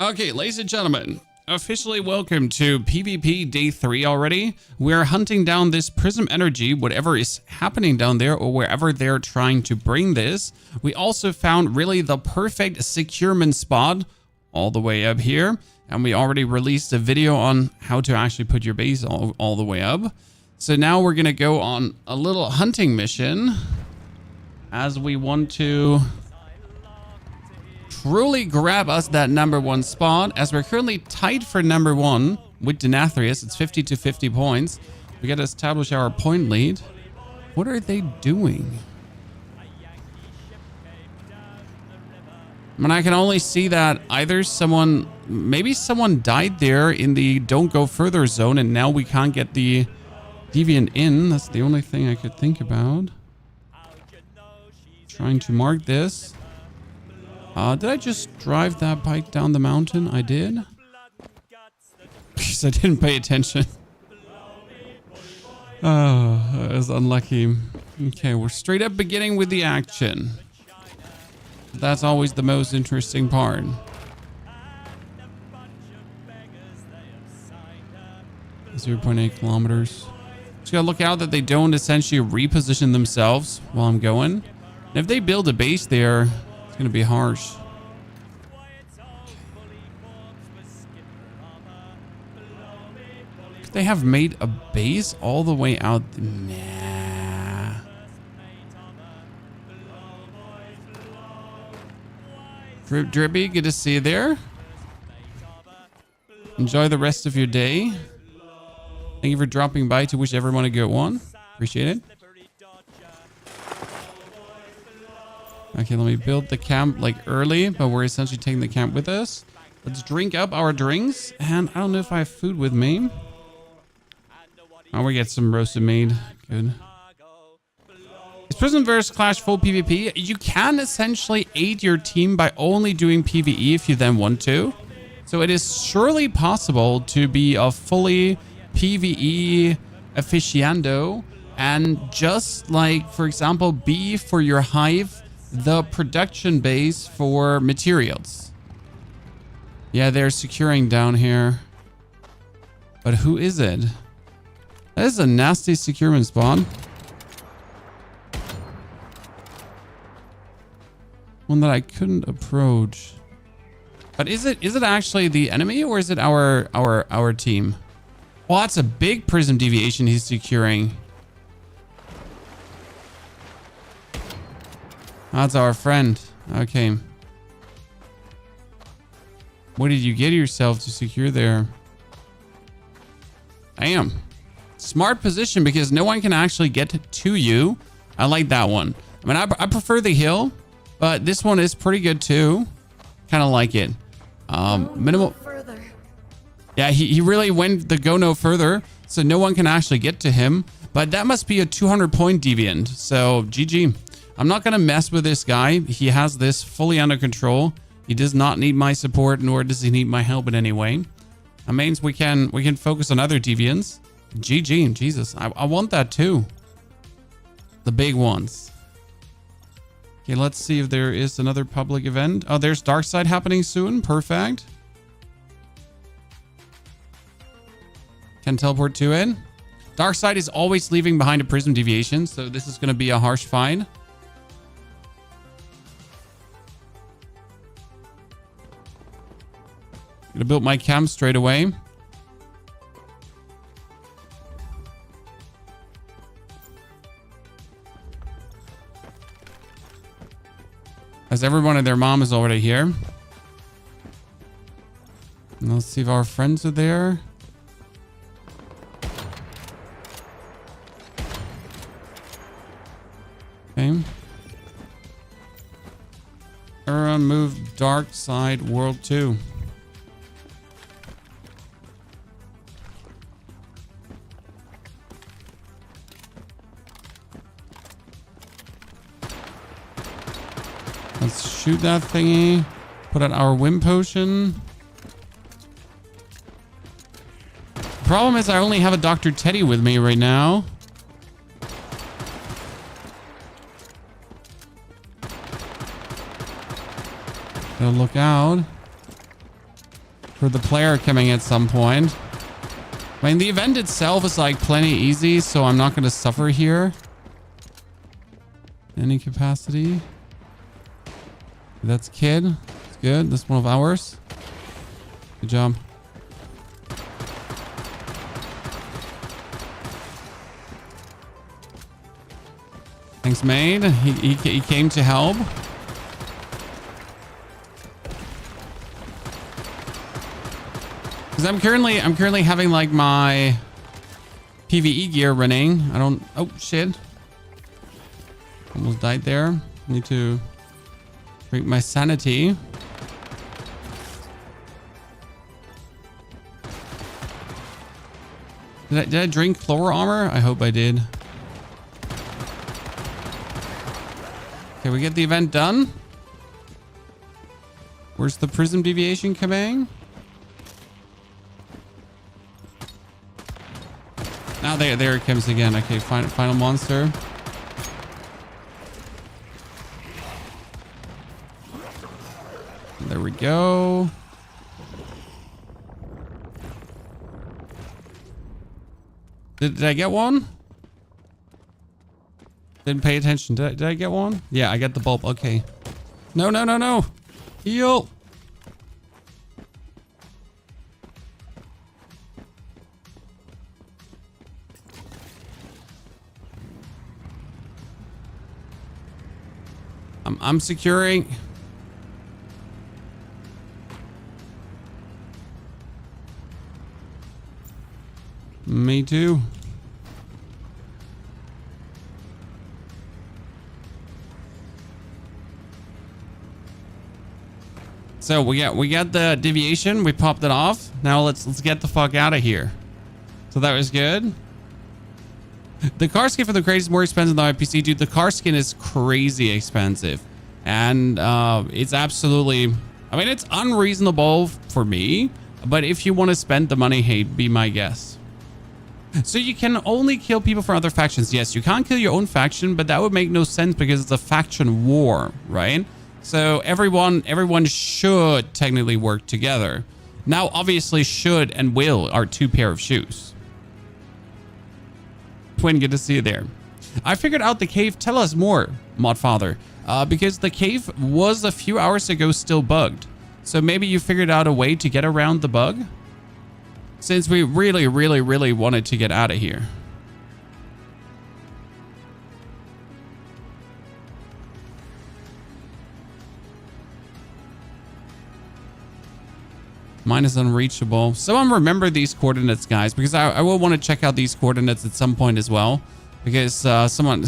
Okay, ladies and gentlemen, officially welcome to PvP Day 3 already. We're hunting down this Prism energy, whatever is happening down there or wherever they're trying to bring this. We also found really the perfect securement spot all the way up here. And we already released a video on how to actually put your base all the way up. So now we're going to go on a little hunting mission as we want to truly grab us that #1 spot, as we're currently tied for #1 with Denathrius. It's 50 to 50 points. We got to establish our point lead. What are they doing? I mean, I can only see that either maybe someone died there in the don't go further zone, and now we can't get the deviant in. That's the only thing I could think about. Trying to mark this. Did I just drive that bike down the mountain? I did. Because I didn't pay attention. Oh, that was unlucky. Okay, we're straight up beginning with the action. That's always the most interesting part. 0.8 kilometers. Just gotta look out that they don't essentially reposition themselves while I'm going. And if they build a base there, it's gonna be harsh. Could they have made a base all the way out? Nah. Drip Drippy, good to see you there. Enjoy the rest of your day. Thank you for dropping by to wish everyone a good one. Appreciate it. Okay, let me build the camp like early, but we're essentially taking the camp with us. Let's drink up our drinks. And I don't know if I have food with me. Oh, we get some roasted meat. Good. Is Prismverse Clash full PvP? You can essentially aid your team by only doing PvE if you then want to. So it is surely possible to be a fully PvE aficionado and just like, for example, be for your hive the production base for materials. Yeah, they're securing down here. But who is it? That is a nasty securement spawn. One that I couldn't approach. But is it actually the enemy or is it our team? Well, that's a big Prism Deviation he's securing. That's our friend. Okay. What did you get yourself to secure there? Damn. Smart position because no one can actually get to you. I like that one. I mean, I prefer the hill, but this one is pretty good too. Kind of like it. Minimal. Yeah, he really went the go no further, so no one can actually get to him. But that must be a 200-point deviant. So GG. I'm not going to mess with this guy. He has this fully under control. He does not need my support, nor does he need my help in any way. That means we can focus on other deviants. GG. Jesus, I want that too. The big ones. Okay, let's see if there is another public event. Oh, there's Darkside happening soon. Perfect. Can teleport to it. Darkside is always leaving behind a Prism Deviation, so this is going to be a harsh find. Gonna build my camp straight away. As everyone and their mom is already here. And let's see if our friends are there. Okay. Everyone move Dark Side World 2. Let's shoot that thingy. Put out our Wim Potion. The problem is I only have a Dr. Teddy with me right now. Gotta look out. for the player coming at some point. I mean, the event itself is like plenty easy, so I'm not going to suffer here. Any capacity. That's kid. It's good. This one of ours. Good job. Thanks, mate. He came to help. Because I'm currently having like my PvE gear running. I don't. Oh shit! Almost died there. Need to drink my sanity. Did I drink floor armor? I hope I did. Okay, we get the event done. Where's the Prism Deviation coming? Now there it comes again. Okay, final monster. There we go. Did I get one? Didn't pay attention. Did I get one? Yeah, I got the bulb. Okay. No. Heal. I'm securing. Me too. So we got the deviation. We popped it off. Now let's get the fuck out of here. So that was good. The car skin for the crate is more expensive than my PC, dude. The car skin is crazy expensive, and it's absolutely. I mean, it's unreasonable for me. But if you want to spend the money, hey, be my guest. So you can only kill people from other factions. Yes, you can't kill your own faction, but that would make no sense because it's a faction war, right? So everyone should technically work together. Now, obviously, should and will are two pair of shoes. Twin, good to see you there. I figured out the cave. Tell us more, Modfather. Because the cave was a few hours ago still bugged. So maybe you figured out a way to get around the bug? Since we really wanted to get out of here. Mine is unreachable. Someone remember these coordinates, guys, because I will want to check out these coordinates at some point as well. Because someone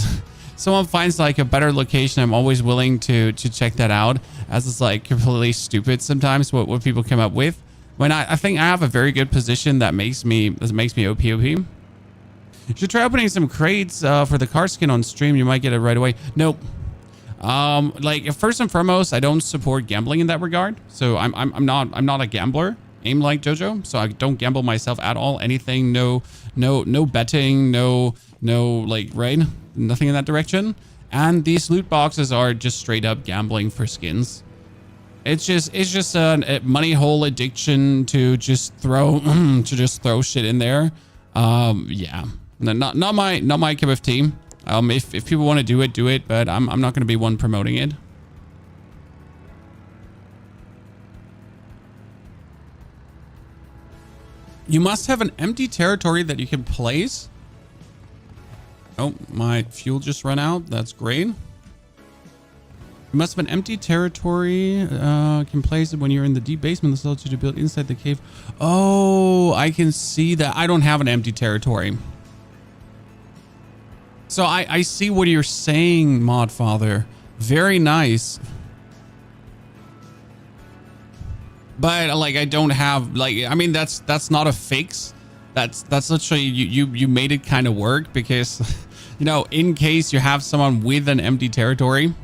finds like a better location, I'm always willing to check that out. As it's like completely stupid sometimes what people come up with. When I think I have a very good position that makes me OP. You should try opening some crates for the car skin on stream. You might get it right away. Nope. Like first and foremost, I don't support gambling in that regard. So I'm not a gambler. Aim like Jojo. So I don't gamble myself at all. Anything. No betting. No like right. Nothing in that direction. And these loot boxes are just straight up gambling for skins. It's just a money hole addiction to just throw shit in there. Yeah, not my cup of tea. If people want to do it, but I'm not going to be one promoting it. You must have an empty territory that you can place. Oh, my fuel just ran out. That's great. You must have an empty territory. Can place it when you're in the deep basement. This allows you to build inside the cave. Oh, I can see that. I don't have an empty territory. So I see what you're saying, Modfather. Very nice. But like I don't have like I mean that's not a fix. That's literally you made it kind of work because you know, in case you have someone with an empty territory.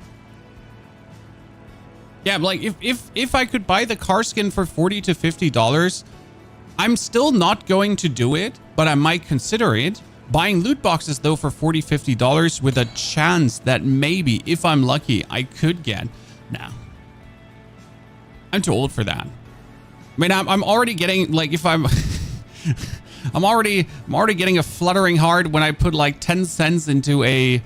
Yeah, like if I could buy the car skin for $40 to $50, I'm still not going to do it, but I might consider it. Buying loot boxes though for $40, $50 with a chance that maybe, if I'm lucky, I could get. Nah. I'm too old for that. I mean, I'm already getting, like, if I'm... I'm already getting a fluttering heart when I put like 10 cents into a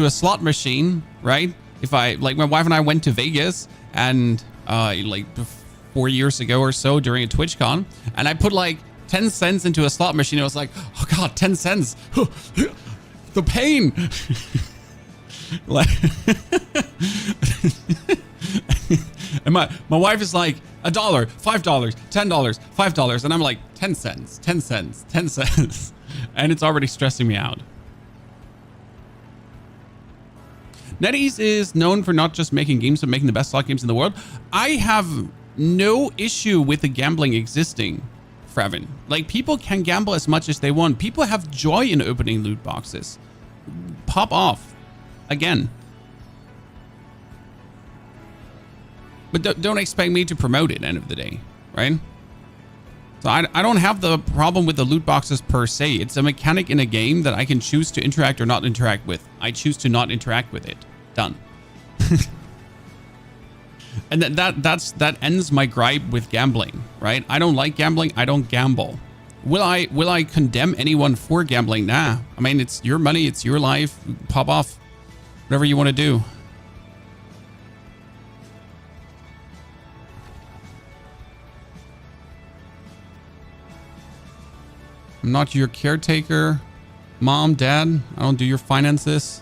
slot machine, right? If I, like, my wife and I went to Vegas and like 4 years ago or so during a TwitchCon, and I put like 10 cents into a slot machine. I was like, oh God, 10 cents. The pain. Like, and my wife is like, $1, $5, $10, $5. And I'm like, 10 cents, 10 cents, 10 cents. And it's already stressing me out. NetEase is known for not just making games, but making the best slot games in the world. I have no issue with the gambling existing, Frevin. Like, people can gamble as much as they want. People have joy in opening loot boxes. Pop off. Again. But don't expect me to promote it at the end of the day, right? So I don't have the problem with the loot boxes per se. It's a mechanic in a game that I can choose to interact or not interact with. I choose to not interact with it. Done. And that ends my gripe with gambling, right? I don't like gambling. I don't gamble. Will I condemn anyone for gambling? Nah. I mean, it's your money. It's your life. Pop off. Whatever you want to do. I'm not your caretaker. Mom, Dad, I don't do your finances.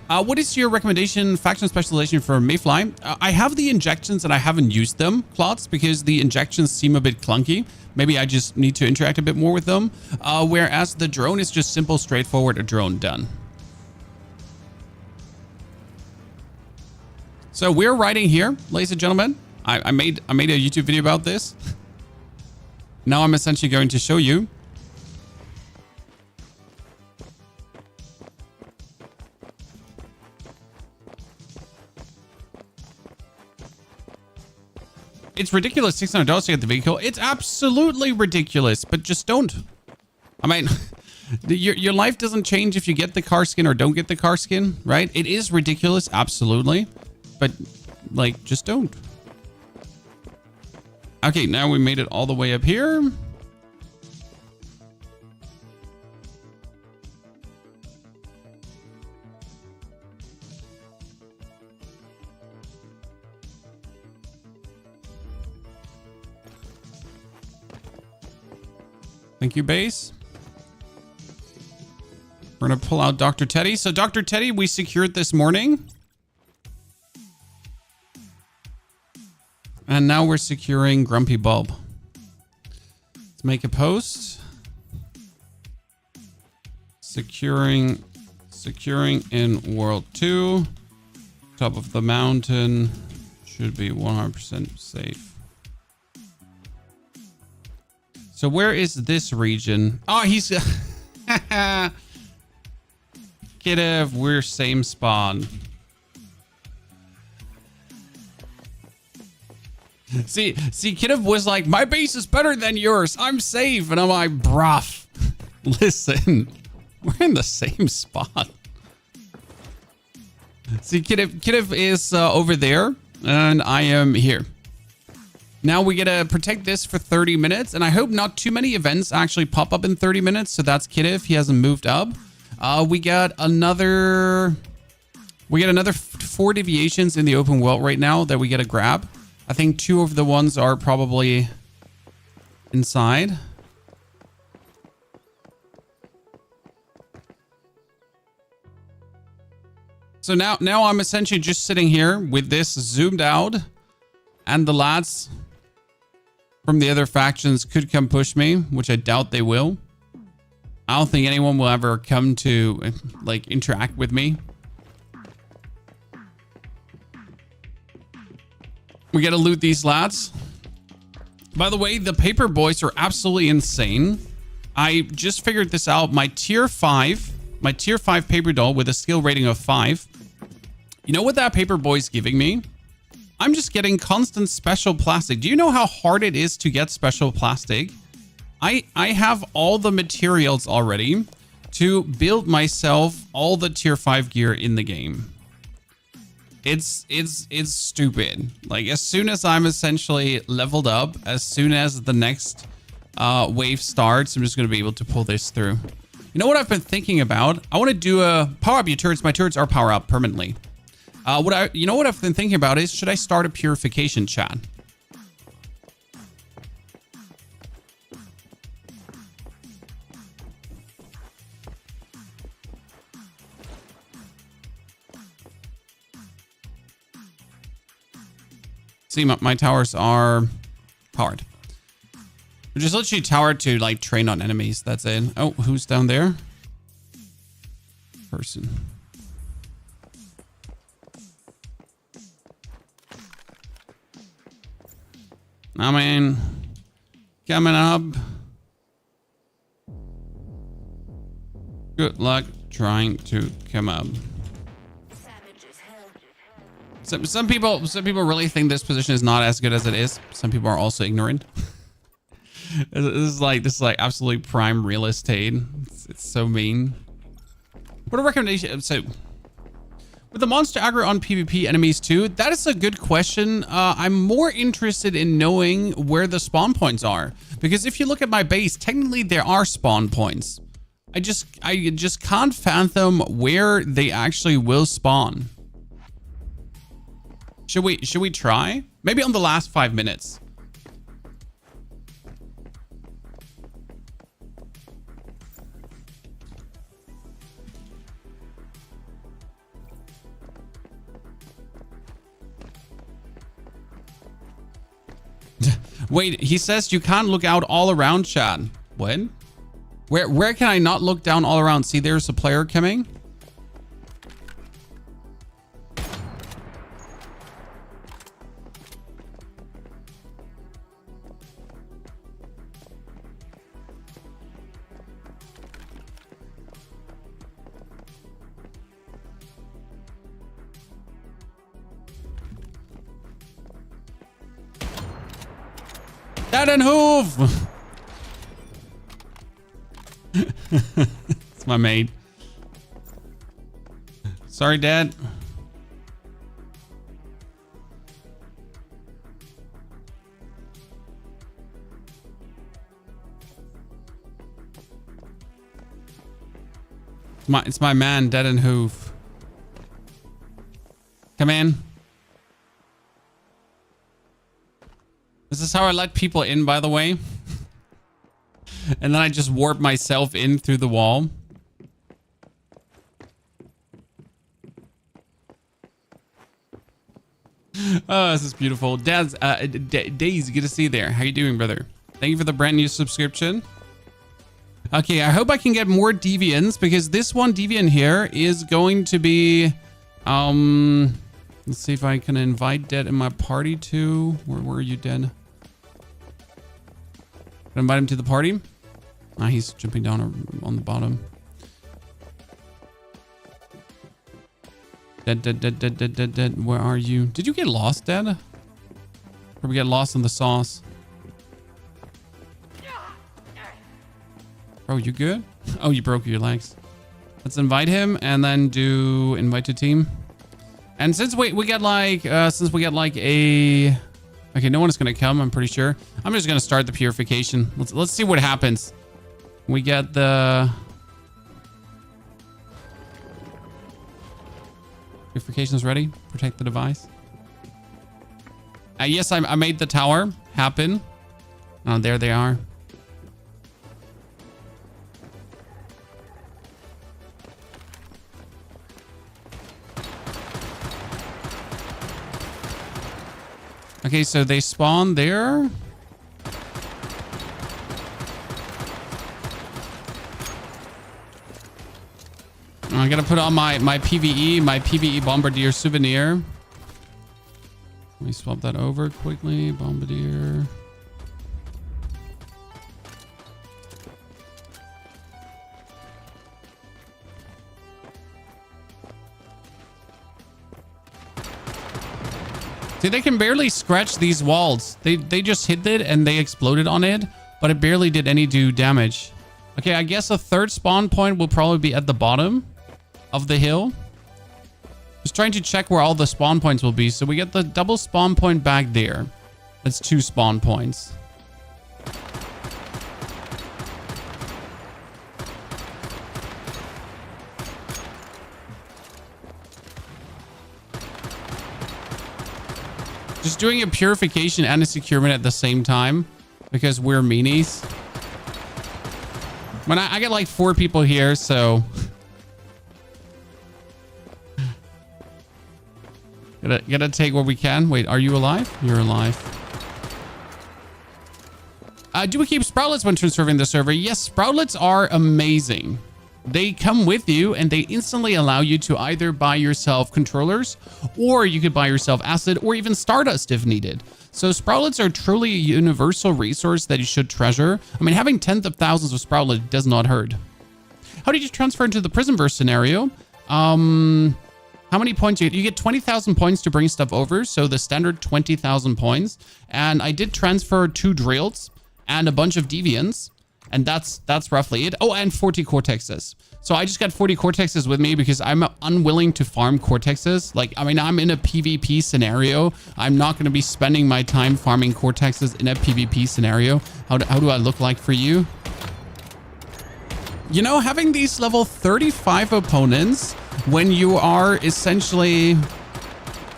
What is your recommendation faction specialization for Mayfly? I have the injections and I haven't used them, Clots, because the injections seem a bit clunky. Maybe I just need to interact a bit more with them. Whereas the drone is just simple, straightforward, a drone done. So we're riding here, ladies and gentlemen. I made a YouTube video about this. Now I'm essentially going to show you. It's ridiculous, $600 to get the vehicle. It's absolutely ridiculous, but just don't. I mean, your life doesn't change if you get the car skin or don't get the car skin, right? It is ridiculous, absolutely. But, like, just don't. Okay, now we made it all the way up here. Thank you, base. We're going to pull out Dr. Teddy. So Dr. Teddy, we secured this morning. And now we're securing Grumpy Bulb. Let's make a post. Securing in World 2. Top of the mountain should be 100% safe. So where is this region? Oh, he's... Kiddev, we're same spawn. See, Kiddev was like, my base is better than yours. I'm safe. And I'm like, bruh, listen, we're in the same spot. See, Kiddev is over there and I am here. Now we gotta protect this for 30 minutes. And I hope not too many events actually pop up in 30 minutes. So that's Kiddev. He hasn't moved up. We got another 4 deviations in the open world right now that we gotta grab. I think 2 of the ones are probably inside. So now I'm essentially just sitting here with this zoomed out, and the lads from the other factions could come push me, which I doubt they will. I don't think anyone will ever come to like interact with me. We gotta loot these lads. By the way, the paper boys are absolutely insane. I just figured this out. My tier 5 paper doll with a skill rating of 5. You know what that paper boy's giving me? I'm just getting constant special plastic. Do you know how hard it is to get special plastic? I have all the materials already to build myself all the tier 5 gear in the game. It's stupid. Like, as soon as I'm essentially leveled up, as soon as the next wave starts, I'm just going to be able to pull this through. You know what I've been thinking about? I want to do a power up your turrets. My turrets are power up permanently. You know what I've been thinking about is, should I start a purification chat? See, my towers are powered. They're just literally towered to like train on enemies. That's it. Oh, who's down there? Person. I mean, coming up. Good luck trying to come up. Some people really think this position is not as good as it is. Some people are also ignorant. This is like absolutely prime real estate. It's so mean. What a recommendation. So, with the monster aggro on PvP enemies too, that is a good question. I'm more interested in knowing where the spawn points are, because if you look at my base, technically there are spawn points. I just can't fathom where they actually will spawn. Should we try? Maybe on the last 5 minutes. Wait, he says you can't look out all around, chat. What? Where can I not look down all around? See, there's a player coming. Dad and Hoof! It's my mate. Sorry, Dad. It's my man, Dad and Hoof. Come in. This is how I let people in, by the way. And then I just warp myself in through the wall. Oh, this is beautiful. Days, good to see you there. How you doing, brother? Thank you for the brand new subscription. Okay, I hope I can get more deviants, because this one deviant here is going to be... Let's see if I can invite Dead in my party too. Where are you, Dead? Can I invite him to the party? Ah, he's jumping down on the bottom. Dead. Where are you? Did you get lost, Dead? Or we get lost in the sauce? Oh, you good? Oh, you broke your legs. Let's invite him and then do invite to team. And since we get like a... Okay, no one is going to come, I'm pretty sure. I'm just going to start the purification. Let's see what happens. We get the... Purification is ready. Protect the device. Yes, I made the tower happen. Oh, there they are. Okay, so they spawn there. I gotta put on my PvE Bombardier souvenir. Let me swap that over quickly. Bombardier. See, they can barely scratch these walls. They just hit it and they exploded on it, but it barely did any damage. Okay, I guess a third spawn point will probably be at the bottom of the hill. Just trying to check where all the spawn points will be. So we get the double spawn point back there. That's 2 spawn points. Just doing a purification and a securement at the same time because we're meanies. When I get like 4 people here, so gotta take what we can. Wait, are you alive? You're alive. Do we keep sproutlets when transferring the server? Yes, sproutlets are amazing. They come with you and they instantly allow you to either buy yourself controllers, or you could buy yourself acid or even stardust if needed. So sproutlets are truly a universal resource that you should treasure. I mean, having tens of thousands of sproutlets does not hurt. How did you transfer into the Prismverse scenario? How many points you get 20,000 points to bring stuff over. So the standard 20,000 points. And I did transfer 2 drills and a bunch of deviants. And that's roughly it. Oh, and 40 cortexes. So I just got 40 cortexes with me because I'm unwilling to farm cortexes. Like, I mean, I'm in a PvP scenario. I'm not going to be spending my time farming cortexes in a PvP scenario. How do I look like for you? You know, having these level 35 opponents when you are essentially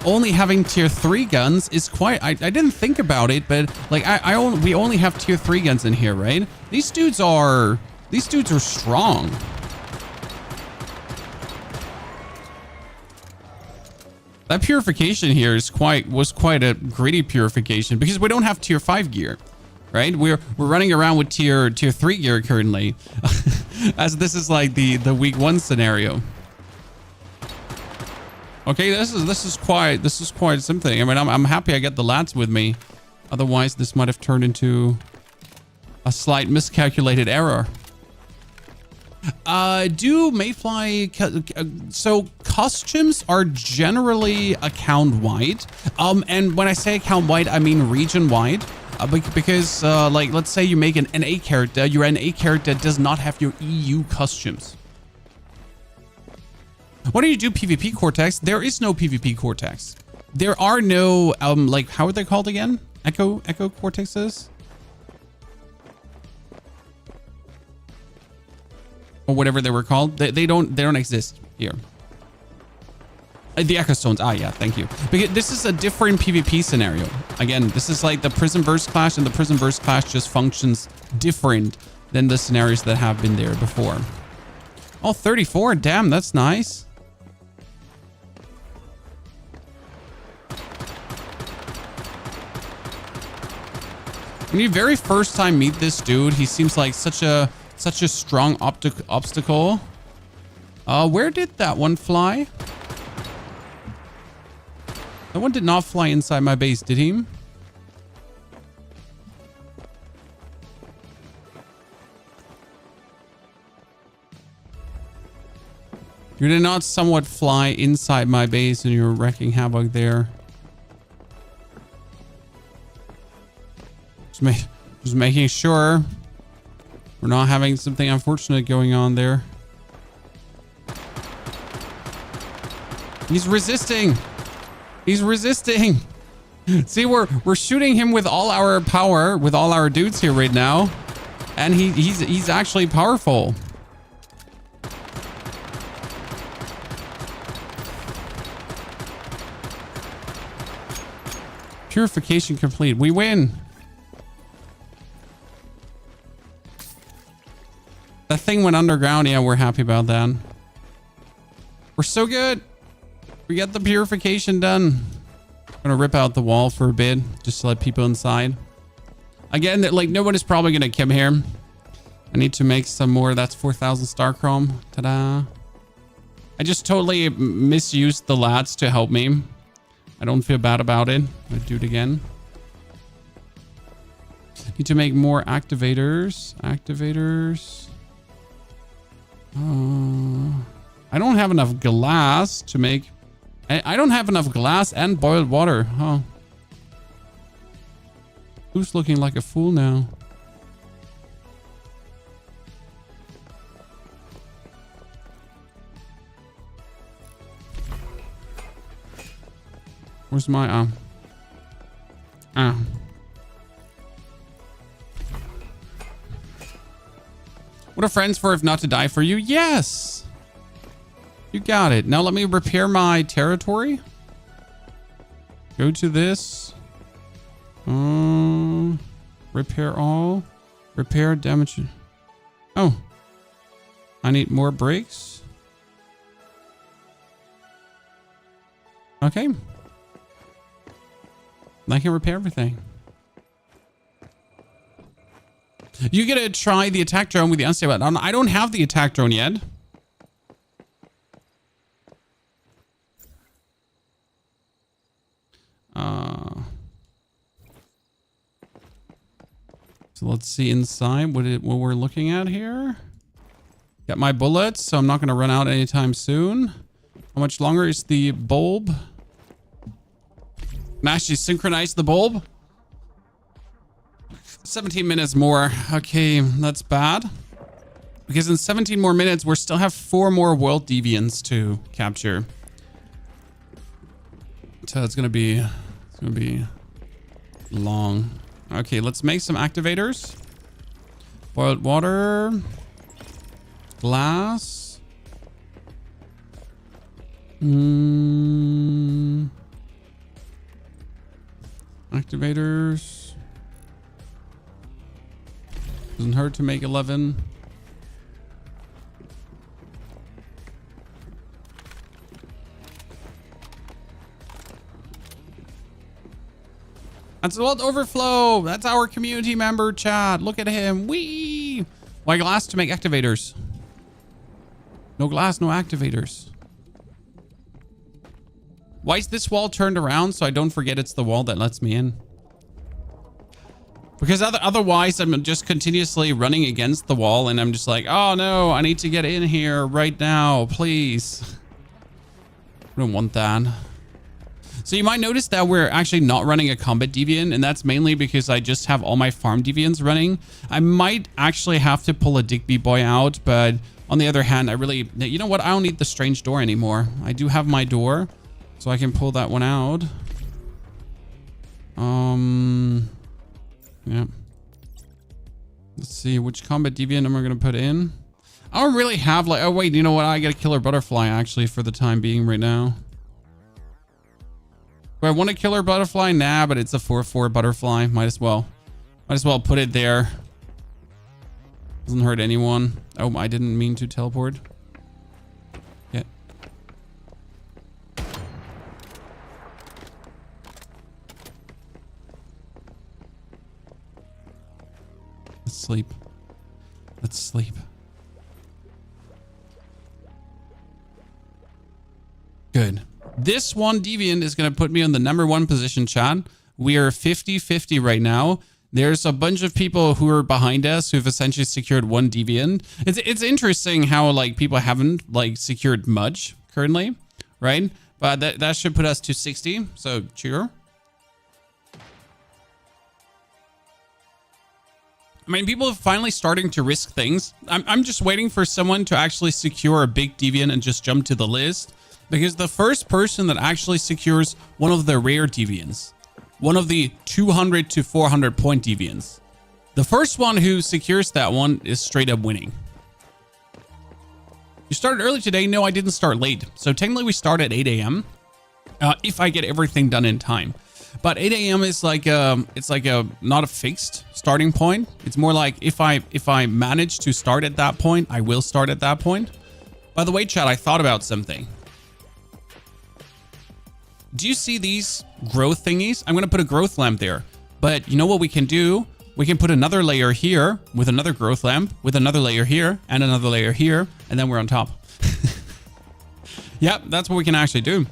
only having tier 3 guns is quite... I didn't think about it, but like we only have tier 3 guns in here, right? These dudes are strong. That purification here was quite a gritty purification because we don't have tier 5 gear, right? We're running around with tier 3 gear currently, as this is like the week 1 scenario. Okay, this is quite something. I mean, I'm happy I get the lads with me. Otherwise, this might have turned into a slight miscalculated error. Do Mayfly... So, costumes are generally account-wide. And when I say account-wide, I mean region-wide. Because, like, let's say you make an NA character. Your NA character does not have your EU costumes. Why do you do PvP Cortex? There is no PvP Cortex. There are no, like, how are they called again? Echo Cortexes? Or whatever they were called. They don't exist here. The Echo Stones. Ah, yeah, thank you. Because this is a different PvP scenario. Again, this is like the Prismverse Clash, and the Prismverse Clash just functions different than the scenarios that have been there before. Oh, 34. Damn, that's nice. When you very first time meet this dude, he seems like such a strong obstacle. Where did that one fly? That one did not fly inside my base, did he? You did not somewhat fly inside my base and you're wrecking havoc there. Just making sure we're not having something unfortunate going on there. He's resisting. He's resisting. See, we're shooting him with all our power, with all our dudes here right now, and he's actually powerful. Purification complete. We win. That thing went underground. Yeah, we're happy about that. We're so good. We got the purification done. I'm gonna rip out the wall for a bit just to let people inside. Again, like no one is probably gonna come here. I need to make some more. That's 4,000 star chrome. Ta-da. I just totally misused the lads to help me. I don't feel bad about it. I'm gonna do it again. Need to make more activators. I don't have enough glass to make... I don't have enough glass and boiled water. Huh. Who's looking like a fool now? Where's my... What are friends for if not to die for you? Yes! You got it. Now let me repair my territory. Go to this. Repair all. Repair damage. Oh. I need more brakes. Okay. I can repair everything. You get to try the attack drone with the unstable. I don't have the attack drone yet. So let's see inside what we're looking at here. Got my bullets, so I'm not going to run out anytime soon. How much longer is the bulb? Can I actually synchronize the bulb? 17 minutes more. Okay, that's bad. Because in 17 more minutes, we still have 4 more world deviants to capture. So it's gonna be long. Okay, let's make some activators. Boiled water. Glass. Activators. Doesn't hurt to make 11. That's Vault Overflow. That's our community member, chat. Look at him. Whee! Why glass to make activators? No glass, no activators. Why is this wall turned around so I don't forget it's the wall that lets me in? Because otherwise I'm just continuously running against the wall and I'm just like, oh no, I need to get in here right now, please. I don't want that. So you might notice that we're actually not running a combat deviant, and that's mainly because I just have all my farm deviants running. I might actually have to pull a Digby boy out, but on the other hand, you know what? I don't need the strange door anymore. I do have my door, so I can pull that one out. Yeah. Let's see, which combat deviant am I going to put in? I don't really have like, oh wait, you know what? I got a killer butterfly actually for the time being right now. Do I want a killer butterfly? Nah, but it's a 4/4 butterfly. Might as well put it there. Doesn't hurt anyone. Oh, I didn't mean to teleport. Yeah. Let's sleep. Let's sleep. Good. This one deviant is going to put me on the #1 position, chat. We are 50-50 right now. There's a bunch of people who are behind us who've essentially secured 1 deviant. It's interesting how like people haven't like secured much currently, right? But that should put us to 60. So cheer. I mean, people are finally starting to risk things. I'm just waiting for someone to actually secure a big deviant and just jump to the list. Because the first person that actually secures one of the rare deviants, one of the 200 to 400 point deviants, the first one who secures that one is straight up winning. You started early today? No, I didn't start late. So technically we start at 8 a.m. If I get everything done in time. But 8 a.m. is like it's like not a fixed starting point. It's more like if I manage to start at that point, I will start at that point. By the way, chat, I thought about something. Do you see these growth thingies? I'm going to put a growth lamp there. But you know what we can do? We can put another layer here with another growth lamp, with another layer here and another layer here. And then we're on top. Yep, that's what we can actually do.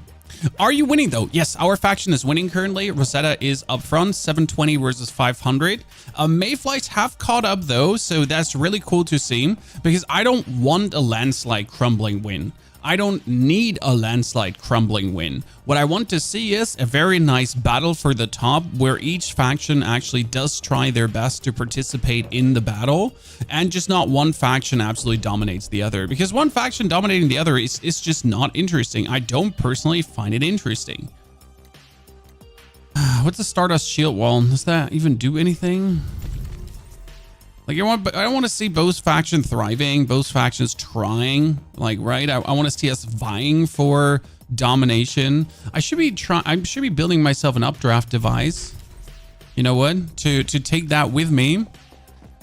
Are you winning though? Yes, our faction is winning currently. Rosetta is up front, 720 versus 500. Mayflies have caught up though, so that's really cool to see because I don't want a landslide crumbling win. I don't need a landslide crumbling win. What I want to see is a very nice battle for the top where each faction actually does try their best to participate in the battle and just not one faction absolutely dominates the other, because one faction dominating the other is just not interesting. I don't personally find it interesting. What's the Stardust Shield Wall? Does that even do anything? Like, I don't want to see both factions thriving, both factions trying. Like, right? I want to see us vying for domination. I should be building myself an updraft device. You know what? To take that with me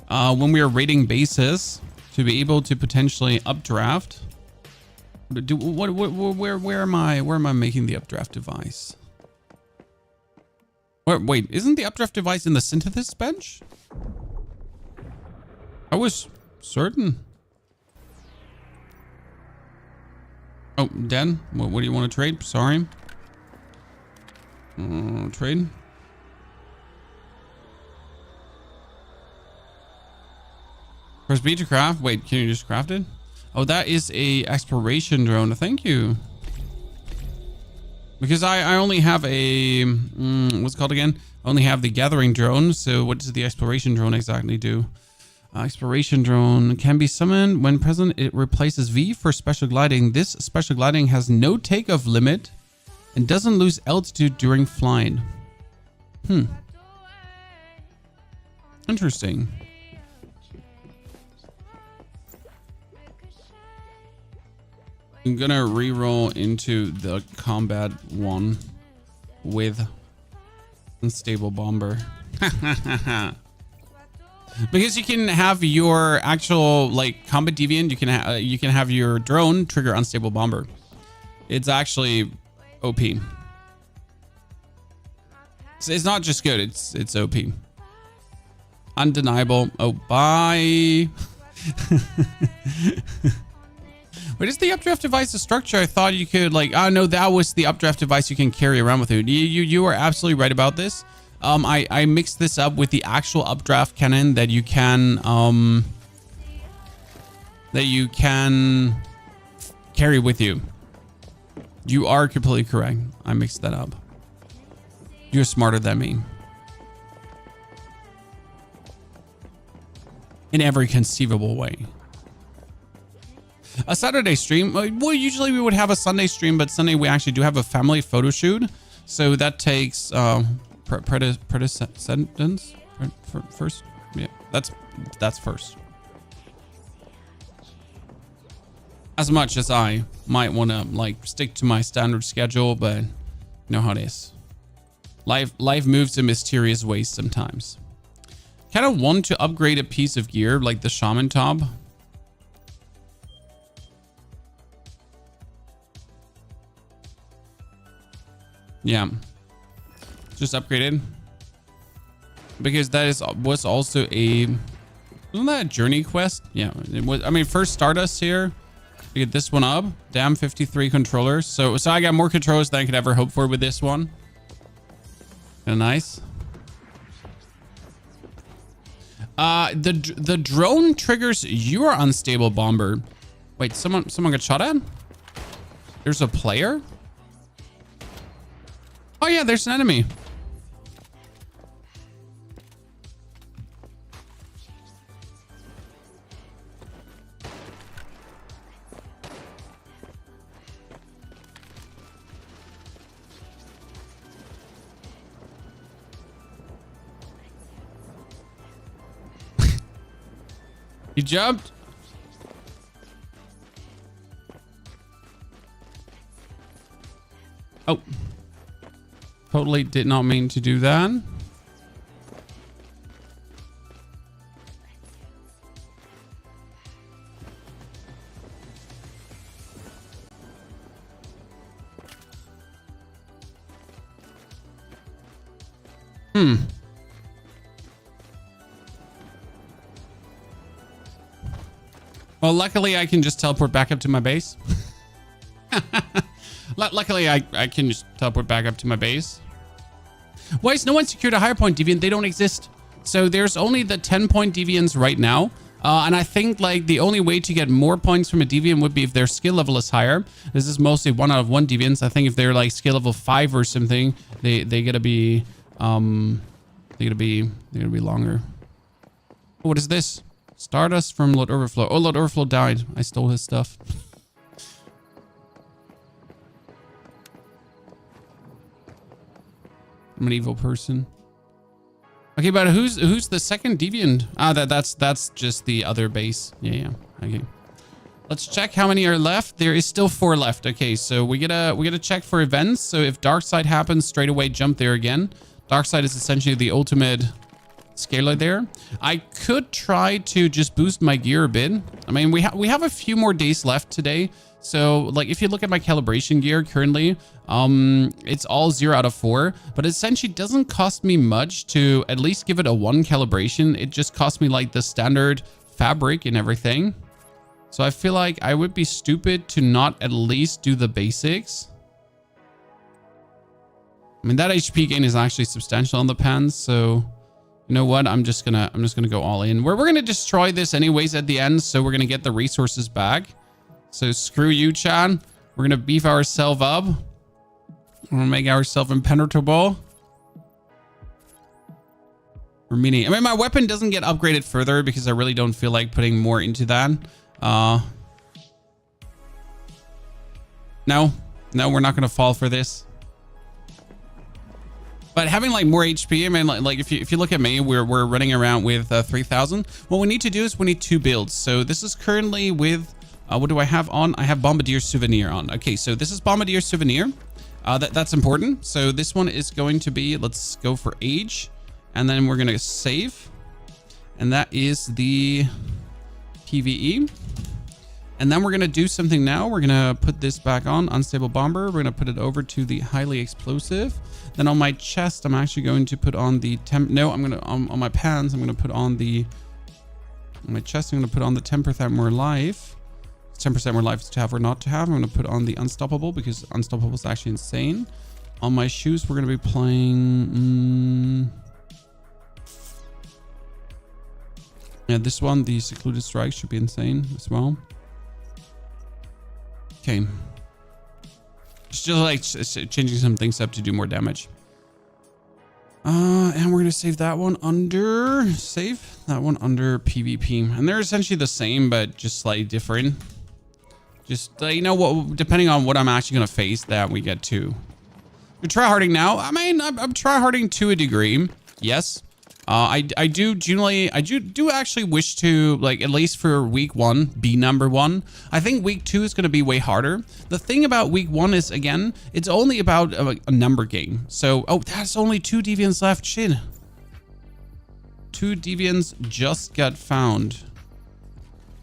when we are raiding bases, to be able to potentially updraft. Where am I making the updraft device? Wait, isn't the updraft device in the synthesis bench? I was certain. Oh, Dan, what do you want to trade? Sorry. Trade. Press B to craft. Wait, can you just craft it? Oh, that is a exploration drone. Thank you. Because I only have a what's it called again? I only have the gathering drone. So what does the exploration drone exactly do? Exploration drone can be summoned when present. It replaces V for special gliding. This special gliding has no takeoff limit and doesn't lose altitude during flying. Interesting. I'm gonna reroll into the combat one with unstable bomber. Because you can have your actual like combat deviant, you can have your drone trigger unstable bomber. It's actually OP. It's not just good, it's OP. Undeniable. Oh, bye. Wait, is the updraft device a structure? I thought you could like, oh no, that was the updraft device you can carry around with you. You are absolutely right about this. I mixed this up with the actual updraft cannon that you can carry with you. You are completely correct. I mixed that up. You're smarter than me. In every conceivable way. A Saturday stream. Well, usually we would have a Sunday stream, but Sunday we actually do have a family photo shoot. So that takes precedence first. Yeah, that's first. As much as I might want to like stick to my standard schedule, but you know how it is. Life moves in mysterious ways sometimes. Kind of want to upgrade a piece of gear like the shaman top. Yeah, just upgraded because that was also wasn't that a journey quest? Yeah, it was. I mean, first Stardust here to get this one up. Damn, 53 controllers. So I got more controllers than I could ever hope for with this one. Kinda nice. The drone triggers your unstable bomber. Wait, someone got shot at? There's a player? Oh yeah, there's an enemy. You jumped? Oh. Totally did not mean to do that. Well, luckily I can just teleport back up to my base. Luckily I can just teleport back up to my base. Why is no one secured a higher point deviant? They don't exist. So there's only the 10-point deviants right now. And I think like the only way to get more points from a deviant would be if their skill level is higher. This is mostly 1 out of 1 deviants. I think if they're like skill level 5 or something, they gotta be longer. Oh, what is this? Stardust from Lord Overflow. Oh, Lord Overflow died. I stole his stuff. I'm an evil person. Okay, but who's the second deviant? Ah, that's just the other base. Yeah. Okay. Let's check how many are left. There is still 4 left. Okay, so we gotta check for events. So if dark side happens, straight away jump there again. Dark side is essentially the ultimate scaler there. I could try to just boost my gear a bit. I mean, we have a few more days left today. So like if you look at my calibration gear currently, it's all 0 out of 4, but it essentially doesn't cost me much to at least give it a 1 calibration. It just costs me like the standard fabric and everything. So I feel like I would be stupid to not at least do the basics. I mean, that HP gain is actually substantial on the pants, so you know what? I'm just gonna go all in. We're gonna destroy this anyways at the end, so we're gonna get the resources back. So screw you, Chan. We're gonna beef ourselves up. We're gonna make ourselves impenetrable. I mean, my weapon doesn't get upgraded further because I really don't feel like putting more into that. No, we're not gonna fall for this. But having like more HP, I mean, like if you look at me, we're running around with 3,000. What we need to do is we need 2 builds. So this is currently with what do I have on? I have Bombardier Souvenir on. Okay, so this is Bombardier Souvenir. That's important. So this one is going to be, let's go for age, and then we're gonna save, and that is the PvE. And then we're gonna do something now. We're gonna put this back on, unstable bomber. We're gonna put it over to the highly explosive. Then on my chest, I'm actually going to put on the on my pants, I'm gonna put on the, on my chest, I'm gonna put on the 10% more life. 10% more life to have or not to have. I'm gonna put on the unstoppable because unstoppable is actually insane. On my shoes, we're gonna be playing, yeah, this one, the secluded strike, should be insane as well. Okay. Just like changing some things up to do more damage. And we're gonna save that one under PvP. And they're essentially the same, but just slightly different. Just, you know what, depending on what I'm actually gonna face, that we get to. We're tryharding now. I mean, I'm tryharding to a degree. Yes. I do actually wish to, like, at least for week 1, be number 1. I think week 2 is going to be way harder. The thing about week 1 is, again, it's only about a number game. So, oh, that's only 2 deviants left. Shit. 2 deviants just got found.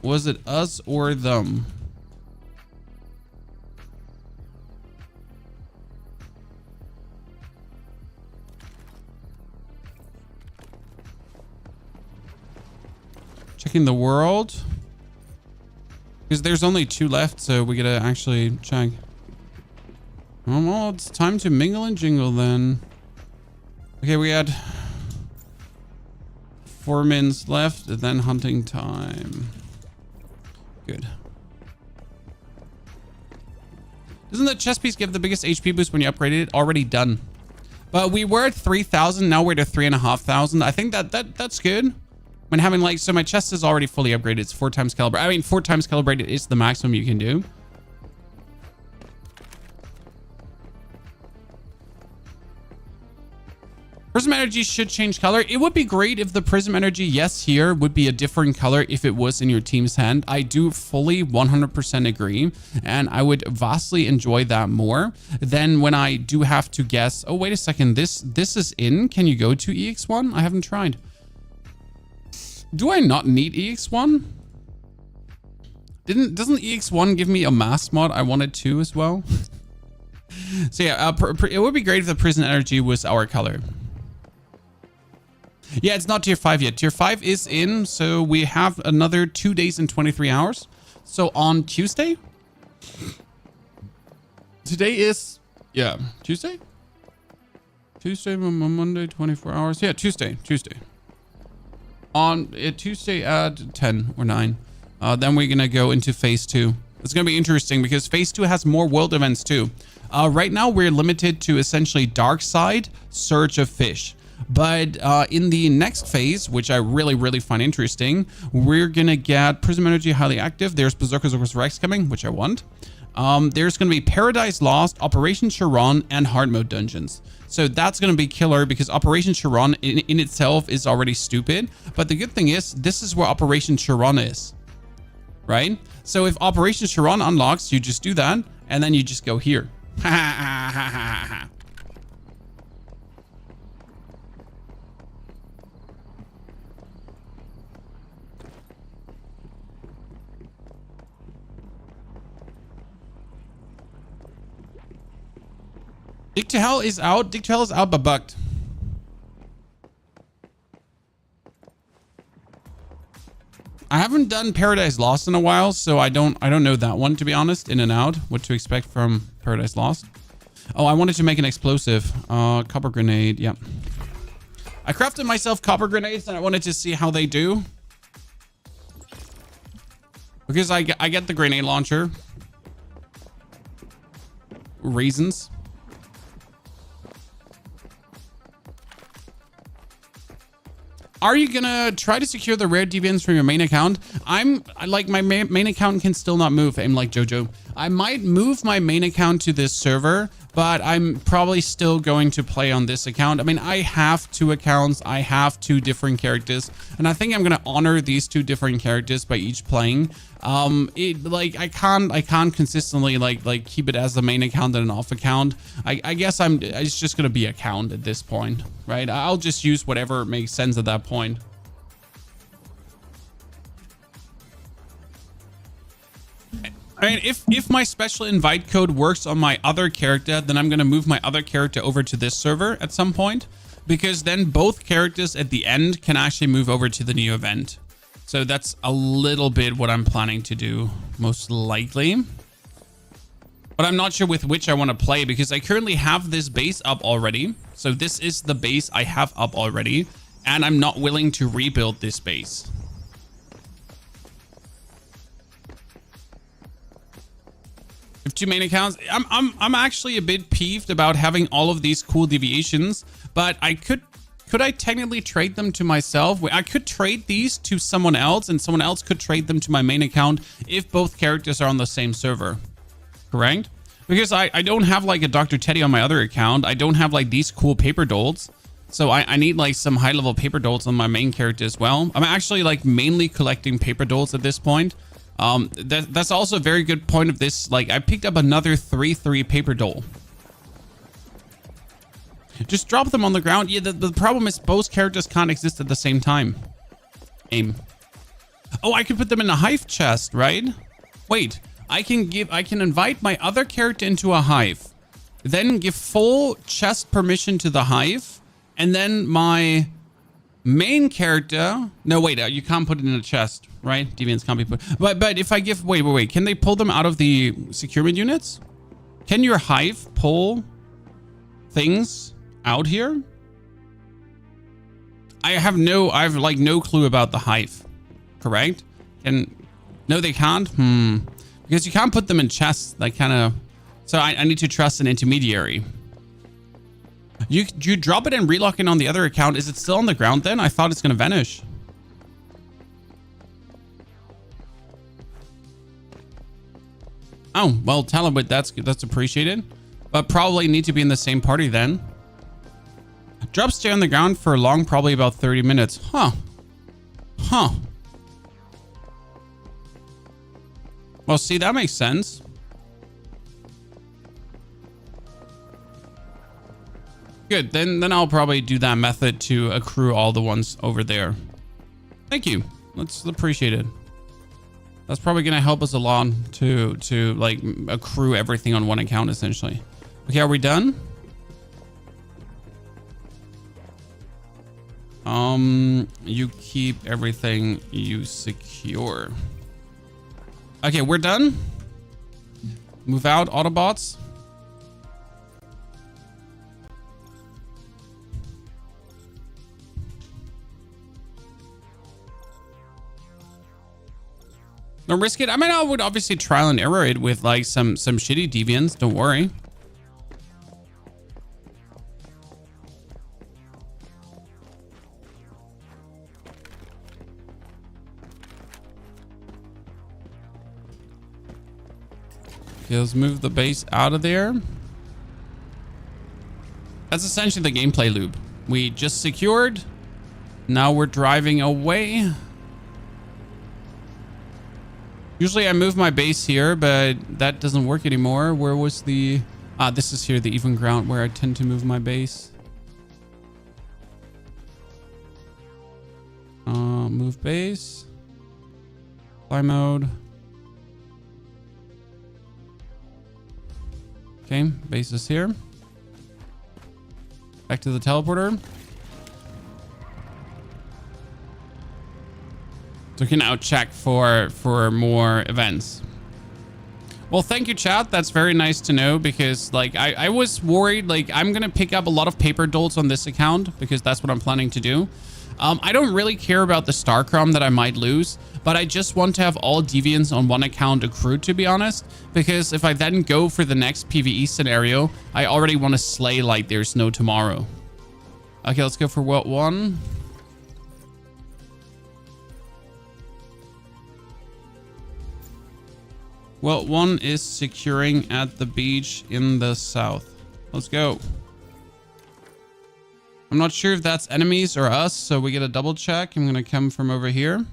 Was it us or them? Checking the world. Because there's only 2 left, so we gotta actually check. Oh, well, it's time to mingle and jingle then. Okay, we had 4 minutes left, and then hunting time. Good. Doesn't the chest piece give the biggest HP boost when you upgrade it? Already done. But we were at 3,000, now we're at 3,500. I think that's good. When having like, so my chest is already fully upgraded. It's 4 times calibrated. I mean, 4 times calibrated is the maximum you can do. Prism energy should change color. It would be great if the prism energy, yes, here would be a different color if it was in your team's hand. I do fully 100% agree. And I would vastly enjoy that more than when I do have to guess, oh, wait a second, this is in. Can you go to EX1? I haven't tried. Do I not need EX1? Doesn't EX1 give me a mask mod? I wanted to as well. So yeah, it would be great if the prison energy was our color. Yeah, it's not tier 5 yet. Tier 5 is in, so we have another 2 days and 23 hours. So on Tuesday? Today is, yeah, Tuesday? Tuesday, Monday, 24 hours. Yeah, Tuesday. On Tuesday at 10 or 9. Then we're going to go into phase 2. It's going to be interesting because phase 2 has more world events too. Right now, we're limited to essentially Dark Side, Surge of Fish. But in the next phase, which I really find interesting, we're going to get Prism Energy highly active. There's Berserker's Rex coming, which I want. there's going to be Paradise Lost, Operation Chiron, and hard mode dungeons. So that's going to be killer because Operation Chiron in itself is already stupid. But the good thing is, this is where Operation Chiron is, right? So if Operation Chiron unlocks, you just do that, and then you just go here. Dig to Hell is out. Dig to Hell is out, but bugged. I haven't done Paradise Lost in a while, so I don't know that one, to be honest. In and out. What to expect from Paradise Lost. Oh, I wanted to make an explosive. Copper grenade. Yep. I crafted myself copper grenades, and I wanted to see how they do. Because I get the grenade launcher. Reasons. Are you gonna try to secure the rare deviants from your main account? I'm like, my main account can still not move. I'm like Jojo. I might move my main account to this server, but I'm probably still going to play on this account. I mean, I have 2 accounts. I have 2 different characters, and I think I'm gonna honor these 2 different characters by each playing. Like I can't consistently like keep it as the main account and an off account. I guess it's just gonna be account at this point, right? I'll just use whatever makes sense at that point. I mean, if my special invite code works on my other character, then I'm gonna move my other character over to this server at some point, because then both characters at the end can actually move over to the new event. So that's a little bit what I'm planning to do, most likely. But I'm not sure with which I want to play, because I currently have this base up already. So this is the base I have up already, and I'm not willing to rebuild this base. I have 2 main accounts. I'm actually a bit peeved about having all of these cool deviations, but I could I technically trade them to myself? I could trade these to someone else, and someone else could trade them to my main account if both characters are on the same server. Correct? Because I don't have like a Dr. Teddy on my other account. I don't have like these cool paper dolls. So I need like some high level paper dolls on my main character as well. I'm actually like mainly collecting paper dolls at this point. That's also a very good point of this. Like I picked up another 3/3 paper doll. Just drop them on the ground. Yeah, the problem is both characters can't exist at the same time. Aim. Oh, I can put them in a hive chest, right? Wait, I can invite my other character into a hive, then give full chest permission to the hive, and then my main character. No, wait, you can't put it in a chest, right? Deviants can't be put. But if I give, wait, can they pull them out of the securement units? Can your hive pull things out here? I have like no clue about the hive. Correct? No, they can't. Because you can't put them in chests. Like kind of. So I need to trust an intermediary. You drop it and relock it on the other account. Is it still on the ground then? I thought it's gonna vanish. Oh, well, tell him, but that's appreciated. But probably need to be in the same party then. Drop stay on the ground for long, probably about 30 minutes. Huh. Well, see, that makes sense. Good, then I'll probably do that method to accrue all the ones over there. Thank you. That's appreciated. That's probably gonna help us a lot to like accrue everything on one account essentially. Okay, are we done? You keep everything you secure. Okay, we're done. Move out, Autobots. Don't risk it. I mean, I would obviously trial and error it with like some shitty deviants. Don't worry. Okay, let's move the base out of there. That's essentially the gameplay loop. We just secured. Now we're driving away. Usually I move my base here, but that doesn't work anymore. Where was the... this is here, the even ground where I tend to move my base. Move base. Fly mode. Okay, base is here. Back to the teleporter. So we can now check for more events. Well, thank you, chat. That's very nice to know because, like, I was worried, like, I'm going to pick up a lot of paper dolls on this account because that's what I'm planning to do. I don't really care about the star crumb that I might lose, but I just want to have all deviants on one account accrued, to be honest, because if I then go for the next PvE scenario, I already want to slay like there's no tomorrow. Okay, let's go for World 1. World 1 is securing at the beach in the south. Let's go. I'm not sure if that's enemies or us, so we get a double check. I'm going to come from over here.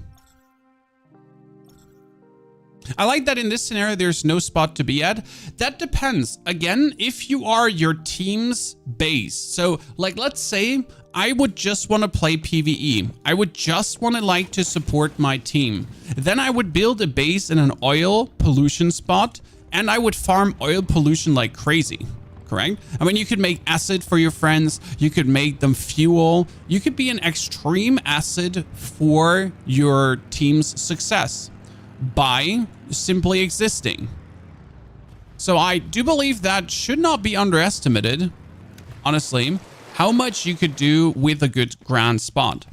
I like that in this scenario, there's no spot to be at. That depends. Again, if you are your team's base. So, like, let's say I would just want to play PvE. I would just want to like to support my team. Then I would build a base in an oil pollution spot, and I would farm oil pollution like crazy. Correct? I mean, you could make acid for your friends. You could make them fuel. You could be an extreme acid for your team's success by simply existing. So I do believe that should not be underestimated, honestly, how much you could do with a good grand spot.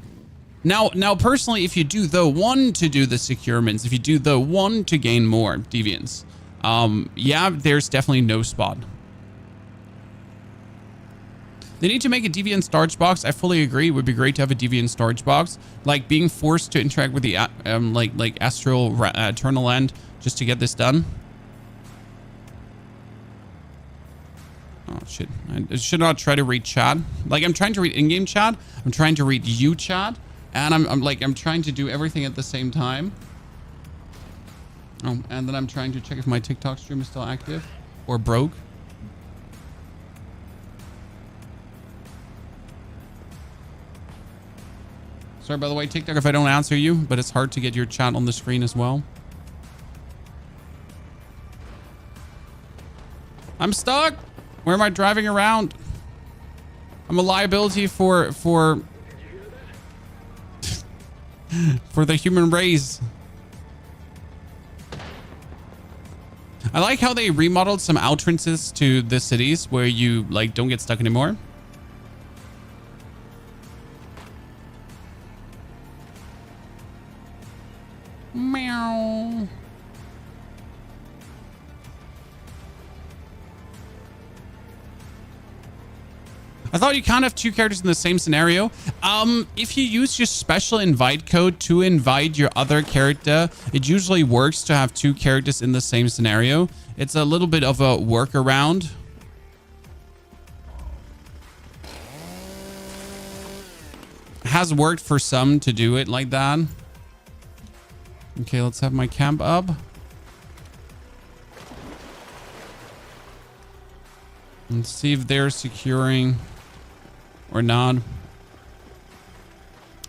Now personally, if you do the one to do the securements, if you do the one to gain more deviants, yeah, there's definitely no spot. They need to make a deviant storage box. I fully agree. It would be great to have a deviant storage box. Like being forced to interact with the like astral eternal end just to get this done. Oh shit! I should not try to read chat. Like I'm trying to read in-game chat. I'm trying to read you chat, and I'm trying to do everything at the same time. Oh, and then I'm trying to check if my TikTok stream is still active or broke. Sorry, by the way, TikTok, if I don't answer you, but it's hard to get your chat on the screen as well. I'm stuck. Where am I driving around? I'm a liability for the human race. I like how they remodeled some entrances to the cities where you like don't get stuck anymore. Meow. I thought you can't have two characters in the same scenario. If you use your special invite code to invite your other character, it usually works to have two characters in the same scenario. It's a little bit of a workaround. It has worked for some to do it like that. Okay, let's have my camp up. And see if they're securing or not.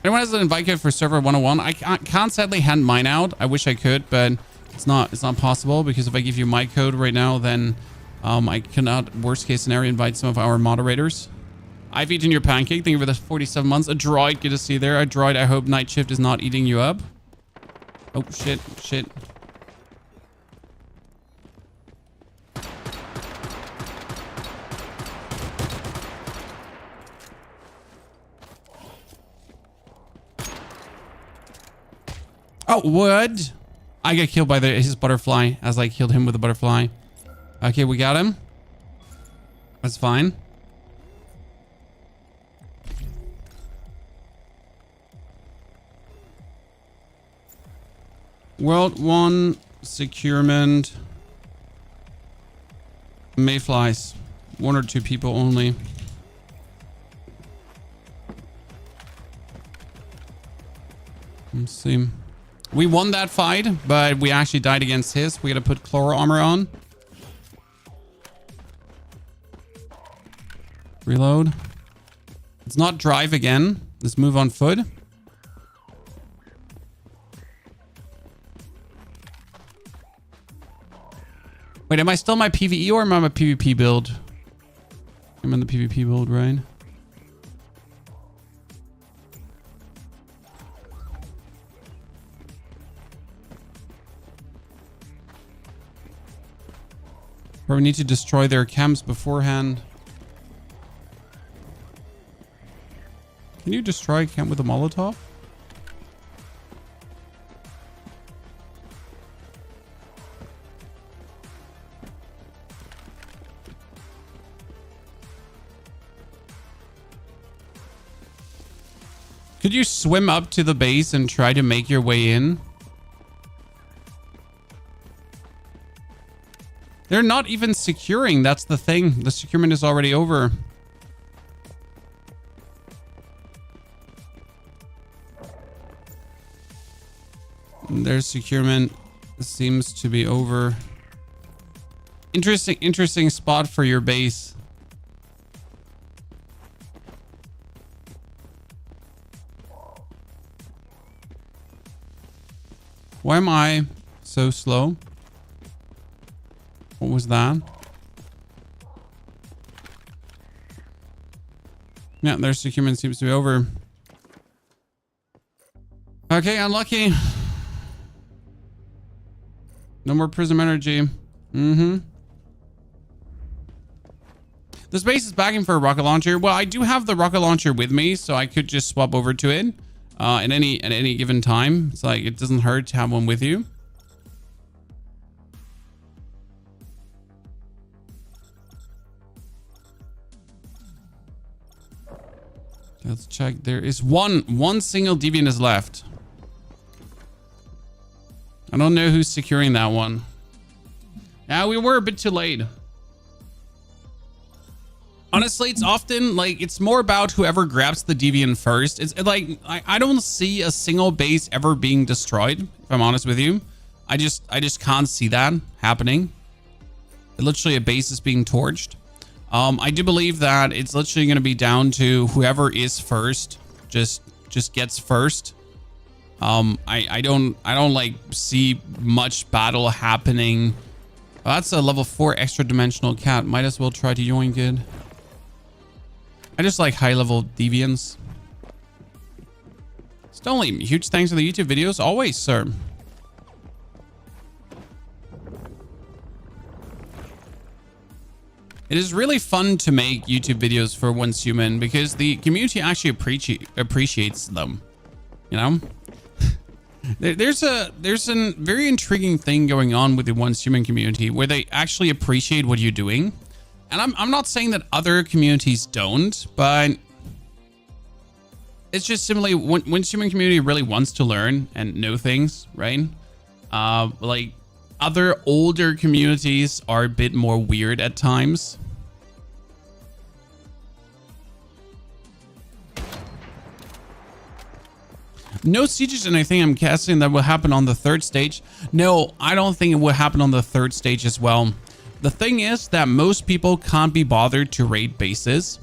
Anyone has an invite code for server 101? I can't sadly hand mine out. I wish I could, but it's not possible because if I give you my code right now, then I cannot, worst case scenario, invite some of our moderators. I've eaten your pancake. Thank you for the 47 months. A droid, good to see you there. A droid, I hope night shift is not eating you up. Oh, shit. Oh, what? I got killed by his butterfly as I killed him with a butterfly. Okay, we got him. That's fine. World 1, securement. Mayflies. 1 or 2 people only. Let's see. We won that fight, but we actually died against his. We gotta put chloro armor on. Reload. Let's not drive again. Let's move on foot. Wait, am I still my PvE or am I my PvP build? I'm in the PvP build, right? Or we need to destroy their camps beforehand. Can you destroy a camp with a Molotov? Could you swim up to the base and try to make your way in? They're not even securing. That's the thing. The securement is already over. Their securement seems to be over. Interesting spot for your base. Why am I so slow? What was that? Yeah, their securement seems to be over. Okay, unlucky. No more prism energy. This base is begging for a rocket launcher. Well, I do have the rocket launcher with me, so I could just swap over to it at any given time. It's like it doesn't hurt to have one with you. Let's check. There is one single deviant is left. I don't know who's securing that one. Yeah, we were a bit too late. Honestly, it's often like it's more about whoever grabs the deviant first. It's like I don't see a single base ever being destroyed, if I'm honest with you. I just can't see that happening. Literally a base is being torched. I do believe that it's literally going to be down to whoever is first just gets first. I don't like see much battle happening. Oh, that's a level 4 extra dimensional cat. Might as well try to yoink it. I just like high level deviants. Stonely, huge thanks for the YouTube videos. Always, sir. It is really fun to make YouTube videos for Once Human because the community actually appreciates them. You know, there's a very intriguing thing going on with the Once Human community where they actually appreciate what you're doing. And I'm not saying that other communities don't, but it's just simply Once Human community really wants to learn and know things, right? Like other older communities are a bit more weird at times. No sieges, and I think I'm guessing that will happen on the 3rd stage. No, I don't think it will happen on the 3rd stage as well. The thing is that most people can't be bothered to raid bases.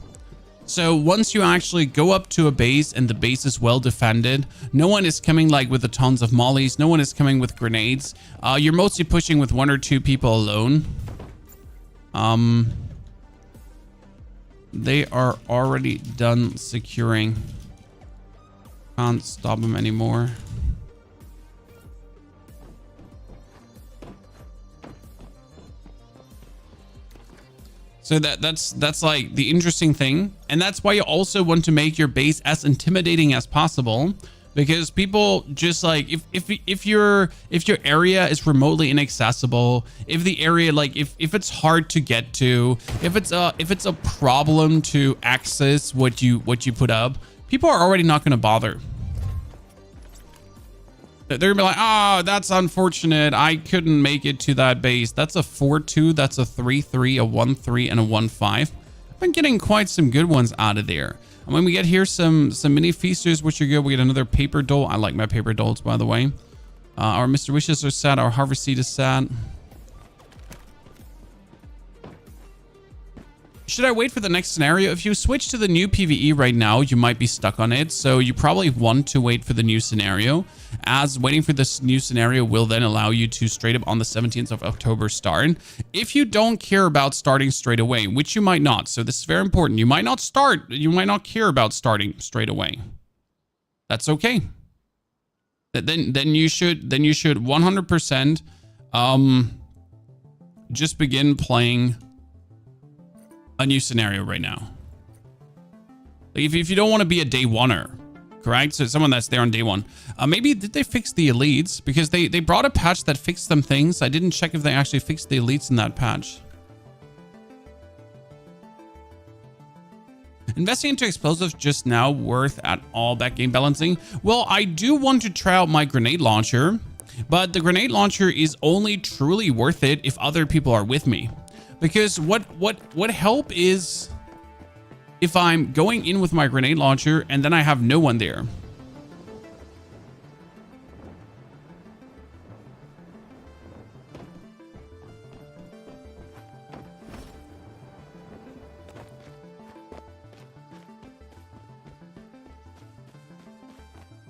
So once you actually go up to a base and the base is well defended, no one is coming like with the tons of mollies. No one is coming with grenades. You're mostly pushing with 1 or 2 people alone. They are already done securing. Can't stop them anymore. So that's like the interesting thing. And that's why you also want to make your base as intimidating as possible, because people just like if your area is remotely inaccessible, if the area like if it's hard to get to, if it's a problem to access what you put up, people are already not going to bother. They're gonna be like, oh, that's unfortunate. I couldn't make it to that base. That's a 4-2. That's a 3-3, a 1-3, and a 1-5. I've been getting quite some good ones out of there. And when we get here some mini feasters, which are good, we get another paper dole. I like my paper doles, by the way. Our Mr. Wishes are set. Our harvest seed is set. Should I wait for the next scenario? If you switch to the new PvE right now, you might be stuck on it. So you probably want to wait for the new scenario, as waiting for this new scenario will then allow you to straight up on the 17th of October start. If you don't care about starting straight away, which you might not. So this is very important. You might not start. You might not care about starting straight away. That's okay. Then you should 100% just begin playing a new scenario right now. Like if you don't want to be a day oneer, correct? So someone that's there on day one. Maybe did they fix the elites? Because they brought a patch that fixed some things. I didn't check if they actually fixed the elites in that patch. Investing into explosives just now worth at all back game balancing? Well, I do want to try out my grenade launcher, but the grenade launcher is only truly worth it if other people are with me. Because what help is if I'm going in with my grenade launcher and then I have no one there.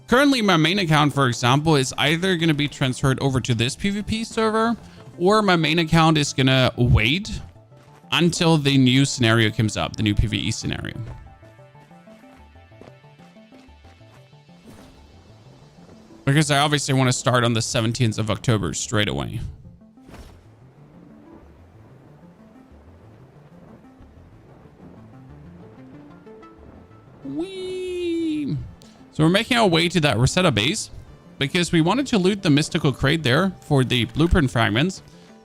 Currently, my main account, for example, is either going to be transferred over to this PvP server, or my main account is going to wait until the new scenario comes up, the new PvE scenario. Because I obviously want to start on the 17th of October straight away. Whee! So we're making our way to that Rosetta base because we wanted to loot the mystical crate there for the blueprint fragments.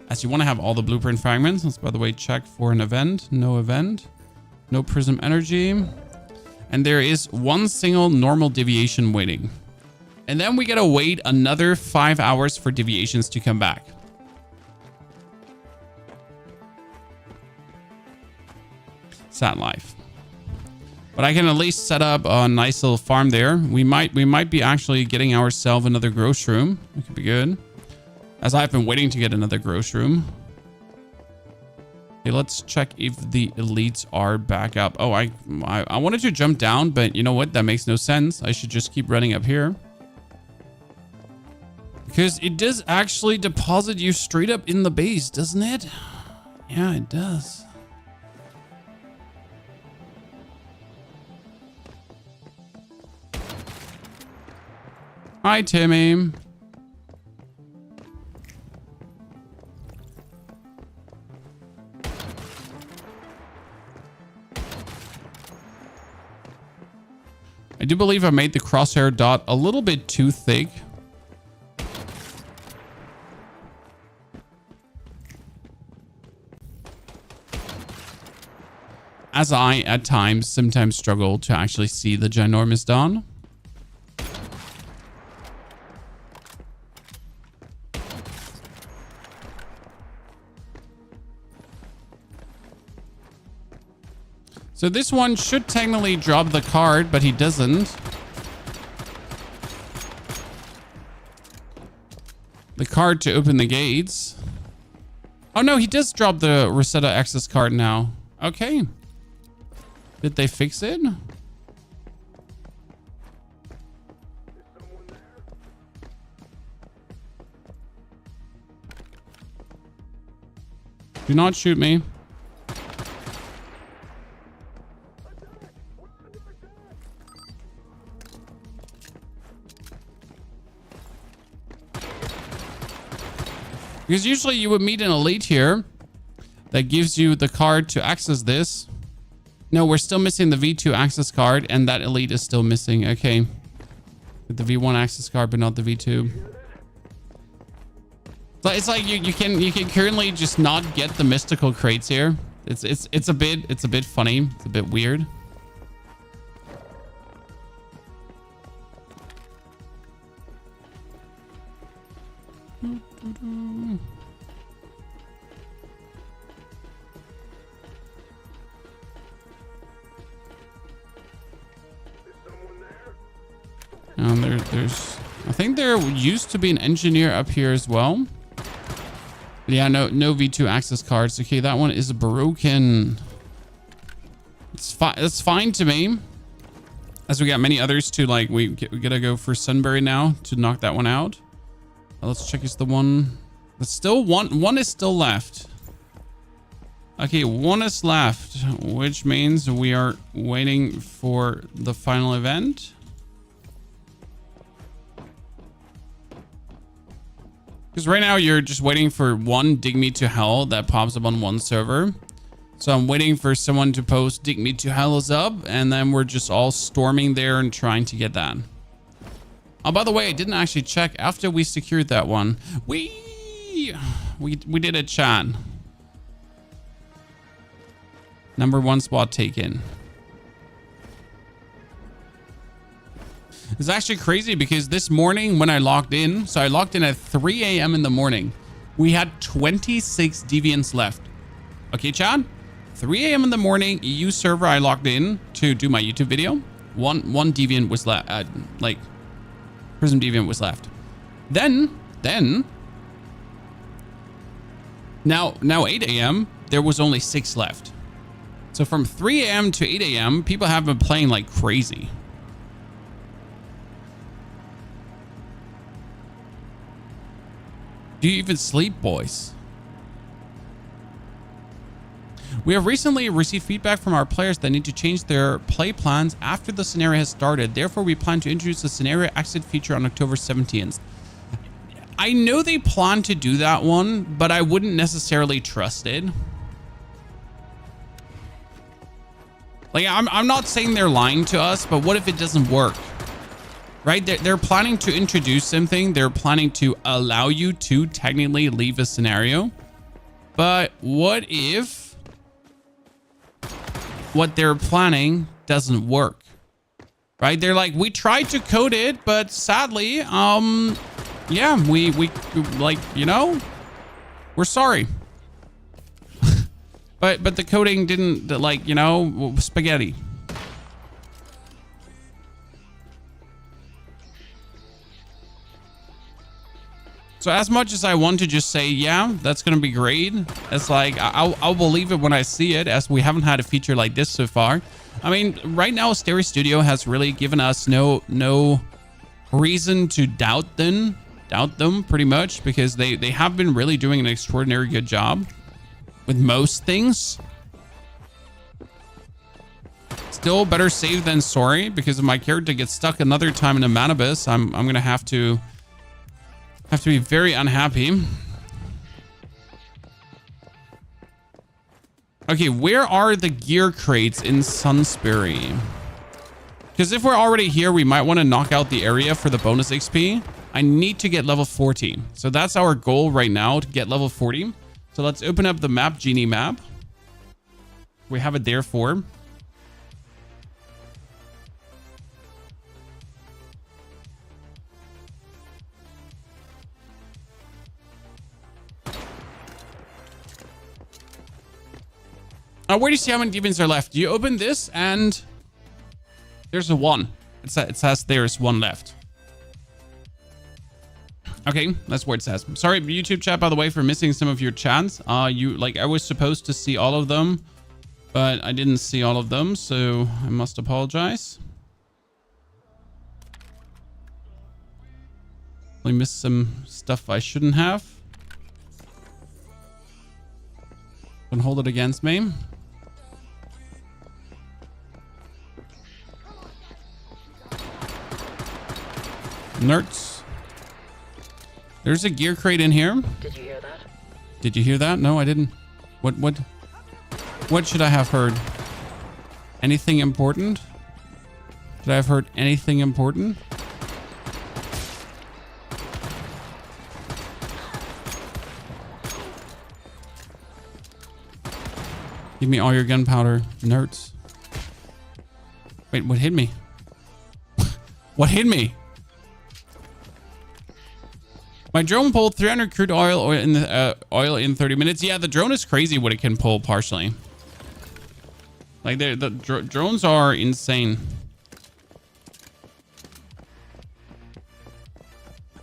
As you want to have all the blueprint fragments. Let's, by the way, check for an event. No event. No prism energy. And there is one single normal deviation waiting. And then we gotta wait another 5 hours for deviations to come back. Sad life. But I can at least set up a nice little farm there. We might be actually getting ourselves another grow room. It could be good. As I've been waiting to get another grow room. Okay, let's check if the elites are back up. Oh, I wanted to jump down, but you know what? That makes no sense. I should just keep running up here. Because it does actually deposit you straight up in the base, doesn't it? Yeah, it does. Hi, Timmy. I do believe I made the crosshair dot a little bit too thick. As I, at times, sometimes struggle to actually see the ginormous dawn. So this one should technically drop the card, but he doesn't. The card to open the gates. Oh no, he does drop the Rosetta access card now. Okay. Did they fix it? Do not shoot me. Because usually you would meet an elite here that gives you the card to access this. No, we're still missing the V2 access card, and that elite is still missing. Okay. With the V1 access card, but not the V2. So it's like you can currently just not get the mystical crates here. It's a bit funny. It's a bit weird. There's, I think there used to be an engineer up here as well. But yeah, no V2 access cards. Okay, that one is broken. It's fine. That's fine to me. As we got many others to like, we gotta go for Sunbury now to knock that one out. Let's check. Is the one that's still one is still left. Okay, one is left, which means we are waiting for the final event. Because right now you're just waiting for one dig me to hell that pops up on one server. So I'm waiting for someone to post dig me to hell is up, and then we're just all storming there and trying to get that. Oh, by the way, I didn't actually check after we secured that one. We did a chat. #1 spot taken. It's actually crazy because this morning when I logged in, so I logged in at 3 a.m. in the morning, we had 26 deviants left. Okay, Chad? 3 a.m. in the morning, EU server, I logged in to do my YouTube video. One deviant was left, like Prism deviant was left. Then, now 8 a.m., there was only 6 left. So from 3 a.m. to 8 a.m., people have been playing like crazy. Do you even sleep, boys? We have recently received feedback from our players that need to change their play plans after the scenario has started. Therefore, we plan to introduce the scenario exit feature on October 17th. I know they plan to do that one, but I wouldn't necessarily trust it. Like, I'm not saying they're lying to us, but what if it doesn't work? Right? They're planning to introduce something. They're planning to allow you to technically leave a scenario. But what if what they're planning doesn't work? Right? They're like, we tried to code it, but sadly, yeah, we like, you know, we're sorry. but the coding didn't, like, you know, spaghetti. So as much as I want to just say, yeah, that's going to be great, it's like, I'll believe it when I see it, as we haven't had a feature like this so far. I mean, right now, Stereo Studio has really given us no reason to doubt them pretty much, because they have been really doing an extraordinary good job with most things. Still better safe than sorry, because if my character gets stuck another time in a man abyss, I'm going to have to be very unhappy. Okay, where are the gear crates in Sunsbury? Because if we're already here, we might want to knock out the area for the bonus XP. I need to get level 40. So that's our goal right now, to get level 40. So let's open up the map, Genie map. We have it there for. Where do you see how many deviants are left? You open this and there's a 1. It says there's 1 left. Okay, that's what it says. Sorry, YouTube chat, by the way, for missing some of your chats. I was supposed to see all of them, but I didn't see all of them, so I must apologize. I missed some stuff I shouldn't have. Don't hold it against me. Nerds. There's a gear crate in here. Did you hear that? Did you hear that? No, I didn't. What should I have heard? Anything important? Should I have heard anything important? Give me all your gunpowder, nerds. Wait, what hit me? What hit me? My drone pulled 300 crude oil in 30 minutes. Yeah, the drone is crazy what it can pull partially. Like the drones are insane.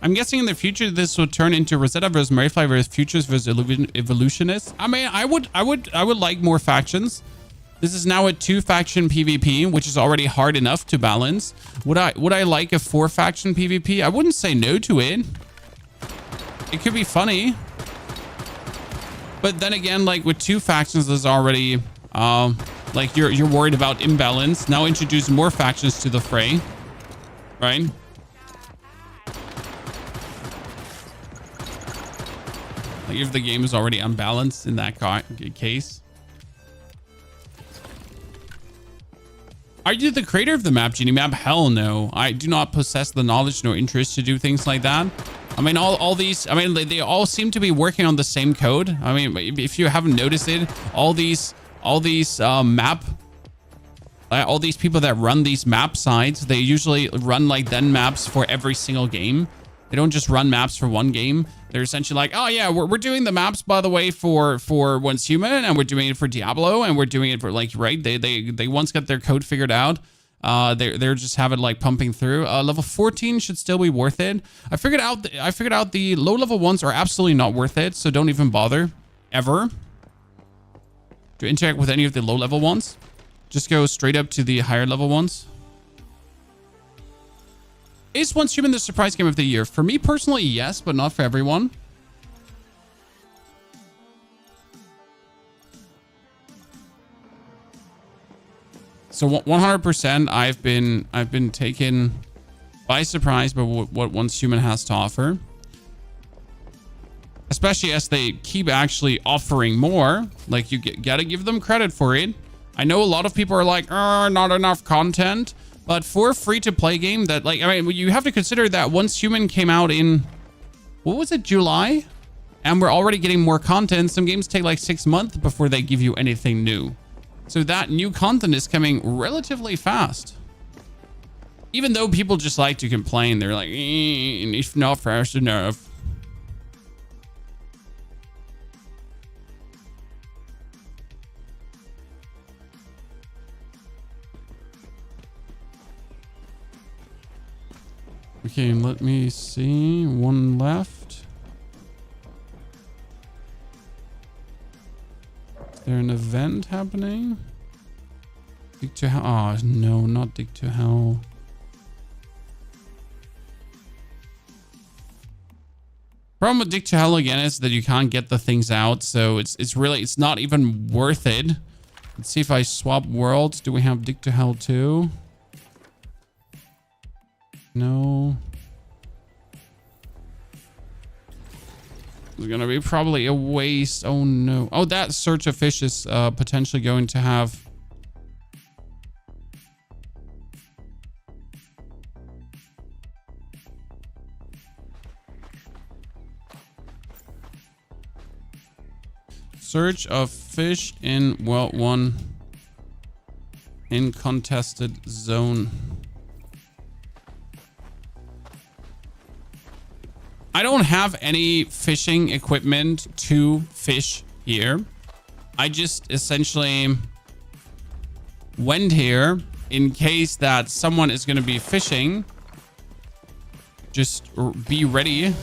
I'm guessing in the future this will turn into Rosetta versus Mayfly versus Futures versus Evolutionists. I mean, I would like more factions. This is now a 2-faction PvP, which is already hard enough to balance. Would I like a 4-faction PvP? I wouldn't say no to it. It could be funny. But then again, like with 2 factions, there's already like you're worried about imbalance. Now introduce more factions to the fray, right? Like if the game is already unbalanced in that case. Are you the creator of the map, Genie Map? Hell no. I do not possess the knowledge nor interest to do things like that. I mean, all these, I mean, they all seem to be working on the same code. I mean, if you haven't noticed it, all these all these people that run these map sites, they usually run like then maps for every single game. They don't just run maps for one game. They're essentially like, oh yeah, we're doing the maps, by the way, for Once Human, and we're doing it for Diablo, and we're doing it for like, right? They once got their code figured out. They're just have it like pumping through. Level 14 should still be worth it. I figured out the low level ones are absolutely not worth it, so don't even bother ever to interact with any of the low level ones. Just go straight up to the higher level ones. Is Once Human the surprise game of the year? For me personally, yes, but not for everyone. So 100%, I've been taken by surprise by what Once Human has to offer. Especially as they keep actually offering more. Like, you gotta give them credit for it. I know a lot of people are like, not enough content. But for a free-to-play game that, like, I mean, you have to consider that Once Human came out in, what was it, July? And we're already getting more content. Some games take like 6 months before they give you anything new. So that new content is coming relatively fast. Even though people just like to complain. They're like, it's not fast enough. Okay, let me see. One left. Is there an event happening? Dig to hell. Oh, no, not dig to hell. Problem with dig to hell again is that you can't get the things out, so it's not even worth it. Let's see if I swap worlds. Do we have dig to hell too? No. It's gonna be probably a waste. Oh no. Oh, that search of fish is potentially going to have. Search of fish in World 1 in contested zone. I don't have any fishing equipment to fish here. I just essentially went here in case that someone is going to be fishing. Just be ready.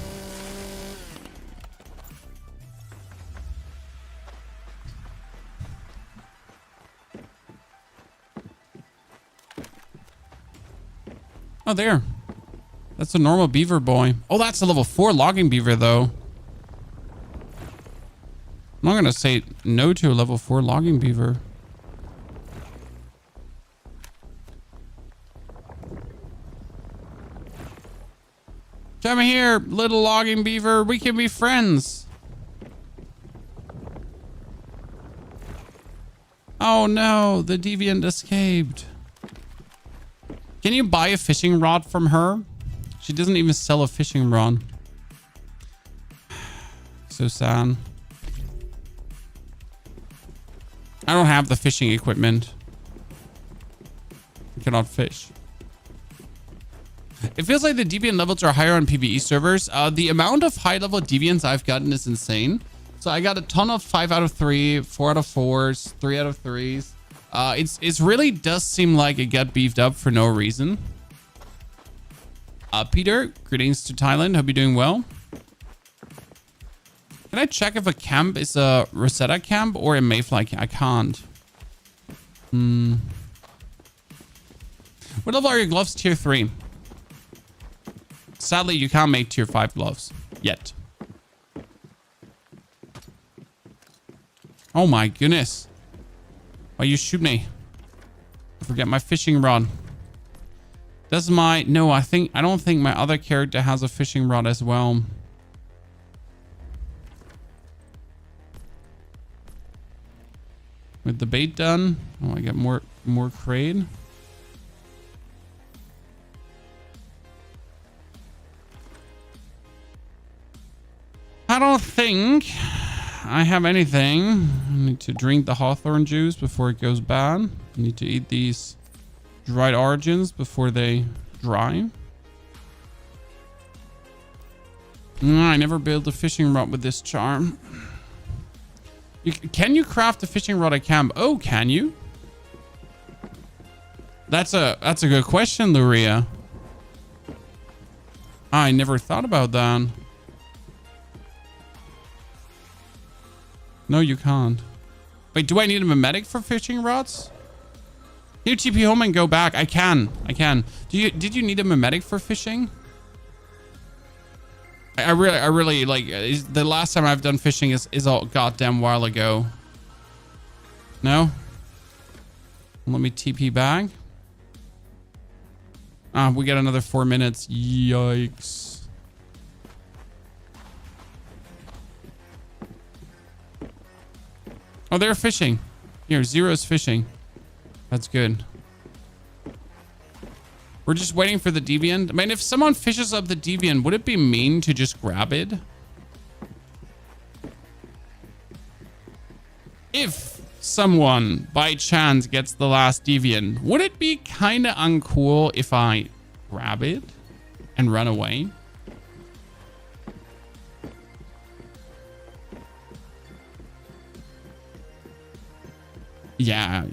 Oh, there. That's a normal beaver boy. Oh, that's a level 4 logging beaver, though. I'm not going to say no to a level 4 logging beaver. Come here, little logging beaver. We can be friends. Oh, no. The deviant escaped. Can you buy a fishing rod from her? She doesn't even sell a fishing rod. So sad. I don't have the fishing equipment. I cannot fish. It feels like the deviant levels are higher on PvE servers. The amount of high level deviants I've gotten is insane. So I got a ton of 5 out of 3, 4 out of 4s, 3 out of 3s. It's really does seem like it got beefed up for no reason. Peter, greetings to Thailand. Hope you're doing well. Can I check if a camp is a Rosetta camp or a Mayfly camp? I can't. What level are your gloves? Tier 3. Sadly, you can't make tier 5 gloves yet. Oh my goodness. Why you shoot me? I forget my fishing rod. Does my... No, I don't think my other character has a fishing rod as well. With the bait done. Oh, I get more crate. I don't think I have anything. I need to drink the hawthorn juice before it goes bad. I need to eat these dried origins before they dry. I never built a fishing rod with this charm. Can you craft a fishing rod at camp? Oh, can you? That's a good question, Luria. I never thought about that. No, you can't. Wait, do I need a mimetic for fishing rods? You TP home and go back. I can. Did you need a mimetic for fishing? I really like the last time I've done fishing is a goddamn while ago. No? Let me TP back. We got another 4 minutes. Yikes. Oh, they're fishing. Here, Zero's fishing. That's good. We're just waiting for the deviant. I mean, if someone fishes up the deviant, would it be mean to just grab it? If someone by chance gets the last deviant, would it be kind of uncool if I grab it and run away? Yeah.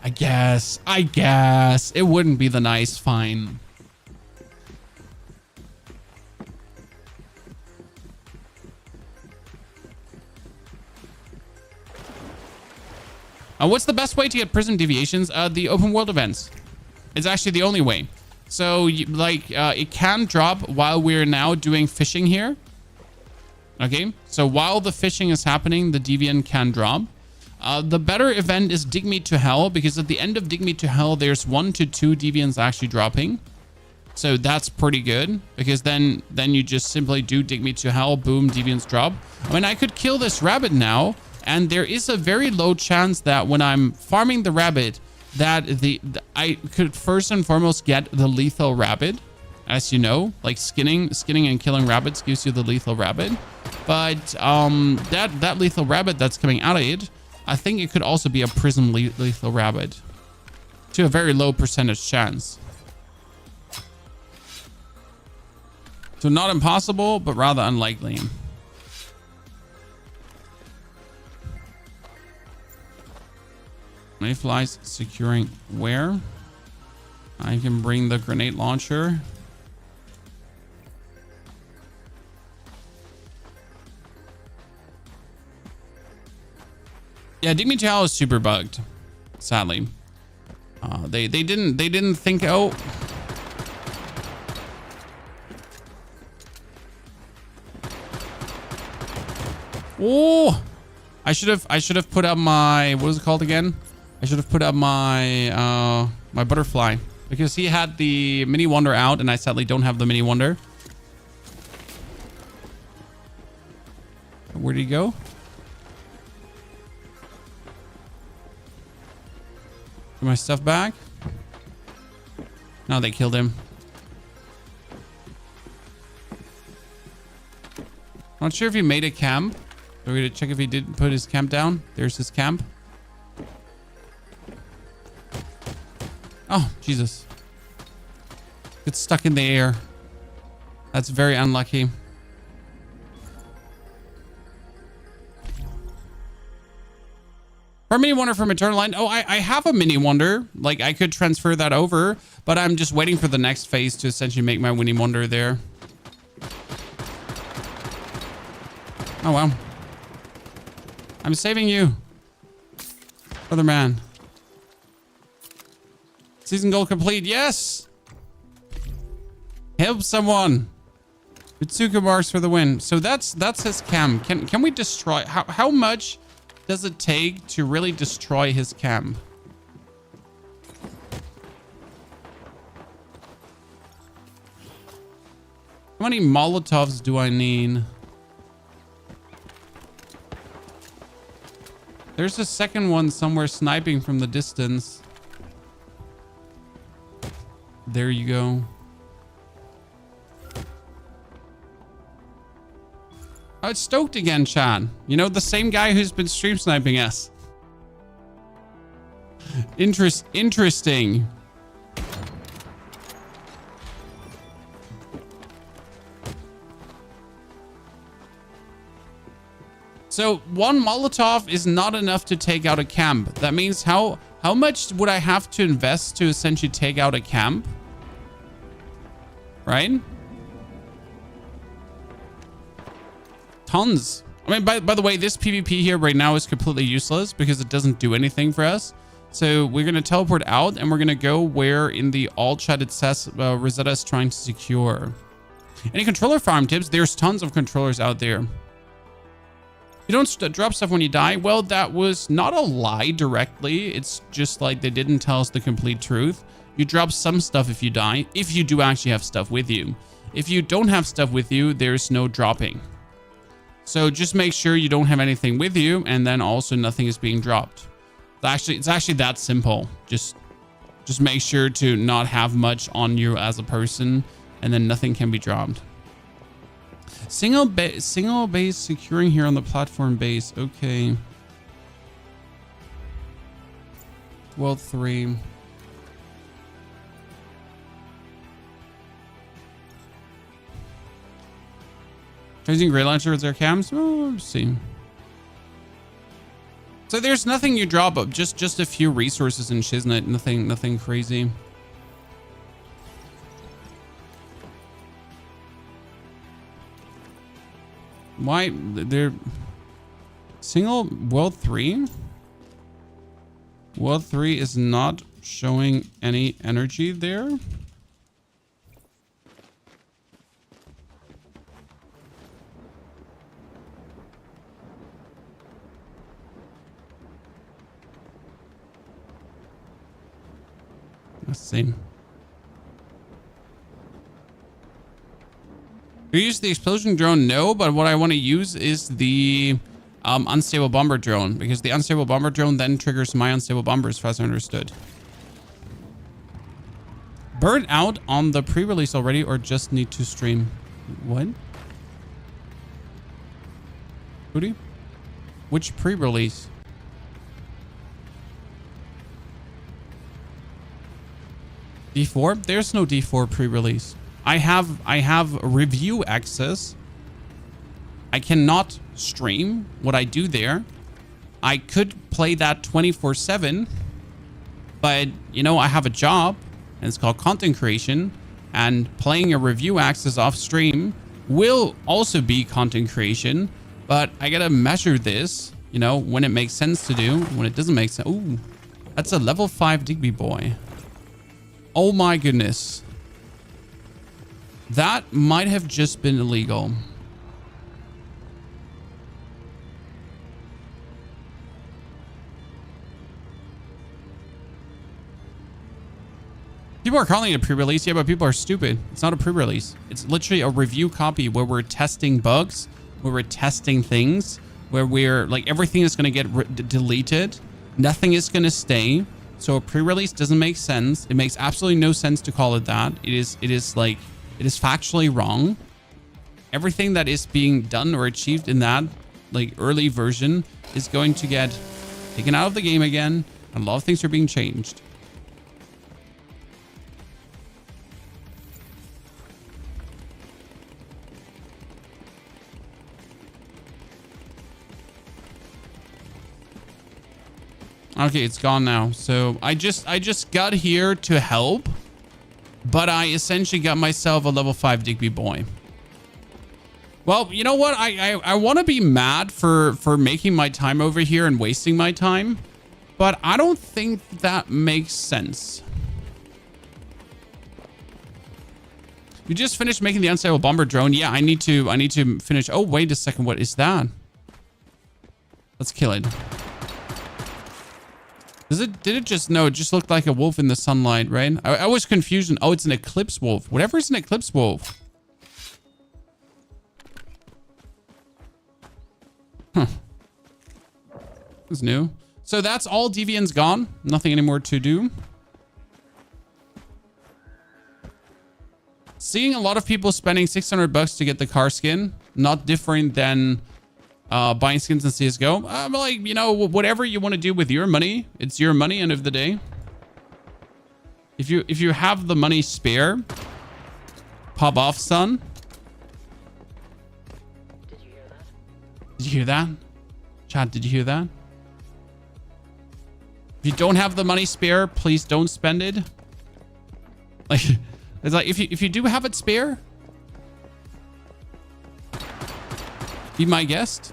I guess. It wouldn't be the nice fine. What's the best way to get Prism Deviations? The open world events. It's actually the only way. So, it can drop while we're now doing fishing here. Okay? So, while the fishing is happening, the deviant can drop. The better event is Dig Me to Hell, because at the end of Dig Me to Hell, there's 1 to 2 deviants actually dropping. So that's pretty good, because then you just simply do Dig Me to Hell, boom, deviants drop. I mean, I could kill this rabbit now, and there is a very low chance that when I'm farming the rabbit, that I could first and foremost get the lethal rabbit. As you know, like skinning and killing rabbits gives you the lethal rabbit. But that lethal rabbit that's coming out of it, I think it could also be a Prism lethal rabbit to a very low percentage chance. So not impossible, but rather unlikely. Mayflies securing where? I can bring the grenade launcher. Yeah, Dig Me to Hell is super bugged, sadly. They didn't think. Oh, I should have put up my, what is it called again? I should have put up my my butterfly, because he had the mini wonder out, and I sadly don't have the mini wonder. Where did he go? Put my stuff back. No, they killed him. Not sure if he made a camp. So we're gonna check if he did put his camp down. There's his camp. Oh, Jesus. It's stuck in the air. That's very unlucky. For mini wonder from Eternal Line. Oh, I have a mini wonder. Like, I could transfer that over, but I'm just waiting for the next phase to essentially make my mini wonder there. Oh, wow. I'm saving you, brother man. Season goal complete. Yes. Help someone. Mitsuka marks for the win. So that's his cam. Can we destroy? How much does it take to really destroy his camp? How many Molotovs do I need? There's a second one somewhere sniping from the distance. There you go. Oh, it's stoked again, Chan. You know, the same guy who's been stream sniping us. Interesting. So one Molotov is not enough to take out a camp. That means how much would I have to invest to essentially take out a camp? Right? Tons. I mean, by the way, this PvP here right now is completely useless because it doesn't do anything for us. So we're going to teleport out and we're going to go where in the alt chat it says Rosetta is trying to secure. Any controller farm tips? There's tons of controllers out there. You don't drop stuff when you die. Well, that was not a lie directly. It's just like they didn't tell us the complete truth. You drop some stuff if you die, if you do actually have stuff with you. If you don't have stuff with you, there's no dropping. So just make sure you don't have anything with you, and then also nothing is being dropped. It's actually that simple. Just make sure to not have much on you as a person, and then nothing can be dropped. Single base securing here on the platform base. Okay. World 3. Using Grey Launcher with their cams? Oh, let's see. So there's nothing you drop up, just a few resources in Shiznit, nothing crazy. Why they're single World 3? World 3 is not showing any energy there. Let's see. Do you use the explosion drone? No, but what I want to use is the unstable bomber drone, because the unstable bomber drone then triggers my unstable bombers, as I understood. Burn out on the pre-release already, or just need to stream? What? Booty? Which pre-release? D4? There's no D4 pre-release. I have review access. I cannot stream what I do there. I could play that 24/7, but you know, I have a job and it's called content creation, and playing a review access off stream will also be content creation, but I gotta measure this, you know, when it makes sense to do, when it doesn't make sense. Ooh, that's a level 5 Digby boy. Oh my goodness. That might have just been illegal. People are calling it a pre-release. Yeah, but people are stupid. It's not a pre-release. It's literally a review copy where we're testing bugs, where we're testing things, where we're like, everything is going to get deleted. Nothing is going to stay. So a pre-release doesn't make sense. It makes absolutely no sense to call it that. It is factually wrong. Everything that is being done or achieved in that like early version is going to get taken out of the game again, and a lot of things are being changed. Okay, it's gone now. So I just got here to help, but I essentially got myself a level 5 Digby boy. Well, you know what? I want to be mad for making my time over here and wasting my time, but I don't think that makes sense. You just finished making the unstable bomber drone. Yeah, I need to finish. Oh, wait a second. What is that? Let's kill it. Did it just, no, it just looked like a wolf in the sunlight, right? I was confused. Oh, it's an eclipse wolf. Whatever is an eclipse wolf. Huh. That's new. So that's all deviants gone. Nothing anymore to do. Seeing a lot of people spending 600 bucks to get the car skin, not different than buying skins in CSGO. Like, you know, whatever you want to do with your money, it's your money end of the day. If you have the money spare, pop off, son. Did you hear that? Did you hear that? Chat, did you hear that? If you don't have the money spare, please don't spend it. Like, it's like if you do have it spare, be my guest.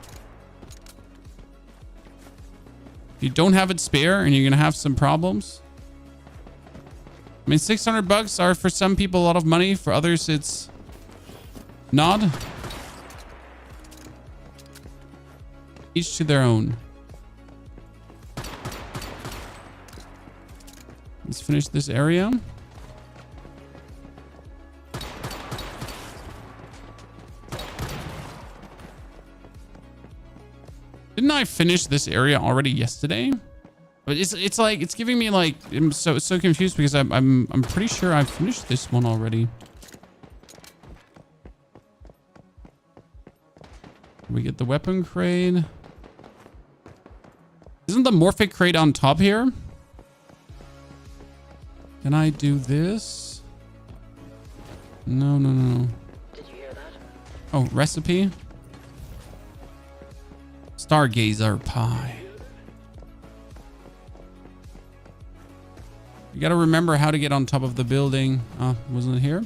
If you don't have it spare and you're gonna have some problems. I mean, 600 bucks are for some people a lot of money. For others, it's not. Each to their own. Let's finish this area. Didn't I finish this area already yesterday? But it's like it's giving me like I'm so confused because I'm pretty sure I finished this one already. We get the weapon crate. Isn't the morphic crate on top here? Can I do this? No. Did you hear that? Oh, recipe. Stargazer pie. You gotta remember how to get on top of the building. Oh, wasn't it here?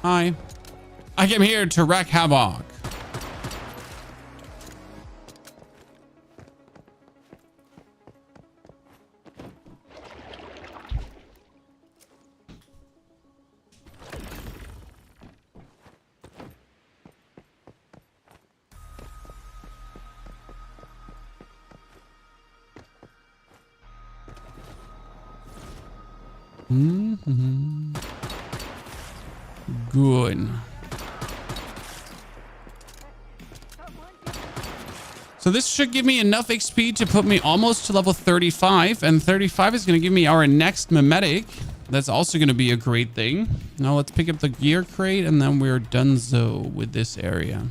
Hi. I came here to wreak havoc. Good. So this should give me enough XP to put me almost to level 35, and 35 is going to give me our next mimetic. That's also going to be a great thing. Now let's pick up the gear crate, and then we're donezo with this area.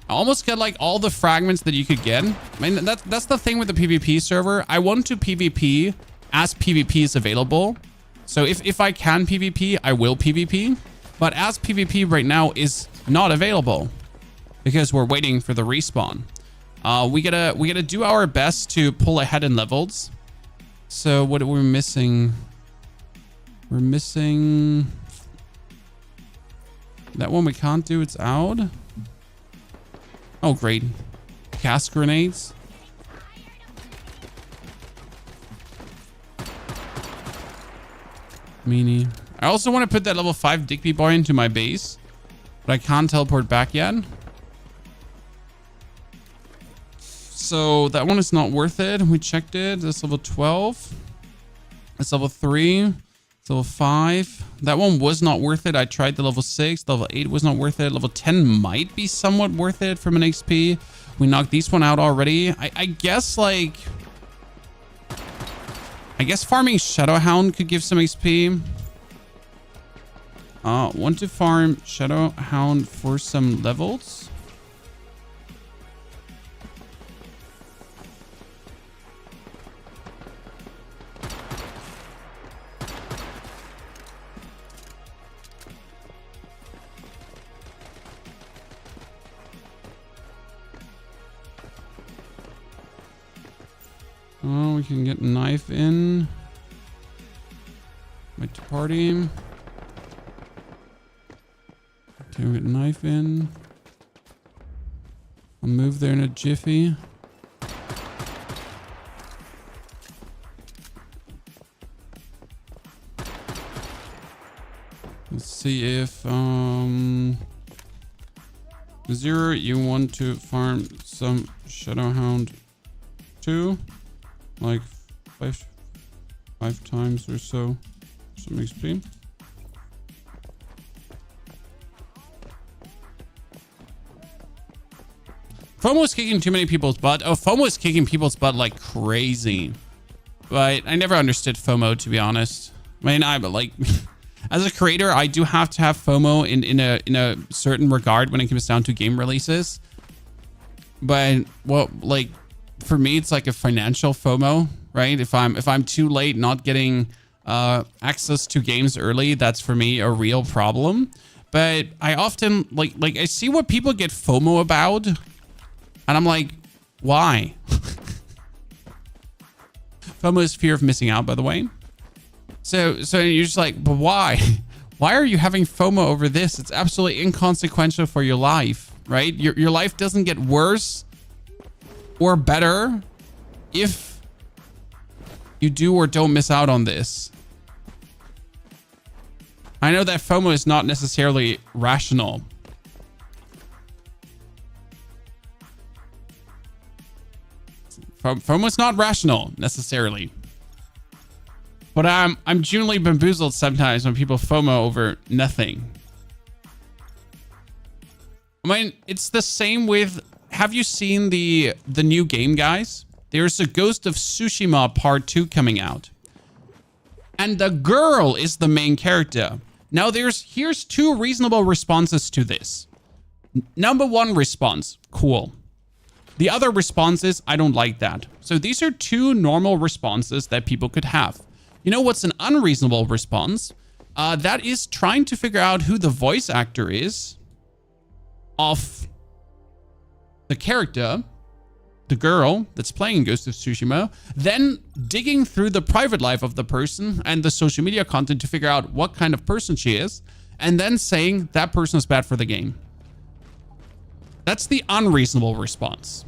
I almost got like all the fragments that you could get. I mean, that's the thing with the PvP server. I want to PvP as PvP is available. So if I can PvP, I will PvP. But as PvP right now is not available because we're waiting for the respawn. We gotta do our best to pull ahead in levels. So what are we missing? We're missing that one. We can't do. It's out. Oh, great. Gas grenades. Meanie. I also want to put that level 5 Digby boy into my base, but I can't teleport back yet. So that one is not worth it. We checked it. That's level 12. That's level 3. It's level 5. That one was not worth it. I tried the level 6. Level 8 was not worth it. Level 10 might be somewhat worth it from an XP. We knocked these one out already. I guess like... I guess farming Shadowhound could give some XP. Want to farm Shadowhound for some levels. Oh, we can get a knife in. Wait to party. Okay, we get a knife in. I'll move there in a jiffy. Let's see if Zero, you want to farm some Shadowhound too? Like five times or so. Some XP. FOMO is kicking too many people's butt. Oh, FOMO is kicking people's butt like crazy. But I never understood FOMO, to be honest. I mean, but like, as a creator, I do have to have FOMO in a certain regard when it comes down to game releases. But well, like for me, it's like a financial FOMO, right? If I'm too late not getting access to games early, that's for me a real problem. But I often like I see what people get FOMO about. And I'm like, why? FOMO is fear of missing out, by the way. So you're just like, but why? Why are you having FOMO over this? It's absolutely inconsequential for your life, right? Your life doesn't get worse or better if you do or don't miss out on this. I know that FOMO is not necessarily rational. FOMO is not rational necessarily, but I'm genuinely bamboozled sometimes when people FOMO over nothing. I mean, it's the same with. Have you seen the new game, guys? There's a Ghost of Tsushima Part 2 coming out, and the girl is the main character. Now, here's two reasonable responses to this. Number one response, cool. The other response is, I don't like that. So these are two normal responses that people could have. You know what's an unreasonable response? That is trying to figure out who the voice actor is of the character, the girl that's playing Ghost of Tsushima, then digging through the private life of the person and the social media content to figure out what kind of person she is, and then saying that person is bad for the game. That's the unreasonable response.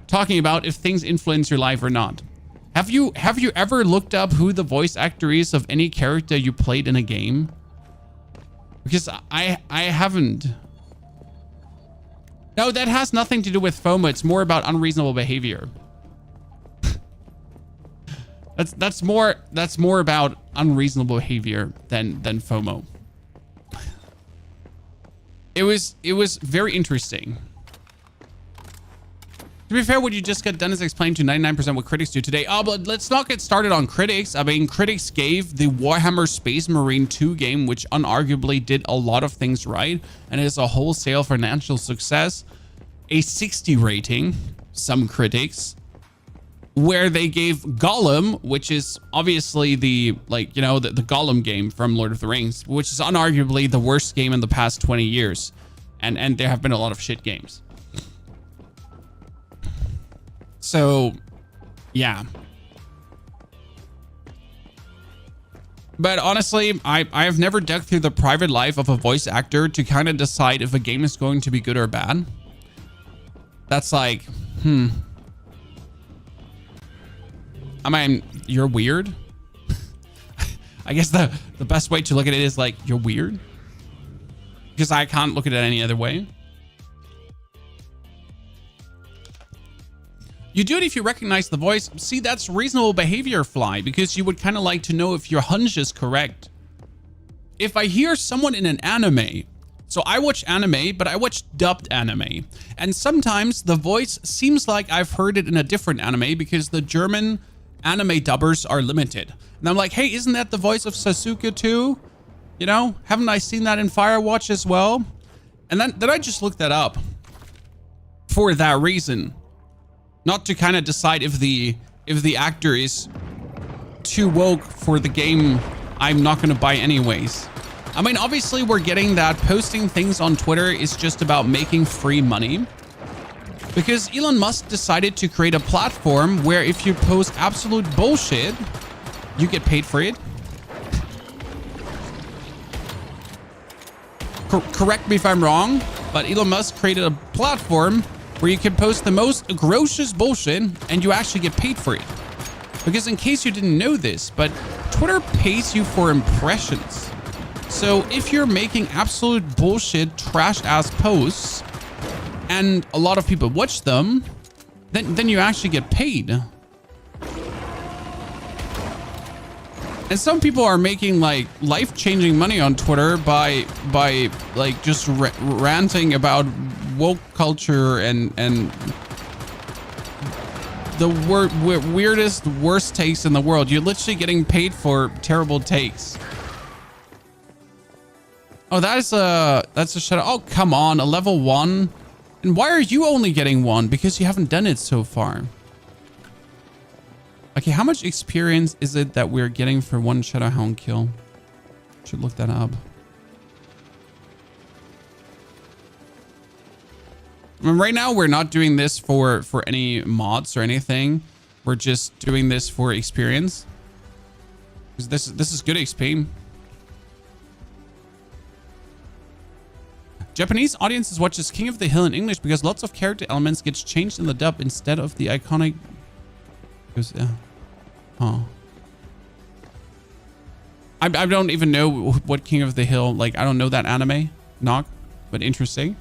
Talking about if things influence your life or not. Have you ever looked up who the voice actor is of any character you played in a game? Because I haven't. No, that has nothing to do with FOMO. It's more about unreasonable behavior. that's more about unreasonable behavior than FOMO. It was very interesting. To be fair, what you just got done is explained to 99% what critics do today. Oh, but let's not get started on critics. I mean, critics gave the Warhammer Space Marine 2 game, which unarguably did a lot of things right and is a wholesale financial success, a 60 rating, some critics, where they gave Gollum, which is obviously the Gollum game from Lord of the Rings, which is unarguably the worst game in the past 20 years. And there have been a lot of shit games. So, yeah. But honestly, I've never dug through the private life of a voice actor to kind of decide if a game is going to be good or bad. That's like, I mean, you're weird. I guess the best way to look at it is like, you're weird. Because I can't look at it any other way. You do it if you recognize the voice. See, that's reasonable behavior, Fly, because you would kind of like to know if your hunch is correct. If I hear someone in an anime, so I watch anime, but I watch dubbed anime, and sometimes the voice seems like I've heard it in a different anime because the German anime dubbers are limited. And I'm like, hey, isn't that the voice of Sasuke too? You know, haven't I seen that in Firewatch as well? And then I just looked that up for that reason. Not to kind of decide if the actor is too woke for the game I'm not going to buy anyways. I mean, obviously we're getting that posting things on Twitter is just about making free money. Because Elon Musk decided to create a platform where if you post absolute bullshit, you get paid for it. Correct me if I'm wrong, but Elon Musk created a platform where you can post the most atrocious bullshit and you actually get paid for it. Because in case you didn't know this, but Twitter pays you for impressions. So if you're making absolute bullshit, trash ass posts and a lot of people watch them, then you actually get paid. And some people are making like life-changing money on Twitter by like just ranting about woke culture and the weirdest, worst takes in the world. You're literally getting paid for terrible takes. Oh, that's a shadow. Oh, come on, a level 1. And why are you only getting 1? Because you haven't done it so far. Okay, how much experience is it that we're getting for 1 Shadowhound kill? Should look that up. I mean, right now, we're not doing this for any mods or anything. We're just doing this for experience. Because this is good XP. Japanese audiences watches King of the Hill in English because lots of character elements gets changed in the dub instead of the iconic... Because, yeah. Huh. I don't even know what King of the Hill... Like, I don't know that anime. Knock. But interesting.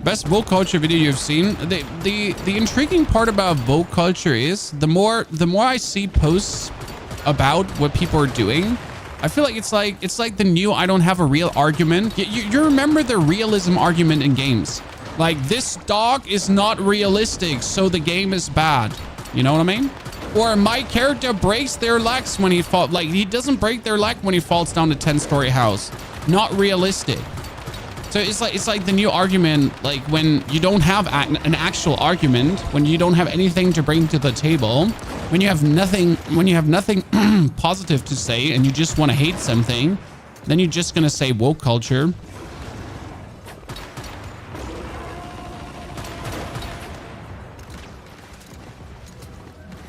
Best woke culture video you've seen. The intriguing part about woke culture is the more I see posts about what people are doing, I feel like it's like the new I don't have a real argument. You remember the realism argument in games? Like, this dog is not realistic, so the game is bad. You know what I mean? Or my character breaks their legs when he falls. Like, he doesn't break their leg when he falls down a 10-story house. Not realistic. So it's like the new argument, like when you don't have an actual argument, when you don't have anything to bring to the table, when you have nothing positive to say and you just want to hate something, then you're just going to say woke culture.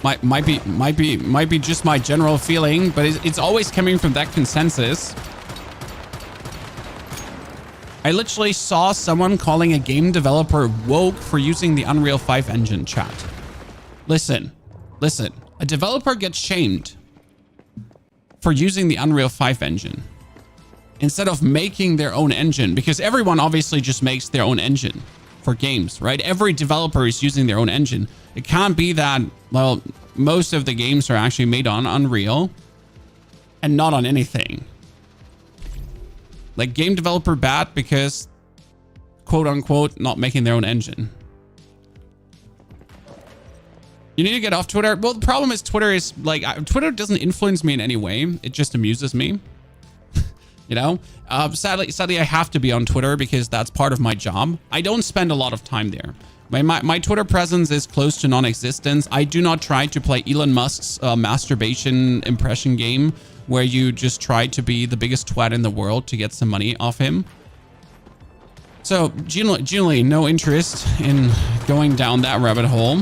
Might be just my general feeling, but it's always coming from that consensus. I literally saw someone calling a game developer woke for using the Unreal 5 engine, chat. Listen. A developer gets shamed for using the Unreal 5 engine instead of making their own engine, because everyone obviously just makes their own engine for games, right? Every developer is using their own engine. It can't be that, well, most of the games are actually made on Unreal and not on anything. Like, game developer bad because, quote unquote, not making their own engine. You need to get off Twitter. Well, the problem is Twitter is like, Twitter doesn't influence me in any way. It just amuses me. You know, sadly, I have to be on Twitter because that's part of my job. I don't spend a lot of time there. My Twitter presence is close to non-existence. I do not try to play Elon Musk's masturbation impression game where you just try to be the biggest twat in the world to get some money off him. So generally no interest in going down that rabbit hole.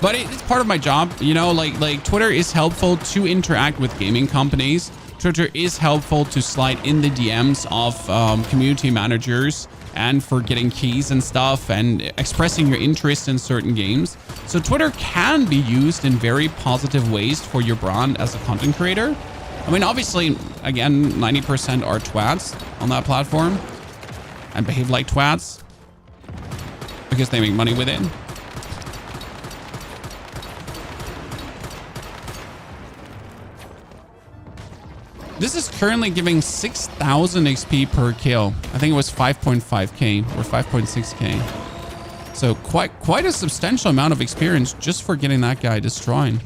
But it's part of my job, you know, like Twitter is helpful to interact with gaming companies. Twitter is helpful to slide in the DMs of community managers and for getting keys and stuff and expressing your interest in certain games. So Twitter can be used in very positive ways for your brand as a content creator. I mean, obviously, again, 90% are twats on that platform and behave like twats because they make money with it. This is currently giving 6,000 XP per kill. I think it was 5.5k or 5.6k. So quite a substantial amount of experience just for getting that guy destroyed.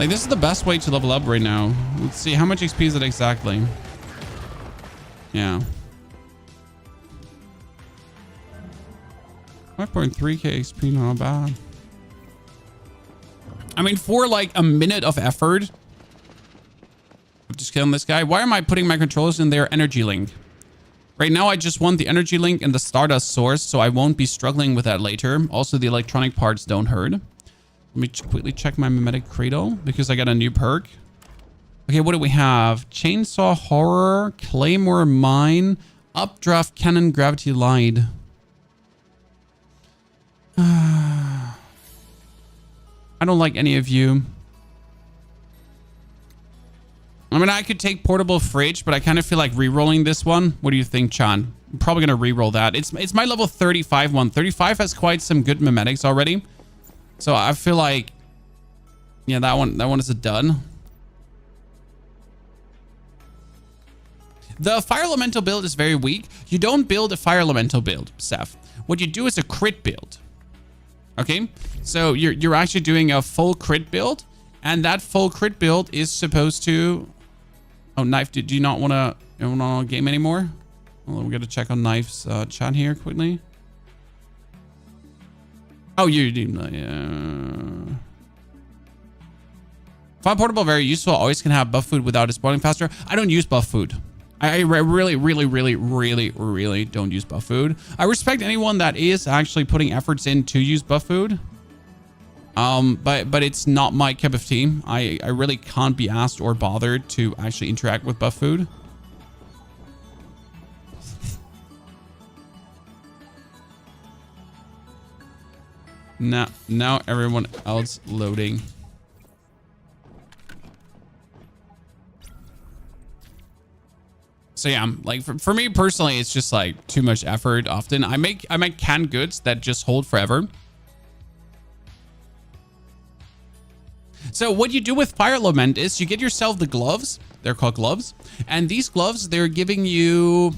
Like, this is the best way to level up right now. Let's see, how much XP is it exactly? Yeah. 5.3k XP, not bad. I mean, for like a minute of effort, I'm just killing this guy. Why am I putting my controllers in their energy link? Right now, I just want the energy link and the Stardust source, so I won't be struggling with that later. Also, the electronic parts don't hurt. Let me quickly check my mimetic cradle because I got a new perk. Okay, what do we have? Chainsaw Horror, Claymore Mine, Updraft Cannon, Gravity Light. I don't like any of you. I mean, I could take Portable Fridge, but I kind of feel like re-rolling this one. What do you think, Chan? I'm probably going to re-roll that. It's my level 35 one. 35 has quite some good mimetics already. So I feel like, yeah, that one is a done. The Fire Elemental build is very weak. You don't build a Fire Elemental build, Seth. What you do is a crit build. Okay? So you're actually doing a full crit build. And that full crit build is supposed to... Oh, Knife, do you not want to game anymore? Well, we're going to check on Knife's chat here quickly. Oh, you do. Find Portable very useful. Always can have buff food without it spawning faster. I don't use buff food. I really don't use buff food. I respect anyone that is actually putting efforts in to use buff food. But it's not my cup of tea. I really can't be asked or bothered to actually interact with buff food. Now everyone else loading. So yeah, like for me personally, it's just like too much effort. Often I make canned goods that just hold forever. So what you do with Fire Element is you get yourself the gloves. They're called gloves. And these gloves, they're giving you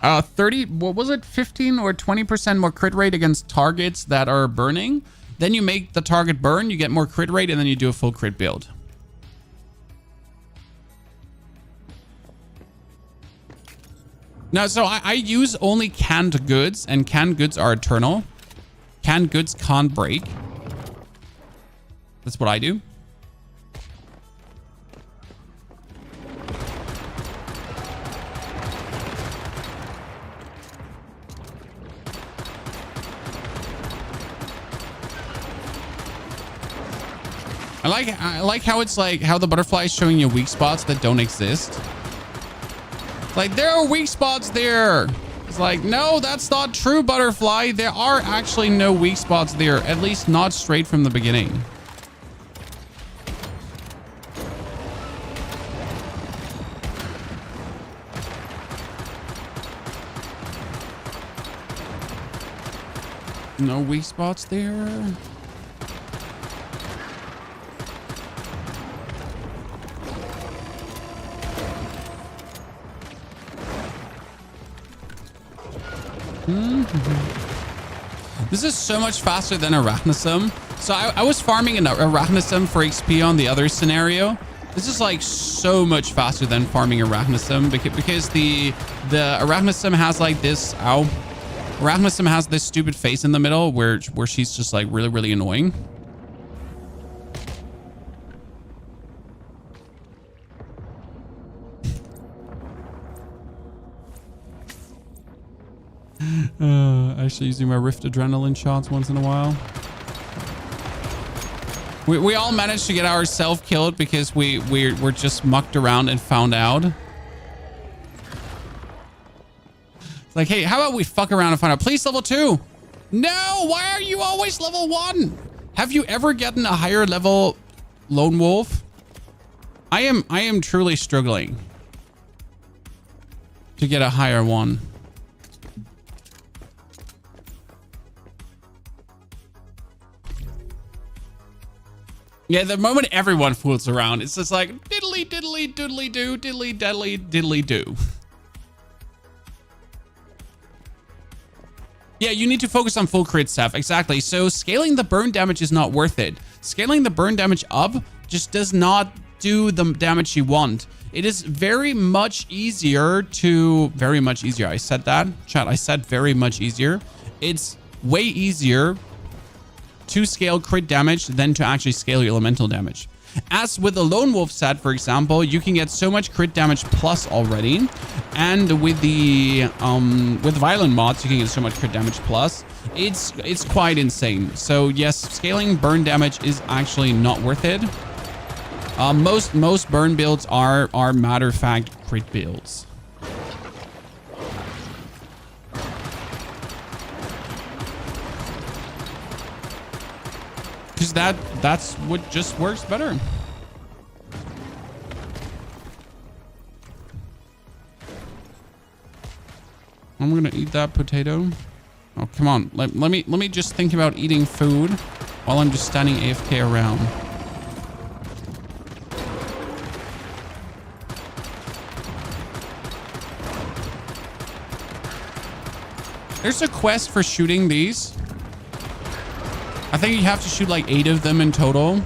30, what was it? 15 or 20% more crit rate against targets that are burning. Then you make the target burn, you get more crit rate, and then you do a full crit build. Now, so I use only canned goods, and canned goods are eternal. Canned goods can't break. That's what I do. I like how it's like how the butterfly is showing you weak spots that don't exist. It's like there are weak spots there. It's like, no, that's not true, butterfly. There are actually no weak spots there, at least not straight from the beginning. No weak spots there. This is so much faster than Arachnism. So I was farming an Arachnism for XP on the other scenario. This is like so much faster than farming Arachnism because the Arachnism has like this. Ow. Arachnism has this stupid face in the middle where she's just like really annoying. Actually using my Rift Adrenaline shots once in a while. We all managed to get ourselves killed because we're just mucked around and found out. It's like, hey, how about we fuck around and find out? Please, level 2. No, why are you always level 1? Have you ever gotten a higher level lone wolf? I am truly struggling to get a higher one. Yeah, the moment everyone fools around, it's just like diddly diddly doodly do, diddly diddly diddly do. Yeah, you need to focus on full crit stuff. Exactly. So scaling the burn damage is not worth it. Scaling the burn damage up just does not do the damage you want. It is very much easier to... Very much easier. I said that. Chat, I said very much easier. It's way easier to scale crit damage than to actually scale your elemental damage. As with the Lone Wolf set, for example, you can get so much crit damage plus already. And with the with violent mods, you can get so much crit damage plus. It's quite insane. So yes, scaling burn damage is actually not worth it. Most burn builds are matter of fact crit builds. Because that's what just works better. I'm gonna eat that potato. Oh, come on. Let me just think about eating food while I'm just standing AFK around. There's a quest for shooting these. I think you have to shoot like 8 of them in total.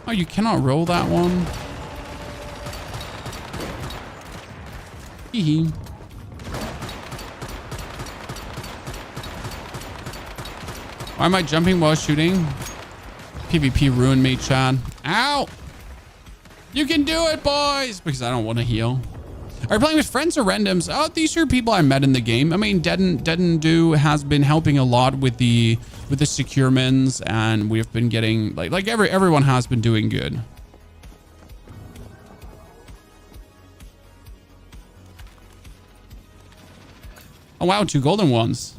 Oh, you cannot roll that one. Hee. Why am I jumping while shooting? PvP ruined me, Chad. Ow! You can do it, boys! Because I don't want to heal. Are you playing with friends or randoms? Oh, these are people I met in the game. I mean, Dedendu has been helping a lot with the securements, and we've been getting like everyone has been doing good. Oh wow, 2 golden ones.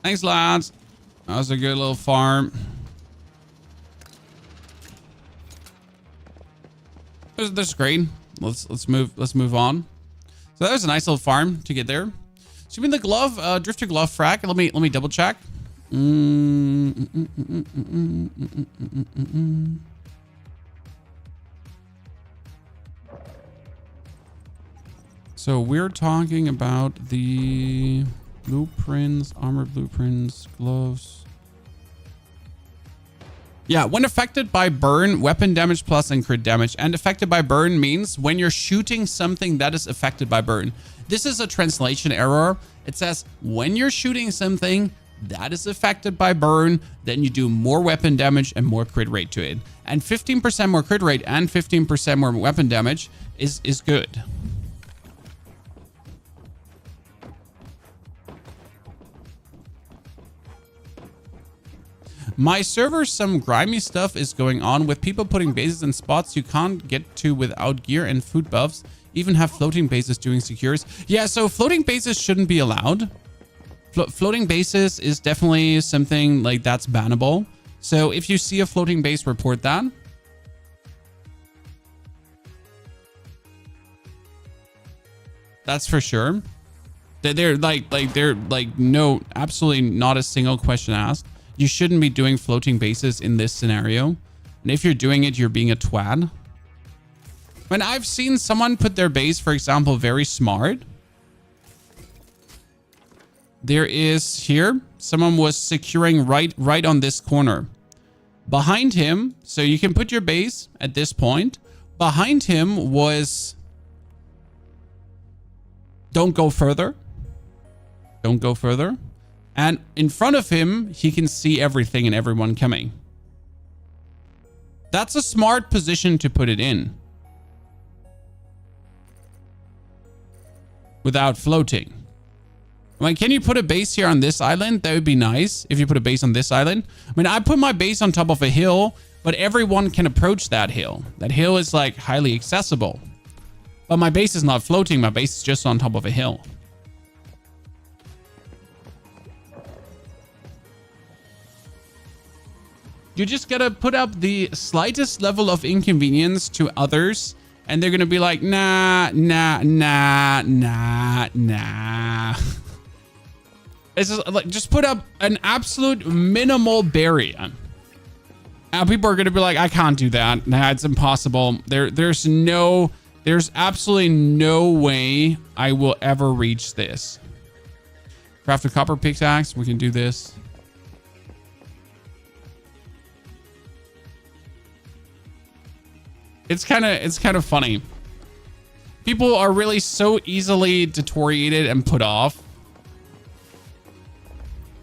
Thanks, lads. That was a good little farm. There's great. Let's move on. So that was a nice little farm to get there. So you mean the glove, drifter glove frac? Let me double check. So we're talking about the blueprints, armor blueprints, gloves. Yeah, when affected by burn, weapon damage plus and crit damage. And affected by burn means when you're shooting something that is affected by burn. This is a translation error. It says when you're shooting something that is affected by burn, then you do more weapon damage and more crit rate to it. And 15% more crit rate and 15% more weapon damage is good. My server, some grimy stuff is going on with people putting bases in spots you can't get to without gear and food buffs. Even have floating bases doing secures. Yeah, so floating bases shouldn't be allowed. Floating bases is definitely something like that's bannable. So if you see a floating base, report that. That's for sure. They're like no, absolutely not a single question asked. You shouldn't be doing floating bases in this scenario. And if you're doing it, you're being a twat. When I've seen someone put their base, for example, very smart. There is here, someone was securing right on this corner. Behind him, so you can put your base at this point. Behind him was, don't go further. Don't go further. And in front of him, he can see everything and everyone coming. That's a smart position to put it in. Without floating. I mean, can you put a base here on this island? That would be nice if you put a base on this island. I mean, I put my base on top of a hill, but everyone can approach that hill. That hill is like highly accessible. But my base is not floating. My base is just on top of a hill. You just gotta put up the slightest level of inconvenience to others, and they're gonna be like, nah. It's just like, just put up an absolute minimal barrier. And people are gonna be like, I can't do that. Nah, it's impossible. There's absolutely no way I will ever reach this. Craft a copper pickaxe. We can do this. It's kind of funny. People are really so easily deteriorated and put off.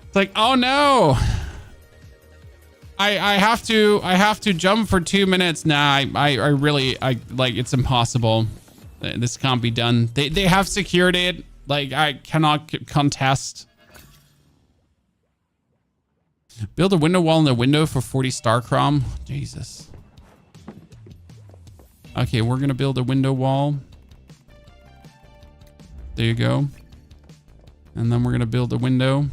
It's like, oh no, I have to jump for 2 minutes. Nah, I really like, it's impossible. This can't be done. They have secured it. Like, I cannot contest. Build a window wall in the window for 40 star crom. Jesus. Okay, we're gonna build a window wall. There you go. And then we're gonna build a window.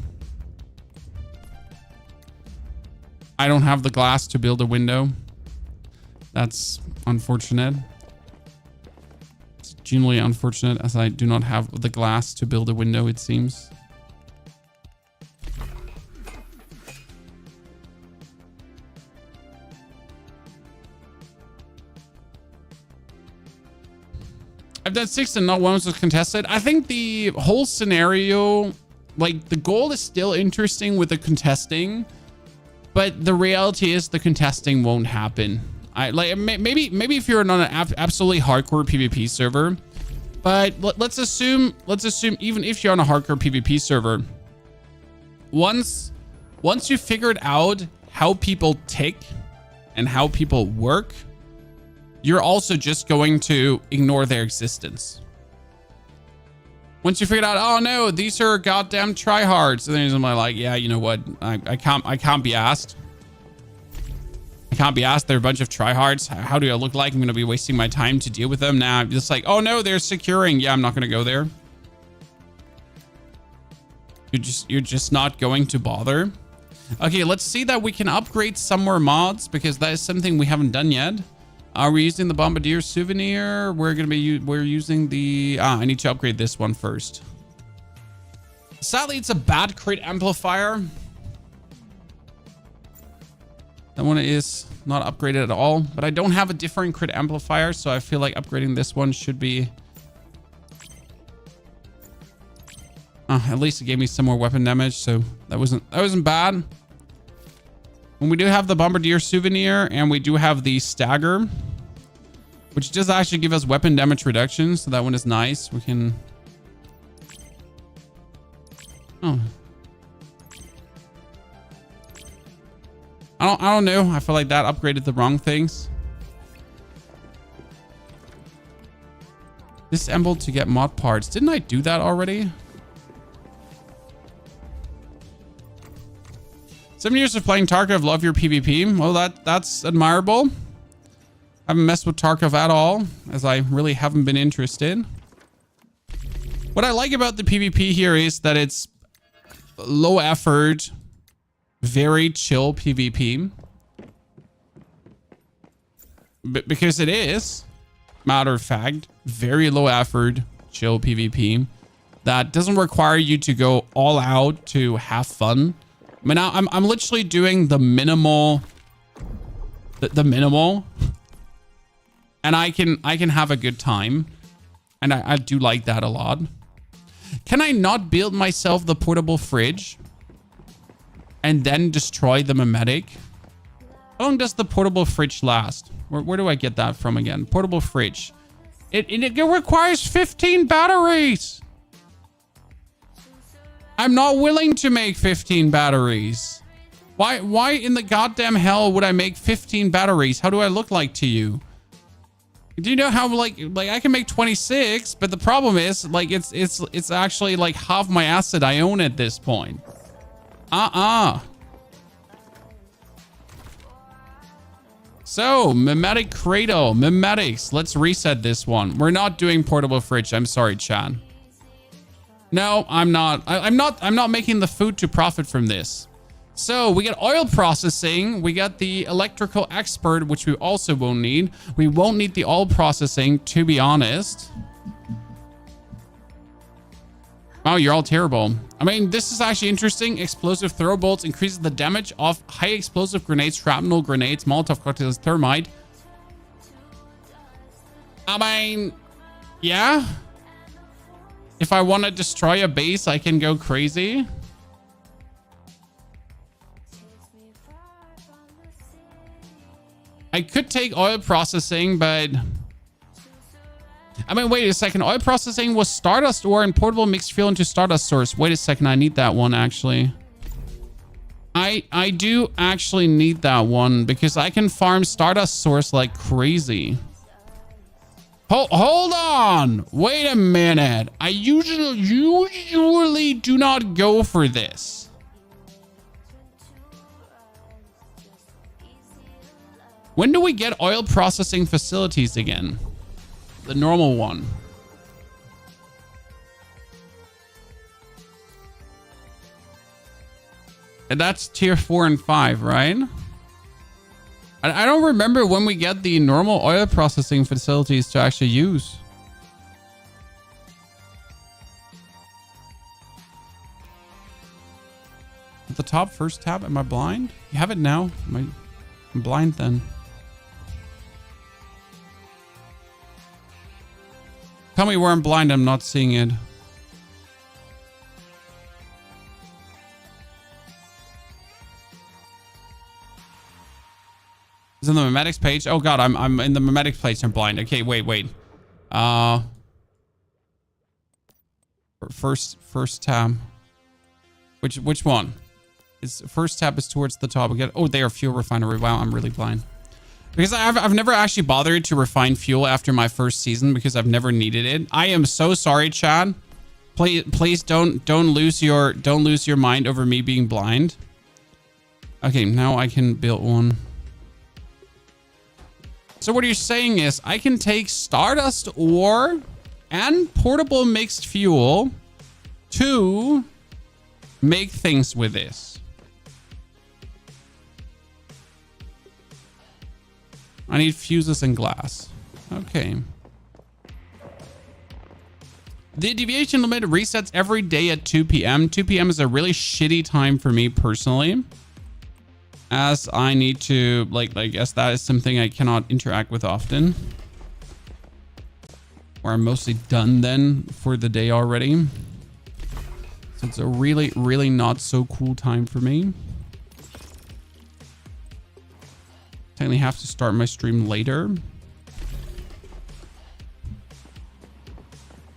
I don't have the glass to build a window. That's unfortunate. It's genuinely unfortunate, as I do not have the glass to build a window, it seems. I've done 6 and not one was contested. I think the whole scenario, like, the goal is still interesting with the contesting, but the reality is the contesting won't happen. Maybe if you're on an absolutely hardcore PvP server, but let's assume even if you're on a hardcore PvP server, once you figured out how people tick and how people work, you're also just going to ignore their existence. Once you figured out, oh no, these are goddamn tryhards, and then you're like, yeah, you know what? I can't be asked. I can't be asked. They're a bunch of tryhards. How do I look like? I'm gonna be wasting my time to deal with them. Now I'm just like, oh no, they're securing. Yeah, I'm not gonna go there. You're just not going to bother. Okay, let's see that we can upgrade some more mods, because that is something we haven't done yet. Are we using the Bombardier souvenir? We're using the, I need to upgrade this one first. Sadly, it's a bad crit amplifier. That one is not upgraded at all, but I don't have a different crit amplifier, so I feel like upgrading this one should be, at least it gave me some more weapon damage, so that wasn't bad. And we do have the Bombardier souvenir, and we do have the stagger, which does actually give us weapon damage reduction. So that one is nice. We can. Oh. I don't know. I feel like that upgraded the wrong things. Disassemble to get mod parts. Didn't I do that already? 7 years of playing Tarkov, love your PvP. Well, that's admirable. I haven't messed with Tarkov at all, as I really haven't been interested. What I like about the PvP here is that it's low effort, very chill PvP. Because it is, matter of fact, very low effort, chill PvP. That doesn't require you to go all out to have fun. I mean, I'm literally doing the minimal, the minimal, and I can have a good time, and I do like that a lot. Can I not build myself the portable fridge and then destroy the mimetic? How long does the portable fridge last? Where do I get that from again? Portable fridge. It requires 15 batteries. I'm not willing to make 15 batteries. Why in the goddamn hell would I make 15 batteries? How do I look like to you? Do you know how like I can make 26, but the problem is like it's actually like half my asset I own at this point. So, mimetic cradle, mimetics. Let's reset this one. We're not doing portable fridge. I'm sorry, Chan. No, I'm not. I'm not making the food to profit from this. So we got oil processing. We got the electrical expert, which we also won't need. We won't need the oil processing, to be honest. Wow, you're all terrible. I mean, this is actually interesting. Explosive throw bolts increases the damage of high explosive grenades, shrapnel grenades, Molotov cocktails, thermite. I mean, yeah. If I want to destroy a base, I can go crazy. I could take oil processing, but... I mean, wait a second. Oil processing was Stardust ore and portable mixed fuel into Stardust source. Wait a second. I need that one, actually. I do actually need that one because I can farm Stardust source like crazy. Hold on. Wait a minute. I usually do not go for this. When do we get oil processing facilities again? The normal one. And that's tier 4 and 5, right? I don't remember when we get the normal oil processing facilities to actually use. At the top, first tab, am I blind? You have it now. I'm blind then. Tell me where I'm blind, I'm not seeing it. It's in the memetics page. Oh god, I'm in the memetics page. I'm blind. Okay, wait. First tab. Which one? It's first tab is towards the top again. Oh, they are fuel refinery. Wow, I'm really blind. Because I've never actually bothered to refine fuel after my first season because I've never needed it. I am so sorry, Chad. Please don't lose your mind over me being blind. Okay, now I can build one. So what you're saying is I can take Stardust ore and portable mixed fuel to make things with this. I need fuses and glass. Okay. The deviation limit resets every day at 2 p.m. 2 p.m. is a really shitty time for me personally, as I need to, I guess that is something I cannot interact with often. Or I'm mostly done then for the day already. So it's a really, really not so cool time for me. Technically have to start my stream later.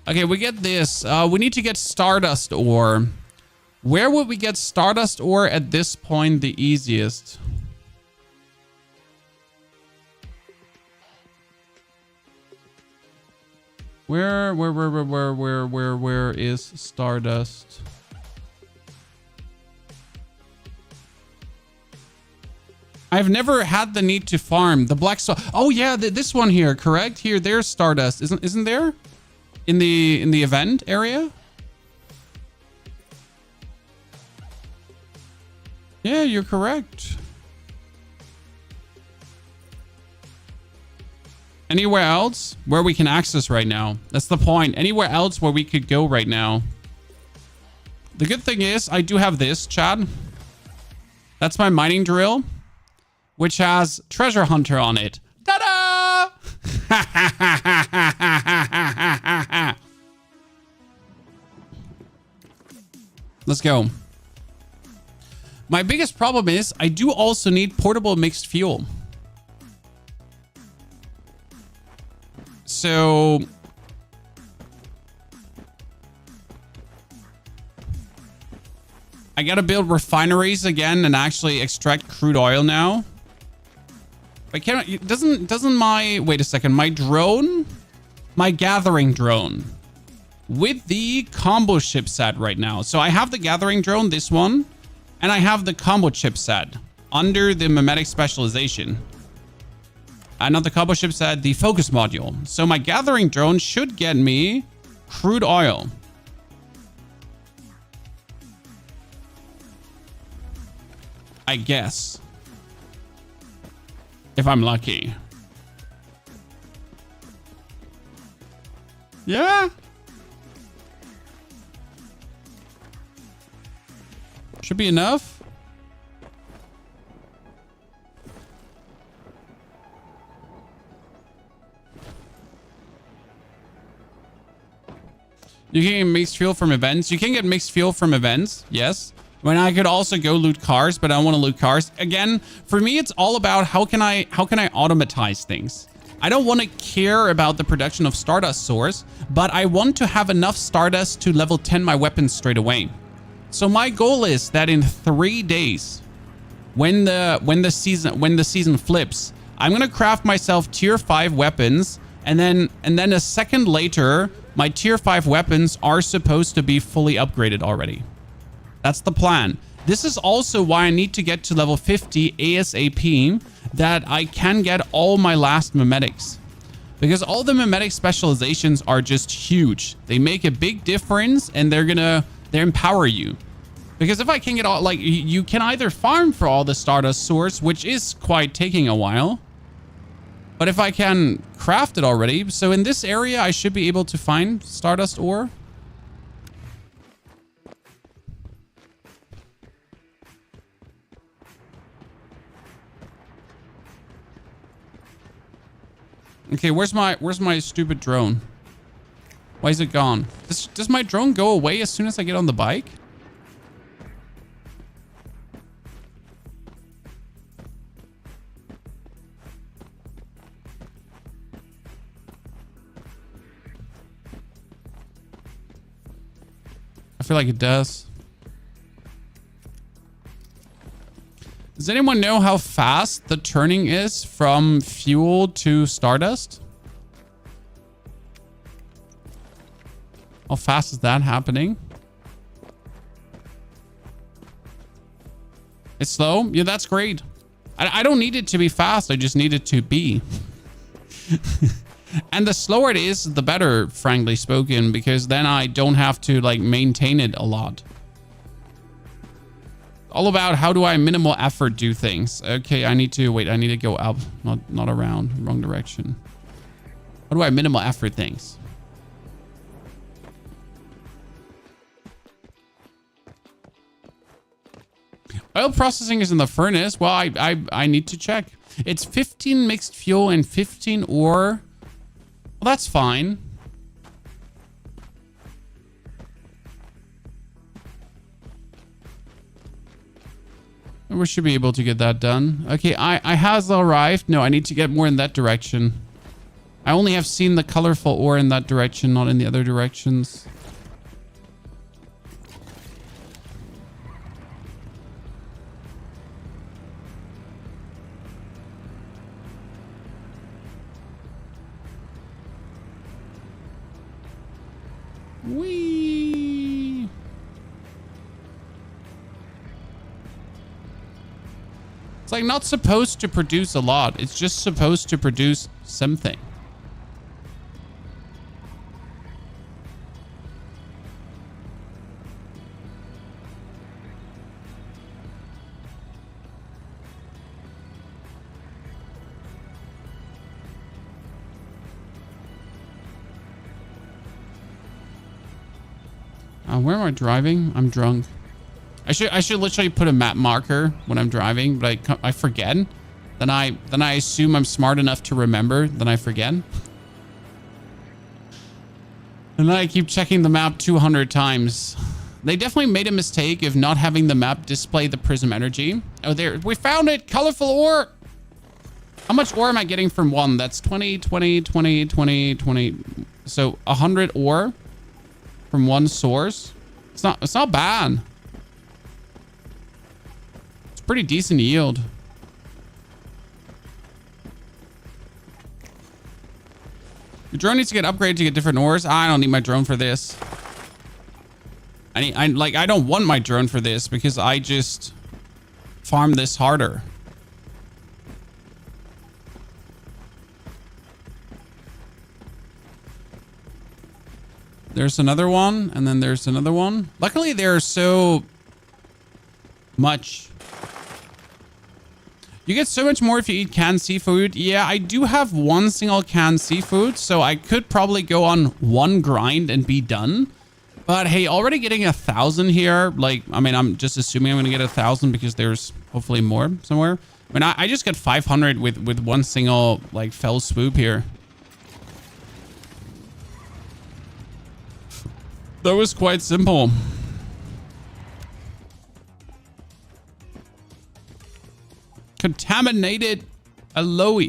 Okay, we get this. We need to get Stardust ore. Where would we get Stardust ore at this point the easiest? Where is Stardust? I've never had the need to farm the black star. Oh yeah, this one here, correct? Here, there's Stardust. Isn't there? In the event area? Yeah, you're correct. Anywhere else where we can access right now? That's the point. Anywhere else where we could go right now? The good thing is I do have this, Chad. That's my mining drill, which has Treasure Hunter on it. Ta-da! Let's go. My biggest problem is I do also need portable mixed fuel. So I gotta build refineries again and actually extract crude oil now. But doesn't my, wait a second, my drone, my gathering drone with the combo chipset right now. So I have the gathering drone, this one, and I have the combo chipset under the mimetic specialization. Not the combo chipset, the focus module. So my gathering drone should get me crude oil. I guess. If I'm lucky. Yeah. Should be enough. You can get mixed fuel from events. You can get mixed fuel from events. Yes. I mean, I could also go loot cars, but I don't want to loot cars. Again, for me, it's all about how can I automatize things. I don't want to care about the production of Stardust source, but I want to have enough Stardust to level 10 my weapons straight away. So my goal is that in 3 days, when the season flips, I'm gonna craft myself tier 5 weapons, and then a second later, my tier 5 weapons are supposed to be fully upgraded already. That's the plan. This is also why I need to get to level 50 ASAP, that I can get all my last memetics. Because all the mimetic specializations are just huge. They make a big difference, and they empower you. Because if I can get all, like, you can either farm for all the Stardust source, which is quite taking a while. But if I can craft it already, so in this area, I should be able to find Stardust ore. Okay, where's my stupid drone? Why is it gone? Does my drone go away as soon as I get on the bike? I feel like it does. Does anyone know how fast the turning is from fuel to Stardust? How fast is that happening? It's slow? Yeah, that's great. I don't need it to be fast. I just need it to be. And the slower it is, the better, frankly spoken, because then I don't have to like maintain it a lot. All about how do I minimal effort do things. Okay, I need to go up, not around, wrong direction. How do I minimal effort things? Oil processing is in the furnace. Well, I need to check. It's 15 mixed fuel and 15 ore. Well, that's fine. We should be able to get that done. Okay, I has arrived. No, I need to get more in that direction. I only have seen the colorful ore in that direction, not in the other directions. Whee! It's like not supposed to produce a lot. It's just supposed to produce something. Where am I driving? I'm drunk. I should literally put a map marker when I'm driving, but I forget. Then I assume I'm smart enough to remember. Then I forget. And then I keep checking the map 200 times. They definitely made a mistake of not having the map display the prism energy. Oh, there. We found it. Colorful ore. How much ore am I getting from one? That's 20, 20, 20, 20, 20. So 100 ore from one source. It's not bad. It's pretty decent yield. Your drone needs to get upgraded to get different ores. I don't need my drone for this. I don't want my drone for this because I just farm this harder. There's another one, and then there's another one. Luckily, there's so much. You get so much more if you eat canned seafood. Yeah, I do have one single canned seafood, so I could probably go on one grind and be done. But hey, already getting 1,000 here. Like, I mean, I'm just assuming I'm going to get 1,000 because there's hopefully more somewhere. I mean, I just get 500 with one single, like, fell swoop here. That was quite simple. Contaminated aloe.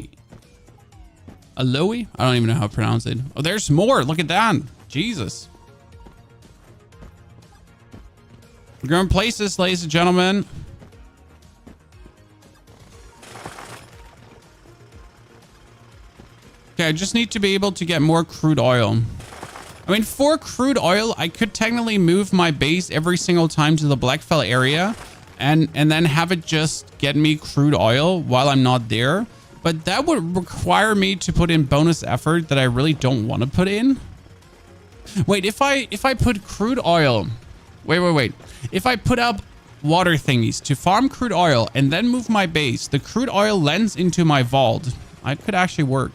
Aloe? I don't even know how to pronounce it. Oh, there's more. Look at that. Jesus. We're going places, ladies and gentlemen. Okay, I just need to be able to get more crude oil. I mean, for crude oil, I could technically move my base every single time to the Blackfell area and then have it just get me crude oil while I'm not there. But that would require me to put in bonus effort that I really don't want to put in. Wait, if I put crude oil... Wait. If I put up water thingies to farm crude oil and then move my base, the crude oil lends into my vault. It could actually work.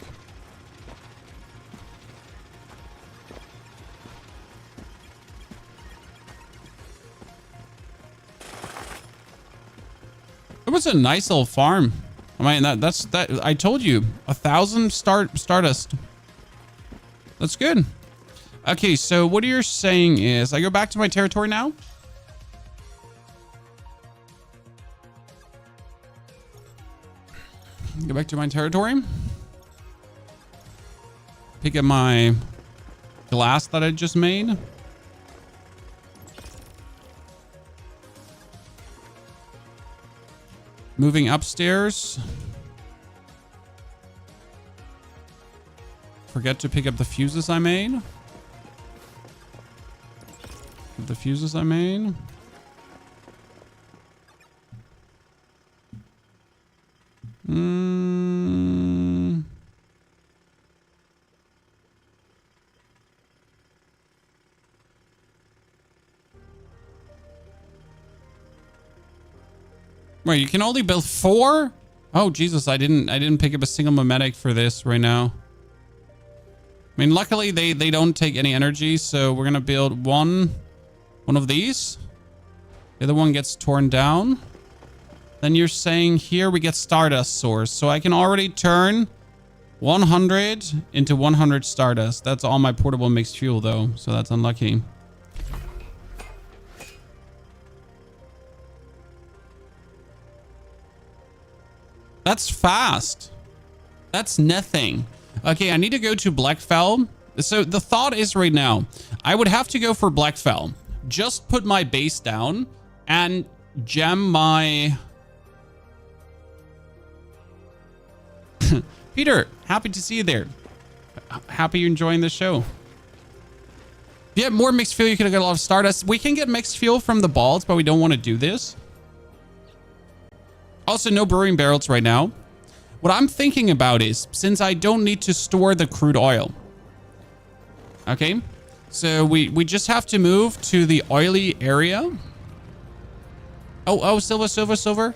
It was a nice little farm. I mean, that's I told you, 1,000 stardust. That's good. Okay, so what you're saying is I go back to my territory now. Go back to my territory. Pick up my glass that I just made. Moving upstairs. Forget to pick up the fuses I made. The fuses I made. Wait, you can only build 4? Oh Jesus, I didn't pick up a single mimetic for this right now. I mean, luckily they don't take any energy, so we're gonna build one of these. The other one gets torn down. Then you're saying here we get stardust source, so I can already turn 100 into 100 stardust. That's all my portable mixed fuel though, so that's unlucky. That's fast. That's nothing. Okay, I need to go to Blackfell. So the thought is right now, I would have to go for Blackfell. Just put my base down and gem my... Peter, happy to see you there. Happy you're enjoying the show. If you have more mixed fuel, you can get a lot of stardust. We can get mixed fuel from the balls, but we don't want to do this. Also, no brewing barrels right now. What I'm thinking about is, since I don't need to store the crude oil. Okay, so we just have to move to the oily area. Oh, silver.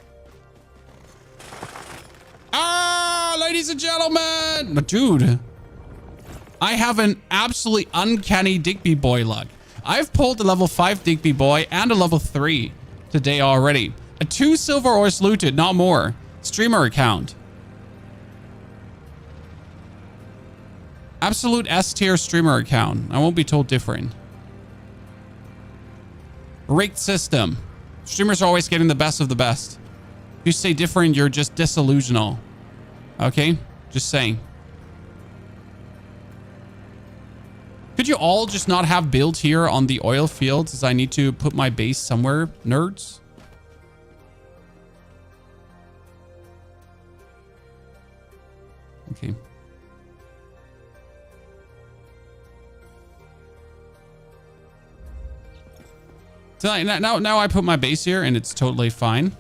Ah, ladies and gentlemen. Dude, I have an absolutely uncanny Digby boy luck. I've pulled a level 5 Digby boy and a level 3 today already. 2 silver ores looted, not more. Streamer account. Absolute S tier streamer account. I won't be told different. Rigged system. Streamers are always getting the best of the best. If you say different, you're just disillusional. Okay? Just saying. Could you all just not have build here on the oil fields as I need to put my base somewhere, nerds? Okay. So now I put my base here and it's totally fine.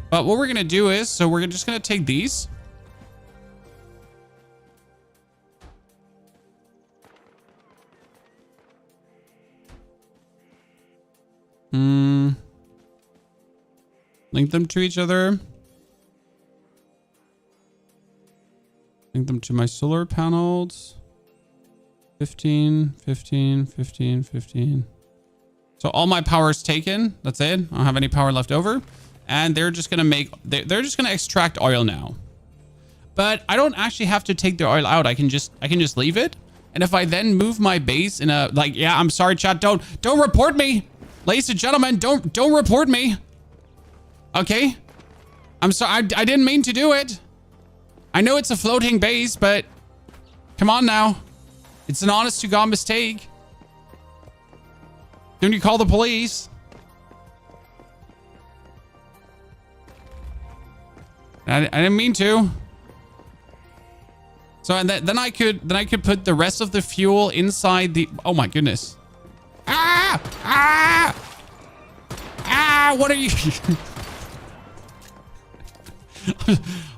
But what we're going to do is, so we're just going to take these. Link them to each other. Link them to my solar panels. 15, 15, 15, 15. So all my power is taken. That's it. I don't have any power left over. And they're just going to they're just going to extract oil now. But I don't actually have to take the oil out. I can just leave it. And if I then move my base in a, like, yeah, I'm sorry, chat. Don't report me. Ladies and gentlemen, don't report me. Okay. I'm sorry. I didn't mean to do it. I know it's a floating base, but come on now. It's an honest to God mistake. Don't you call the police? I didn't mean to. So and then I could put the rest of the fuel inside the. Oh my goodness! What are you?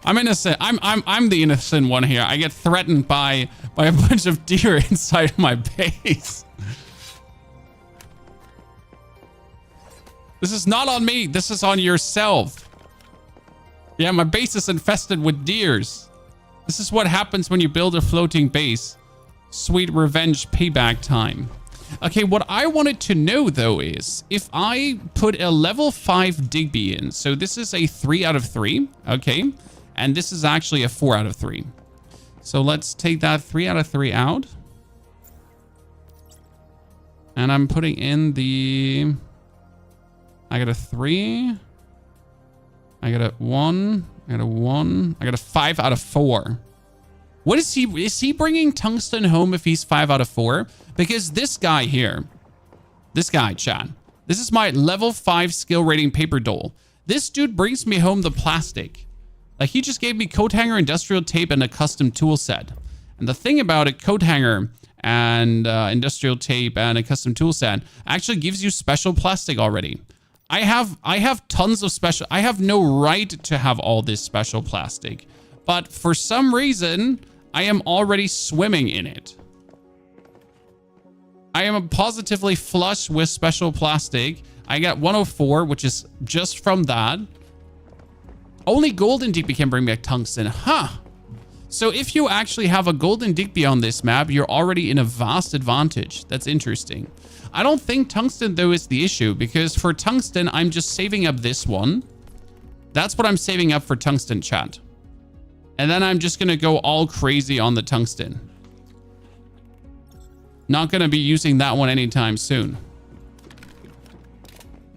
I'm innocent. I'm the innocent one here. I get threatened by a bunch of deer inside my base. This is not on me. This is on yourself. Yeah, my base is infested with deers. This is what happens when you build a floating base. Sweet revenge payback time. Okay, what I wanted to know though is if I put a level 5 Digby in. So this is a 3 out of 3. Okay. And this is actually a 4 out of 3. So let's take that 3 out of 3 out. And I'm putting in the... I got a 3. I got a 1. I got a 1. I got a 5 out of 4. What is he? Is he bringing tungsten home if he's 5 out of 4? Because this guy here, this guy, chat, this is my level 5 skill rating paper doll. This dude brings me home the plastic. Like he just gave me coat hanger, industrial tape, and a custom tool set. And the thing about a coat hanger and industrial tape and a custom tool set actually gives you special plastic already. I have tons of special. I have no right to have all this special plastic, but for some reason, I am already swimming in it. I am positively flush with special plastic. I got 104, which is just from that. Only golden Digby can bring back tungsten. Huh. So if you actually have a golden Digby on this map, you're already in a vast advantage. That's interesting. I don't think tungsten, though, is the issue, because for tungsten, I'm just saving up this one. That's what I'm saving up for tungsten, chat. And then I'm just going to go all crazy on the tungsten. Not going to be using that one anytime soon.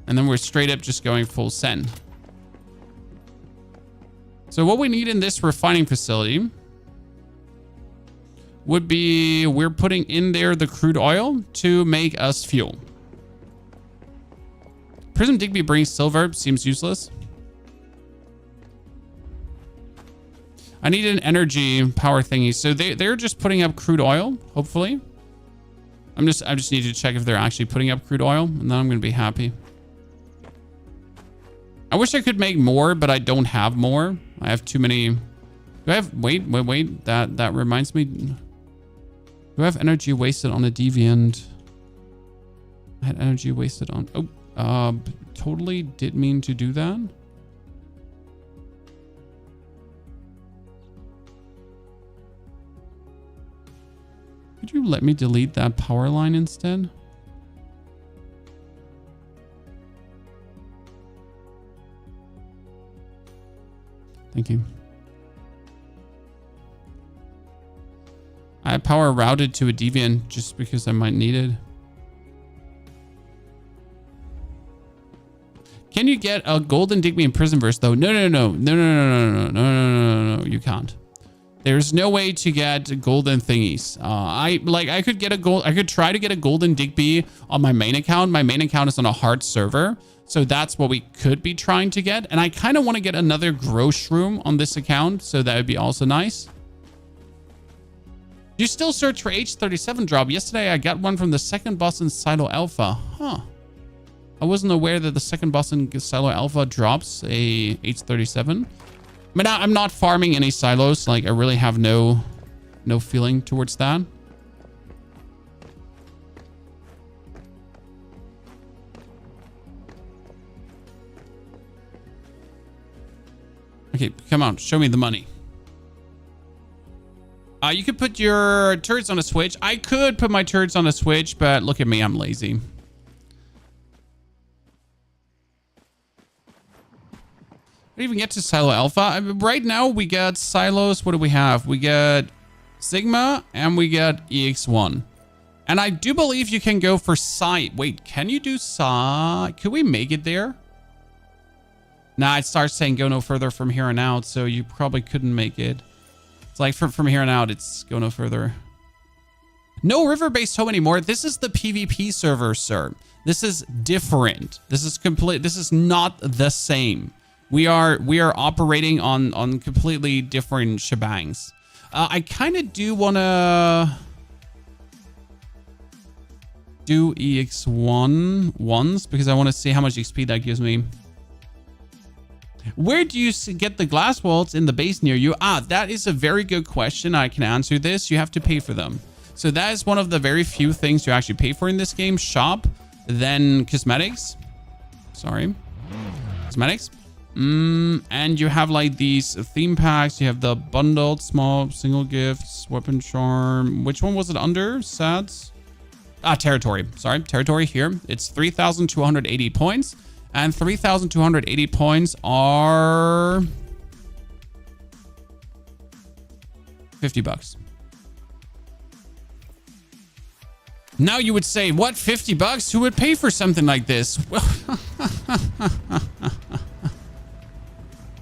And then we're straight up just going full send. So what we need in this refining facility would be, we're putting in there the crude oil to make us fuel. Prism Digby brings silver, seems useless. I need an energy power thingy. So they're just putting up crude oil, hopefully. I just need to check if they're actually putting up crude oil, and then I'm going to be happy. I wish I could make more, but I don't have more. I have too many. Do I have, wait. That reminds me. Do I have energy wasted on a deviant? I had energy wasted on, totally did mean to do that. Could you let me delete that power line instead? Thank you. I have power routed to a deviant just because I might need it. Can you get a golden Digby in Prismverse though? No, you can't. There's no way to get golden thingies. I could get I could try to get a golden Digby on my main account. My main account is on a hard server. So that's what we could be trying to get. And I kind of want to get another grow shroom on this account. So that would be also nice. You still search for H37 drop. Yesterday, I got one from the second boss in Silo Alpha. Huh. I wasn't aware that the second boss in Silo Alpha drops a H37. But I'm not farming any silos. Like, I really have no feeling towards that. Okay, come on. Show me the money. You could put your turrets on a switch. I could put my turrets on a switch, but look at me. I'm lazy. I didn't even get to Silo Alpha. Right now, we got silos. What do we have? We got Sigma, and we get EX1. And I do believe you can go for Psi. Wait, can you do Psi? Could we make it there? Nah, it starts saying go no further from here on out, so you probably couldn't make it. It's like from here on out, it's go no further. No river-based home anymore. This is the PvP server, sir. This is different. This is complete. This is not the same. We are operating on completely different shebangs. I kind of do want to do EX1 once because I want to see how much XP that gives me. Where do you get the glass walls in the base near you? That is a very good question. I can answer this. You have to pay for them. So that is one of the very few things you actually pay for in this game. Shop, then cosmetics. Sorry. Cosmetics. And you have like these theme packs. You have the bundled small single gifts, weapon charm. Which one was it under? Sads? Territory. Sorry, territory here. It's 3,280 points. And 3,280 points are $50. Now you would say, what, $50? Who would pay for something like this? Well,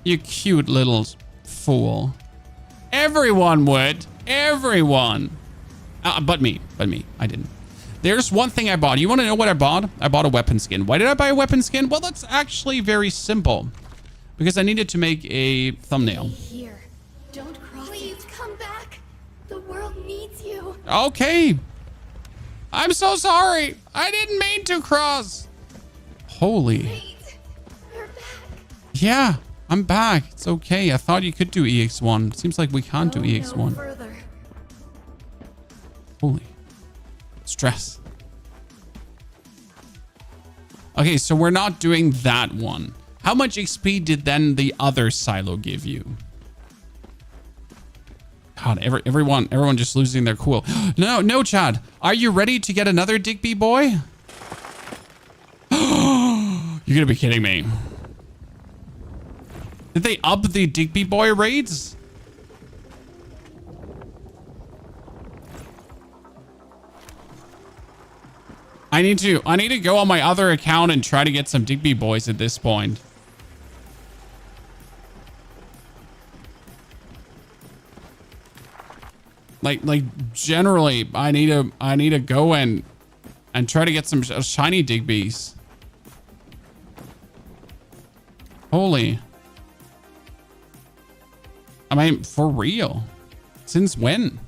you cute little fool. Everyone would. Everyone. But me. I didn't. There's one thing I bought. You want to know what I bought? I bought a weapon skin. Why did I buy a weapon skin? Well, that's actually very simple. Because I needed to make a thumbnail. Here. Don't cross. Please come back. The world needs you. Okay. I'm so sorry. I didn't mean to cross. Holy. Wait. You're back. Yeah, I'm back. It's okay. I thought you could do EX1. Seems like we can't do Go EX1. no further. Holy. Stress. Okay, so we're not doing that one. How much XP did then the other silo give you? God, everyone just losing their cool. No, Chad. Are you ready to get another Digby boy? You're gonna be kidding me. Did they up the Digby boy raids? I need to go on my other account and try to get some Digby boys at this point. Like generally, I need to go and try to get some shiny Digbies. Holy. I mean, for real. Since when?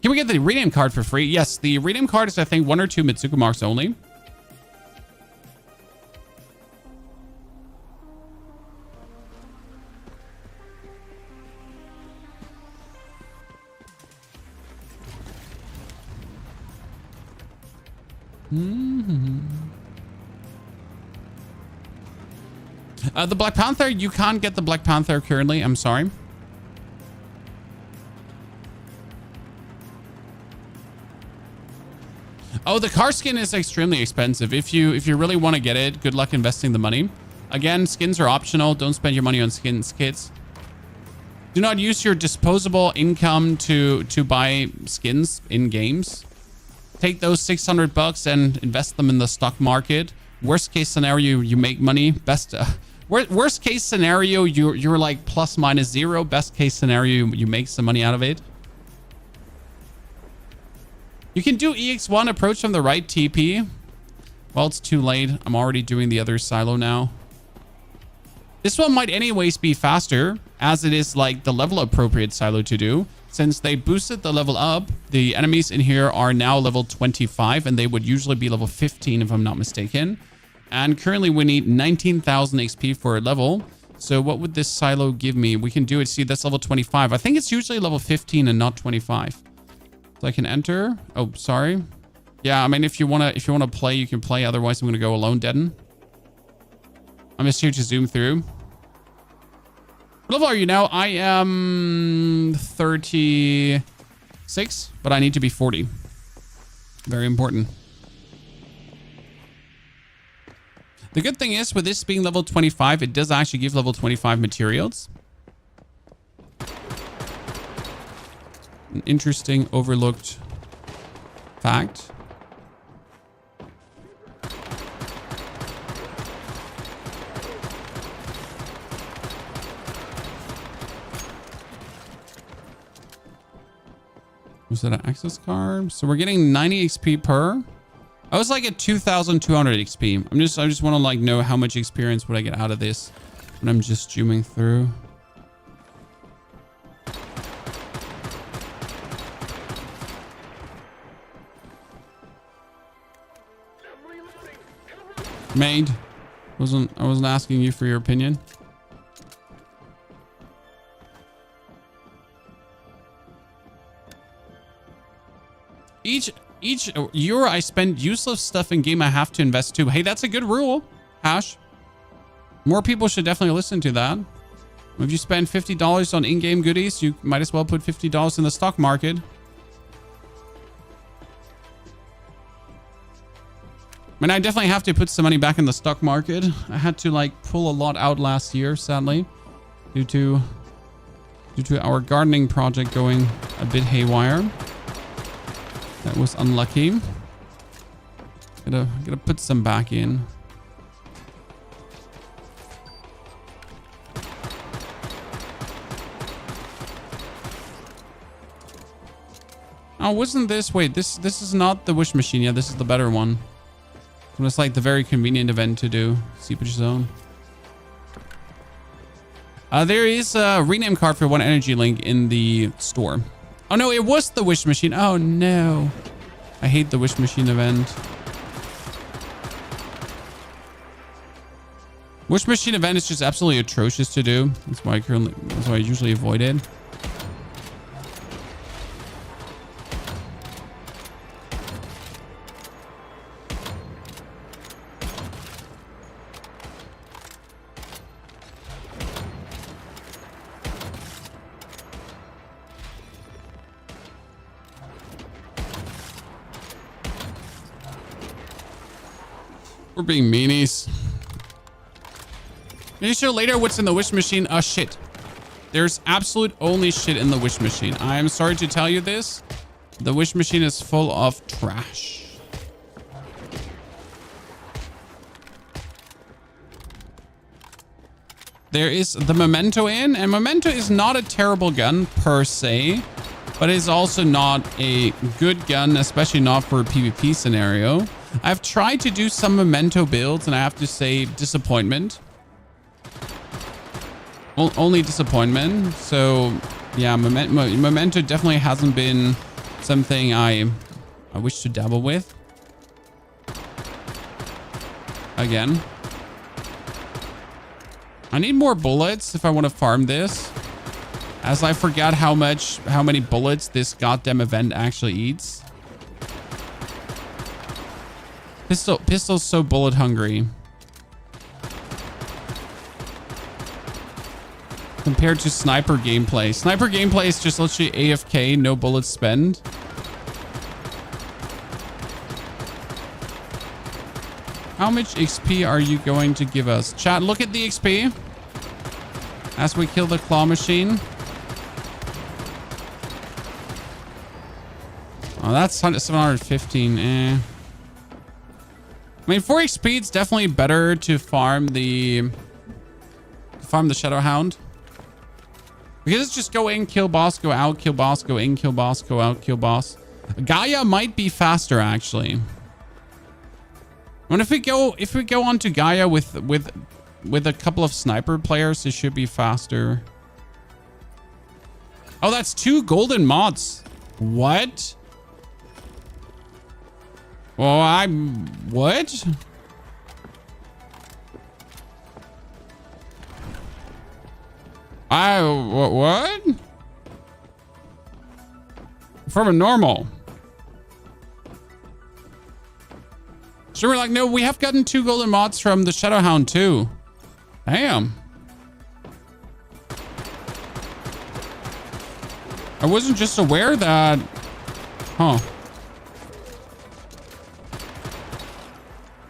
Can we get the rename card for free? Yes, the rename card is, I think, 1 or 2 Mitsuku marks only. The Black Panther, you can't get the Black Panther currently. I'm sorry. Oh, the car skin is extremely expensive. If you really want to get it, good luck investing the money. Again, skins are optional. Don't spend your money on skins, kids. Do not use your disposable income to buy skins in games. Take those $600 and invest them in the stock market. Worst case scenario, you make money. Worst case scenario, you're like plus minus 0. Best case scenario, you make some money out of it. You can do EX1 approach from the right TP. Well, it's too late. I'm already doing the other silo now. This one might anyways be faster, as it is like the level appropriate silo to do. Since they boosted the level up, the enemies in here are now level 25, and they would usually be level 15 if I'm not mistaken. And currently we need 19,000 XP for a level. So what would this silo give me? We can do it. See, that's level 25. I think it's usually level 15 and not 25. So I can enter. Oh, sorry. Yeah, I mean, if you wanna play, you can play. Otherwise, I'm gonna go alone, Deaden. I'm just here to zoom through. What level are you now? I am 36, but I need to be 40. Very important. The good thing is, with this being level 25, it does actually give level 25 materials. An interesting overlooked fact. Was that an access card? So we're getting 90 XP per. I was like at 2,200 XP. I just want to like know how much experience would I get out of this when I'm just zooming through. Maid, I wasn't asking you for your opinion. Each euro I spend useless stuff in game I have to invest too. Hey, that's a good rule, Hash. More people should definitely listen to that. If you spend $50 on in-game goodies, you might as well put $50 in the stock market. I mean, I definitely have to put some money back in the stock market. I had to like pull a lot out last year, sadly, due to our gardening project going a bit haywire. That was unlucky. Gotta put some back in. Oh, wasn't this? Wait, this is not the wish machine. Yeah, this is the better one. It's like the very convenient event to do. Seepage zone. There is a rename card for one energy link in the store. Oh no, it was the wish machine. Oh no. I hate the wish machine event. Wish machine event is just absolutely atrocious to do. That's why I usually avoid it. We're being meanies. Can you show later what's in the wish machine? Shit. There's absolute only shit in the wish machine. I am sorry to tell you this. The wish machine is full of trash. There is the Memento in, and Memento is not a terrible gun per se, but it's also not a good gun, especially not for a PvP scenario. I've tried to do some Memento builds, and I have to say disappointment. Only disappointment. So yeah, Memento definitely hasn't been something I wish to dabble with. Again. I need more bullets if I want to farm this. As I forgot how many bullets this goddamn event actually eats. Pistol's so bullet hungry. Compared to sniper gameplay. Sniper gameplay is just literally AFK, no bullets spend. How much XP are you going to give us? Chat, look at the XP. As we kill the claw machine. Oh, that's 715. I mean, for XP, it's definitely better to farm the Shadow Hound. Because it's just go in, kill boss, go out, kill boss, go in, kill boss, go out, kill boss. Gaia might be faster, actually. And if we go on to Gaia with a couple of sniper players, it should be faster. Oh, that's 2 golden mods. What? Well, what? What? From a normal. So we're like, no, we have gotten 2 golden mods from the Shadowhound too. Damn. I wasn't just aware that. Huh.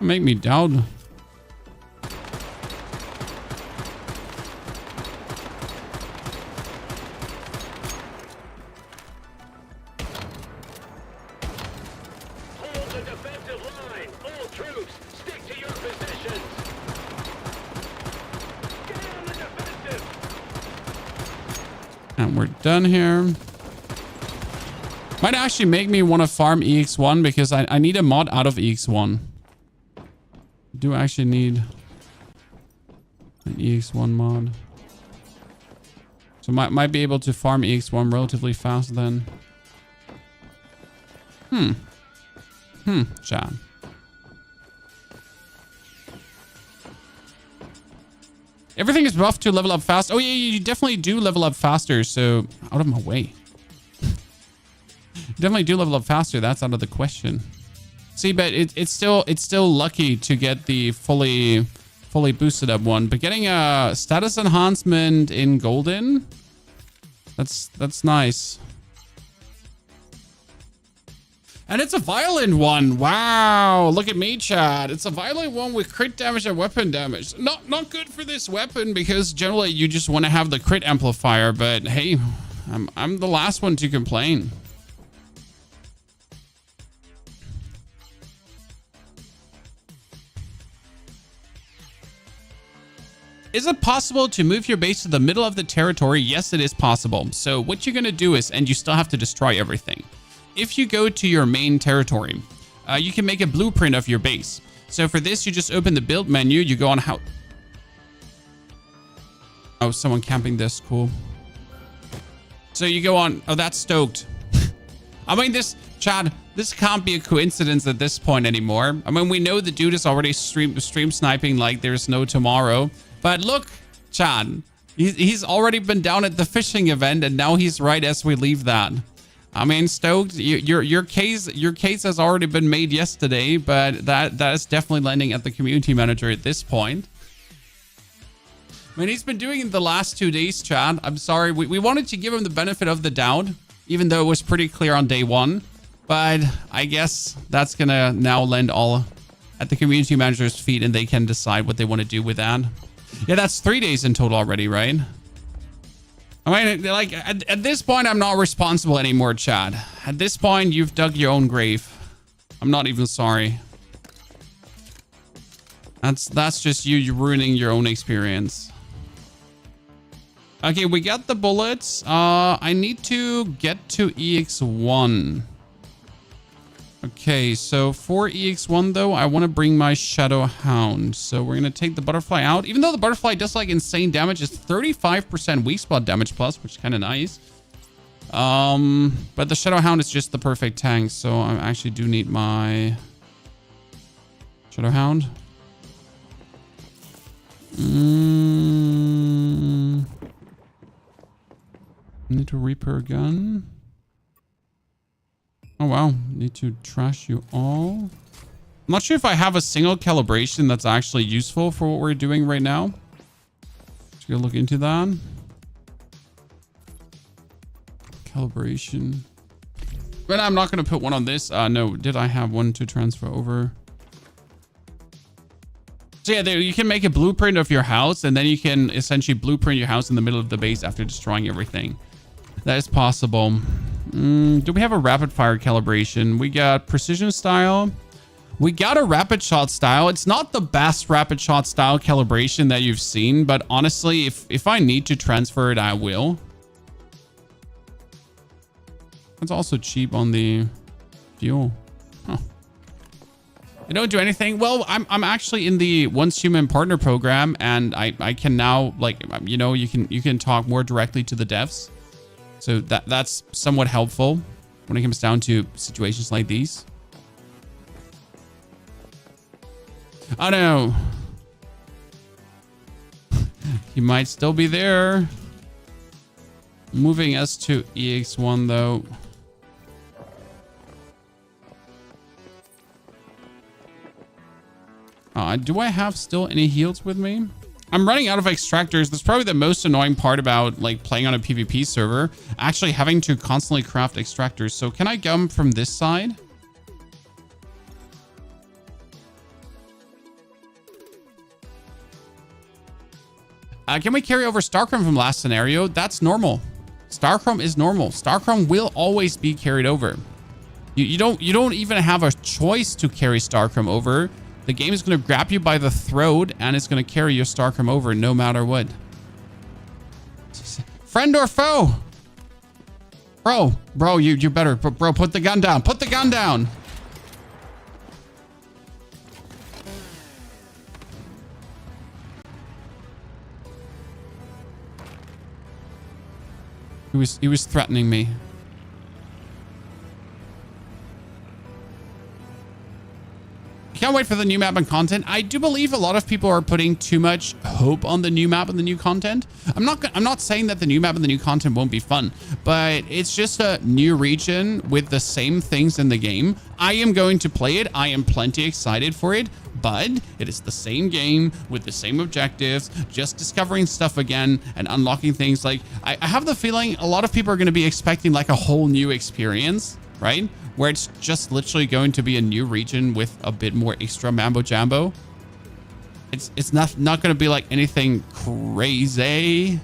Make me doubt. the defensive line. All troops, stick to your positions. Get on the defensive. And we're done here. Might actually make me want to farm EX1 because I need a mod out of EX1. Do actually need an EX1 mod. So might be able to farm EX1 relatively fast then. Chat. Everything is buffed to level up fast. Oh yeah, you definitely do level up faster. So out of my way. You definitely do level up faster. That's out of the question. See, but it's still lucky to get the fully boosted up one. But getting a status enhancement in golden, that's nice. And it's a violent one. Wow, look at me, Chad. It's a violent one with crit damage and weapon damage. Not good for this weapon because generally you just want to have the crit amplifier. But hey, I'm the last one to complain. Is it possible to move your base to the middle of the territory? Yes, it is possible. So what you're going to do is, and you still have to destroy everything. If you go to your main territory, you can make a blueprint of your base. So for this, you just open the build menu. You go on how... Oh, someone camping this. Cool. So you go on... Oh, that's stoked. I mean, Chad, this can't be a coincidence at this point anymore. I mean, we know the dude is already stream sniping like there's no tomorrow. But look, Chad, he's already been down at the fishing event, and now he's right as we leave that. I mean, stoked. Your case has already been made yesterday, but that is definitely landing at the community manager at this point. I mean, he's been doing it the last 2 days, Chad. I'm sorry. We wanted to give him the benefit of the doubt, even though it was pretty clear on day one. But I guess that's gonna now land all at the community manager's feet, and they can decide what they want to do with that. Yeah, that's 3 days in total already, right? I mean, like, at this point, I'm not responsible anymore, Chad. At this point, you've dug your own grave. I'm not even sorry. That's just you ruining your own experience. Okay, we got the bullets. I need to get to EX1. Okay, so for EX1 though, I want to bring my Shadow Hound. So we're going to take the butterfly out. Even though the butterfly does like insane damage, it's 35% weak spot damage plus, which is kind of nice. But the Shadow Hound is just the perfect tank. So I actually do need my Shadow Hound. Need to repair gun. Oh, wow. Need to trash you all. I'm not sure if I have a single calibration that's actually useful for what we're doing right now. Just gonna look into that. Calibration. But I'm not going to put one on this. No, did I have one to transfer over? So yeah, there, you can make a blueprint of your house, and then you can essentially blueprint your house in the middle of the base after destroying everything. That is possible. Do we have a rapid fire calibration? We got precision style. We got a rapid shot style. It's not the best rapid shot style calibration that you've seen, but honestly, if I need to transfer it, I will. It's also cheap on the fuel. Huh. You don't do anything. Well, I'm actually in the Once Human Partner program, and I can now, like, you know, you can talk more directly to the devs. So that's somewhat helpful when it comes down to situations like these. Oh no. He might still be there. Moving us to EX1 though. Do I have still any heals with me? I'm running out of extractors. That's probably the most annoying part about like playing on a PvP server, actually having to constantly craft extractors. So can I come from this side? Can we carry over Starchrome from last scenario? That's normal. Starchrome is normal. Starchrome will always be carried over. You don't even have a choice to carry Starchrome over. The game is going to grab you by the throat and it's going to carry your Starchrome over no matter what. Friend or foe? Bro, you better, bro, put the gun down. Put the gun down. He was threatening me. Can't wait for the new map and content. I do believe a lot of people are putting too much hope on the new map and the new content. I'm not saying that the new map and the new content won't be fun, but it's just a new region with the same things in the game. I am going to play it. I am plenty excited for it, but it is the same game with the same objectives, just discovering stuff again and unlocking things. Like I have the feeling a lot of people are going to be expecting like a whole new experience, right? Where it's just literally going to be a new region with a bit more extra mambo jambo. It's not going to be like anything crazy.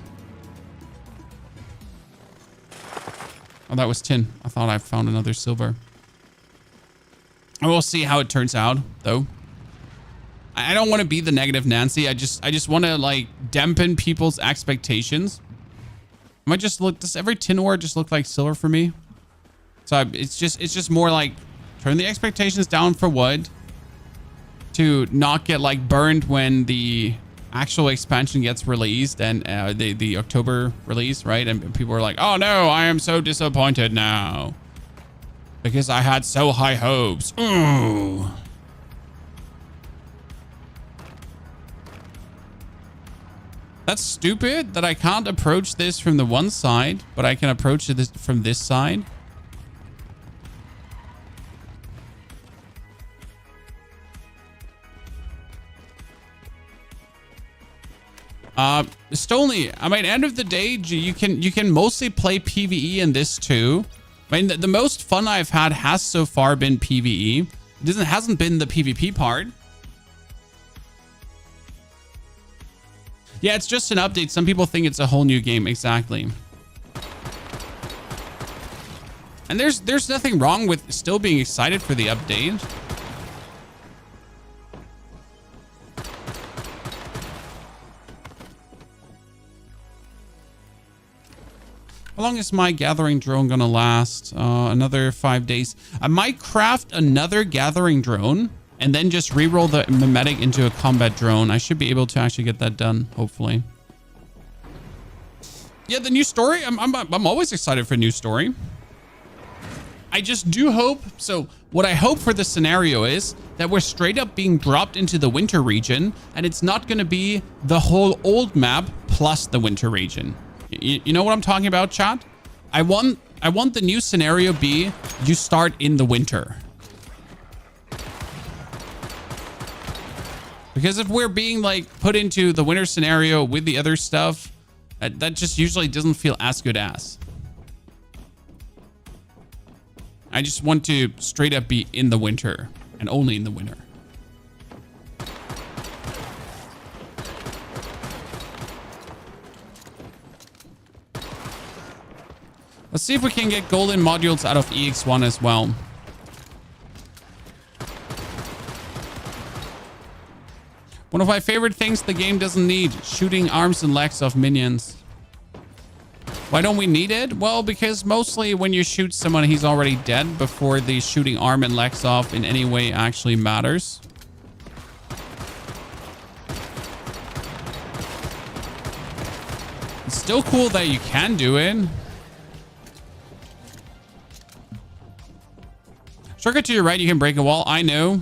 Oh, that was tin. I thought I found another silver. And we'll see how it turns out, though. I don't want to be the negative Nancy. I just want to like dampen people's expectations. Does every tin ore just look like silver for me? So it's just more like turn the expectations down for wood to not get like burned when the actual expansion gets released and the October release, right? And people are like, oh no, I am so disappointed now because I had so high hopes. Ooh. That's stupid that I can't approach this from the one side, but I can approach it from this side. Stolny, I mean, end of the day, you can mostly play PvE in this too. I mean, the most fun I've had has so far been PvE. It hasn't been the PvP part. Yeah, it's just an update. Some people think it's a whole new game. Exactly. And there's nothing wrong with still being excited for the update. How long is my gathering drone gonna last? Another 5 days. I might craft another gathering drone and then just reroll the mimetic into a combat drone. I should be able to actually get that done, hopefully. Yeah, the new story. I'm always excited for a new story. I just do hope. So what I hope for the scenario is that we're straight up being dropped into the winter region, and it's not going to be the whole old map plus the winter region. You know what I'm talking about, chat? I want the new scenario be you start in the winter. Because if we're being like put into the winter scenario with the other stuff, that just usually doesn't feel as good as. I just want to straight up be in the winter and only in the winter. Let's see if we can get golden modules out of EX1 as well. One of my favorite things the game doesn't need, shooting arms and legs of minions. Why don't we need it? Well, because mostly when you shoot someone, he's already dead before the shooting arm and legs off in any way actually matters. It's still cool that you can do it. Shortcut to your right, you can break a wall. I know.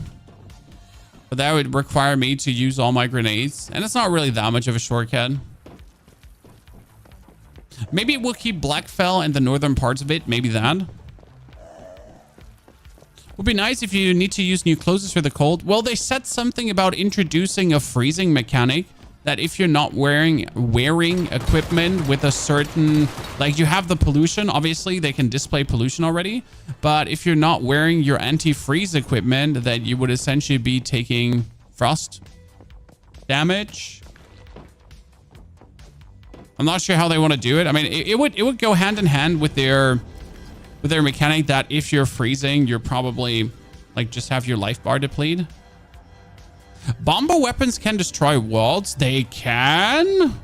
But that would require me to use all my grenades. And it's not really that much of a shortcut. Maybe we'll keep Blackfell and the northern parts of it. Maybe that. Would be nice if you need to use new clothes for the cold. Well, they said something about introducing a freezing mechanic. That if you're not wearing equipment with a certain, like you have the pollution, obviously they can display pollution already. But if you're not wearing your anti-freeze equipment, that you would essentially be taking frost damage. I'm not sure how they want to do it. I mean, it would go hand in hand with their with their mechanic that if you're freezing, you're probably like just have your life bar deplete. Bomber weapons can destroy walls. They can.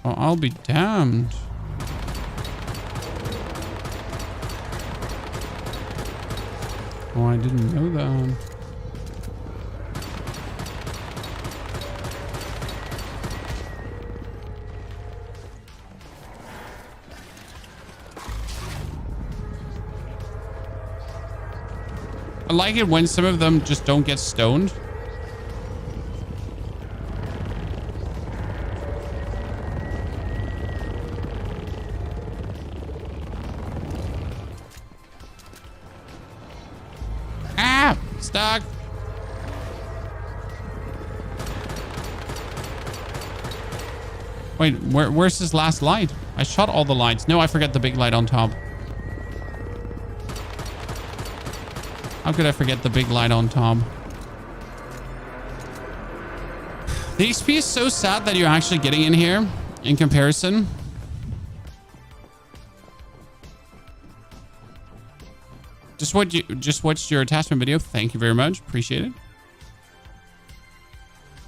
Oh, I'll be damned. Oh, I didn't know that. I like it when some of them just don't get stoned. Stuck. Wait, where's his last light? I shot all the lights. No, I forget the big light on top. How could I forget the big light on top? The XP is so sad that you're actually getting in here in comparison. Just watched your attachment video. Thank you very much. Appreciate it.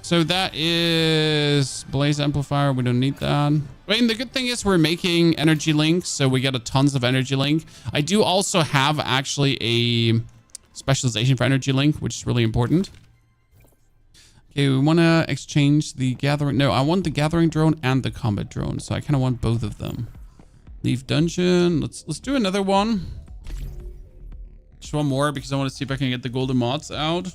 So that is Blaze Amplifier. We don't need that. I mean, the good thing is we're making energy links, so we get a tons of energy link. I do also have actually a specialization for energy link, which is really important. Okay, we want to exchange the gathering. No, I want the gathering drone and the combat drone, so I kind of want both of them. Leave dungeon. Let's do another one. Just one more because I want to see if I can get the golden mods out.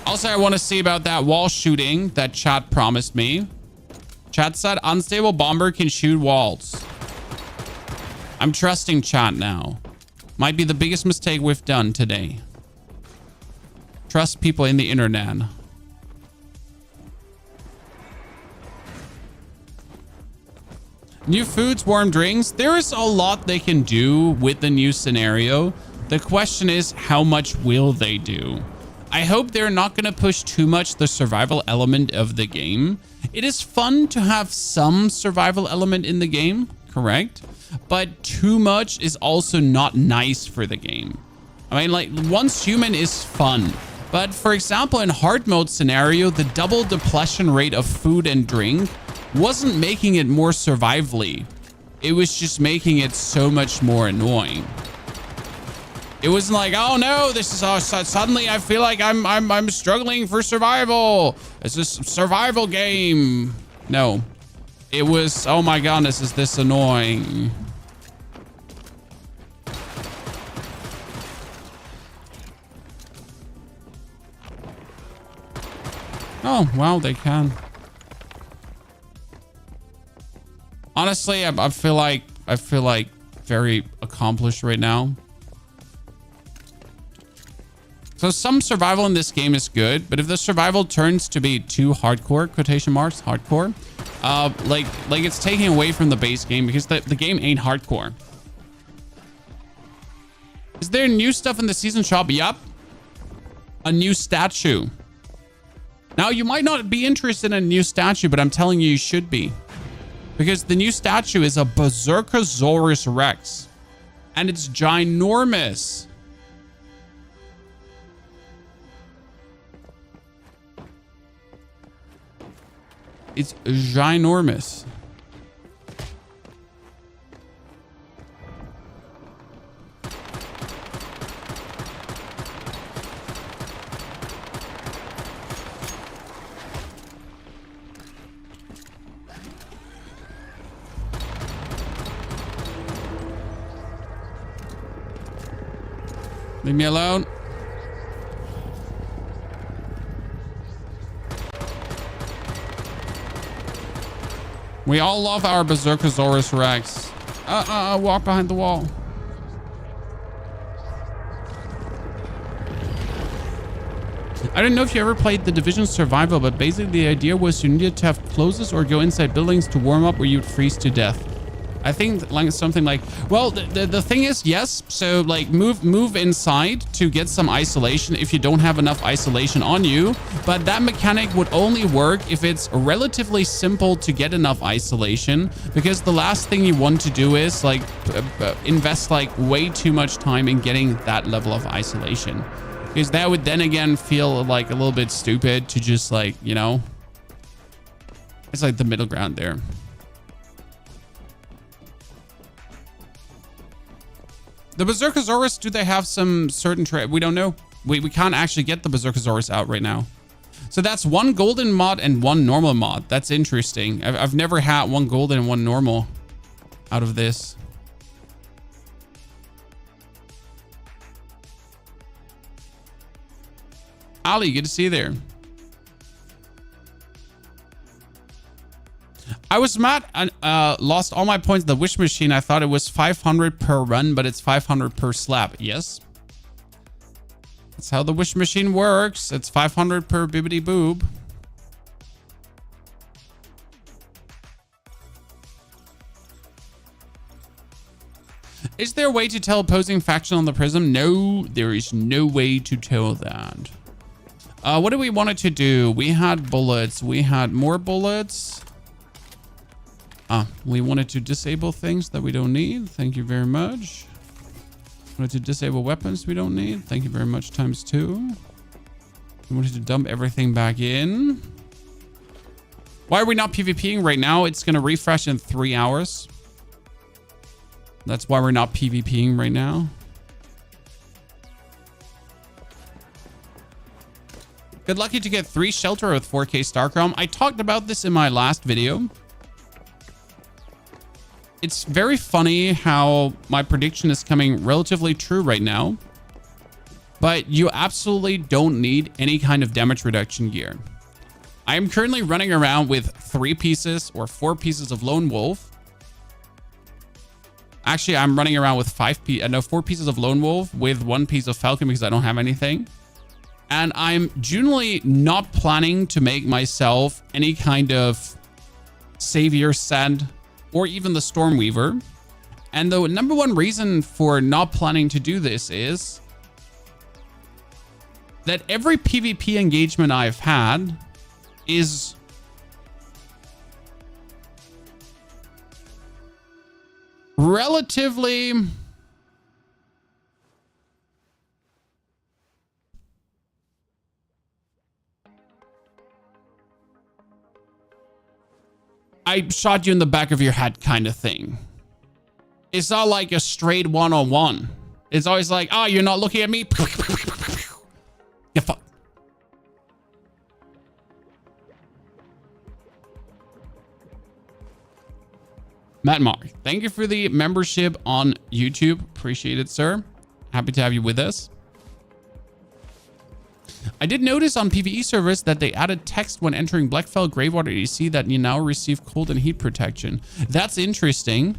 Also, I want to see about that wall shooting that chat promised me. Chat said unstable bomber can shoot walls. I'm trusting chat now. Might be the biggest mistake we've done today. Trust people in the internet. New foods, warm drinks. There is a lot they can do with the new scenario. The question is, how much will they do? I hope they're not going to push too much the survival element of the game. It is fun to have some survival element in the game, correct? But too much is also not nice for the game. I mean, like, once human is fun. But for example, in hard mode scenario, the double depletion rate of food and drink wasn't making it more survivally. It was just making it so much more annoying. It wasn't like, oh no, this is suddenly I feel like I'm struggling for survival. It's a survival game. No, it was, oh my goodness, is this annoying? Oh, wow, they can. Honestly, I feel like very accomplished right now. So some survival in this game is good, but if the survival turns to be too hardcore, quotation marks, hardcore, like it's taking away from the base game because the game ain't hardcore. Is there new stuff in the season shop? Yup. A new statue. Now, you might not be interested in a new statue, but I'm telling you, you should be. Because the new statue is a Berserkosaurus Rex. And it's ginormous. It's ginormous. Leave me alone. We all love our Berserkosaurus Rex. Walk behind the wall. I don't know if you ever played the Division Survival, but basically the idea was you needed to have closes or go inside buildings to warm up or you'd freeze to death. I think like something like, well, the thing is, yes. So like move inside to get some isolation if you don't have enough isolation on you. But that mechanic would only work if it's relatively simple to get enough isolation, because the last thing you want to do is like invest like way too much time in getting that level of isolation, because that would then again feel like a little bit stupid to just like, you know, it's like the middle ground there. The Berserkosaurus, do they have some certain trade? We don't know. We can't actually get the Berserkosaurus out right now. So that's one golden mod and one normal mod. That's interesting. I've never had one golden and one normal out of this. Ali, good to see you there. I was mad and lost all my points in the wish machine. I thought it was 500 per run, but it's 500 per slap. Yes. That's how the wish machine works. It's 500 per bibbity boob. Is there a way to tell opposing faction on the Prism? No, there is no way to tell that. What do we want it to do? We had bullets. We had more bullets. We wanted to disable things that we don't need. Thank you very much. Wanted to disable weapons we don't need. Thank you very much ×2. We wanted to dump everything back in. Why are we not PvPing right now? It's going to refresh in 3 hours. That's why we're not PvPing right now. Good lucky to get 3 shelter with 4K Starchrome. I talked about this in my last video. It's very funny how my prediction is coming relatively true right now, but you absolutely don't need any kind of damage reduction gear. I am currently running around with 3 pieces or 4 pieces of Lone Wolf. Actually, I'm running around with 4 pieces of Lone Wolf with 1 piece of Falcon because I don't have anything. And I'm generally not planning to make myself any kind of Savior Sand or even the Stormweaver. And the number one reason for not planning to do this is that every PvP engagement I've had is relatively I shot you in the back of your head kind of thing. It's not like a straight one-on-one. It's always like, oh, you're not looking at me. Yeah, fuck. Matt Mark, thank you for the membership on YouTube. Appreciate it, sir. Happy to have you with us. I did notice on PvE servers that they added text when entering Blackfell Greywater EC that you now receive cold and heat protection. That's interesting.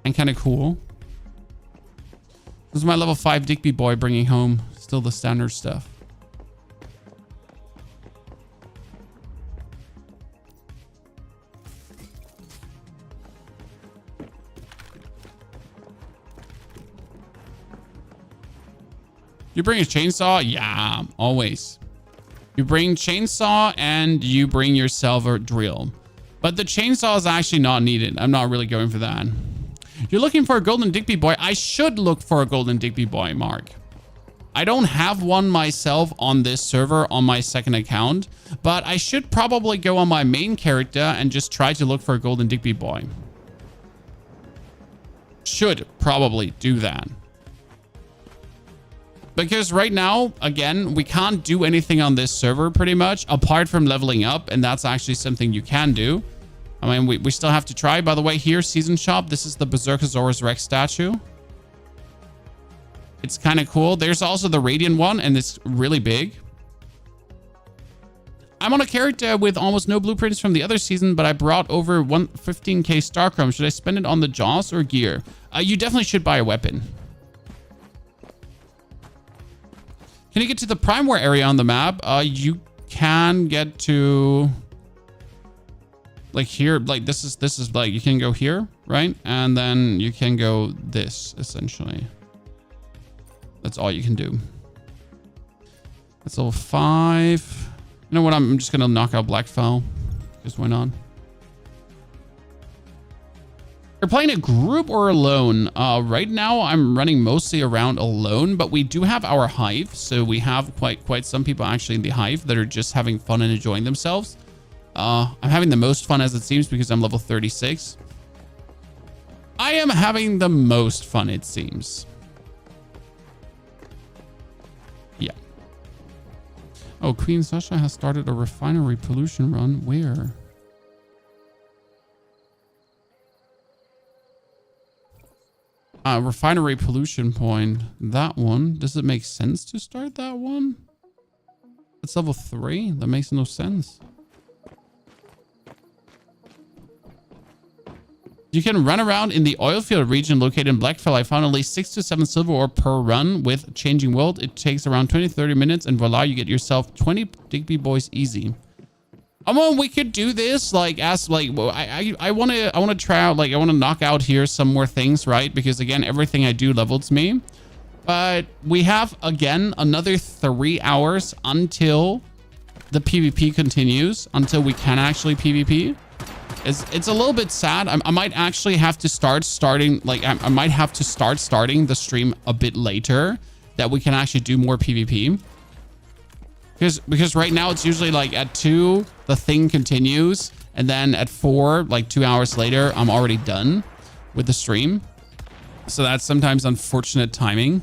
And kind of cool. This is my level 5 Digby boy bringing home still the standard stuff. You bring a chainsaw? Yeah, always. You bring chainsaw and you bring yourself a drill. But the chainsaw is actually not needed. I'm not really going for that. You're looking for a golden Digby boy. I should look for a golden Digby boy, Mark. I don't have one myself on this server on my second account, but I should probably go on my main character and just try to look for a golden Digby boy. Should probably do that. Because right now, again, we can't do anything on this server pretty much apart from leveling up. And that's actually something you can do. I mean, we still have to try. By the way, here, Season Shop. This is the Berserkosaurus Rex statue. It's kind of cool. There's also the Radiant one, and it's really big. I'm on a character with almost no blueprints from the other season, but I brought over 115k Starchrome. Should I spend it on the jaws or gear? You definitely should buy a weapon. Can you get to the Prime War area on the map? You can get to like here. Like this is like you can go here, right? And then you can go this essentially. That's all you can do. That's level 5. You know what? I'm just gonna knock out Blackfell. Just why not? You're playing a group or alone? Right now I'm running mostly around alone, but we do have our hive. So we have quite some people actually in the hive that are just having fun and enjoying themselves. I'm having the most fun as it seems because I'm level 36. I am having the most fun, it seems. Yeah. Oh, Queen Sasha has started a refinery pollution run. Where? Refinery pollution point. That one. Does it make sense to start that one? It's level 3. That makes no sense. You can run around in the oil field region located in Blackfell. I found at least 6 to 7 silver ore per run with changing world. It takes around 20-30 minutes and voila, you get yourself 20 Digby boys easy. We could do this like as like I want to try out, like I want to knock out here some more things, right? Because again, everything I do levels me. But we have again another 3 hours until the PvP continues, until we can actually PvP. It's a little bit sad. I might actually have to starting like I might have to starting the stream a bit later that we can actually do more PvP. Because right now it's usually like at 2 the thing continues, and then at 4, like 2 hours later, I'm already done with the stream. So that's sometimes unfortunate timing.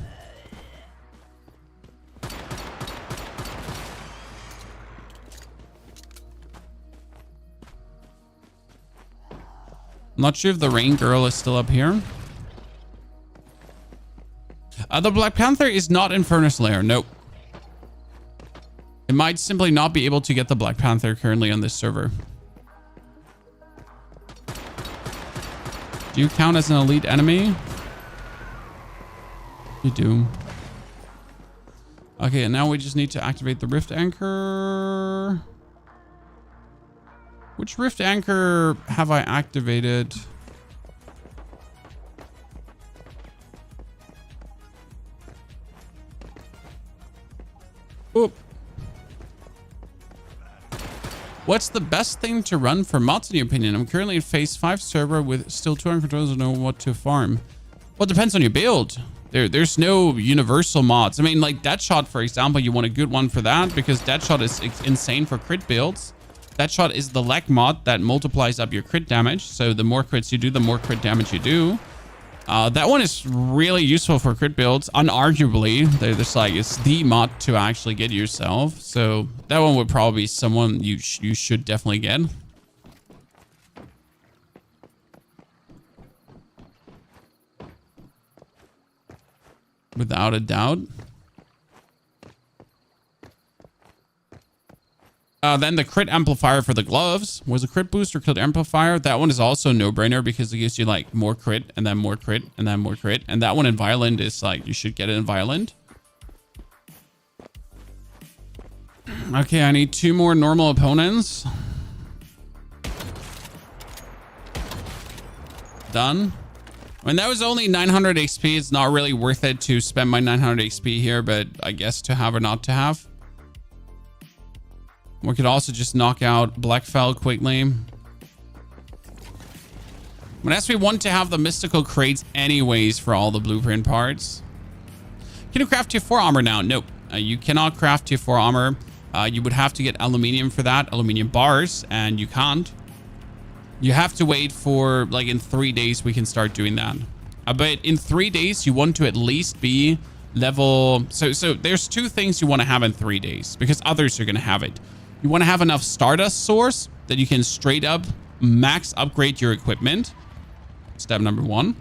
I'm not sure if the Rain Girl is still up here. The Black Panther is not in Furnace Lair. Nope. It might simply not be able to get the Black Panther currently on this server. Do you count as an elite enemy? You do. Okay, and now we just need to activate the Rift Anchor. Which Rift Anchor have I activated? Oop. What's the best thing to run for mods in your opinion? I'm currently in phase 5 server with still 200 controllers. I don't know what to farm. Well, it depends on your build. There's no universal mods. I mean, like Deadshot, for example, you want a good one for that because Deadshot is insane for crit builds. Deadshot is the leg mod that multiplies up your crit damage. So the more crits you do, the more crit damage you do. That one is really useful for crit builds. Unarguably, there's like it's the mod to actually get yourself. So that one would probably be someone you should definitely get. Without a doubt. Then the crit amplifier for the gloves was a crit boost or crit amplifier. That one is also a no-brainer because it gives you like more crit and then more crit and then more crit. And that one in Violent is like, you should get it in Violent. Okay, I need 2 more normal opponents. Done. I mean, that was only 900 XP. It's not really worth it to spend my 900 XP here, but I guess to have or not to have. We could also just knock out Blackfell quickly. But as we want to have the mystical crates anyways for all the blueprint parts. Can you craft tier 4 armor now? Nope. You cannot craft tier 4 armor. You would have to get aluminium for that. Aluminium bars. And you can't. You have to wait for like in 3 days we can start doing that. But in 3 days you want to at least be level... So there's 2 things you want to have in 3 days. Because others are going to have it. You want to have enough Stardust source that you can straight up max upgrade your equipment. Step number 1.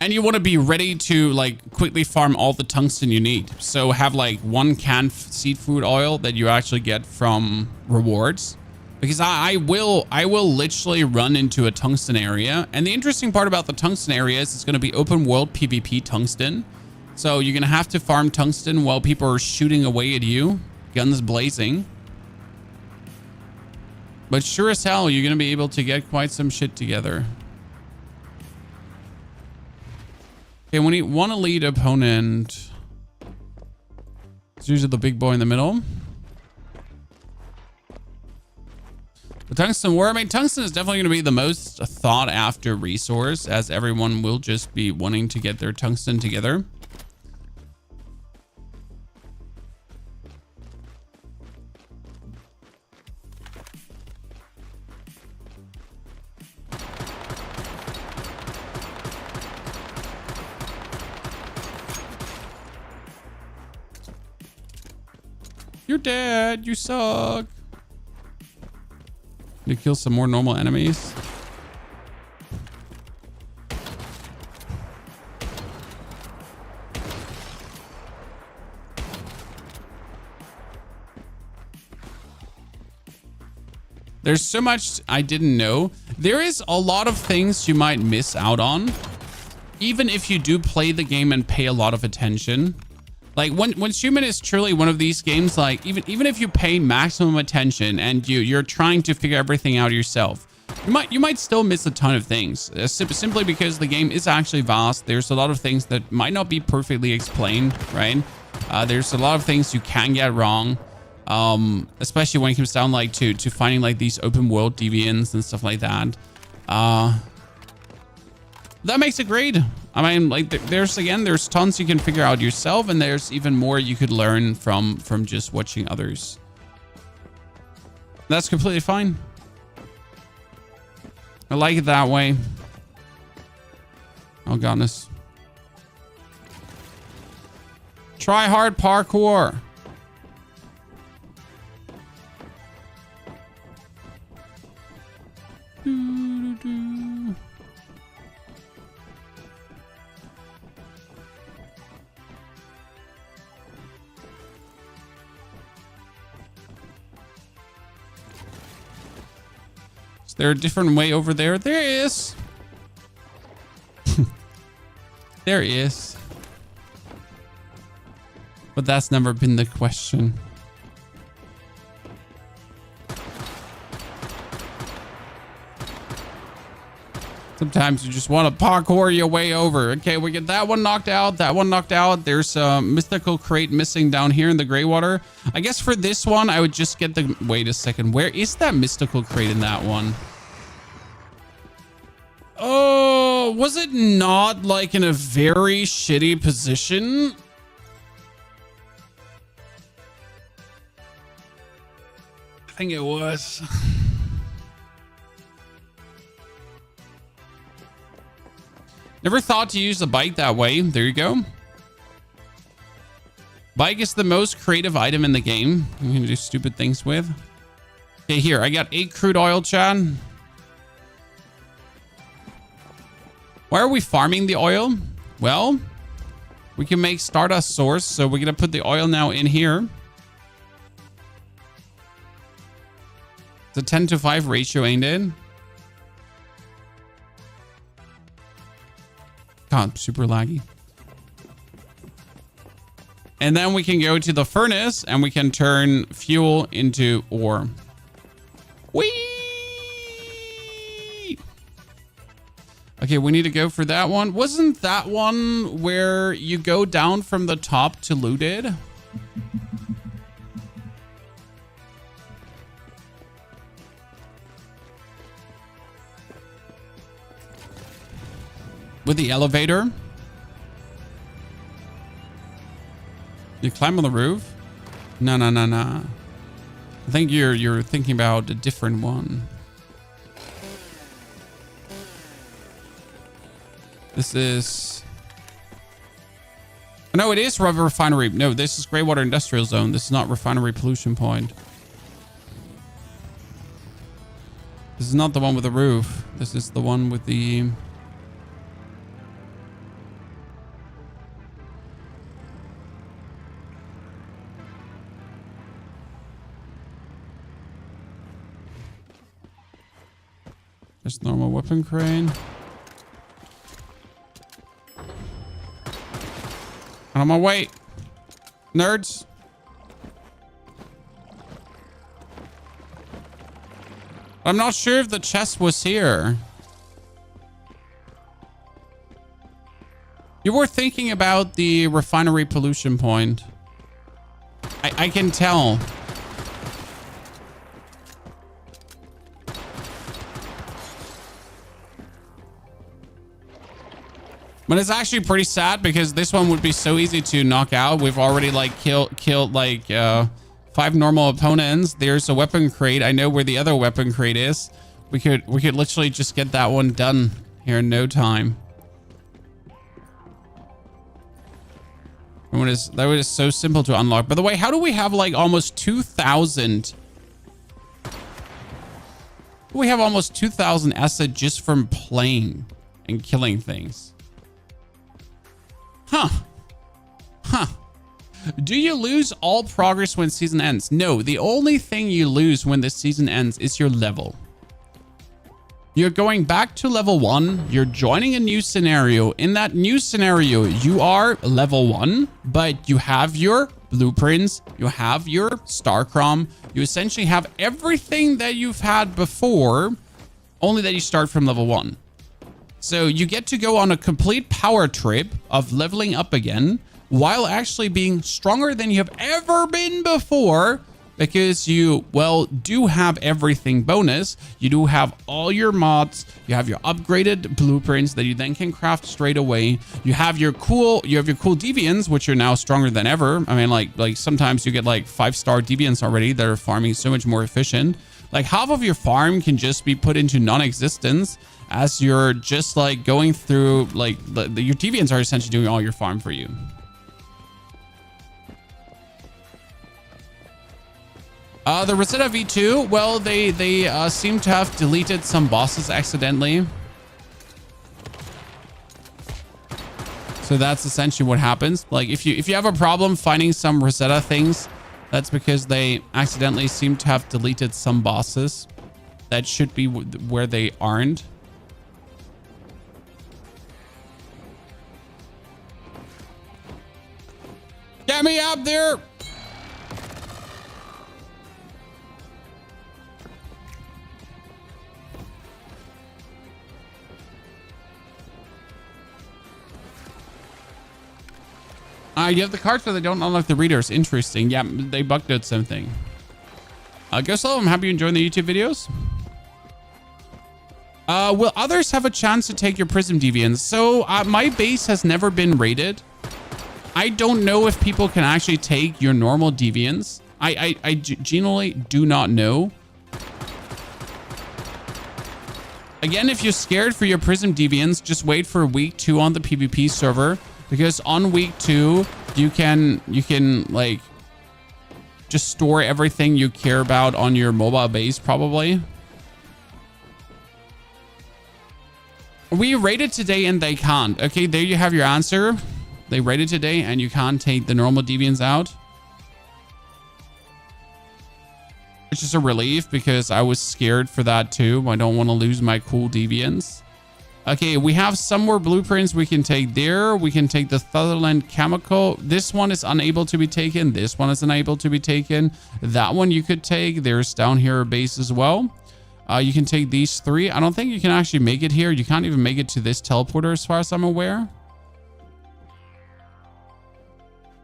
And you want to be ready to like quickly farm all the tungsten you need. So have like 1 canned seed food oil that you actually get from rewards. Because I will literally run into a tungsten area. And the interesting part about the tungsten area is it's going to be open world PvP tungsten. So you're going to have to farm tungsten while people are shooting away at you. Guns blazing. But sure as hell, you're going to be able to get quite some shit together. Okay, when you want to lead opponent, it's usually the big boy in the middle. The tungsten war, I mean, tungsten is definitely going to be the most thought after resource, as everyone will just be wanting to get their tungsten together. You're dead. You suck. Need to kill some more normal enemies. There's so much I didn't know. There is a lot of things you might miss out on, even if you do play the game and pay a lot of attention. Like when Securement is truly one of these games, like even if you pay maximum attention and you're trying to figure everything out yourself, you might still miss a ton of things, simply because the game is actually vast. There's a lot of things that might not be perfectly explained, right? There's a lot of things you can get wrong, especially when it comes down like to finding like these open world deviants and stuff like that. That makes it great. I mean, like there's tons you can figure out yourself, and there's even more you could learn from just watching others. That's completely fine. I like it that way. Oh goodness. Try hard parkour. Is there a different way over there? There is. There is. But that's never been the question. Sometimes you just want to parkour your way over. Okay, we get that one knocked out. That one knocked out. There's a mystical crate missing down here in the gray water. I guess for this one, I would just get the... Wait a second. Where is that mystical crate in that one? Oh, was it not like in a very shitty position? I think it was. Never thought to use the bike that way. There you go. Bike is the most creative item in the game. You can do stupid things with. Okay, here. I got 8 crude oil, Chad. Why are we farming the oil? Well, we can make Stardust source. So we're going to put the oil now in here. It's a 10:5 ratio, ain't it? God, super laggy. And then we can go to the furnace and we can turn fuel into ore. Whee! Okay, we need to go for that one. Wasn't that one where you go down from the top to looted? With the elevator? You climb on the roof? No. I think you're thinking about a different one. This is... No, it is refinery. No, this is Greywater Industrial Zone. This is not refinery pollution point. This is not the one with the roof. This is the one with the... Just normal weapon crane. I On my way. Nerds. I'm not sure if the chest was here. You were thinking about the refinery pollution point. I can tell. But it's actually pretty sad because this one would be so easy to knock out. We've already like killed like 5 normal opponents. There's a weapon crate. I know where the other weapon crate is. We could literally just get that one done here in no time. That was so simple to unlock. By the way, how do we have like almost 2,000? We have almost 2,000 asset just from playing and killing things. Huh. Do you lose all progress when season ends? No, the only thing you lose when the season ends is your level. You're going back to level 1. You're joining a new scenario. In that new scenario, you are level 1, but you have your blueprints. You have your star crom. You essentially have everything that you've had before, only that you start from level 1. So you get to go on a complete power trip of leveling up again while actually being stronger than you have ever been before, because you, well, do have everything bonus. You do have all your mods. You have your upgraded blueprints that you then can craft straight away. You have your cool deviants, which are now stronger than ever. I mean, like sometimes you get like 5-star deviants already that are farming so much more efficient. Like half of your farm can just be put into non-existence as you're just like going through, like your deviants are essentially doing all your farm for you. The Rosetta V2, well, they seem to have deleted some bosses accidentally. So that's essentially what happens. Like if you have a problem finding some Rosetta things, that's because they accidentally seem to have deleted some bosses that should be where they aren't. Get me up there! You have the cards, but they don't unlock the readers. Interesting. Yeah, they bugged out something. Go slow. I'm happy you enjoying the YouTube videos. Will others have a chance to take your Prism Deviants? So my base has never been raided. I don't know if people can actually take your normal Deviants. I genuinely do not know. Again, if you're scared for your Prism Deviants, just wait for week 2 on the PvP server. Because on week 2, you can like just store everything you care about on your mobile base, probably. We raided today and they can't. Okay, there you have your answer. They raided today and you can't take the normal deviants out. Which is a relief because I was scared for that too. I don't want to lose my cool deviants. Okay, we have some more blueprints we can take there. We can take the Sutherland Chemical. This one is unable to be taken. This one is unable to be taken. That one you could take. There's down here a base as well. You can take these 3. I don't think you can actually make it here. You can't even make it to this teleporter as far as I'm aware.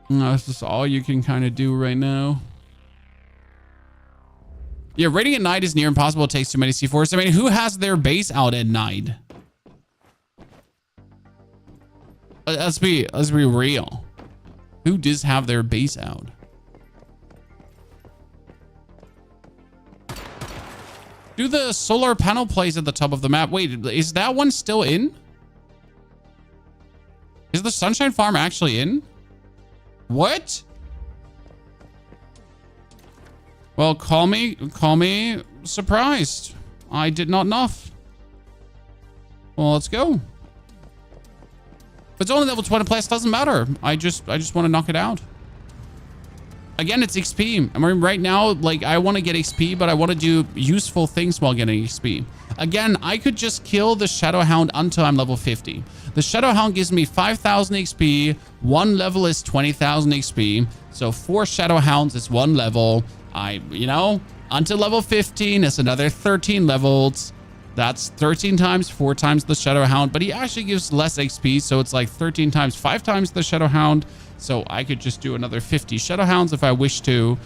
No, this is all you can kind of do right now. Yeah, raiding at night is near impossible. It takes too many C4s. I mean, who has their base out at night? Let's be real. Who does have their base out? Do the solar panel plays at the top of the map. Wait, is that one still in? Is the Sunshine Farm actually in? What? Well, call me surprised. I did not know. Well, let's go. If it's only level 20 plus, doesn't matter. I just want to knock it out. Again, it's XP. I mean, right now, like, I want to get XP, but I want to do useful things while getting XP. Again, I could just kill the Shadowhound until I'm level 50. The Shadowhound gives me 5,000 XP. One level is 20,000 XP. So 4 Shadowhounds is 1 level. Until level 15 is another 13 levels. That's 13 times 4 times the Shadowhound, but he actually gives less XP, so it's like 13 times 5 times the Shadowhound. So I could just do another 50 Shadowhounds if I wish to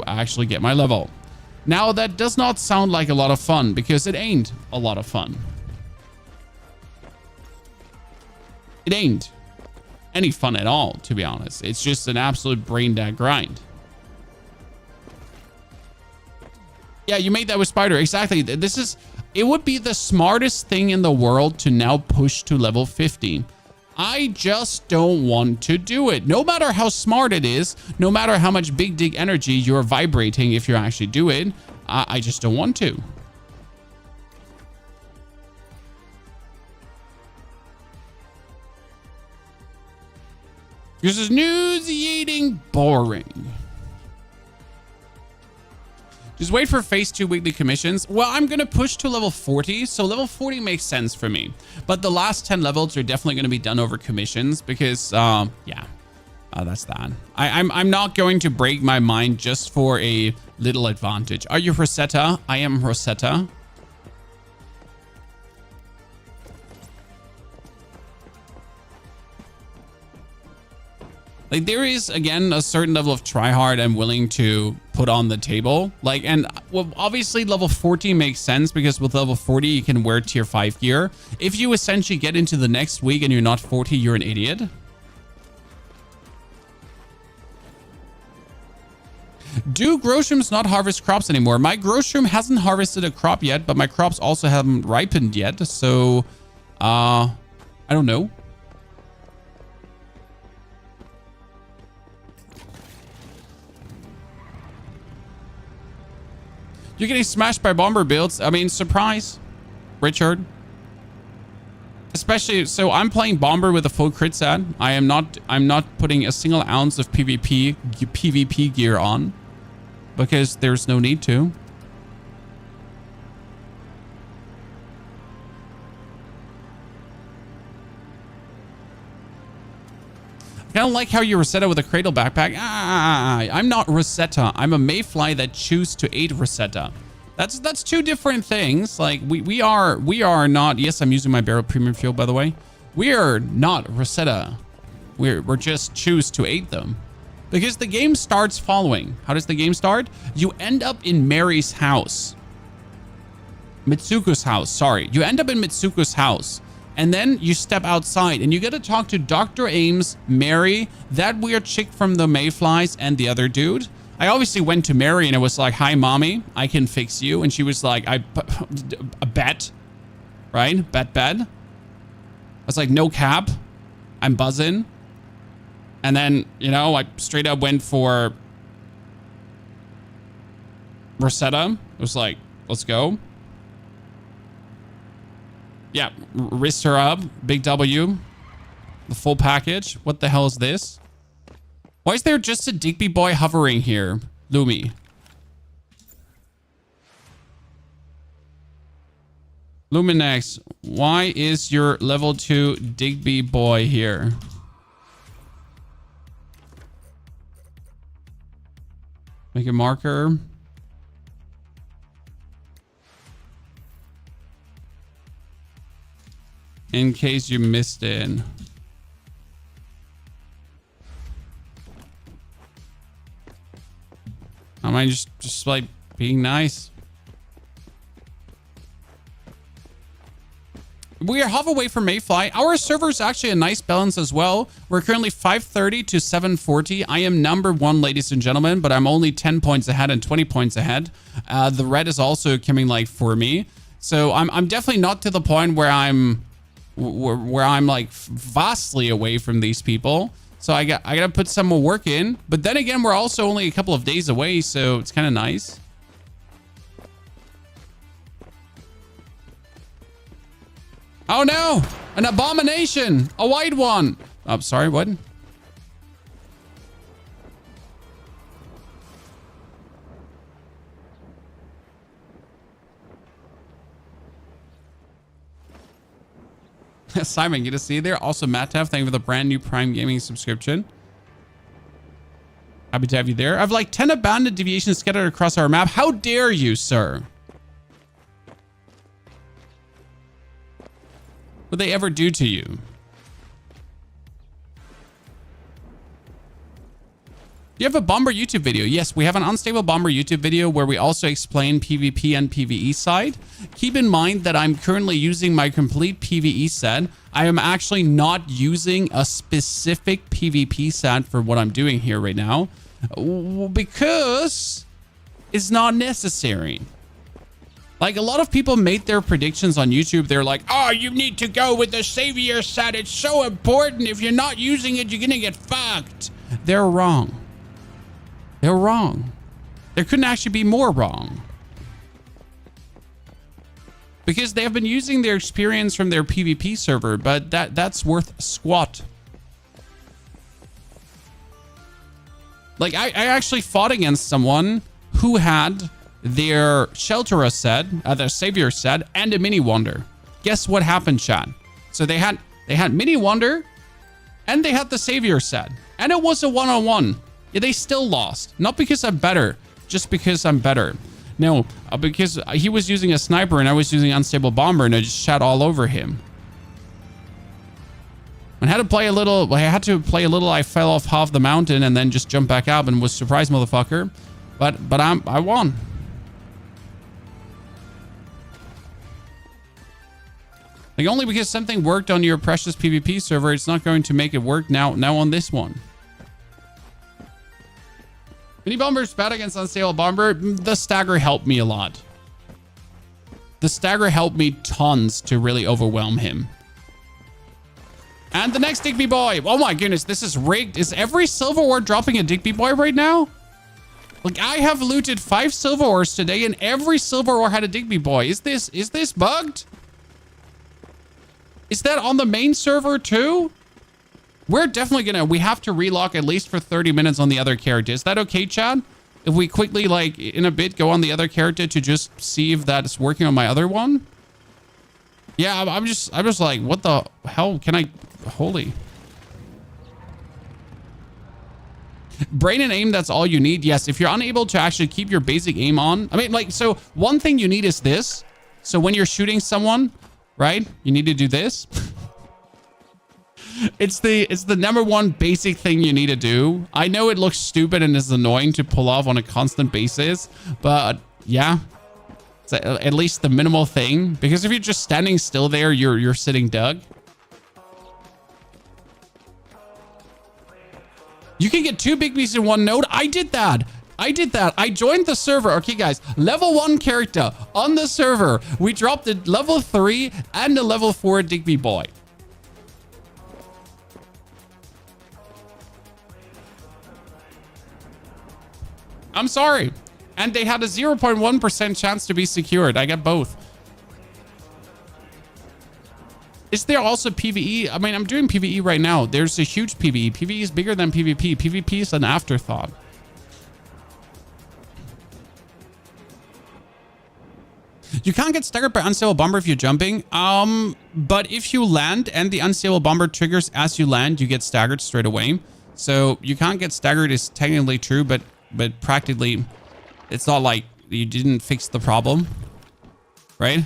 actually get my level. Now, that does not sound like a lot of fun, because it ain't a lot of fun. It ain't any fun at all, to be honest. It's just an absolute brain dead grind. Yeah, you made that with Spider. Exactly. It would be the smartest thing in the world to now push to level 50. I just don't want to do it. No matter how smart it is, no matter how much big dig energy you're vibrating if you actually do it, I just don't want to. This is nauseating boring. Just wait for phase 2 weekly commissions. Well, I'm going to push to level 40. So level 40 makes sense for me. But the last 10 levels are definitely going to be done over commissions because, that's that. I'm not going to break my mind just for a little advantage. Are you Rosetta? I am Rosetta. Like, there is, again, a certain level of tryhard I'm willing to put on the table. Like, and well, obviously level 40 makes sense because with level 40, you can wear tier 5 gear. If you essentially get into the next week and you're not 40, you're an idiot. Do growshrooms not harvest crops anymore? My growshroom hasn't harvested a crop yet, but my crops also haven't ripened yet. So, I don't know. You're getting smashed by bomber builds. I mean, surprise, Richard. Especially, so I'm playing bomber with a full crit set. I'm not putting a single ounce of PvP gear on because there's no need to. I don't like how you Rosetta with a cradle backpack. I'm not Rosetta. I'm a mayfly that choose to aid Rosetta. That's two different things. Like we are not. Yes, I'm using my barrel premium fuel, by the way. We are not Rosetta. We're just choose to aid them because the game starts following. How does the game start? You end up in Mary's house. Mitsuko's house. Sorry, you end up in Mitsuko's house. And then you step outside and you get to talk to Dr. Ames, Mary, that weird chick from the Mayflies, and the other dude. I obviously went to Mary and it was like, hi, mommy, I can fix you. And she was like, a bet, right? Bet. I was like, no cap. I'm buzzing. And then, I straight up went for Rosetta. It was like, let's go. Yeah, wrist her up. Big W. The full package. What the hell is this? Why is there just a Digby boy hovering here? Lumi. Luminex, why is your level 2 Digby boy here? Make a marker. In case you missed it. Am I just like being nice? We are half away from Mayfly. Our server is actually a nice balance as well. We're currently 530 to 740. I am number 1, ladies and gentlemen, but I'm only 10 points ahead and 20 points ahead. The red is also coming like for me. So I'm definitely not to the point where I'm like vastly away from these people. So I gotta put some more work in. But then again, we're also only a couple of days away, so it's kind of nice. Oh no! An abomination! A white one! Oh, sorry, what? Simon, good to see you there. Also, Matt Taff, thank you for the brand new Prime Gaming subscription. Happy to have you there. I have like 10 abandoned deviations scattered across our map. How dare you, sir? What would they ever do to you? Do you have a Bomber YouTube video? Yes, we have an Unstable Bomber YouTube video where we also explain PvP and PvE side. Keep in mind that I'm currently using my complete PvE set. I am actually not using a specific PvP set for what I'm doing here right now because it's not necessary. Like, a lot of people made their predictions on YouTube. They're like, oh, you need to go with the Savior set. It's so important. If you're not using it, you're going to get fucked. They're wrong. They're wrong. There couldn't actually be more wrong. Because they have been using their experience from their PvP server, but that's worth squat. Like, I actually fought against someone who had their Shelterer set, their Savior set, and a Mini Wonder. Guess what happened, chat? So they had Mini Wonder, and they had the Savior set. And it was a one-on-one. Yeah, they still lost. Not because I'm better, just because I'm better. No, because he was using a sniper and I was using Unstable Bomber and I just shot all over him. I had to play a little. I fell off half the mountain and then just jumped back up and was surprised, motherfucker. But I won. Like, only because something worked on your precious PvP server, it's not going to make it work now on this one. Mini Bomber's bad against Unstable Bomber. The stagger helped me a lot. The stagger helped me tons to really overwhelm him. And the next Digby Boy. Oh my goodness, this is rigged. Is every silver ore dropping a Digby Boy right now? Like, I have looted 5 silver ores today and every silver ore had a Digby Boy. Is this bugged? Is that on the main server too? We're definitely we have to relock at least for 30 minutes on the other character. Is that okay, Chad? If we quickly, like, in a bit, go on the other character to just see if that's working on my other one? Yeah, I'm just like, what the hell can I... Holy. Brain and aim, that's all you need. Yes, if you're unable to actually keep your basic aim on... I mean, like, so one thing you need is this. So when you're shooting someone, right, you need to do this. It's the number one basic thing you need to do. I know it looks stupid and is annoying to pull off on a constant basis, but yeah, it's at least the minimal thing. Because if you're just standing still there, you're sitting duck. You can get 2 big beasts in one node. I did that. I joined the server. Okay, guys, level 1 character on the server. We dropped a level 3 and a level 4 Digby Boy. I'm sorry. And they had a 0.1% chance to be secured. I got both. Is there also PvE? I mean, I'm doing PvE right now. There's a huge PvE. PvE is bigger than PvP. PvP is an afterthought. You can't get staggered by Unstable Bomber if you're jumping. But if you land and the Unstable Bomber triggers as you land, you get staggered straight away. So you can't get staggered is technically true, but practically, it's not like you didn't fix the problem, right?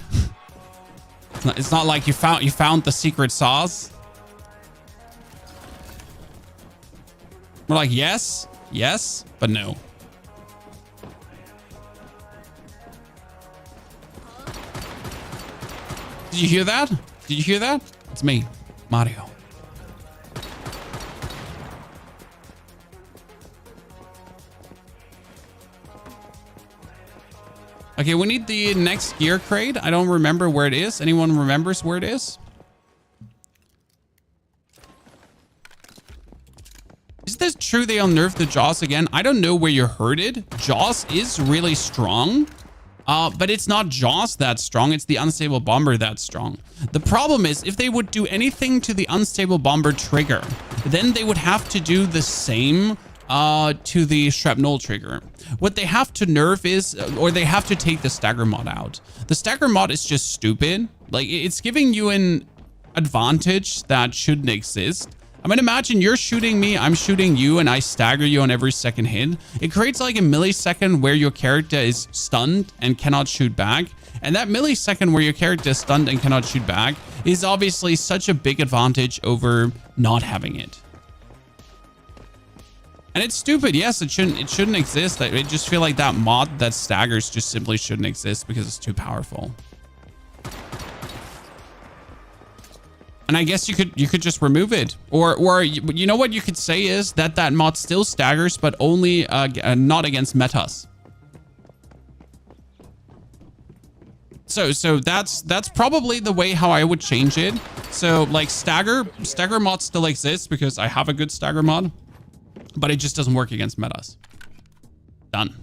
It's not like you found the secret sauce. We're like, yes, but no. Did you hear that? Did you hear that? It's me, Mario. Okay, we need the next gear crate. I don't remember where it is. Anyone remembers where it is? Is this true they unnerfed the Jaws again? I don't know where you heard it. Jaws is really strong, but it's not Jaws that strong. It's the Unstable Bomber that's strong. The problem is if they would do anything to the Unstable Bomber trigger, then they would have to do the same to the Shrapnel trigger. What they have to nerf is, or they have to take the stagger mod out. The stagger mod is just stupid. Like, it's giving you advantage that shouldn't exist. I mean, imagine you're shooting me, I'm shooting you, and I stagger you on every second hit. It creates like a millisecond where your character is stunned and cannot shoot back. And that millisecond where your character is stunned and cannot shoot back is obviously such a big advantage over not having it. And it's stupid. Yes, it shouldn't exist. I just feel like that mod that staggers just simply shouldn't exist because it's too powerful. And I guess you could just remove it, or you know what you could say is that mod still staggers, but only not against metas. So that's probably the way how I would change it. So like stagger mod still exists because I have a good stagger mod, but it just doesn't work against metas. Done.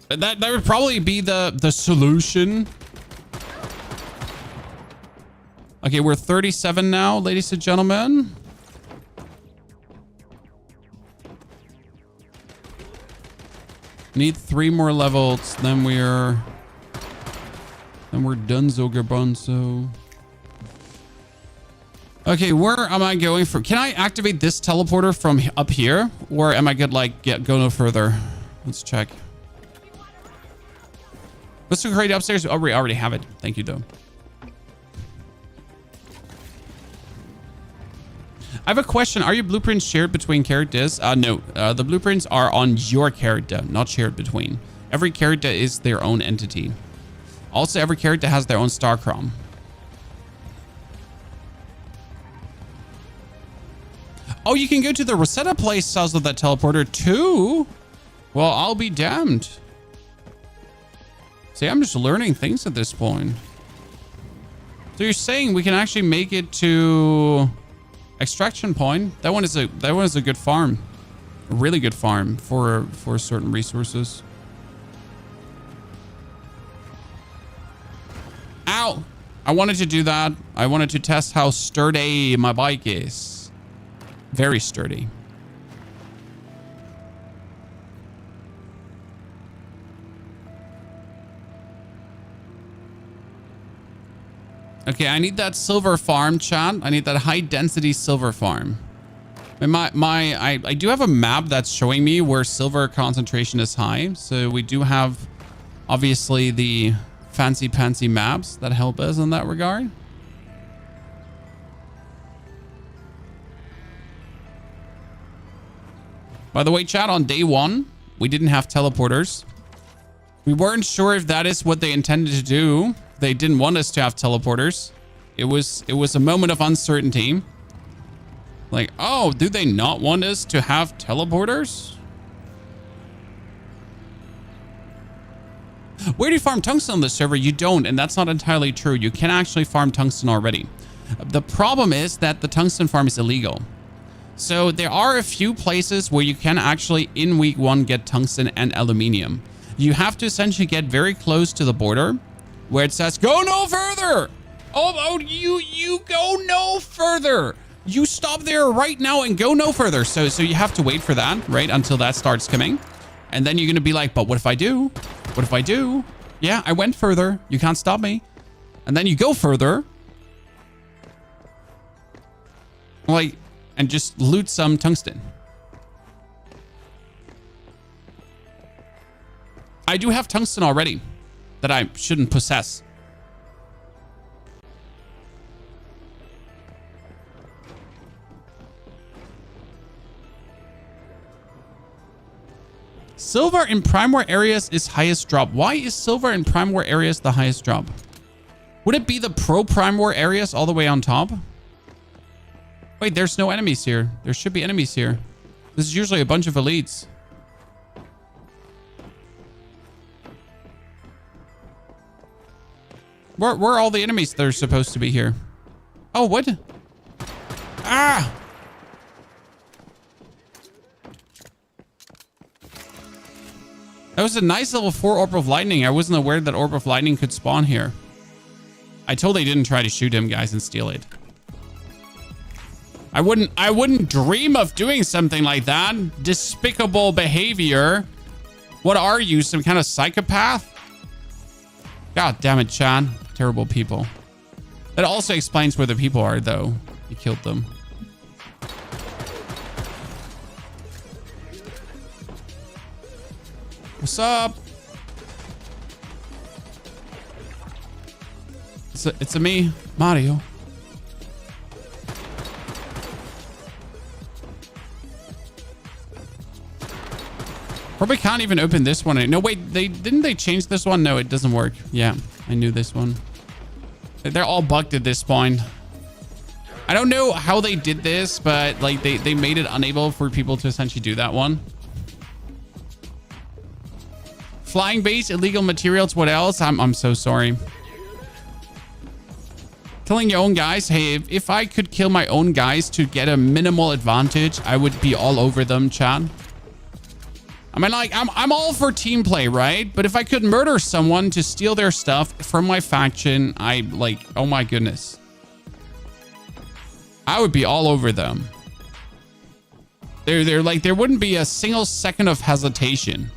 That would probably be the solution. Okay, we're 37 now, ladies and gentlemen. Need 3 more levels, then we're donezo gabonzo. Okay, where am I going from? Can I activate this teleporter from up here? Or am I good like go no further? Let's check. Let's go create upstairs. Oh, we already have it. Thank you, though. I have a question. Are your blueprints shared between characters? No. The blueprints are on your character, not shared between. Every character is their own entity. Also, every character has their own star chrom. Oh, you can go to the Rosetta place south of that teleporter too? Well, I'll be damned. See, I'm just learning things at this point. So you're saying we can actually make it to extraction point? That one is a good farm. A really good farm for certain resources. Ow! I wanted to do that. I wanted to test how sturdy my bike is. Very sturdy. Okay, I need that silver farm, chat. I need that high density silver farm. And I do have a map that's showing me where silver concentration is high. So we do have obviously the fancy pantsy maps that help us in that regard. By the way, chat, on day 1, we didn't have teleporters. We weren't sure if that is what they intended to do. They didn't want us to have teleporters. It was a moment of uncertainty. Like, oh, do they not want us to have teleporters? Where do you farm tungsten on the server? You don't, and that's not entirely true. You can actually farm tungsten already. The problem is that the tungsten farm is illegal. So there are a few places where you can actually in week 1 get tungsten and aluminium. You have to essentially get very close to the border where it says, go no further. Oh, you go no further. You stop there right now and go no further. So you have to wait for that, right? Until that starts coming. And then you're going to be like, but what if I do? What if I do? Yeah, I went further. You can't stop me. And then you go further. Like, and just loot some tungsten. I do have tungsten already that I shouldn't possess. Silver in Prime War areas is highest drop. Why is silver in Prime War areas the highest drop? Would it be the pro Prime War areas all the way on top? Wait, there's no enemies here. There should be enemies here. This is usually a bunch of elites. Where are all the enemies that are supposed to be here? Oh, what? Ah! That was a nice level 4 Orb of Lightning. I wasn't aware that Orb of Lightning could spawn here. I totally didn't try to shoot him, guys, and steal it. I wouldn't dream of doing something like that. Despicable behavior. What are you, some kind of psychopath? God damn it, Chad. Terrible people. That also explains where the people are, though. He killed them. What's up? It's a me, Mario. Probably can't even open this one. No, wait, didn't they change this one? No, it doesn't work. Yeah, I knew this one. They're all bugged at this point. I don't know how they did this, but like they made it unable for people to essentially do that one. Flying base, illegal materials, what else? I'm so sorry. Killing your own guys. Hey, if I could kill my own guys to get a minimal advantage, I would be all over them, chat. I mean, like, I'm all for team play, right? But if I could murder someone to steal their stuff from my faction, oh my goodness. I would be all over them. They're like, there wouldn't be a single second of hesitation.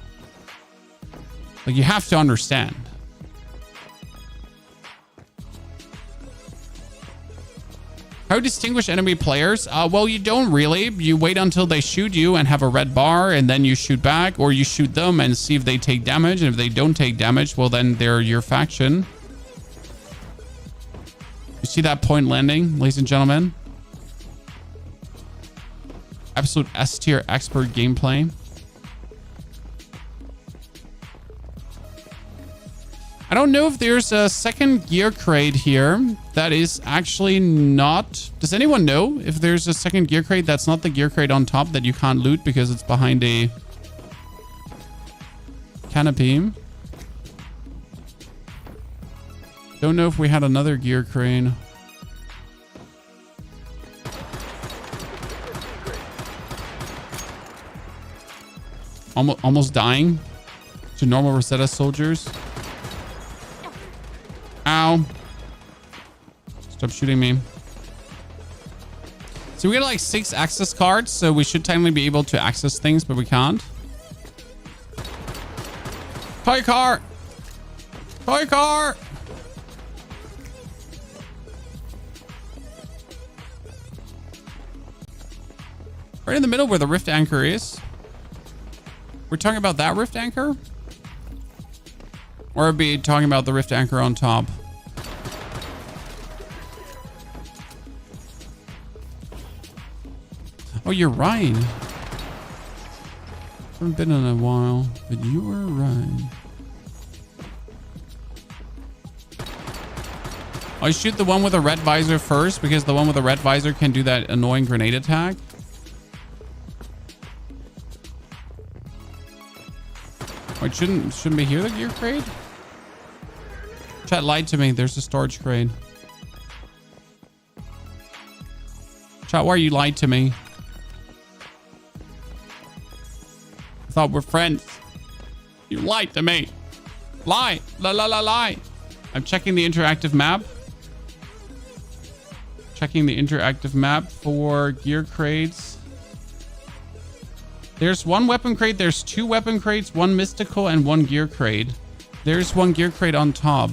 Like, you have to understand. How distinguish enemy players? Well, you don't really. You wait until they shoot you and have a red bar, and then you shoot back, or you shoot them and see if they take damage. And if they don't take damage, well, then they're your faction. You see that point landing, ladies and gentlemen? Absolute S-tier expert gameplay. I don't know if there's a second gear crate here that is actually not... Does anyone know if there's a second gear crate that's not the gear crate on top that you can't loot because it's behind a canopy? Don't know if we had another gear crate. Almost dying to normal Rosetta soldiers. Ow. Stop shooting me. So we got like 6 access cards, so we should technically be able to access things, but we can't. Toy car! Toy car! Right in the middle where the rift anchor is. We're talking about that rift anchor? Or be talking about the rift anchor on top. Oh, you're right. Haven't been in a while, but you were right. I shoot the one with a red visor first because the one with a red visor can do that annoying grenade attack. Wait, shouldn't be here the gear crate? Chat lied to me. There's a storage crate. Chat, why are you lied to me? I thought we're friends. You lied to me. Lie. Lie. I'm checking the interactive map. Checking the interactive map for gear crates. There's 1 weapon crate. There's 2 weapon crates, 1 mystical, and 1 gear crate. There's 1 gear crate on top.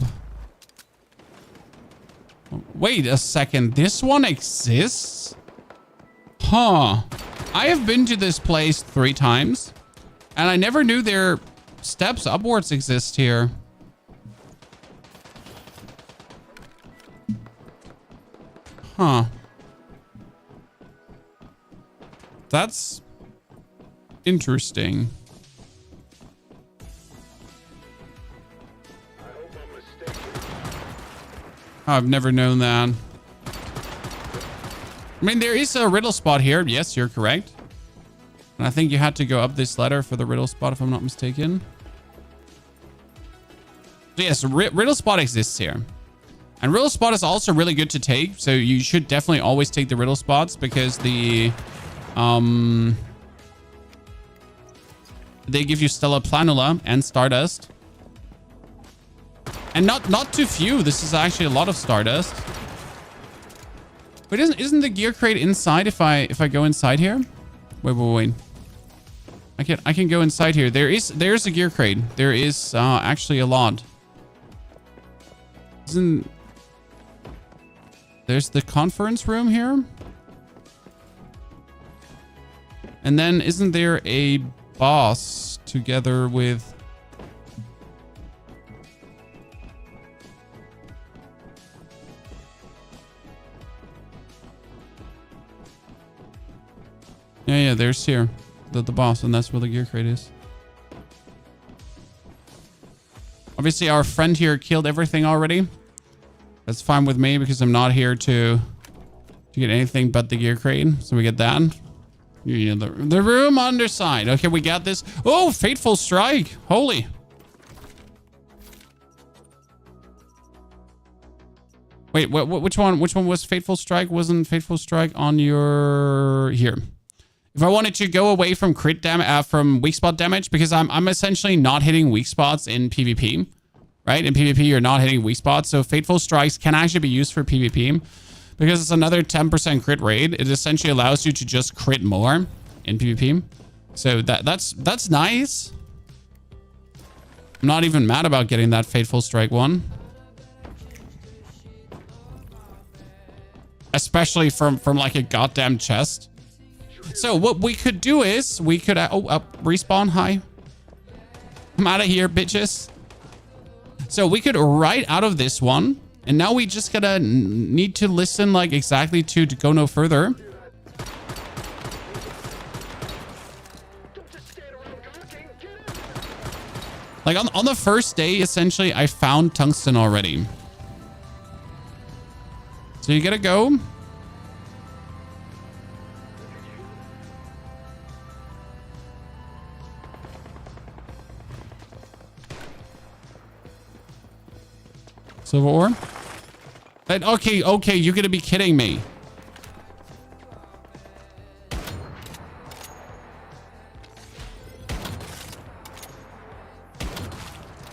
Wait a second. This one exists? Huh. I have been to this place 3 times, and I never knew their steps upwards exist here. Huh. That's interesting. Oh, I've never known that. I mean, there is a riddle spot here. Yes, you're correct. And I think you had to go up this ladder for the riddle spot, if I'm not mistaken. So yes, riddle spot exists here. And riddle spot is also really good to take. So you should definitely always take the riddle spots because they give you Stella Planula and Stardust. And not too few. This is actually a lot of Stardust. But isn't the gear crate inside if I go inside here? Wait. I can go inside here. There's a gear crate. There is actually a lot. There's the conference room here. And then isn't there a boss together with... Yeah, there's here. The boss, and that's where the gear crate is. Obviously, our friend here killed everything already. That's fine with me because I'm not here to get anything but the gear crate. So we get that. Yeah, the room underside. Okay, we got this. Oh, Fateful Strike. Holy. Wait, which one was Fateful Strike? Wasn't Fateful Strike on your... Here. If I wanted to go away from crit damage, from weak spot damage, because I'm essentially not hitting weak spots in PvP, right? In PvP, you're not hitting weak spots. So Fateful Strikes can actually be used for PvP because it's another 10% crit rate. It essentially allows you to just crit more in PvP. So that's nice. I'm not even mad about getting that Fateful Strike one. Especially from like a goddamn chest. So what we could do is we could respawn. Hi, I'm out of here, bitches. So we could write out of this one, and now we just gotta need to listen like exactly to go no further. Like on the first day, essentially, I found tungsten already. So you gotta go. Silver ore? Okay, you're gonna be kidding me.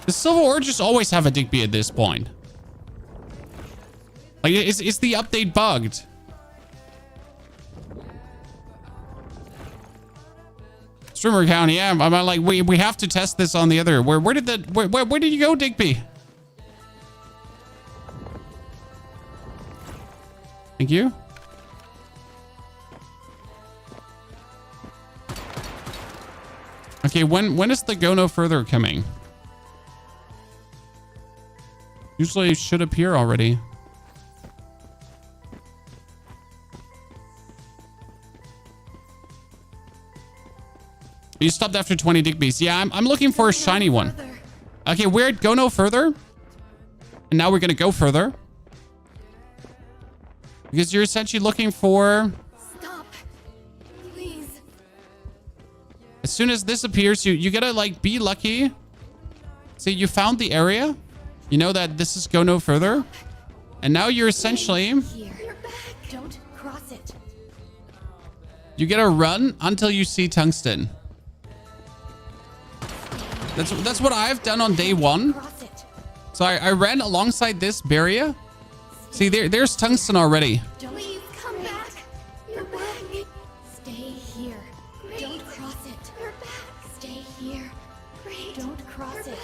Does silver ore just always have a Digby at this point? Like, is the update bugged? Streamer count, yeah. I'm like, we have to test this on the other. Where did you go, Digby? Thank you. Okay, when is the go no further coming? Usually it should appear already. You stopped after 20 Digbies. Yeah, I'm looking for a shiny one. Okay, weird. Go no further. And now we're gonna go further. Because you're essentially looking for... Stop. Please. As soon as this appears, you gotta like be lucky. See, you found the area. You know that this is go no further. And now you're essentially... Here. You're back. Don't cross it. You gotta run until you see tungsten. That's what I've done on day one. Cross it. So I ran alongside this barrier. See, there's tungsten already. Please come back. You're back. Stay here. Great. Don't cross it. You're back. Stay here. Great. Don't cross it.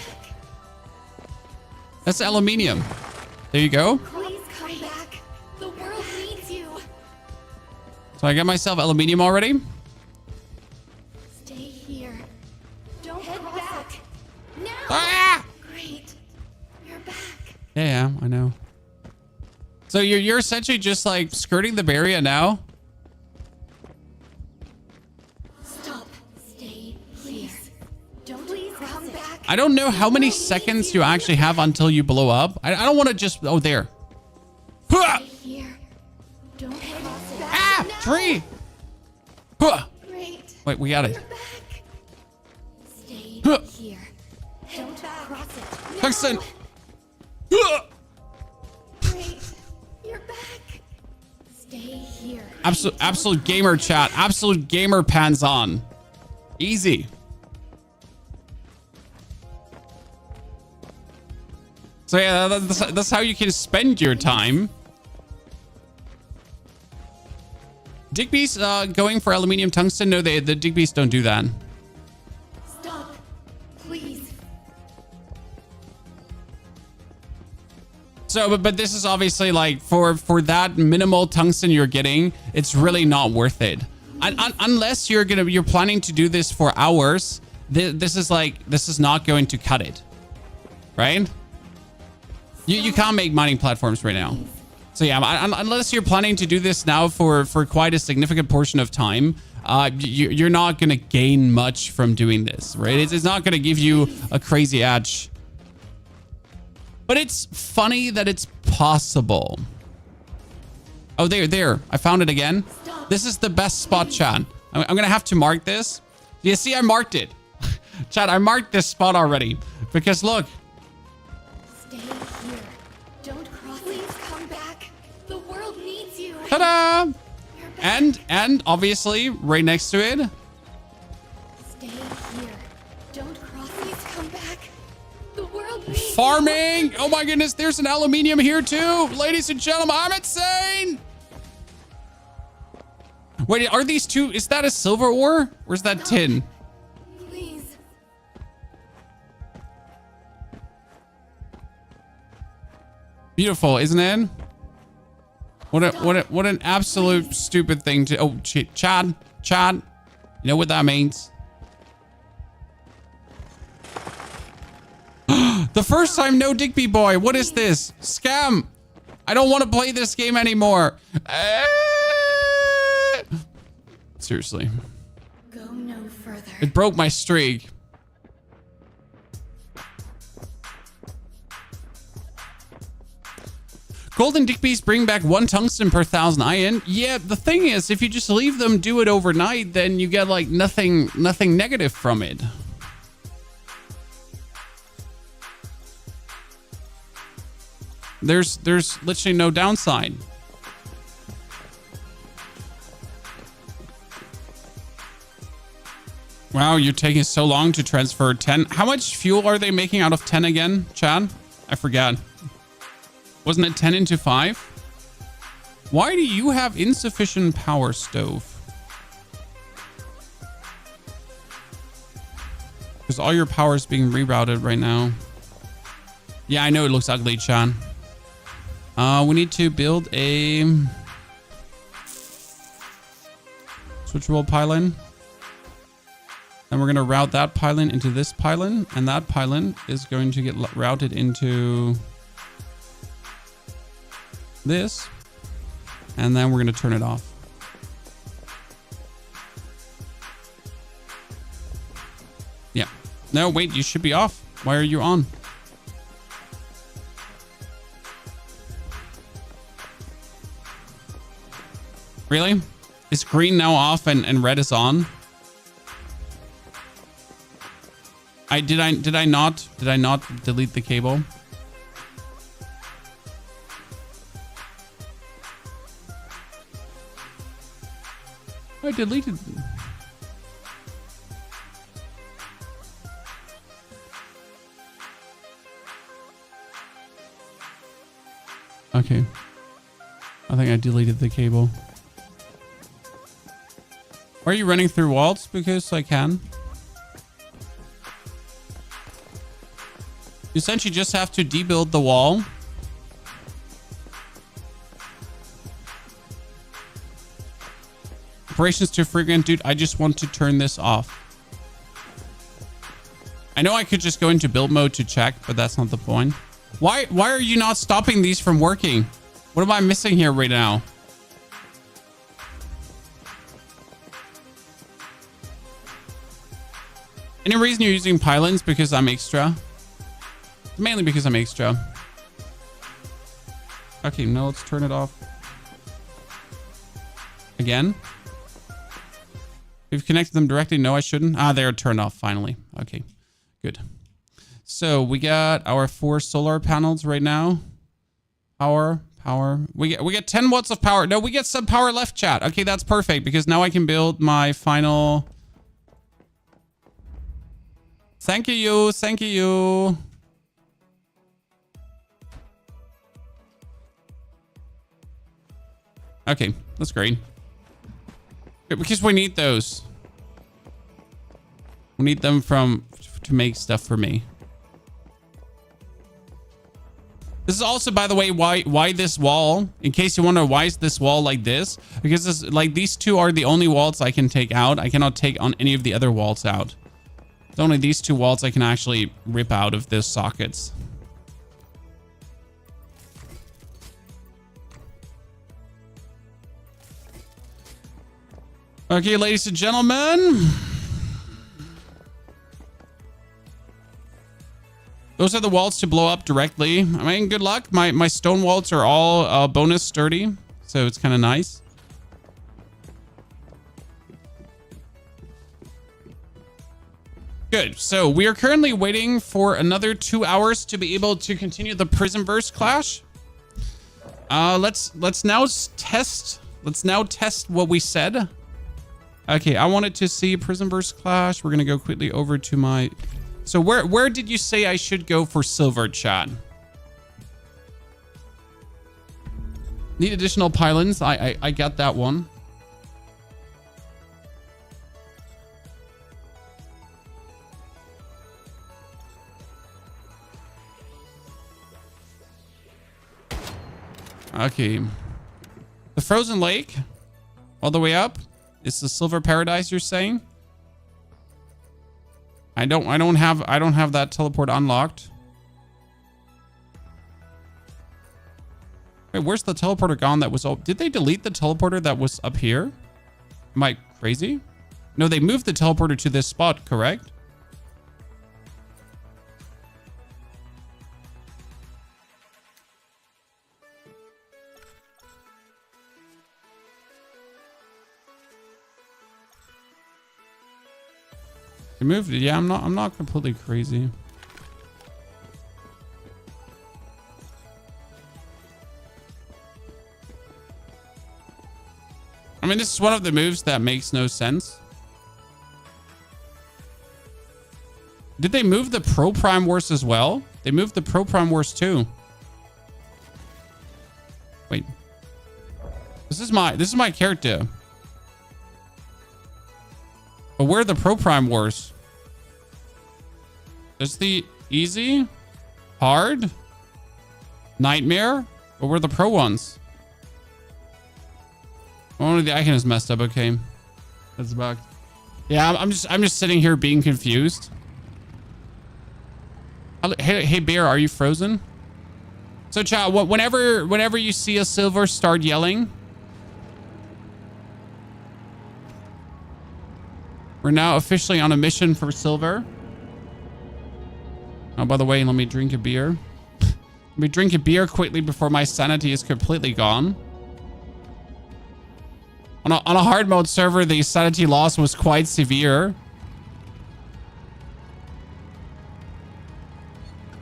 That's aluminium. There you go. Please come back. The world needs you. So I got myself aluminium already. Stay here. Don't head back. Now. Ah! Great. You're back. Yeah, I know. So you're essentially just like skirting the barrier now. Stop. Stay here. Don't please come back. I don't know how many seconds you actually have until you blow up. I don't want to just... Oh, there. Huh! Stay here. Don't head back. Ah! No. Tree! Huh! Great. Wait, we got it. You're back. Stay Huh. here. Don't cross it. Tungsten! No. Huh! Great. You're back. Stay here. Absolute gamer chat. Absolute gamer pants on. Easy. So yeah, that's how you can spend your time. Digby's going for aluminium tungsten. No, the Digby's don't do that. Stop. Please. So, but this is obviously like for that minimal tungsten you're getting, it's really not worth it. Unless you're planning to do this for hours, this is not going to cut it, right? You can't make mining platforms right now. So yeah, unless you're planning to do this now for quite a significant portion of time, you're not going to gain much from doing this, right? It's not going to give you a crazy edge. But it's funny that it's possible. Oh, there. I found it again. This is the best spot, chat. I'm going to have to mark this. You see, I marked it. Chat, I marked this spot already. Because look. Stay here. Don't cross. Please come back. The world needs you. Ta-da! And obviously, right next to it. Stay here. Don't cross. Please come back. The world needs Farming! Oh my goodness, there's an aluminium here too! Ladies and gentlemen, I'm insane! Wait, are these two... Is that a silver ore? Or is that tin? Please. Beautiful, isn't it? What an absolute stupid thing to... Oh, shit. Chad. You know what that means? The first time no Digby boy. What is this? Scam. I don't want to play this game anymore. Seriously. Go no further. It broke my streak. Golden Digbees bring back 1 tungsten per 1,000 iron. Yeah, the thing is, if you just leave them do it overnight, then you get like nothing negative from it. There's literally no downside. Wow, you're taking so long to transfer 10. How much fuel are they making out of 10 again, Chad? I forgot. Wasn't it 10 into 5? Why do you have insufficient power stove? Because all your power is being rerouted right now. Yeah, I know it looks ugly, Chad. We need to build a switchable pylon. And we're going to route that pylon into this pylon. And that pylon is going to get routed into this. And then we're going to turn it off. Yeah. No, wait, you should be off. Why are you on? Really? Is green now off and red is on? Did I not delete the cable? I deleted. Okay. I think I deleted the cable. Are you running through walls? Because I can. You essentially just have to debuild the wall. Operations too frequent. Dude, I just want to turn this off. I know I could just go into build mode to check, but that's not the point. Why are you not stopping these from working? What am I missing here right now? Any reason you're using pylons? Because I'm extra. Mainly because I'm extra. Okay, no, let's turn it off. Again. We've connected them directly. No, I shouldn't. Ah, they're turned off finally. Okay, good. So we got our 4 solar panels right now. Power. We get 10 watts of power. No, we get some power left, chat. Okay, that's perfect because now I can build my final. Thank you. Thank you. Okay, that's great. Because we need those. We need them to make stuff for me. This is also, by the way, why this wall, in case you wonder why is this wall like this, because this, like, these two are the only walls I can take out. I cannot take on any of the other walls out. It's only these two walls I can actually rip out of those sockets. Okay, ladies and gentlemen. Those are the walls to blow up directly. I mean, good luck. My stone walls are all bonus sturdy, so it's kind of nice. Good. So we are currently waiting for another 2 hours to be able to continue the Prismverse Clash. Let's now test. Let's now test what we said. Okay, I wanted to see Prismverse Clash. We're gonna go quickly over to my. So where did you say I should go for silver, chat? Need additional pylons. I got that one. Okay. The frozen lake, all the way up. It's the silver paradise, you're saying? I don't have that teleport unlocked. Wait, where's the teleporter gone that was did they delete the teleporter that was up here? Am I crazy? No, they moved the teleporter to this spot, correct? They moved it. Yeah, I'm not completely crazy. I mean, this is one of the moves that makes no sense. Did they move the Pro Prime Wars as well? They moved the Pro Prime Wars too. Wait. This is my character. But where are the Pro Prime Wars? There's the easy, hard, nightmare. But where are the pro ones? Only the icon is messed up. Okay, that's bugged. Yeah, I'm just sitting here being confused. Hey bear, are you frozen? So chat, whenever you see a silver, start yelling. We're now officially on a mission for silver. Oh, by the way, let me drink a beer. Let me drink a beer quickly before my sanity is completely gone. On a hard mode server, the sanity loss was quite severe.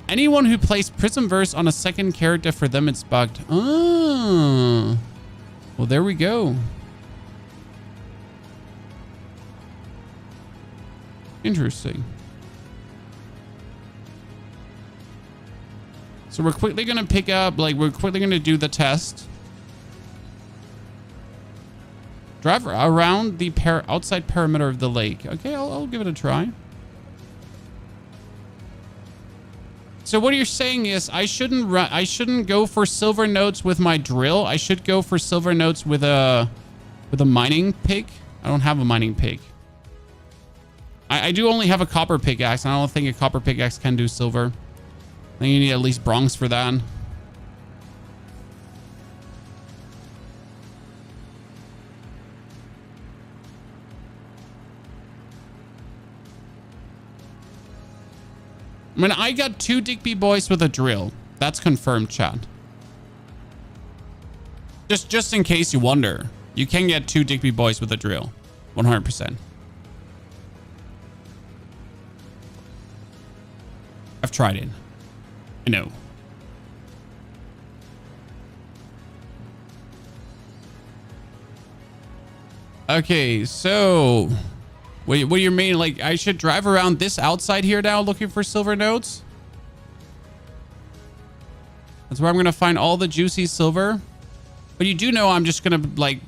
Anyone who plays Prismverse on a second character, for them it's bugged. Oh. Well, there we go. Interesting. So we're quickly going to pick up, we're quickly going to do the test. Drive around the outside perimeter of the lake. Okay, I'll give it a try. So what you're saying is I shouldn't go for silver notes with my drill. I should go for silver notes with a mining pick. I don't have a mining pick. I do only have a copper pickaxe, and I don't think a copper pickaxe can do silver. I think you need at least bronze for that. I mean, I got 2 Digby boys with a drill. That's confirmed, chat. Just in case you wonder, you can get 2 Digby boys with a drill. 100%. I've tried it. I know. Okay, so what do you mean? Like, I should drive around this outside here now looking for silver nodes? That's where I'm gonna find all the juicy silver. But you do know I'm just gonna like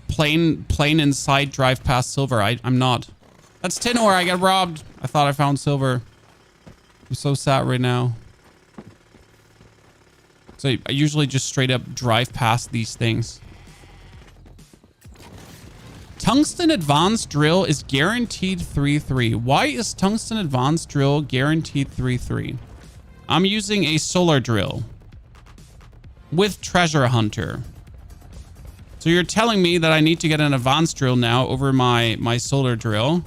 plain inside drive past silver. I'm not. That's tin ore. I got robbed. I thought I found silver. I'm so sad right now. So I usually just straight up drive past these things. Tungsten Advanced Drill is guaranteed 3-3. Why is Tungsten Advanced Drill guaranteed 3-3? I'm using a solar drill with Treasure Hunter. So you're telling me that I need to get an advanced drill now over my solar drill.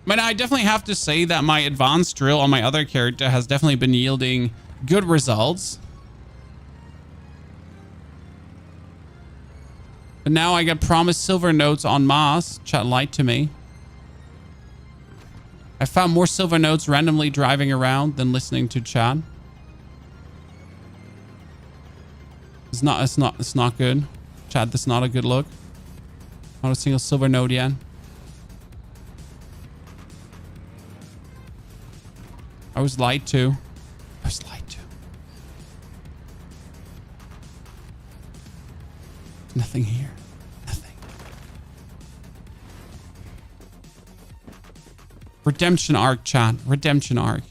But I definitely have to say that my advanced drill on my other character has definitely been yielding good results. But now I get promised silver notes en masse. Chat lied to me. I found more silver notes randomly driving around than listening to chat. It's not good. Chat, that's not a good look. Not a single silver note yet. I was lied to. I was lied to. There's nothing here. Nothing. Redemption arc, chat. Redemption arc.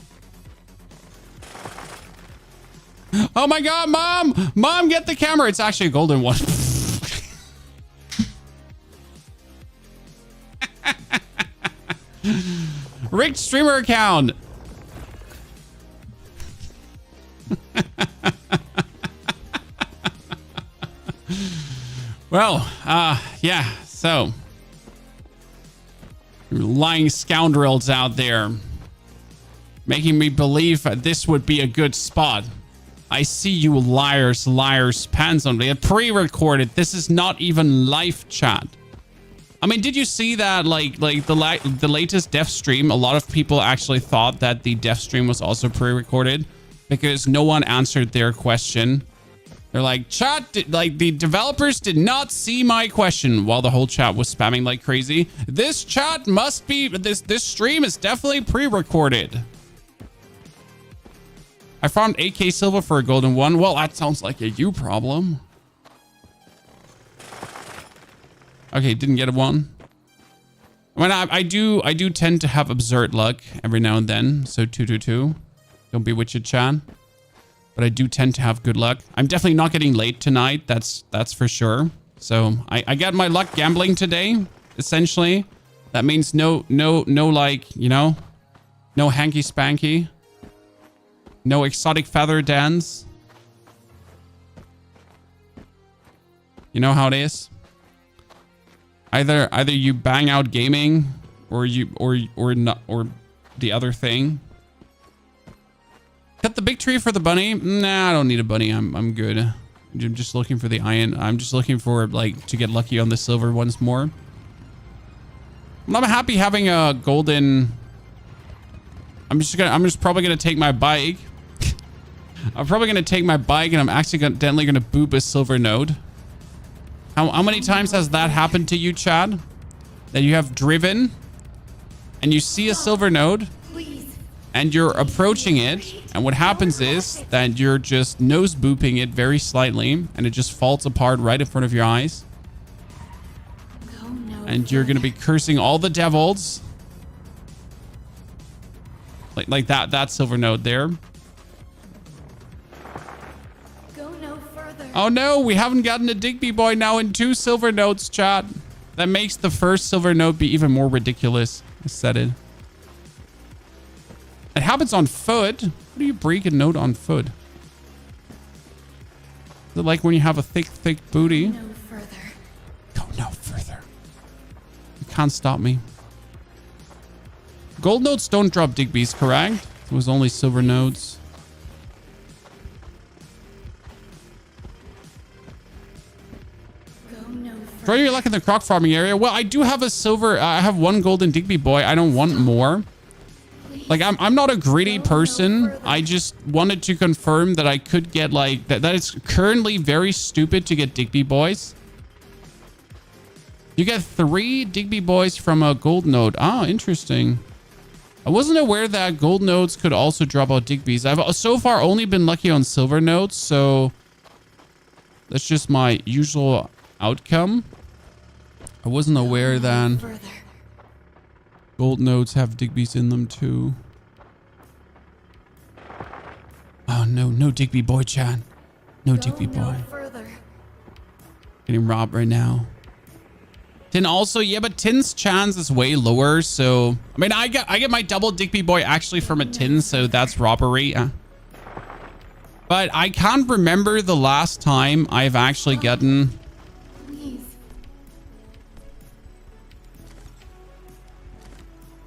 Oh my god, Mom! Mom, get the camera. It's actually a golden one. Rigged streamer account. Well, yeah, so lying scoundrels out there making me believe that this would be a good spot. I see you liars, pants on me. Pre-recorded. This is not even live chat. I mean, did you see that like the latest dev stream? A lot of people actually thought that the dev stream was also pre-recorded because no one answered their question. They're like, chat, like the developers did not see my question, while the whole chat was spamming like crazy. This chat must be, this stream is definitely pre-recorded. I farmed 8k silver for a golden one. Well, that sounds like a you problem. Okay, didn't get a one. When I do tend to have absurd luck every now and then. So 222. Don't be with your chat. But I do tend to have good luck. I'm definitely not getting late tonight. That's for sure. So I got my luck gambling today, essentially. That means no like, you know, no hanky spanky. No exotic feather dance. You know how it is. Either you bang out gaming or the other thing. Cut the big tree for the bunny. Nah, I don't need a bunny. I'm good. I'm just looking for the iron. I'm just looking for like to get lucky on the silver once more. I'm happy having a golden. I'm just probably gonna take my bike. I'm probably gonna take my bike and I'm accidentally gonna boop a silver node. How many times has that happened to you, Chad? That you have driven and you see a silver node and you're approaching it, and what happens is that you're just nose booping it very slightly and it just falls apart right in front of your eyes. And you're gonna be cursing all the devils. Like that silver node there. Oh no, we haven't gotten a Digby boy now in 2 silver notes, chat. That makes the first silver note be even more ridiculous. I said it. It happens on foot. How do you break a note on foot? Is it like when you have a thick booty? No further. Go no further. You can't stop me. Gold notes don't drop Digby's, correct? It was only silver notes. Try your luck in the croc farming area. Well, I do have a silver. I have 1 golden Digby boy. I don't want more. Like, I'm not a greedy person. I just wanted to confirm that I could get like that it's currently very stupid to get Digby boys. You get 3 Digby boys from a gold node. Oh, interesting. I wasn't aware that gold nodes could also drop out Digby's. I've so far only been lucky on silver nodes, so That's just my usual outcome. I wasn't aware that Further. gold nodes have Digby's in them too. Oh no, no Digby boy, Chan. No Digby boy. Further. Getting robbed right now. Tin also, yeah, but Tin's chance is way lower. So, I mean, I get my double Digby boy actually from a Tin, so that's robbery. But I can't remember the last time I've actually gotten... Please.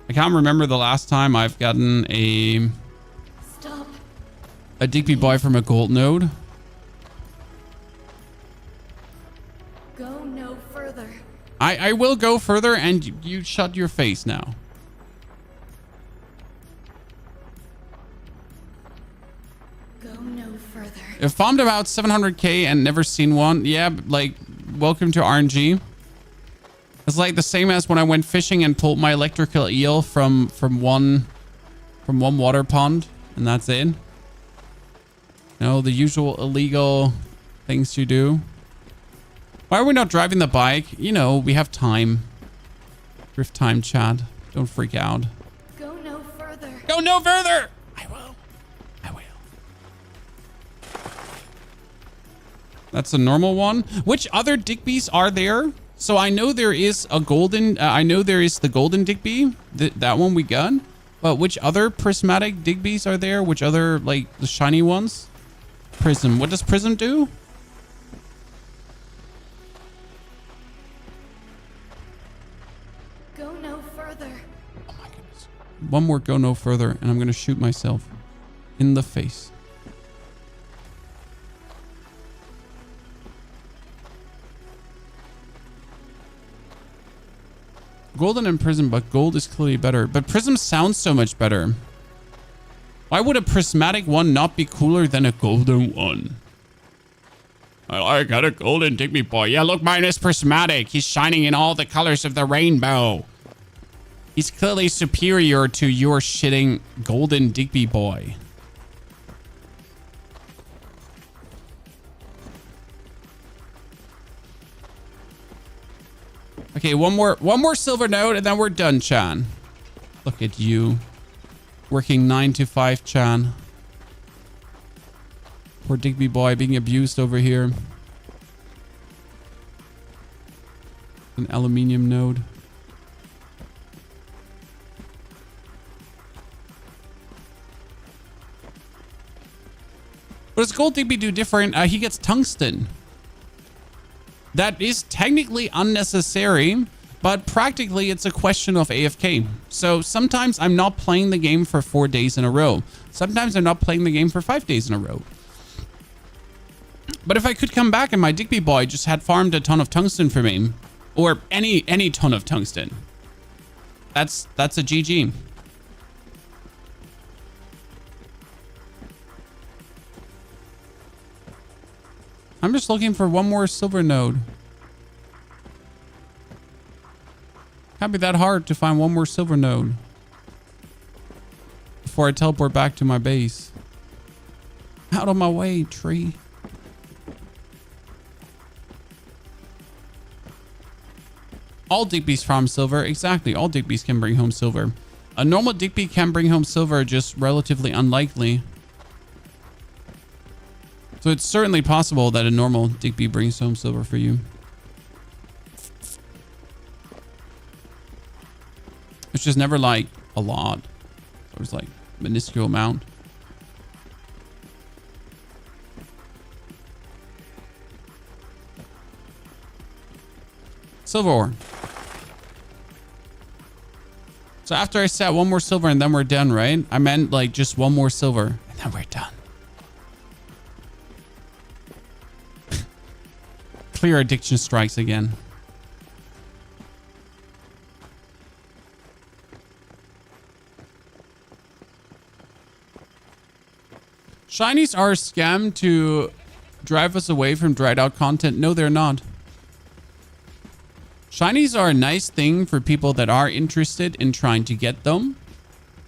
I can't remember the last time I've gotten Stop. a Digby boy from a gold node. Go no further. I will go further, and you shut your face now. Go no further. I've farmed about 700k and never seen one. Yeah, like, welcome to RNG. It's like the same as when I went fishing and pulled my electrical eel from one water pond, and that's it. You know, the usual illegal things you do. Why are we not driving the bike? You know, we have time. Drift time, Chad. Don't freak out. Go no further. Go no further! I will. I will. That's a normal one. Which other Digby's are there? So I know there is a golden... I know there is the golden Digby. That one we got. But which other prismatic Digby's are there? Which other, like, the shiny ones? Prism. What does Prism do? Go no further. Oh my goodness. One more go no further, and I'm going to shoot myself in the face. Golden and Prism, but gold is clearly better. But Prism sounds so much better. Why would a prismatic one not be cooler than a golden one? I got a golden Digby boy. Yeah, look, mine is prismatic. He's shining in all the colors of the rainbow. He's clearly superior to your shitting golden Digby boy. Okay, one more silver node and then we're done, Chan. Look at you. Working 9 to 5, Chan. Poor Digby boy being abused over here. An aluminium node. What does Gold Digby do different? He gets tungsten. That is technically unnecessary, but practically it's a question of AFK. So sometimes I'm not playing the game for 4 days in a row. Sometimes I'm not playing the game for 5 days in a row. But if I could come back and my Digby boy just had farmed a ton of tungsten for me, or any ton of tungsten, that's a GG. I'm just looking for one more silver node. Can't be that hard to find one more silver node before I teleport back to my base. Out of my way, tree. All Digby's farm silver. Exactly. All Digby's can bring home silver. A normal Digby can bring home silver, just relatively unlikely. So it's certainly possible that a normal Digby brings home silver for you. It's just never like a lot. It was like a minuscule amount. Silver ore. So after I set one more silver and then we're done, right? I meant like just one more silver and then we're done. Clear addiction strikes again. Shinies are a scam to drive us away from dried out content. No, they're not. Shinies are a nice thing for people that are interested in trying to get them.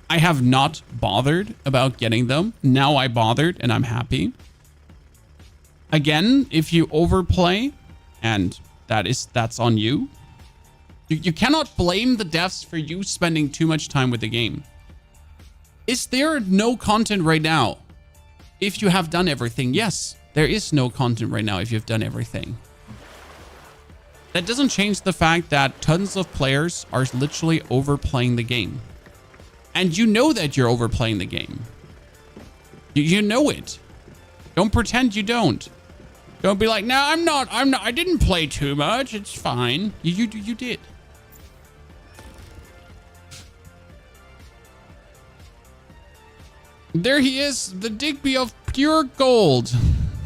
I have not bothered about getting them. Now I bothered and I'm happy. Again, if you overplay, and that's on you. You cannot blame the devs for you spending too much time with the game. Is there no content right now? If you have done everything, yes, there is no content right now if you've done everything. That doesn't change the fact that tons of players are literally overplaying the game. And you know that you're overplaying the game. You know it. Don't pretend you don't. Don't be like, no, I'm not, I didn't play too much. It's fine. You did. There he is, the Digby of pure gold.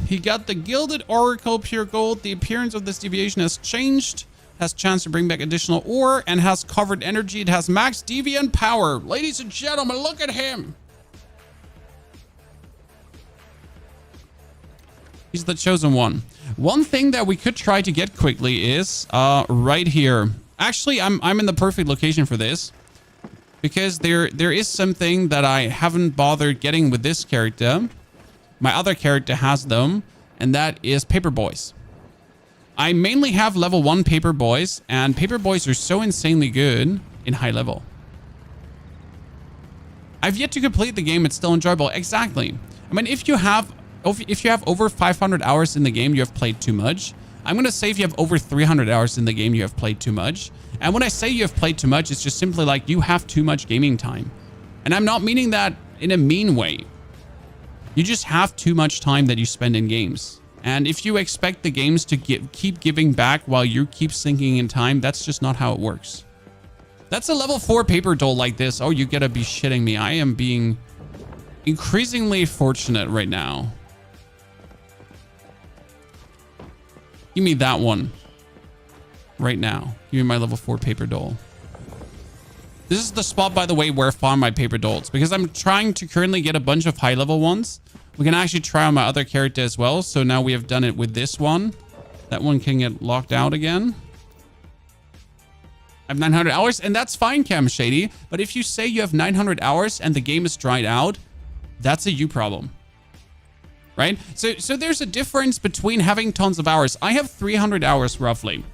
He got the Gilded Oracle pure gold. The appearance of this deviation has changed, has chance to bring back additional ore, and has covered energy. It has max deviant power. Ladies and gentlemen, look at him. He's the chosen one. One thing that we could try to get quickly is right here. Actually, I'm in the perfect location for this. Because there is something that I haven't bothered getting with this character. My other character has them, and that is paper boys. I mainly have level 1 paper boys, and paper boys are so insanely good in high level. I've yet to complete the game. It's still enjoyable. Exactly. I mean, if you have over 500 hours in the game, you have played too much. I'm going to say if you have over 300 hours in the game, you have played too much. And when I say you have played too much, it's just simply like you have too much gaming time. And I'm not meaning that in a mean way. You just have too much time that you spend in games. And if you expect the games to keep giving back while you keep sinking in time, that's just not how it works. That's a level 4 paper doll like this. Oh, you gotta be shitting me. I am being increasingly fortunate right now. Give me that one. Right now. Give me my level 4 paper doll. This is the spot, by the way, where I farm my paper dolls. Because I'm trying to currently get a bunch of high level ones. We can actually try on my other character as well. So now we have done it with this one. That one can get locked out again. I have 900 hours. And that's fine, Cam Shady. But if you say you have 900 hours and the game is dried out, that's a you problem. Right? So there's a difference between having tons of hours. I have 300 hours roughly.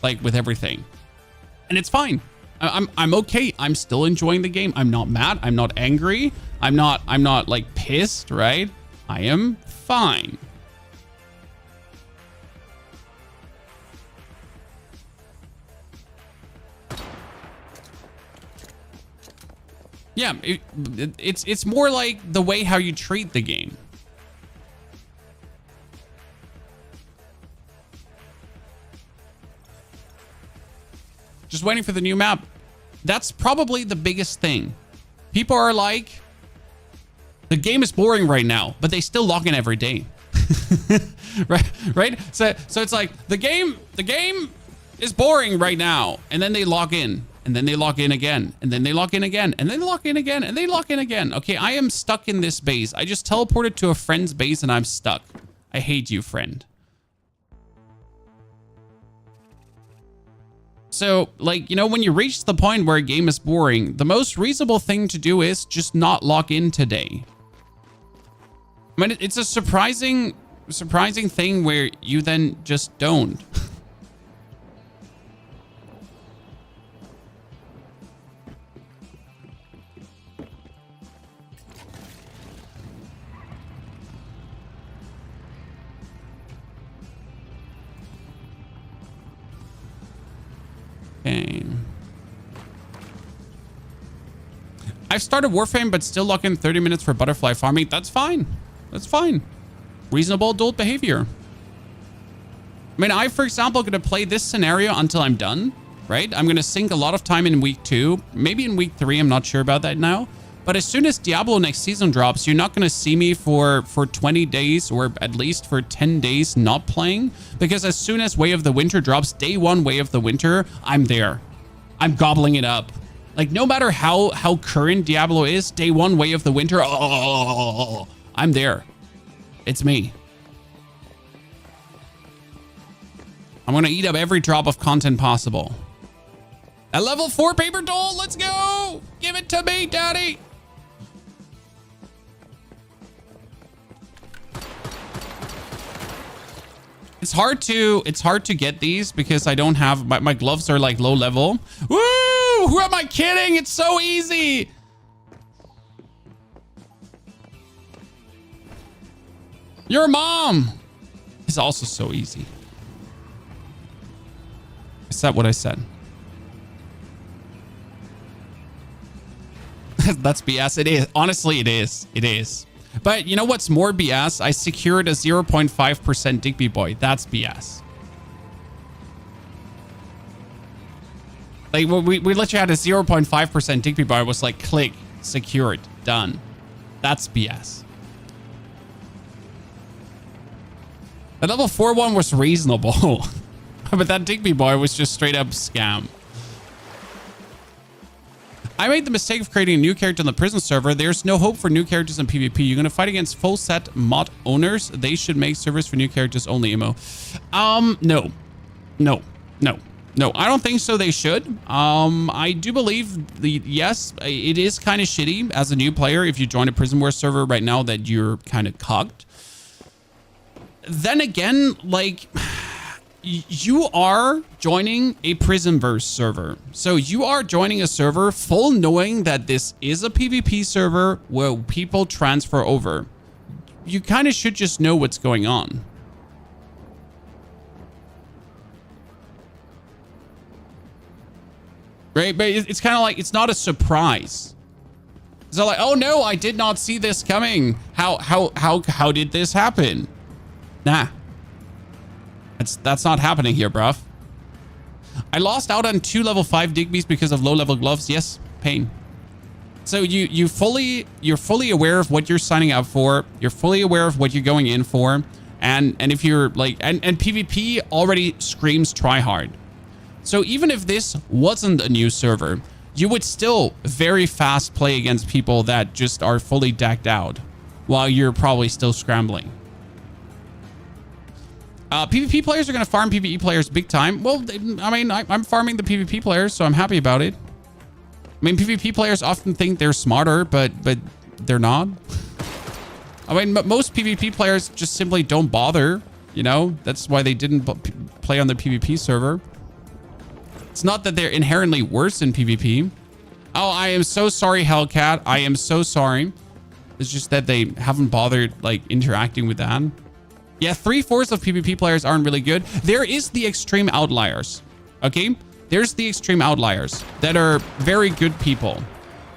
Like with everything. And it's fine. I'm okay. I'm still enjoying the game. I'm not mad. I'm not angry. I'm not like pissed, right? I am fine. Yeah, it's more like the way how you treat the game. Just waiting for the new map. That's probably the biggest thing. People are like, the game is boring right now, but they still log in every day. right? So it's like the game is boring right now, and then they log in, and then they log in again, and then they log in again, and then they log in again, and they log in again. Okay, I am stuck in this base. I just teleported to a friend's base, and I'm stuck. I hate you, friend. So, like, you know, when you reach the point where a game is boring, the most reasonable thing to do is just not log in today. I mean, it's a surprising thing where you then just don't. Okay. I've started Warframe, but still lock in 30 minutes for butterfly farming. That's fine. That's fine. Reasonable adult behavior. I mean, I, for example, going to play this scenario until I'm done, right? I'm going to sink a lot of time in week 2, maybe in week 3. I'm not sure about that now. But as soon as Diablo next season drops, you're not going to see me for 20 days or at least for 10 days not playing. Because as soon as Way of the Winter drops, day 1 Way of the Winter, I'm there. I'm gobbling it up. Like, no matter how current Diablo is, day 1 Way of the Winter, oh, I'm there. It's me. I'm going to eat up every drop of content possible. A level 4 paper doll, let's go! Give it to me, daddy! It's hard to get these because I don't have my gloves are like low level. Woo! Who am I kidding? It's so easy. Your mom is also so easy. Is that what I said? That's BS. It is. Honestly, it is. It is. But you know what's more BS? I secured a 0.5% Digby boy. That's BS. Like, we literally had a 0.5% Digby boy. It was like, click, secured, done. That's BS. The level 4 one was reasonable. But that Digby boy was just straight up scam. I made the mistake of creating a new character on the Prism server. There's no hope for new characters in PvP. You're going to fight against full set mod owners. They should make servers for new characters only, Emo. No. I don't think so. They should. I do believe yes, it is kind of shitty as a new player if you join a Prismverse server right now that you're kind of cogged. Then again, like, you are joining a Prismverse server. So you are joining a server full knowing that this is a PvP server where people transfer over. You kind of should just know what's going on. Right? But it's kind of like, it's not a surprise. So like, oh no, I did not see this coming. How did this happen? Nah. That's not happening here, bruv. I lost out on 2 level 5 Digbies because of low level gloves. Yes, pain. So you're fully aware of what you're signing up for. You're fully aware of what you're going in for. And if you're like, and PvP already screams try hard. So even if this wasn't a new server, you would still very fast play against people that just are fully decked out while you're probably still scrambling. PvP players are going to farm PvE players big time. Well, I mean, I'm farming the PvP players, so I'm happy about it. I mean, PvP players often think they're smarter, but they're not. I mean, most PvP players just simply don't bother, you know? That's why they didn't play on the PvP server. It's not that they're inherently worse in PvP. Oh, I am so sorry, Hellcat. I am so sorry. It's just that they haven't bothered, like, interacting with that. Yeah, 3/4 of PvP players aren't really good. There is the extreme outliers, okay? There's the extreme outliers that are very good people.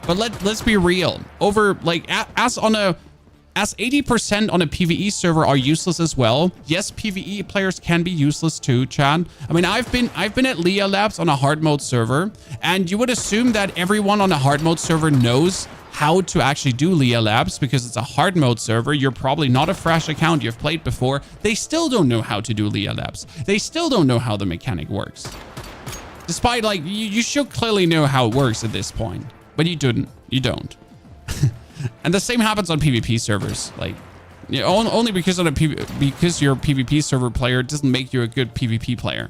But let's be real. Over, like, as 80% on a PvE server are useless as well. Yes, PvE players can be useless too, Chad. I mean, I've been at Leah Labs on a hard mode server, and you would assume that everyone on a hard mode server knows how to actually do Leah Labs because it's a hard mode server. You're probably not a fresh account. You've played before. They still don't know how to do Leah Labs. They still don't know how the mechanic works. Despite, like, you should clearly know how it works at this point, but you didn't. You don't. And the same happens on PvP servers. Like, you know, only because because you're a PvP server player doesn't make you a good PvP player.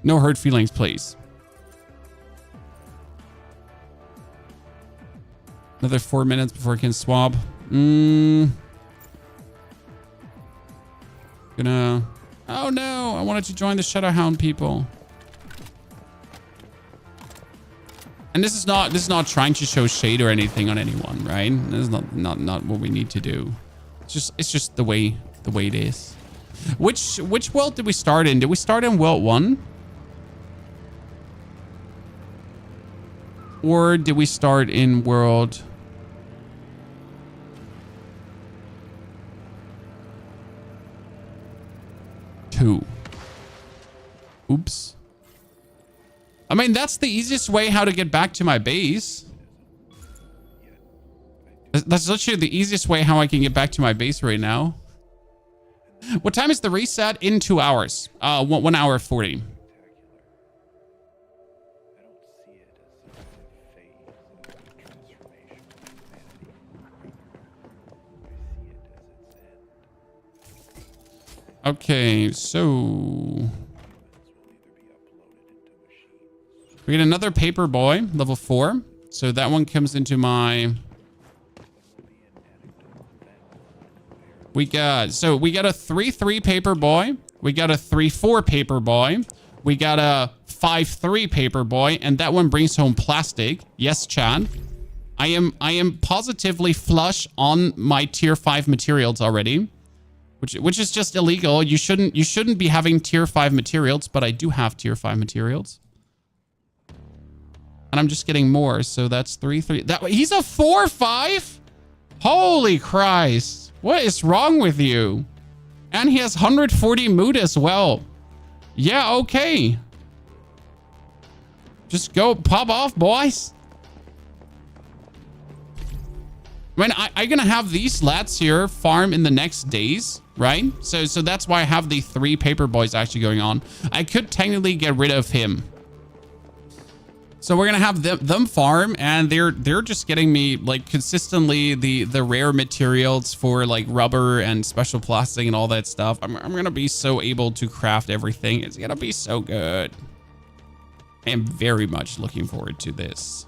No hurt feelings, please. Another 4 minutes before I can swab. Gonna... Oh no, I wanted to join the Shadowhound people. And this is not trying to show shade or anything on anyone, right? This is not what we need to do. It's just the way it is. Which world did we start in? Did we start in World 1? Or did we start in World... Two. Oops. I mean, that's the easiest way how to get back to my base. That's literally the easiest way how I can get back to my base right now. What time is the reset? In 2 hours. 1 hour 40. Okay, so we get another paper boy, level 4. So that one comes into my We got a 3-3 paper boy. We got a 3-4 paper boy. We got a 5-3 paper boy, and that one brings home plastic. Yes, Chad. I am positively flush on my tier 5 materials already, which is just illegal. You shouldn't be having tier 5 materials, but I do have tier 5 materials. And I'm just getting more, so that's 3-3. He's a 4-5? Holy Christ. What is wrong with you? And he has 140 mood as well. Yeah, okay. Just go pop off, boys. I mean, I'm gonna have these lads here farm in the next days, right? So that's why I have the 3 paper boys actually going on. I could technically get rid of him. So we're gonna have them farm, and they're just getting me like consistently the rare materials for like rubber and special plastic and all that stuff. I'm gonna be so able to craft everything. It's gonna be so good. I am very much looking forward to this.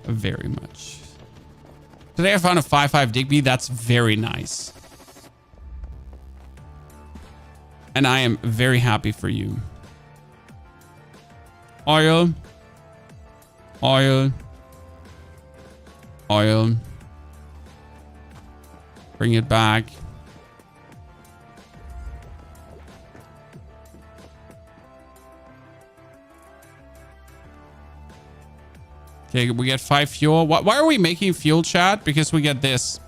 Very much. Today I found a 5-5 Digby. That's very nice. And I am very happy for you. Oil. Oil. Oil. Bring it back. Okay, we get 5 fuel. Why are we making fuel, chat? Because we get this.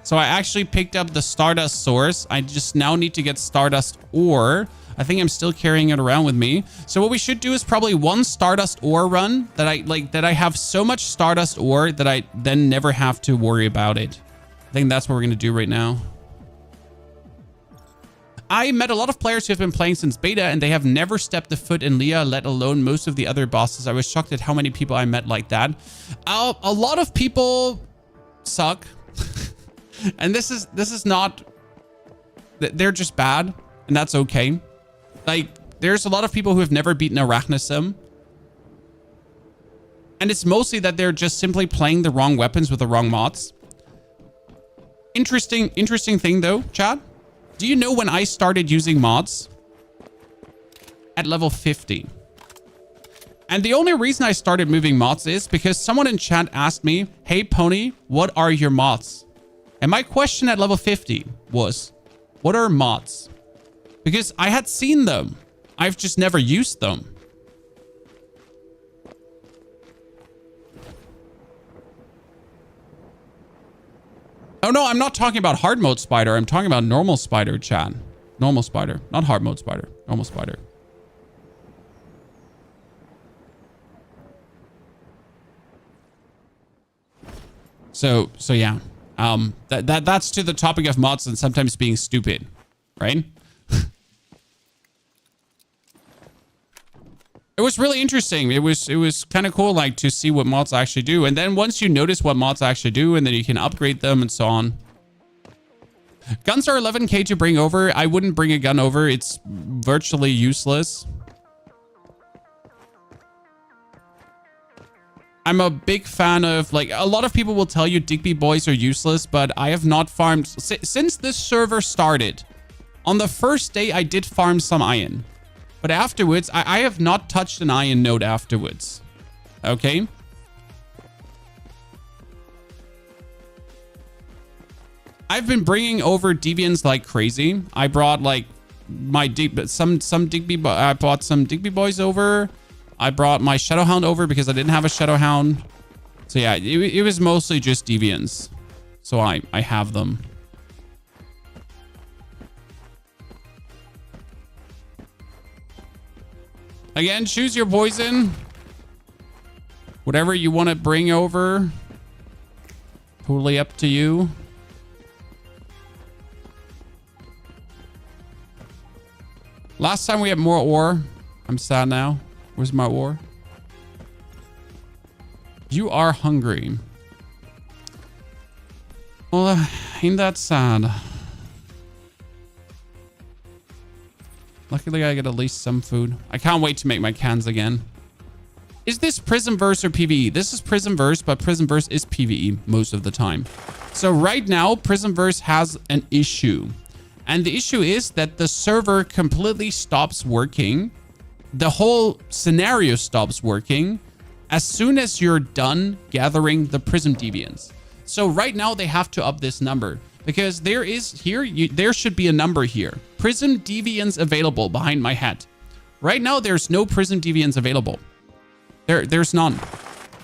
So I actually picked up the Stardust source. I just now need to get Stardust ore. I think I'm still carrying it around with me. So what we should do is probably 1 Stardust ore run that I have so much Stardust ore that I then never have to worry about it. I think that's what we're going to do right now. I met a lot of players who have been playing since beta, and they have never stepped a foot in Leah, let alone most of the other bosses. I was shocked at how many people I met like that. A lot of people suck. And this is not, they're just bad, and that's okay. Like, there's a lot of people who have never beaten Arachnism. And it's mostly that they're just simply playing the wrong weapons with the wrong mods. Interesting thing though, Chad. Do you know when I started using mods? At level 50. And the only reason I started moving mods is because someone in chat asked me, hey Pony, what are your mods? And my question at level 50 was, what are mods? Because I had seen them. I've just never used them. Oh no, I'm not talking about hard mode spider. I'm talking about normal spider, chat. Normal spider, not hard mode spider. Normal spider. So yeah. That's to the topic of mods and sometimes being stupid, right? It was really interesting. It was kind of cool, like, to see what mods actually do. And then once you notice what mods actually do, and then you can upgrade them and so on. Guns are 11k to bring over. I wouldn't bring a gun over. It's virtually useless. I'm a big fan of, like, a lot of people will tell you Digby boys are useless, but I have not farmed since this server started. On the first day, I did farm some iron. But afterwards, I have not touched an iron node afterwards. Okay? I've been bringing over deviants like crazy. I brought like my some Digby. I brought some Digby boys over. I brought my Shadowhound over because I didn't have a Shadowhound. So yeah, it was mostly just deviants. So I have them. Again, choose your poison. Whatever you want to bring over. Totally up to you. Last time we had more ore. I'm sad now. Where's my ore? You are hungry. Well, ain't that sad? Luckily, I get at least some food. I can't wait to make my cans again. Is this Prismverse or PvE? This is Prismverse, but Prismverse is PvE most of the time. So right now, Prismverse has an issue. And the issue is that the server completely stops working. The whole scenario stops working as soon as you're done gathering the Prism Deviants. So right now, they have to up this number. Because there should be a number here. Prism Deviants available behind my head. Right now, there's no Prism Deviants available. There's none.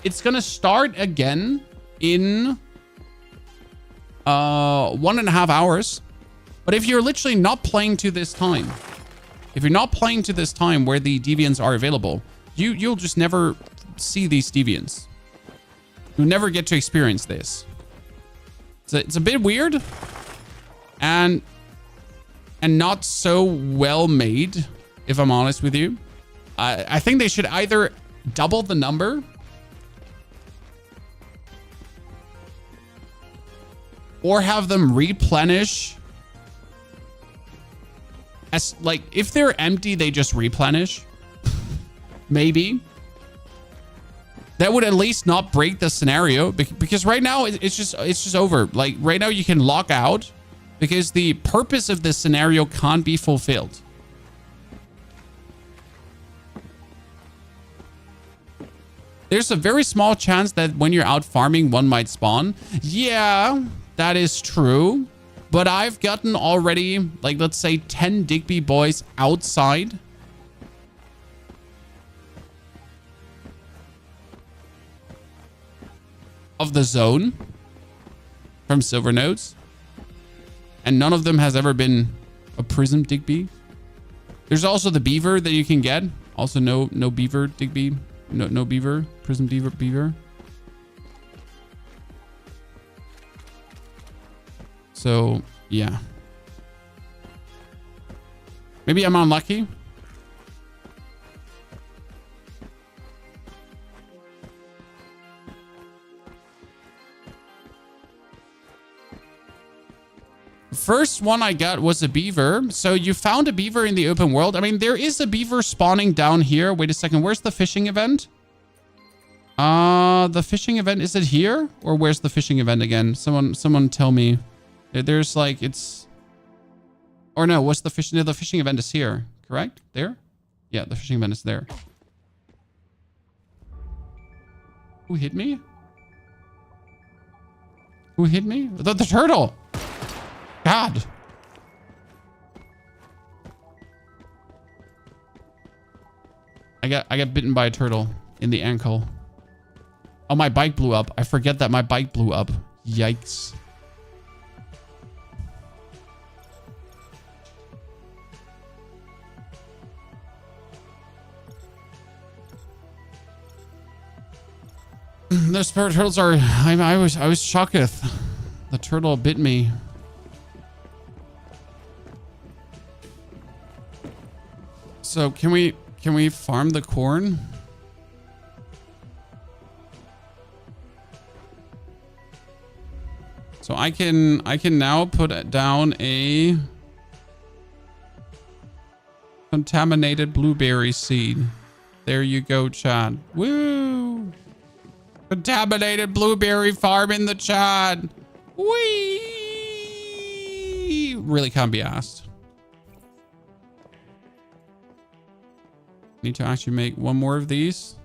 It's gonna start again in 1.5 hours. But if you're literally not playing to this time, if you're not playing to this time where the deviants are available, you'll just never see these deviants. You'll never get to experience this. It's a bit weird and not so well made, if I'm honest with you. I think they should either double the number or have them replenish. As like, if they're empty, they just replenish. Maybe. That would at least not break the scenario, because right now it's just over. Like right now you can log out because the purpose of this scenario can't be fulfilled. There's a very small chance that when you're out farming, one might spawn. Yeah, that is true. But I've gotten already, like, let's say 10 Digby boys outside. Of the zone. From silver nodes. And none of them has ever been a Prism Digby. There's also the beaver that you can get. Also no beaver Digby. No beaver. Prism beaver. So, yeah. Maybe I'm unlucky. First one I got was a beaver. So you found a beaver in the open world. I mean, there is a beaver spawning down here. Wait a second. Where's the fishing event? The fishing event, is it here? Or where's the fishing event again? Someone tell me. There's like, it's... Or no, what's the fishing? No, the fishing event is here, correct? There? Yeah, the fishing event is there. Who hit me? Who hit me? The turtle! God! I got bitten by a turtle in the ankle. Oh, my bike blew up. I forget that my bike blew up. Yikes. The spirit turtles are... I was shocketh. The turtle bit me. So can we farm the corn? So I can now put down a contaminated blueberry seed. There you go, Chad. Woo! Contaminated blueberry farm in the chat. Whee! Really can't be asked. Need to actually make one more of these.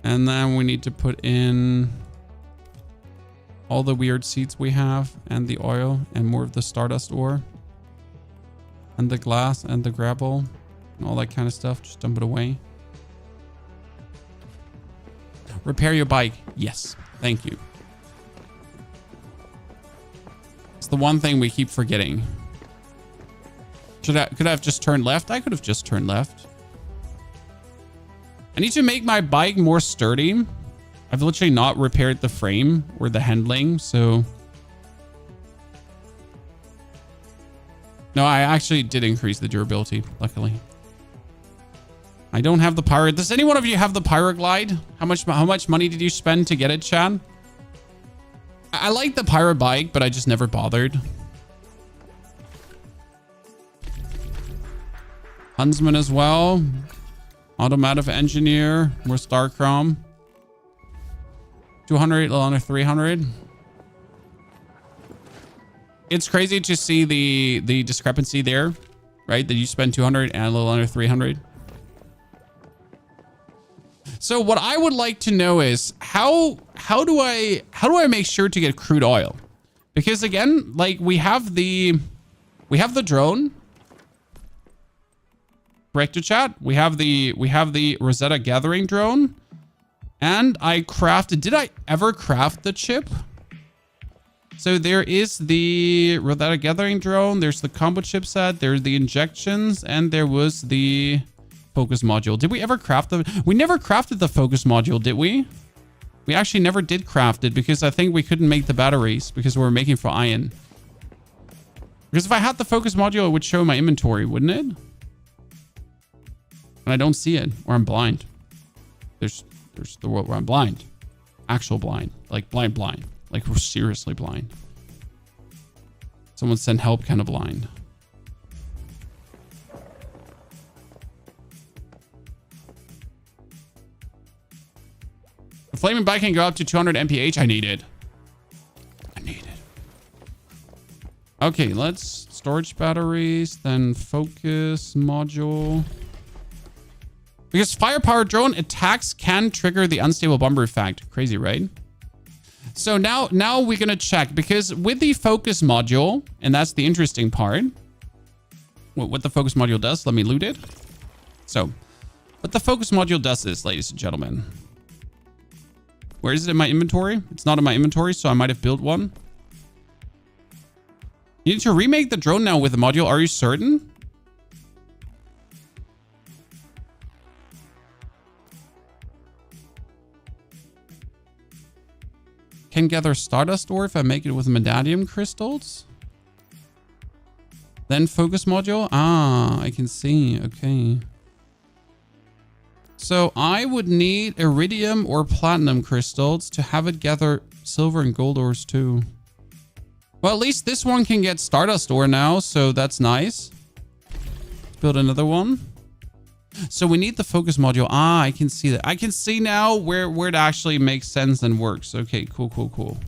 And then we need to put in all the weird seeds we have, and the oil, and more of the stardust ore, and the glass, and the gravel, and all that kind of stuff. Just dump it away. Repair your bike. Yes. Thank you. It's the one thing we keep forgetting. Could I have just turned left? I could have just turned left. I need to make my bike more sturdy. I've literally not repaired the frame or the handling, so... No, I actually did increase the durability, luckily. I don't have the pirate. Does any one of you have the Pyroglide? How much money did you spend to get it, Chad? I like the pirate bike, but I just never bothered. Huntsman as well. Automotive engineer. More Starchrome. 200, a little under 300. It's crazy to see the discrepancy there, right? That you spend 200 and a little under 300. So what I would like to know is how do I make sure to get crude oil? Because again, like we have the drone. Correct to chat. We have the Rosetta gathering drone. And I crafted, did I ever craft the chip? So there is the Rosetta gathering drone. There's the combo chipset. There's the injections. And there was the focus module. Did we ever craft the... We never crafted the focus module, did we? We actually never did craft it because I think we couldn't make the batteries because we were making for iron. Because if I had the focus module, it would show my inventory, wouldn't it? And I don't see it, or I'm blind. There's the world where I'm blind. Actual blind. Like blind. Like we're seriously blind. Someone send help kind of blind. The flaming bike can go up to 200 mph. I need it. Okay, let's storage batteries, then focus module. Because firepower drone attacks can trigger the unstable bomber effect. Crazy, right? So now we're going to check because with the focus module, and that's the interesting part, what the focus module does, let me loot it. So what the focus module does is, ladies and gentlemen, where is it in my inventory? It's not in my inventory, so I might have built one. You need to remake the drone now with the module. Are you certain? Can gather Stardust ore if I make it with Medallium crystals. Then focus module. Ah, I can see. Okay. So I would need iridium or platinum crystals to have it gather silver and gold ores too. Well, at least this one can get Stardust ore now, so that's nice. Let's build another one. So we need the focus module. Ah, I can see that. I can see now where it actually makes sense and works. Okay, cool.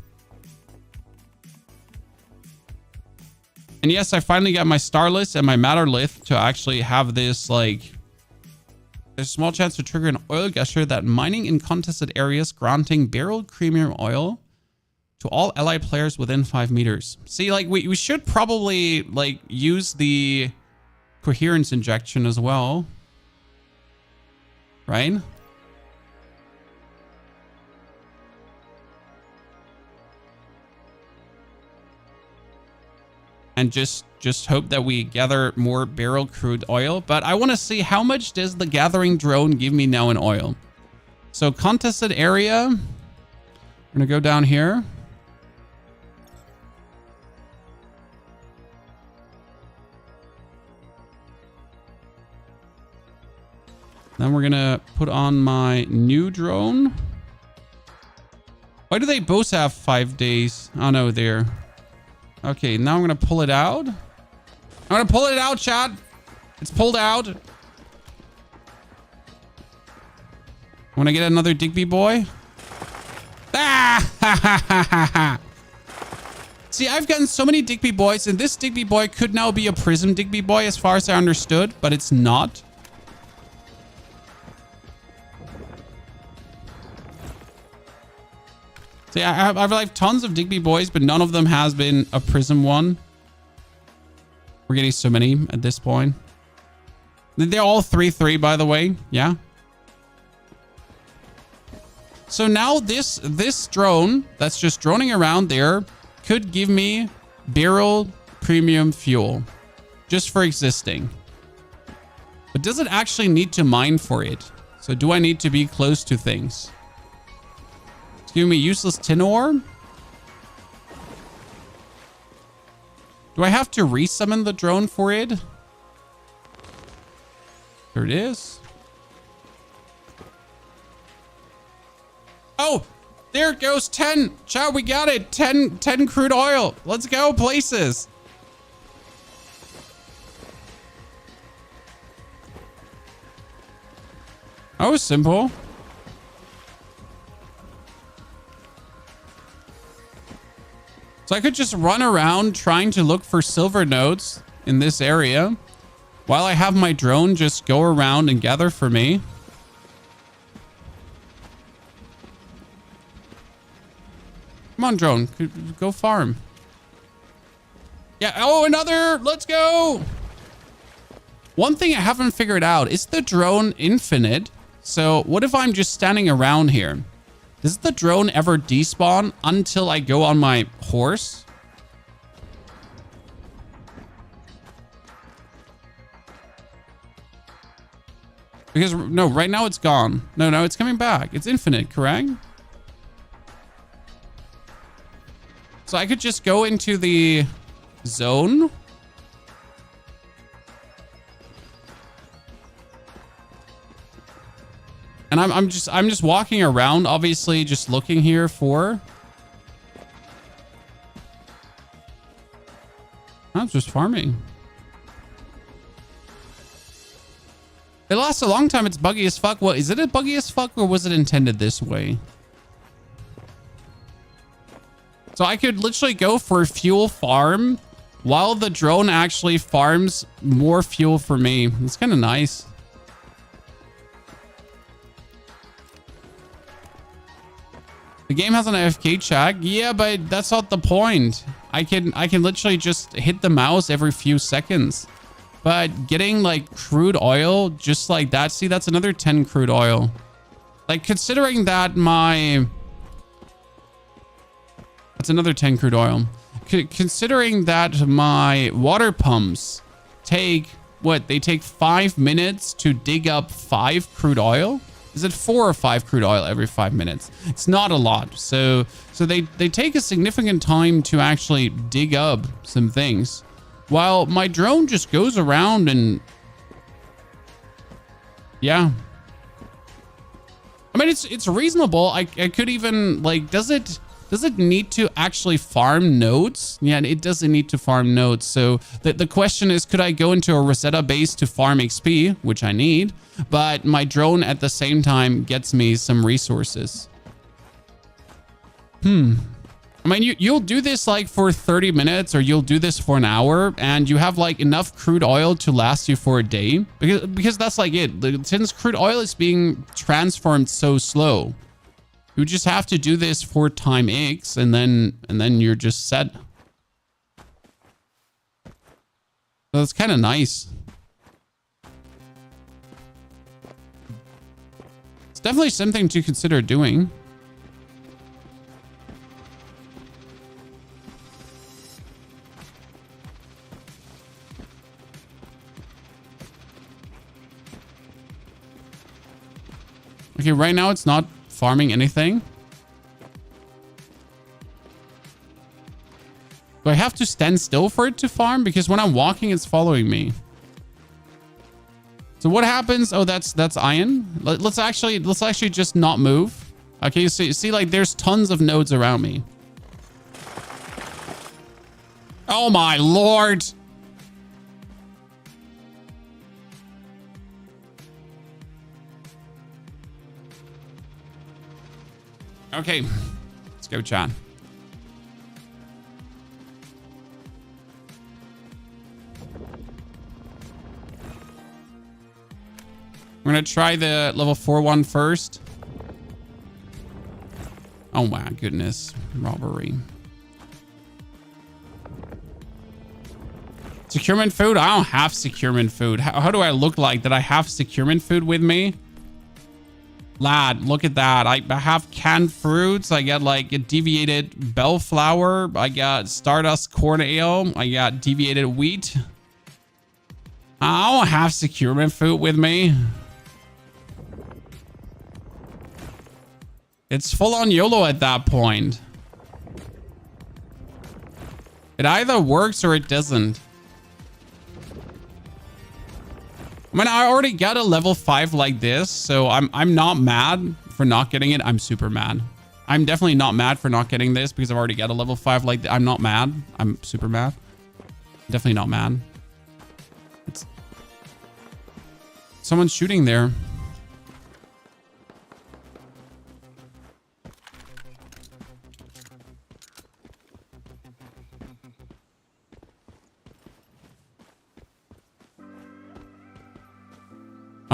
And yes, I finally got my Starlith and my Matterlith to actually have this, like... There's a small chance to trigger an oil gusher that mining in contested areas, granting barreled premium oil to all allied players within 5 meters. See, like, we should probably, like, use the coherence injection as well. Right? And just hope that we gather more barrel crude oil. But I want to see how much does the gathering drone give me now in oil. So contested area. We're going to go down here. Then we're going to put on my new drone. Why do they both have 5 days? Oh, no, there. Okay, now I'm going to pull it out. I'm going to pull it out, chat. It's pulled out. I want to get another Digby boy. Ah! See, I've gotten so many Digby boys, and this Digby boy could now be a Prism Digby boy as far as I understood, but it's not. See, I've like tons of Digby boys, but none of them has been a Prism one. We're getting so many at this point. They're all 3-3, by the way. Yeah. So now this drone that's just droning around there could give me barrel premium fuel just for existing. But does it actually need to mine for it? So do I need to be close to things? Give me useless tin ore. Do I have to resummon the drone for it? There it is. Oh, there it goes. 10. Chow, we got it. 10 crude oil. Let's go places. That was simple. So I could just run around trying to look for silver nodes in this area while I have my drone just go around and gather for me. Come on, drone. Go farm. Yeah. Oh, another. Let's go. One thing I haven't figured out, is the drone infinite? So what if I'm just standing around here? Does the drone ever despawn until I go on my horse? Because, no, right now it's gone. No, it's coming back. It's infinite, correct? So I could just go into the zone. And I'm just walking around, obviously, just looking here for. I'm just farming. It lasts a long time. It's buggy as fuck. Well, is it buggy as fuck, or was it intended this way? So I could literally go for a fuel farm while the drone actually farms more fuel for me. It's kind of nice. The game has an AFK check. Yeah, but that's not the point. I can literally just hit the mouse every few seconds. But getting like crude oil just like that. See, that's another 10 crude oil. Like considering that that's another 10 crude oil. Considering that my water pumps take what? They take 5 minutes to dig up 5 crude oil. Is it 4 or 5 crude oil every 5 minutes? It's not a lot. So they take a significant time to actually dig up some things. While my drone just goes around and... Yeah. I mean, it's reasonable. I could even, like, does it need to actually farm nodes? Yeah, it doesn't need to farm nodes. So the question is, could I go into a Rosetta base to farm XP, which I need, but my drone at the same time gets me some resources? I mean, you'll do this like for 30 minutes or you'll do this for an hour and you have like enough crude oil to last you for a day because that's like it. Since crude oil is being transformed so slow, you just have to do this for time X and then you're just set. So it's kind of nice. It's definitely something to consider doing. Okay, right now it's not farming anything. Do I have to stand still for it to farm? Because when I'm walking, it's following me. So what happens? Oh, that's iron. Let's actually just not move. Okay, so you see, like, there's tons of nodes around me. Oh my lord. Okay, let's go, chat. We're gonna try the level 4 one first. Oh my goodness, robbery. Securement food? I don't have securement food. How do I look like that I have securement food with me? Lad, look at that. I have canned fruits. I got like a deviated bellflower. I got stardust corn ale. I got deviated wheat. I don't have securement food with me. It's full on YOLO at that point. It either works or it doesn't. I mean, I already got a level 5 like this, so I'm not mad for not getting it. I'm super mad. I'm definitely not mad for not getting this because I've already got a level 5 like I'm not mad. I'm super mad. Definitely not mad. It's... Someone's shooting there.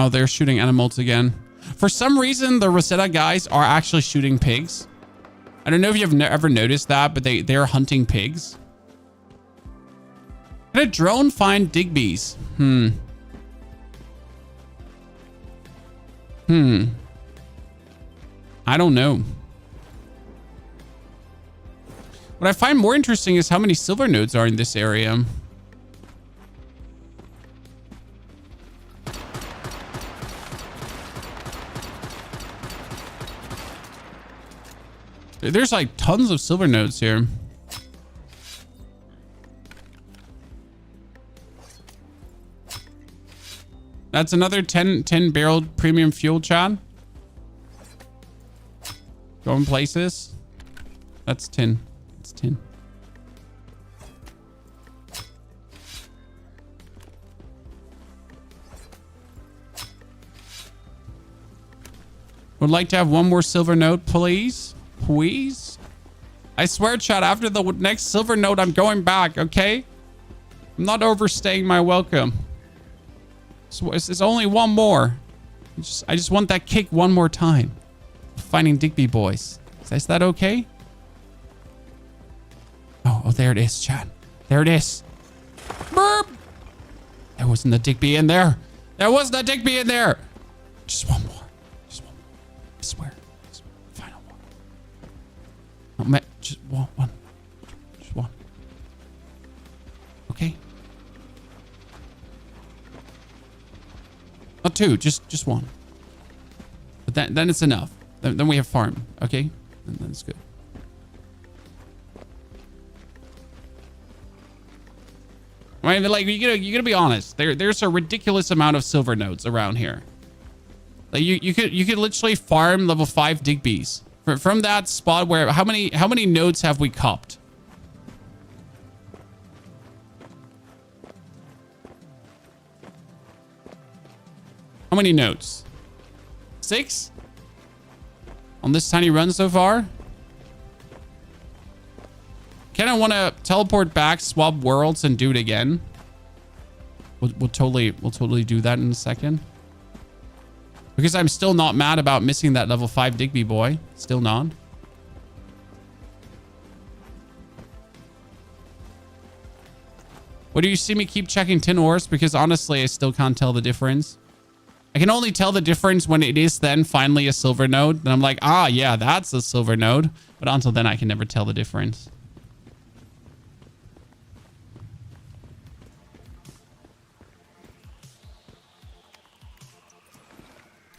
Oh, they're shooting animals again. For some reason, the Rosetta guys are actually shooting pigs. I don't know if you've ever noticed that, but they're hunting pigs. Can a drone find Digbees? I don't know. What I find more interesting is how many silver nodes are in this area. There's like tons of silver nodes here. That's another 10 barrel premium fuel, Chad. Going places. That's 10. That's 10. Would like to have one more silver node, please. Please. I swear, Chad, after the next silver node, I'm going back, okay? I'm not overstaying my welcome. So it's only one more. I just want that kick one more time. Finding Digby boys. Is that okay? Oh, there it is, Chad. There it is. Burp! There wasn't a Digby in there. There wasn't a Digby in there. Just one more. Just one more. I swear. Final one. Oh, man. Just one. Just one. Okay. Not two. Just one. But then it's enough. Then we have farm. Okay? And then it's good. I mean, like, you gotta be honest. There's a ridiculous amount of silver nodes around here. Like you could literally farm level 5 Digbees from that spot where how many nodes have we copped? How many nodes? 6 on this tiny run so far. Kind of want to teleport back, swap worlds, and do it again. We'll totally do that in a second. Because I'm still not mad about missing that level 5 Digby boy. Still not. What do you see me keep checking tin ores? Because honestly, I still can't tell the difference. I can only tell the difference when it is then finally a silver node. Then I'm like, ah, yeah, that's a silver node. But until then, I can never tell the difference.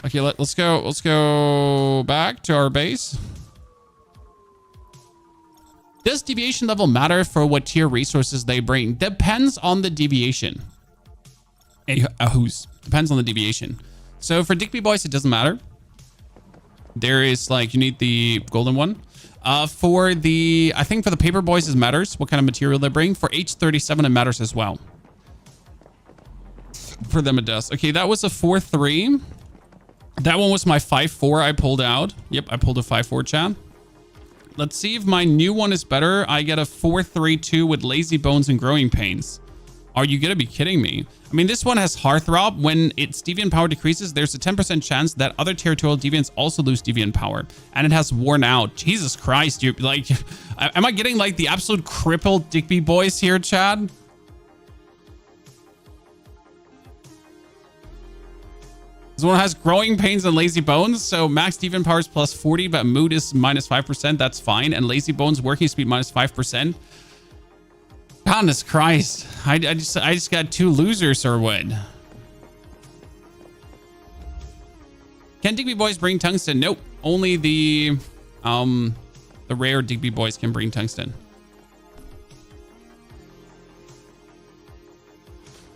Okay, let's go back to our base. Does deviation level matter for what tier resources they bring? Depends on the deviation. Depends on the deviation. So for Digby boys, it doesn't matter. There is like, you need the golden one. I think for the paper boys, it matters what kind of material they bring. For H37, it matters as well. For them, it does. Okay, that was a 4-3. That one was my 5-4 I pulled out. Yep, I pulled a 5-4, Chad. Let's see if my new one is better. I get a 4-3-2 with lazy bones and growing pains. Are you gonna be kidding me? I mean, this one has Heartthrob. When its deviant power decreases, there's a 10% chance that other territorial deviants also lose deviant power. And it has worn out. Jesus Christ, you're like, am I getting like the absolute crippled Digby boys here, Chad? This one has growing pains and lazy bones. So max deviant power is plus 40, but mood is minus 5%. That's fine. And lazy bones working speed minus 5%. Goodness Christ. I just got 2 losers or what? Can Digby boys bring tungsten? Nope. Only the rare Digby boys can bring tungsten.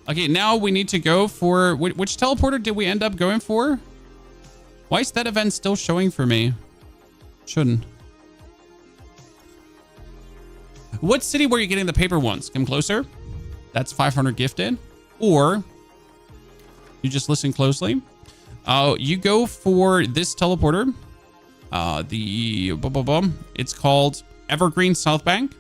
Okay, now we need to go for... Which teleporter did we end up going for? Why is that event still showing for me? Shouldn't. What city were you getting the paper ones? Come closer. That's 500 gifted. Or you just listen closely. You go for this teleporter. It's called Evergreen South Bank.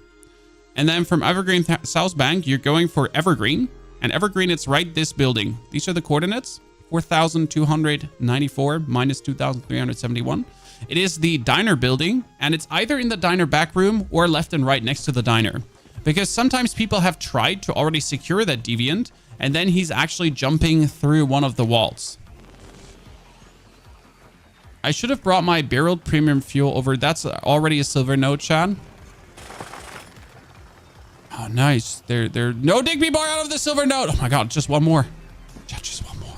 And then from Evergreen South Bank, you're going for Evergreen. And Evergreen, it's right this building. These are the coordinates. 4,294 minus 2,371. It is the diner building, and it's either in the diner back room or left and right next to the diner. Because sometimes people have tried to already secure that deviant, and then he's actually jumping through one of the walls. I should have brought my barreled premium fuel over. That's already a silver node, Chad. Oh, nice. They're no Digby bar out of the silver node. Oh my God, just one more. Just one more.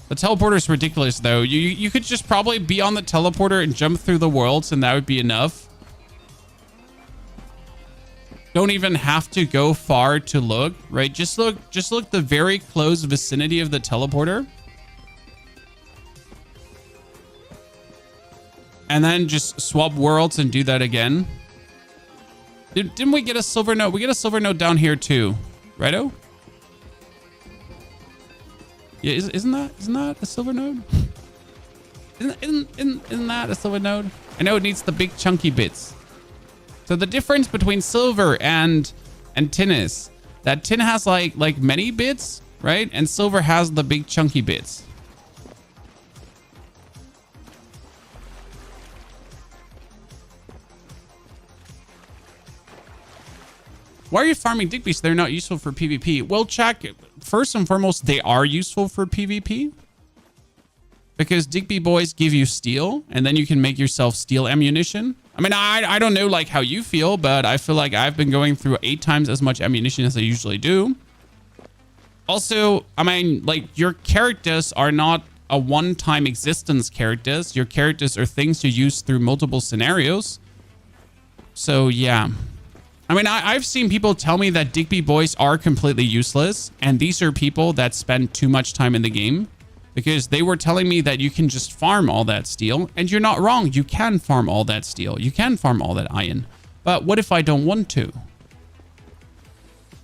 The teleporter is ridiculous, though. You could just probably be on the teleporter and jump through the worlds, and that would be enough. Don't even have to go far to look, right? Just look the very close vicinity of the teleporter. And then just swap worlds and do that again. Didn't we get a silver node? We get a silver node down here too, righto? Yeah, isn't that a silver node? Isn't that a silver node? I know it needs the big chunky bits. So the difference between silver and tin is that tin has like many bits, right? And silver has the big chunky bits. Why are you farming Digbees? They're not useful for PvP. Well, check. First and foremost, they are useful for PvP. Because Digby boys give you steel, and then you can make yourself steel ammunition. I mean, I don't know like how you feel, but I feel like I've been going through 8 times as much ammunition as I usually do. Also, I mean, like your characters are not a one-time existence characters. Your characters are things you use through multiple scenarios. So yeah. I mean, I've seen people tell me that Digby boys are completely useless, and these are people that spend too much time in the game, because they were telling me that you can just farm all that steel, and you're not wrong. You can farm all that steel. You can farm all that iron. But what if I don't want to?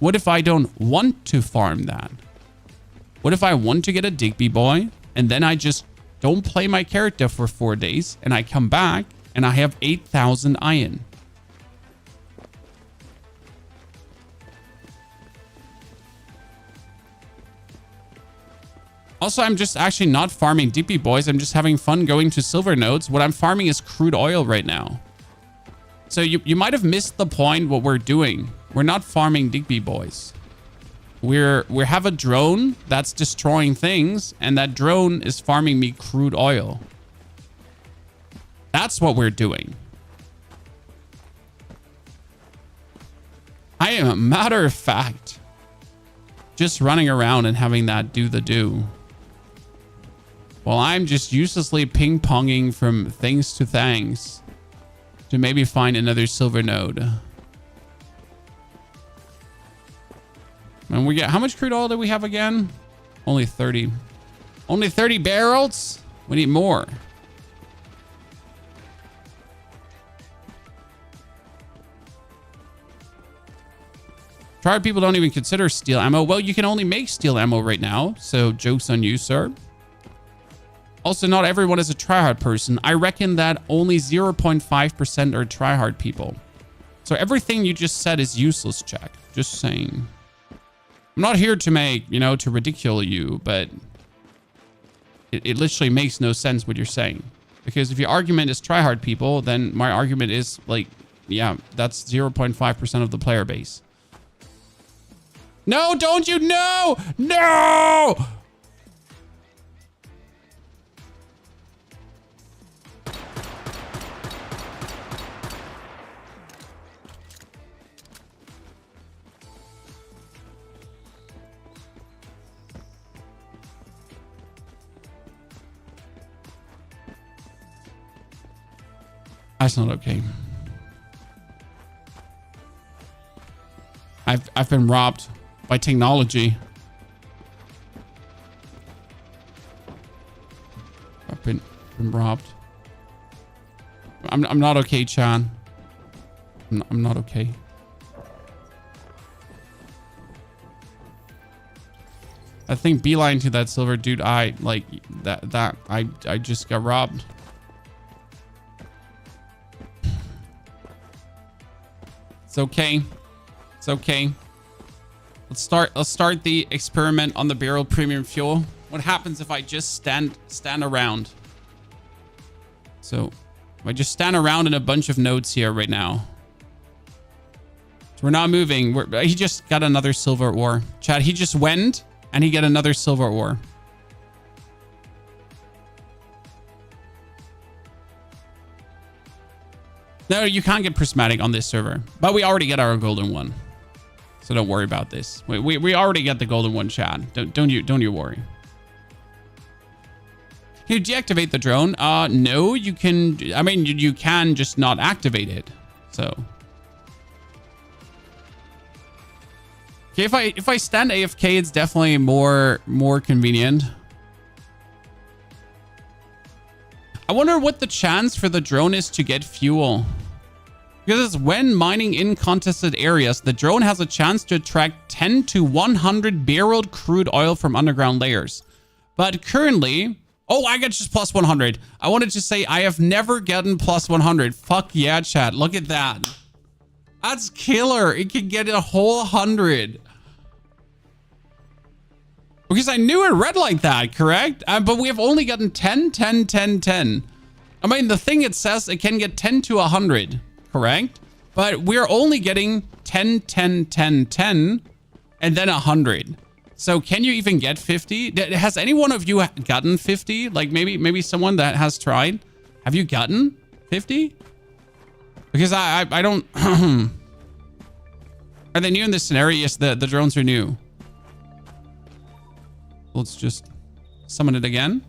What if I don't want to farm that? What if I want to get a Digby boy, and then I just don't play my character for 4 days, and I come back, and I have 8,000 iron? Also, I'm just actually not farming Digby boys. I'm just having fun going to silver nodes. What I'm farming is crude oil right now. So you might have missed the point what we're doing. We're not farming Digby boys. We have a drone that's destroying things, and that drone is farming me crude oil. That's what we're doing. I am, a matter of fact, just running around and having that do the do. Well, I'm just uselessly ping-ponging from things to things to maybe find another silver node. And we get, how much crude oil do we have again? Only 30. Only 30 barrels? We need more. Tryhard people don't even consider steel ammo. Well, you can only make steel ammo right now, so joke's on you, sir. Also, not everyone is a tryhard person. I reckon that only 0.5% are tryhard people. So everything you just said is useless, Jack. Just saying. I'm not here to make, you know, to ridicule you, but it literally makes no sense what you're saying. Because if your argument is tryhard people, then my argument is like, yeah, that's 0.5% of the player base. No, don't you? No! No! That's not okay. I've been robbed by technology. I've been robbed. I'm not okay, Chan. I'm not okay. I think beeline to that silver dude. I like that. I just got robbed. It's okay. It's okay. Let's start the experiment on the barrel premium fuel. What happens if I just stand around? So if I just stand around in a bunch of nodes here right now. So we're not moving. He just got another silver ore. Chat, he just went and he got another silver ore. No, you can't get prismatic on this server, but we already get our golden one. So don't worry about this. We already get the golden one, Chad. Don't you worry. Can you deactivate the drone? No, you can. I mean, you can just not activate it. So. Okay, if I stand AFK, it's definitely more convenient. I wonder what the chance for the drone is to get fuel. Because it's when mining in contested areas, the drone has a chance to attract 10 to 100 barreled crude oil from underground layers. But currently... Oh, I got just plus 100. I wanted to say I have never gotten plus 100. Fuck yeah, chat. Look at that. That's killer. It can get a whole 100. Because I knew it read like that, correct? But we have only gotten 10, 10, 10, 10. I mean, the thing it says it can get 10 to 100, correct? But we're only getting 10, 10, 10, 10, and then 100. So can you even get 50? Has any one of you gotten 50? Like maybe someone that has tried. Have you gotten 50? Because I don't... Are they new in this scenario? Yes, the drones are new. Let's just summon it again.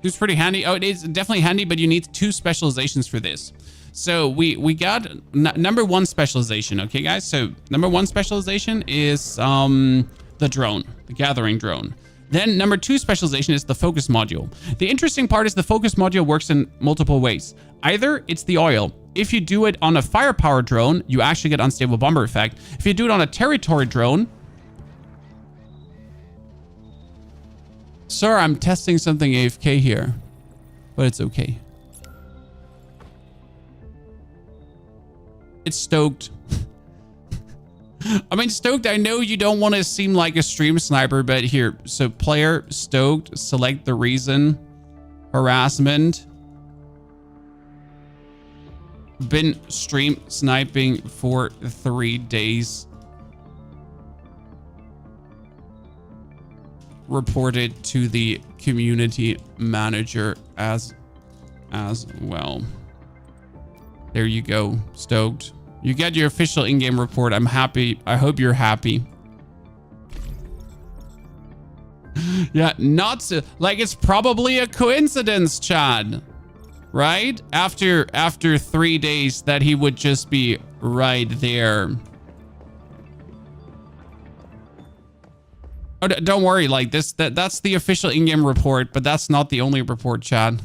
It's pretty handy. Oh, it is definitely handy, but you need 2 specializations for this. So we got number 1 specialization. Okay, guys. So number 1 specialization is the drone, the gathering drone. Then number 2 specialization is the focus module. The interesting part is the focus module works in multiple ways. Either it's the oil. If you do it on a firepower drone, you actually get unstable bomber effect. If you do it on a territory drone... Sir, I'm testing something AFK here, but it's okay. It's stoked. I mean, stoked, I know you don't want to seem like a stream sniper, but here. So player stoked, select the reason. Harassment. Been stream sniping for 3 days. Reported to the community manager as well. There you go, stoked. You get your official in-game report. I'm happy. I hope you're happy. Yeah, not so, like it's probably a coincidence, Chad. Right? After 3 days that he would just be right there. Oh, don't worry, like that's the official in-game report, but that's not the only report, Chad.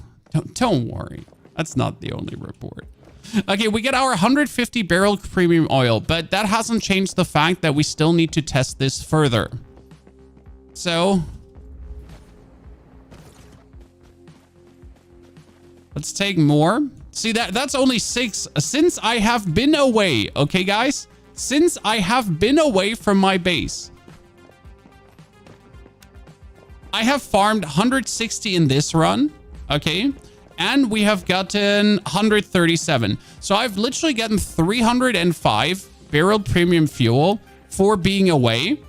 Don't worry. That's not the only report. Okay, we get our 150 barrel premium oil, but that hasn't changed the fact that we still need to test this further. So let's take more. See, that's only 6 since I have been away. Okay, guys, since I have been away from my base, I have farmed 160 in this run. Okay. And we have gotten 137. So I've literally gotten 305 barrel premium fuel for being away.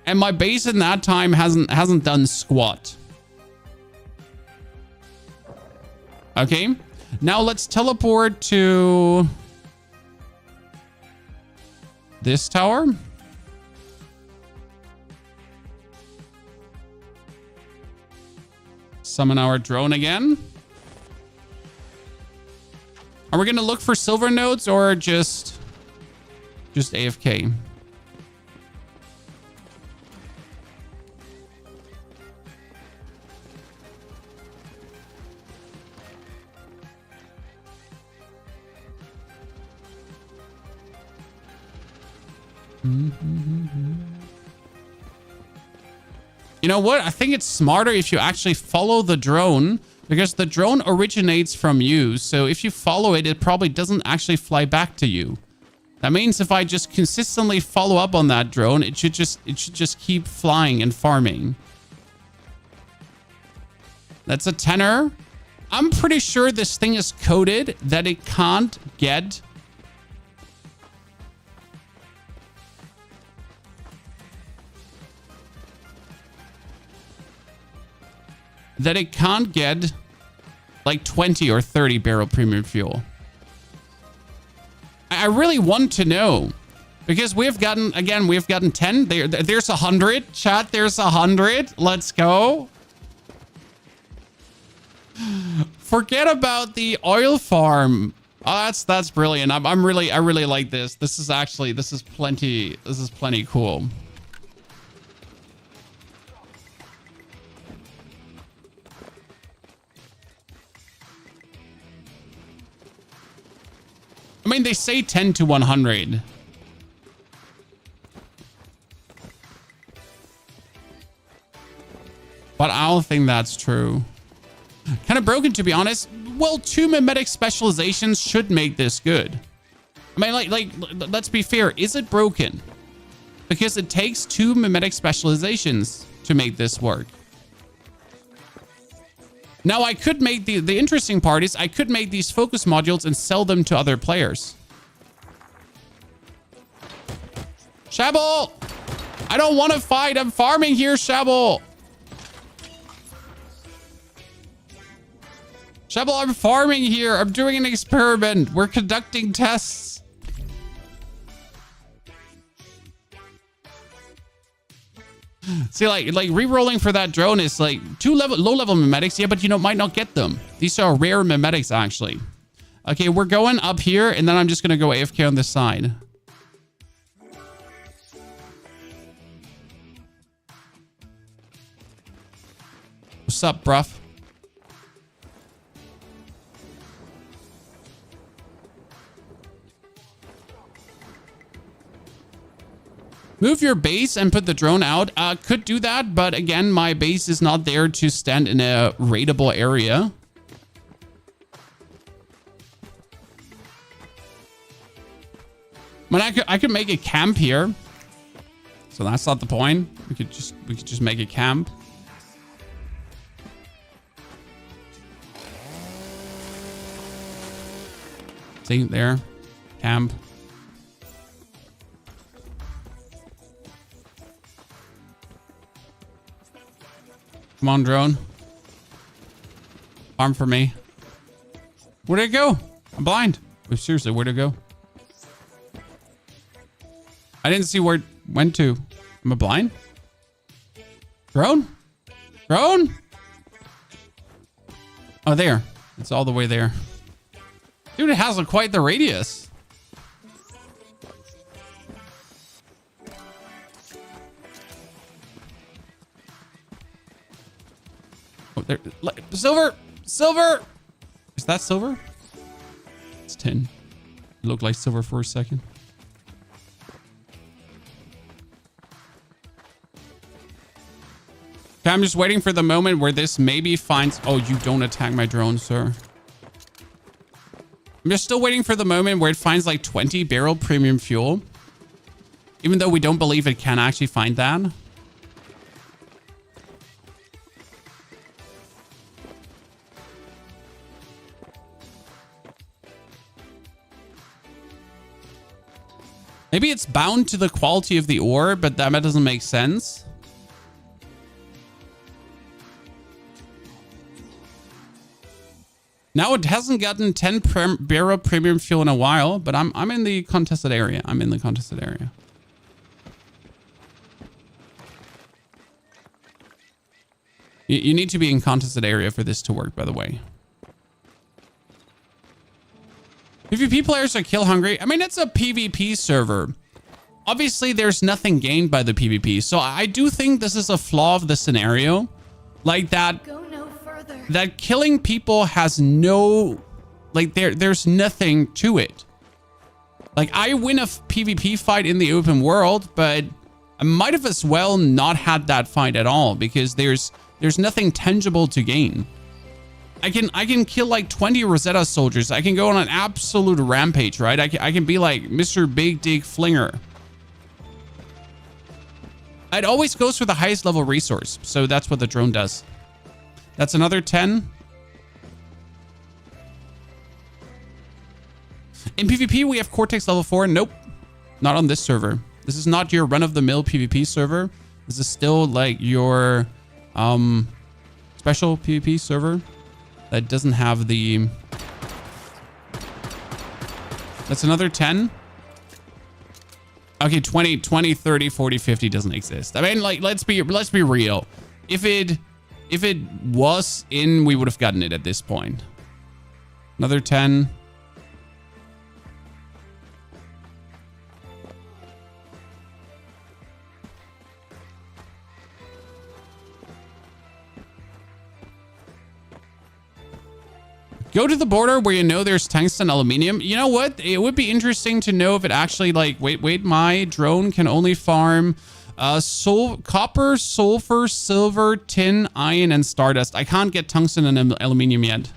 And my base in that time hasn't done squat. Okay. Now let's teleport to this tower. Summon our drone again. Are we going to look for silver nodes or just AFK? You know what? I think it's smarter if you actually follow the drone Because the drone originates from you. So if you follow it, it probably doesn't actually fly back to you. That means if I just consistently follow up on that drone, it should just keep flying and farming. That's a tenor. I'm pretty sure this thing is coded that it can't get like 20 or 30 barrel premium fuel. I really want to know, because we've gotten 10. There's 100. Chat, there's 100. Let's go. Forget about the oil farm. Oh, that's brilliant. I really like this. This is plenty cool. I mean, they say 10 to 100. But I don't think that's true. Kind of broken, to be honest. Well, 2 mimetic specializations should make this good. I mean, let's be fair. Is it broken? Because it takes 2 mimetic specializations to make this work. Now, I could make the interesting part is I could make these focus modules and sell them to other players. Shabble! I don't want to fight. I'm farming here, Shabble. Shabble, I'm farming here. I'm doing an experiment. We're conducting tests. See, like re-rolling for that drone is like 2 low-level mimetics. Yeah, but might not get them. These are rare mimetics, actually. Okay, we're going up here, and then I'm just gonna go AFK on this side. What's up, bruv? Move your base and put the drone out. Could do that, but again, my base is not there to stand in a raidable area. But I could make a camp here. So that's not the point. We could just make a camp. See there, camp. Come on, drone. Farm for me. Where'd it go? I'm blind. Wait, seriously, where'd it go? I didn't see where it went to. Am I blind? Drone? Drone? Oh, there. It's all the way there. Dude, it has quite the radius. Oh, there. Silver! Silver! Is that silver? It's tin. It looked like silver for a second. Okay, I'm just waiting for the moment where this maybe finds... Oh, you don't attack my drone, sir. I'm just still waiting for the moment where it finds like 20 barrel premium fuel. Even though we don't believe it can actually find that. Maybe it's bound to the quality of the ore, but that doesn't make sense. Now it hasn't gotten 10 barrel premium fuel in a while, but I'm in the contested area. I'm in the contested area. You need to be in contested area for this to work, by the way. PvP players are kill hungry. I mean, it's a PvP server. Obviously, there's nothing gained by the PvP. So I do think this is a flaw of the scenario. Like that. Go no further. That killing people has no, like there's nothing to it. Like I win a PvP fight in the open world, but I might have as well not had that fight at all because there's nothing tangible to gain. I can kill like 20 Rosetta soldiers. I can go on an absolute rampage, right? I can be like Mr. Big Dick Flinger. It always goes for the highest level resource. So that's what the drone does. That's another 10. In PvP, we have Cortex level 4. Nope. Not on this server. This is not your run-of-the-mill PvP server. This is still like your special PvP server that doesn't have the... That's another 10. Okay, 20, 30, 40, 50 doesn't exist. I mean, like, let's be real. If it was in, we would have gotten it at this point. Another 10. Go to the border where you know there's tungsten aluminum. You know what? It would be interesting to know if it actually like, wait, my drone can only farm copper, sulfur, silver, tin, iron, and stardust. I can't get tungsten and aluminum yet.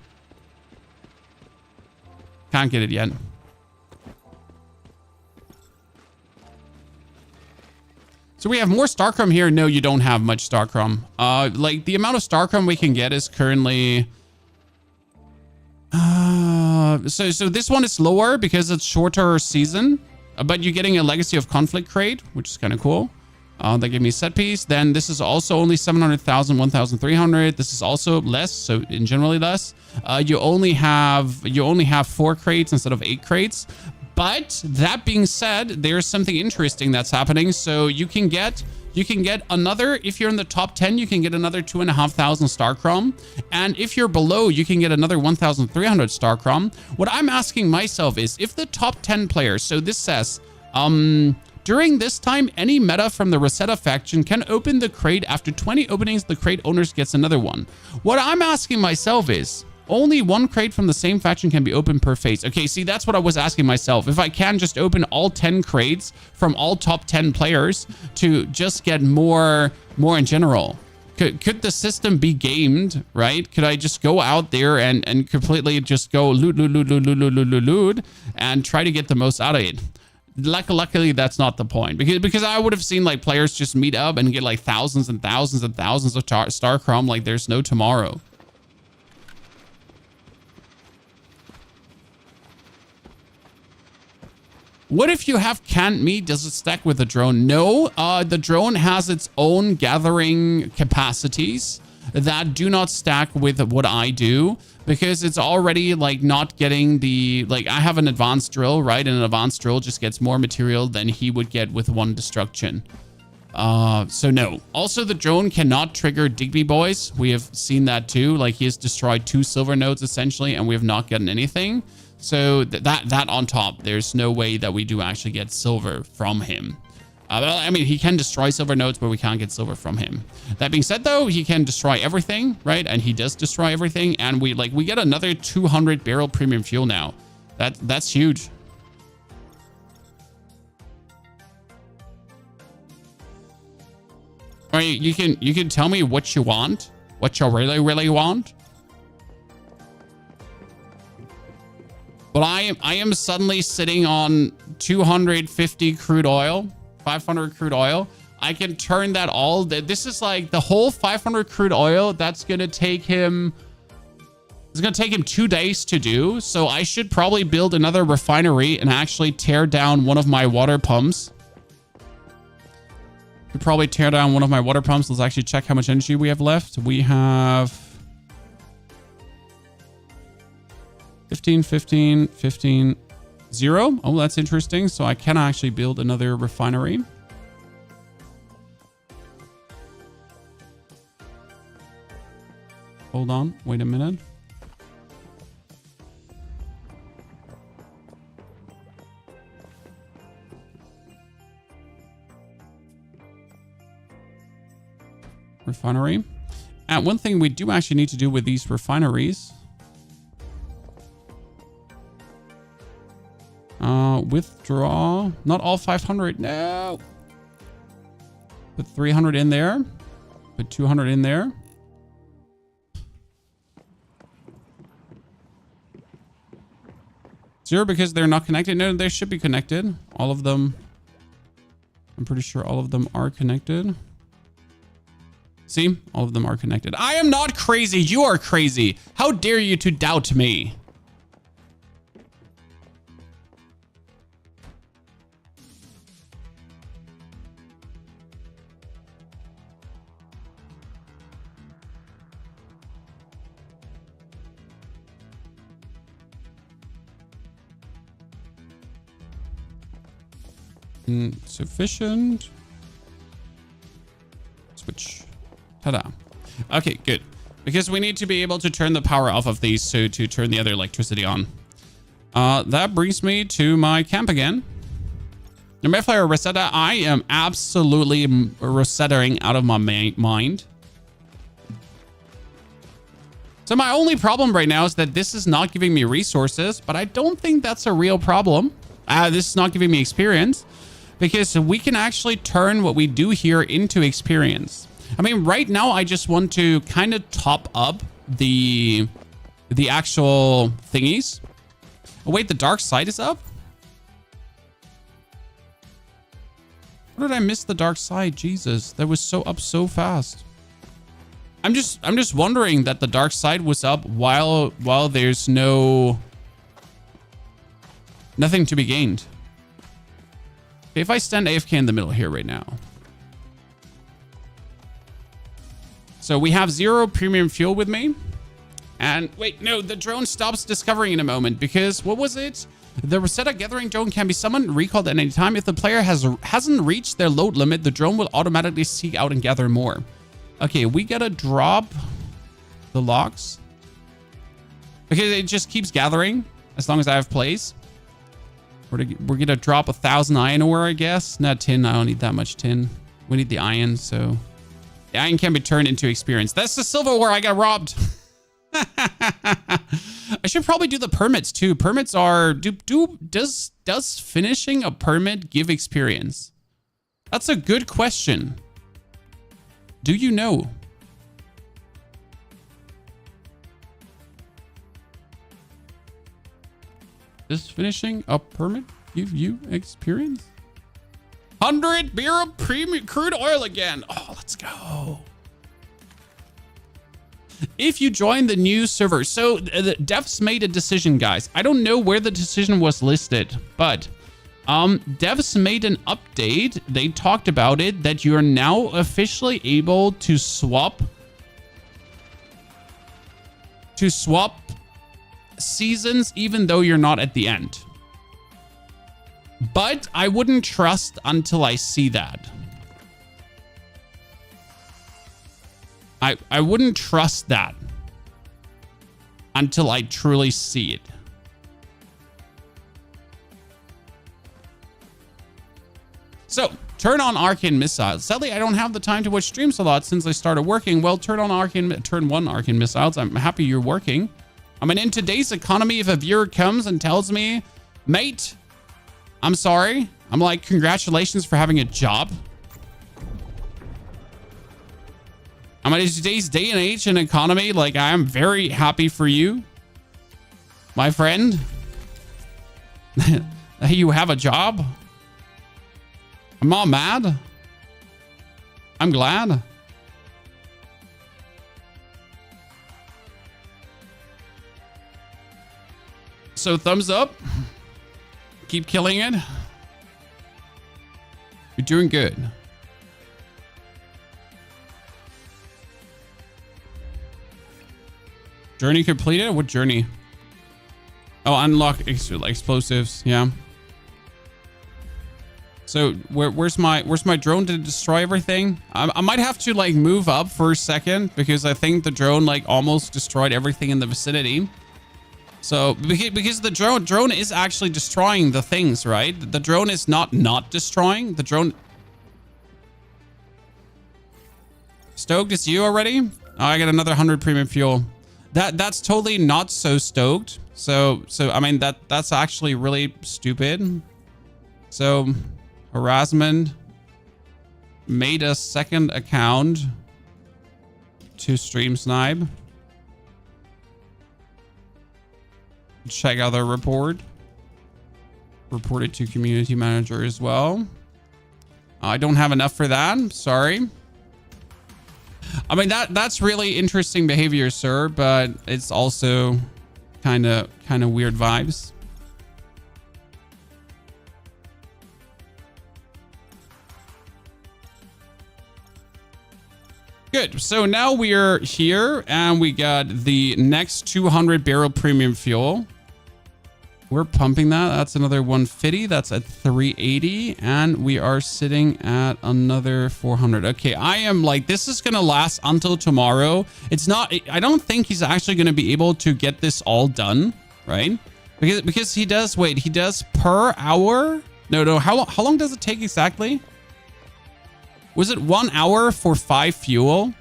Can't get it yet. So we have more Starchrome here. No, you don't have much Starchrome. Like the amount of Starchrome we can get is currently... So this one is lower because it's shorter season, but you're getting a Legacy of Conflict crate, which is kind of cool. That gave me a set piece. Then this is also only 700,000, 1,300. This is also less, so in generally less. You only have 4 crates instead of 8 crates. But that being said, there's something interesting that's happening. So you can get another, if you're in the top 10, you can get another 2,500 Starchrome. And if you're below, you can get another 1,300 Starchrome. What I'm asking myself is, if the top 10 players, so this says, during this time, any meta from the Rosetta faction can open the crate. After 20 openings, the crate owners gets another one. What I'm asking myself is, only 1 crate from the same faction can be opened per phase. Okay, see, that's what I was asking myself. If I can just open all 10 crates from all top 10 players to just get more in general. Could the system be gamed, right? Could I just go out there and completely just go loot and try to get the most out of it? Luckily, that's not the point. Because I would have seen like players just meet up and get like thousands and thousands and thousands of Starchrome like there's no tomorrow. What if you have canned meat? Does it stack with the drone? No, the drone has its own gathering capacities that do not stack with what I do, because it's already like not getting the, like I have an advanced drill, right? And an advanced drill just gets more material than he would get with 1 destruction. So no. Also, the drone cannot trigger Digby Boys. We have seen that too. Like he has destroyed 2 silver nodes essentially, and we have not gotten anything. So that on top, there's no way that we do actually get silver from him. I mean, he can destroy silver nodes, but we can't get silver from him. That being said, though, he can destroy everything, right? And he does destroy everything. And we get another 200 barrel premium fuel now. That's huge. All right, you can tell me what you want, what you really want. But I am suddenly sitting on 250 crude oil, 500 crude oil. I can turn that all. This is like the whole 500 crude oil. That's going to take him. It's going to take him 2 days to do. So I should probably build another refinery and actually tear down one of my water pumps. Could probably tear down one of my water pumps. Let's actually check how much energy we have left. We have 15, 15, 15, 0. Oh, that's interesting. So I can actually build another refinery. Hold on. Wait a minute. Refinery. And one thing we do actually need to do with these refineries. Withdraw. Not all 500. No. Put 300 in there. Put 200 in there. 0 because they're not connected. No, they should be connected. All of them. I'm pretty sure all of them are connected. See, all of them are connected. I am not crazy. You are crazy. How dare you to doubt me? Insufficient. Switch. Ta-da. Okay, good. Because we need to be able to turn the power off of these to turn the other electricity on. That brings me to my camp again. The Mayflower Rosetta, I am absolutely Rosettaing out of my mind. So my only problem right now is that this is not giving me resources, but I don't think that's a real problem. This is not giving me experience because we can actually turn what we do here into experience. I mean, right now, I just want to kind of top up the actual thingies. Oh, wait, the dark side is up? How did I miss the dark side? Jesus, that was so up so fast. I'm just wondering that the dark side was up while there's nothing to be gained. Okay, if I stand AFK in the middle here right now. So we have 0 premium fuel with me. And wait, no, the drone stops discovering in a moment because what was it? The Rosetta gathering drone can be summoned, recalled at any time. If the player hasn't reached their load limit, the drone will automatically seek out and gather more. Okay, we gotta drop the logs because it just keeps gathering as long as I have plays. We're gonna drop 1,000 iron ore, I guess. Not tin. I don't need that much tin. We need the iron, so the iron can be turned into experience. That's the silverware I got robbed. I should probably do the permits too. Permits are does finishing a permit give experience? That's a good question. Do you know? Does finishing a permit give you experience? 100 beer of premium crude oil again. Oh, let's go. If you join the new server, so the devs made a decision, guys. I don't know where the decision was listed, but devs made an update. They talked about it, that you are now officially able to swap seasons, even though you're not at the end. But I wouldn't trust until I see that. I wouldn't trust that until I truly see it. So, turn on arcane missiles. Sadly, I don't have the time to watch streams a lot since I started working. Well, turn one arcane missiles. I'm happy you're working. I mean, in today's economy, if a viewer comes and tells me, mate, I'm sorry. I'm like, congratulations for having a job. I mean, in today's day and age and economy, like, I am very happy for you, my friend. You have a job. I'm not mad. I'm glad. So thumbs up. Keep killing it. You're doing good. Journey completed? What journey? Oh, unlock explosives. Yeah. So where's my drone to destroy everything? I might have to like move up for a second because I think the drone like almost destroyed everything in the vicinity. So because the drone is actually destroying the things, right? The drone is not destroying. The drone. Stoked, is you already? Oh, I got another 100 premium fuel. That's totally not so stoked. So I mean that's actually really stupid. So harassment made a second account to stream snipe. Check out the report. Report it to community manager as well. I don't have enough for that. Sorry. I mean, that's really interesting behavior, sir, but it's also kind of weird vibes. Good. So now we are here and we got the next 200 barrel premium fuel. We're pumping that. That's another 150. That's at 380. And we are sitting at another 400. Okay, I am like, this is going to last until tomorrow. It's not, I don't think he's actually going to be able to get this all done, right? Because he does, wait, he does per hour? No. How long does it take exactly? Was it 1 hour for 5 fuel?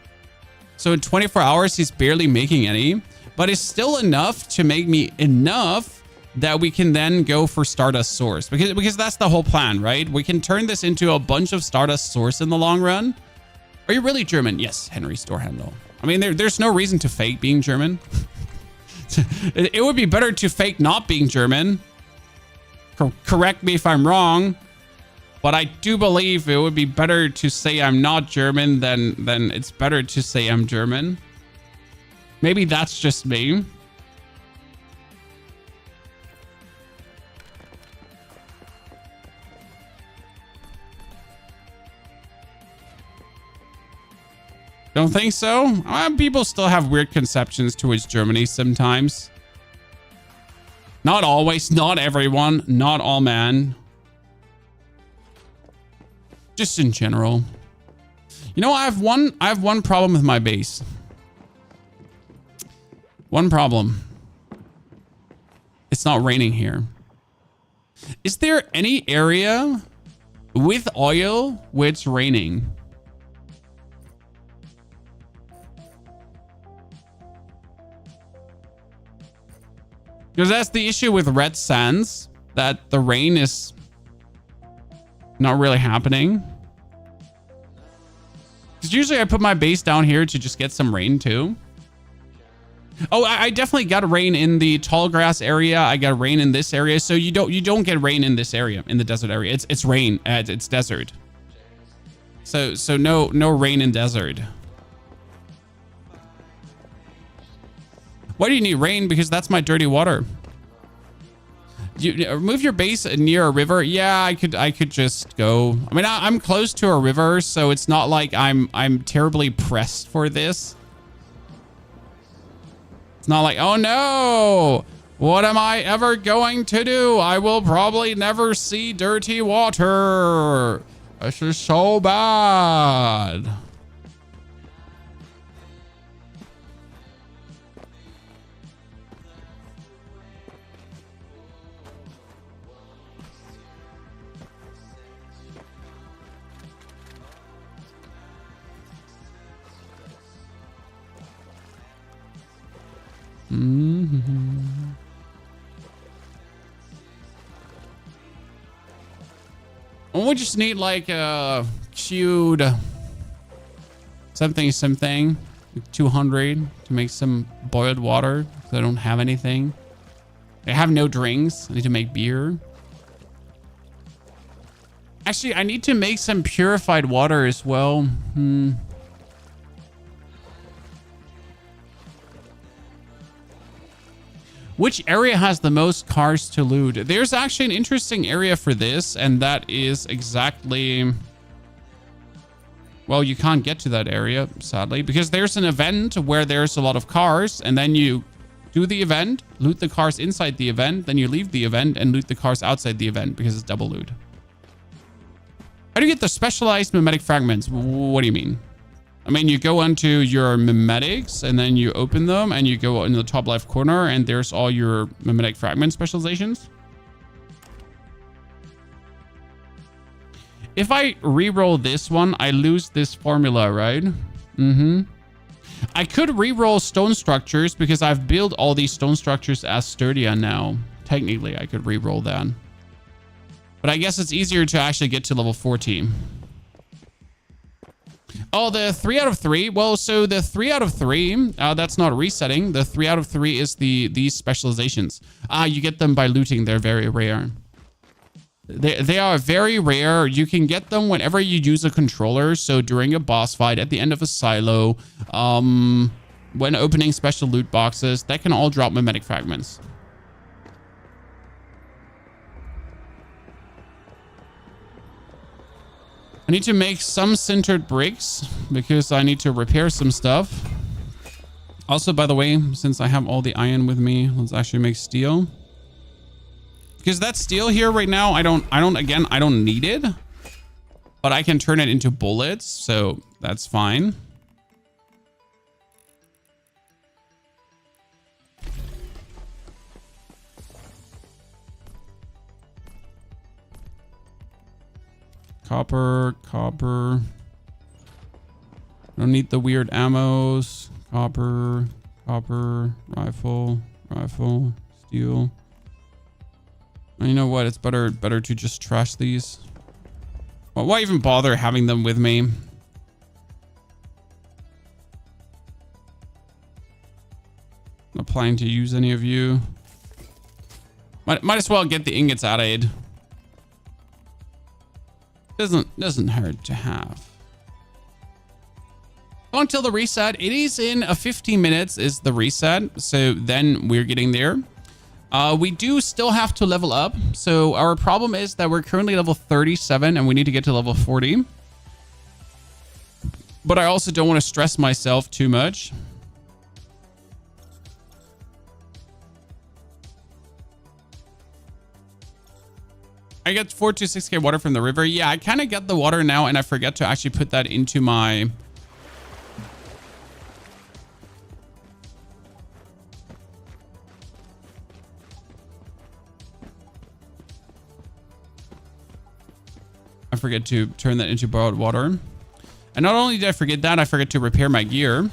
So in 24 hours, he's barely making any, but it's still enough to make me enough that we can then go for Stardust Source, because that's the whole plan, right? We can turn this into a bunch of Stardust Source in the long run. Are you really German? Yes, Henry Storehandle. I mean, there's no reason to fake being German. It would be better to fake not being German. Correct me if I'm wrong. But I do believe it would be better to say I'm not German than it's better to say I'm German. Maybe that's just me. Don't think so? People still have weird conceptions towards Germany sometimes. Not always, not everyone, not all man. Just in general. You know, I have one problem with my base. One problem. It's not raining here. Is there any area with oil where it's raining? Because that's the issue with red sands, that the rain is not really happening. Because usually I put my base down here to just get some rain too. Oh, I definitely got rain in the tall grass area. I got rain in this area. So you don't get rain in this area, in the desert area. It's rain. It's desert. So no rain in desert. Why do you need rain? Because that's my dirty water. You move your base near a river. Yeah, I could just go. I mean, I'm close to a river, so it's not like I'm terribly pressed for this. It's not like, oh no, what am I ever going to do? I will probably never see dirty water. This is so bad. We just need like a queued something 200 to make some boiled water because I don't have anything. I have no drinks. I need to make beer. Actually, I need to make some purified water as well. Which area has the most cars to loot? There's actually an interesting area for this, and that is exactly... Well, you can't get to that area, sadly, because there's an event where there's a lot of cars, and then you do the event, loot the cars inside the event, then you leave the event and loot the cars outside the event because it's double loot. How do you get the specialized mimetic fragments? What do you mean? I mean, you go onto your mimetics and then you open them and you go in the top left corner and there's all your mimetic fragment specializations. If I re-roll this one, I lose this formula, right? I could re-roll stone structures because I've built all these stone structures as sturdia now. Technically, I could re-roll that. But I guess it's easier to actually get to level 14. Oh, the 3 out of 3. Well, so the 3 out of 3, that's not resetting. The 3 out of 3 is these specializations. You get them by looting. They're very rare. They are very rare. You can get them whenever you use a controller. So during a boss fight, at the end of a silo, when opening special loot boxes, that can all drop mimetic fragments. I need to make some sintered bricks because I need to repair some stuff. Also, by the way, since I have all the iron with me, let's actually make steel. Because that steel here right now, I don't need it. But I can turn it into bullets, so that's fine. Copper. Don't need the weird ammos. Copper, rifle, steel. And you know what? It's better to just trash these. Well, why even bother having them with me? I'm not planning to use any of you. Might as well get the ingots added. Doesn't hurt to have. Until the reset, it is in 15 minutes is the reset, so then we're getting there. We do still have to level up, so our problem is that we're currently level 37 and we need to get to level 40. But I also don't want to stress myself too much. I get 4 to 6k water from the river. Yeah, I kind of get the water now and I forget to actually put that into my... I forget to turn that into borrowed water. And not only did I forget that, I forget to repair my gear.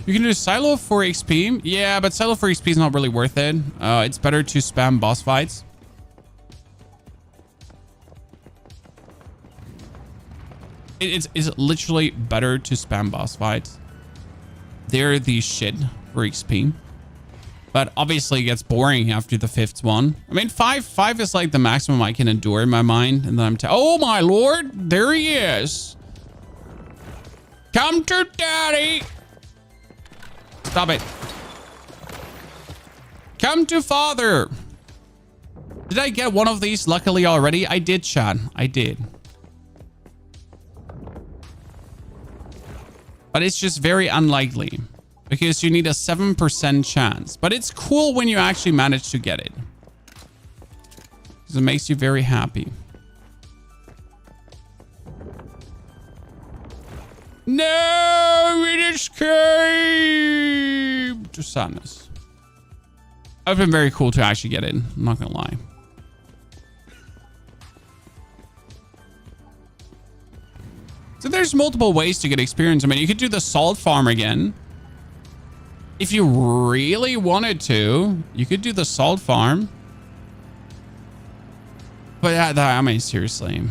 You can do silo for XP. Yeah, but silo for XP is not really worth it. It's better to spam boss fights. It's literally better to spam boss fights. They're the shit for XP. But obviously it gets boring after the 5th one. I mean, 5 is like the maximum I can endure in my mind. And then I'm oh my lord, there he is. Come to daddy. Stop it. Come to father. Did I get one of these luckily already? I did, chat. I did. But it's just very unlikely. Because you need a 7% chance. But it's cool when you actually manage to get it. Because it makes you very happy. No, it escaped to sadness. It's been very cool to actually get it. I'm not gonna lie. So there's multiple ways to get experience. I mean, you could do the salt farm again. If you really wanted to, you could do the salt farm. But I mean, seriously.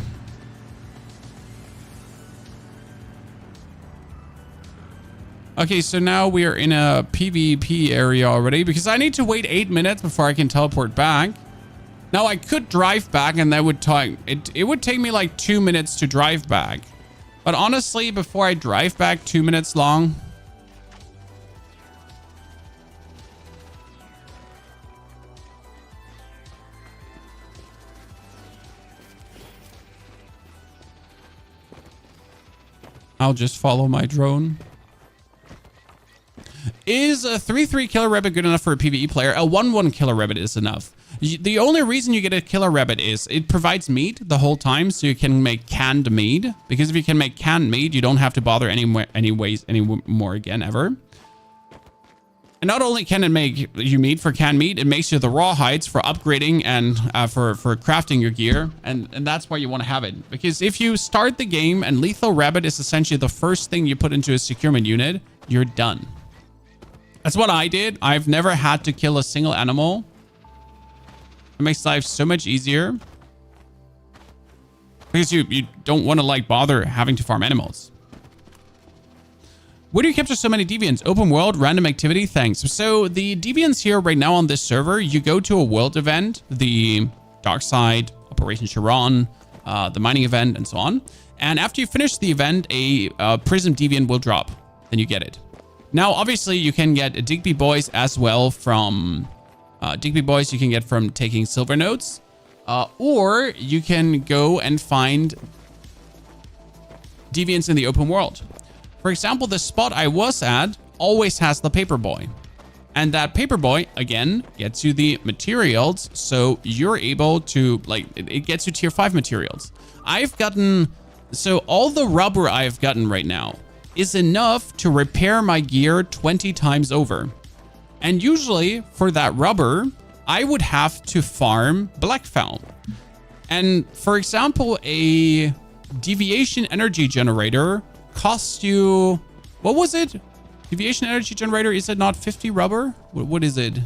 Okay, so now we are in a PvP area already because I need to wait 8 minutes before I can teleport back. Now I could drive back and that would take it would take me like 2 minutes to drive back. But honestly, before I drive back 2 minutes long, I'll just follow my drone. Is a 3-3 killer rabbit good enough for a PvE player? A 1-1 killer rabbit is enough. The only reason you get a killer rabbit is it provides meat the whole time, so you can make canned meat. Because if you can make canned meat, you don't have to bother anymore again, ever. And not only can it make you meat for canned meat, it makes you the raw hides for upgrading and for crafting your gear. And that's why you want to have it. Because if you start the game and lethal rabbit is essentially the first thing you put into a securement unit, you're done. That's what I did. I've never had to kill a single animal. It makes life so much easier. Because you don't want to like bother having to farm animals. Where do you capture so many deviants? Open world, random activity, thanks. So the deviants here right now on this server, you go to a world event, the Dark Side, Operation Sharon, the mining event, and so on. And after you finish the event, a Prism Deviant will drop. Then you get it. Now, obviously, you can get Digby Boys as well from... Digby Boys you can get from taking silver nodes. Or you can go and find deviants in the open world. For example, the spot I was at always has the Paperboy. And that Paperboy, again, gets you the materials. So you're able to, like, it gets you tier 5 materials. I've gotten... So all the rubber I've gotten right now is enough to repair my gear 20 times over. And usually for that rubber, I would have to farm Blackfowl. And for example, a deviation energy generator costs you, what was it? Deviation energy generator, is it not 50 rubber? What is it?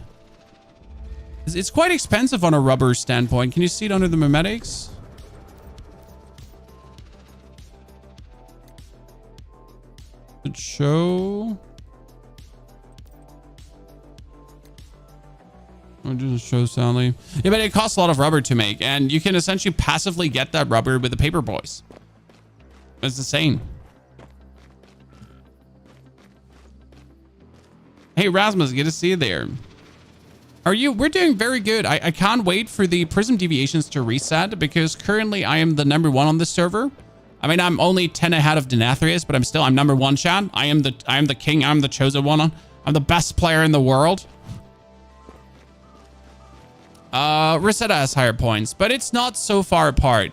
It's quite expensive on a rubber standpoint. Can you see it under the memetics? It show. It doesn't show sadly. Yeah, but it costs a lot of rubber to make, and you can essentially passively get that rubber with the paper boys. It's insane. Hey Rasmus, good to see you there. Are you? We're doing very good. I can't wait for the Prism Deviations to reset because currently I am the #1 on this server. I mean, I'm only 10 ahead of Denathrius, but I'm #1, chat. I am the king. I'm the chosen one. I'm the best player in the world. Rosetta has higher points, but it's not so far apart.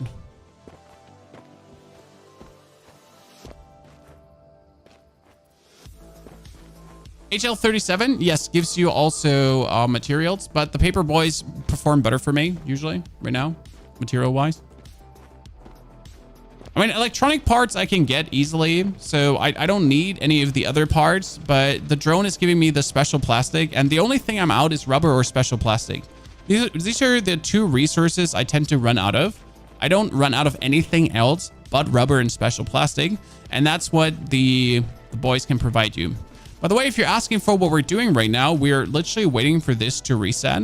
HL37, yes, gives you also materials, but the paper boys perform better for me, usually, right now, material-wise. I mean, electronic parts I can get easily, so I don't need any of the other parts, but the drone is giving me the special plastic, and the only thing I'm out is rubber or special plastic. These are the two resources I tend to run out of. I don't run out of anything else but rubber and special plastic, and that's what the boys can provide you. By the way, if you're asking for what we're doing right now, we're literally waiting for this to reset.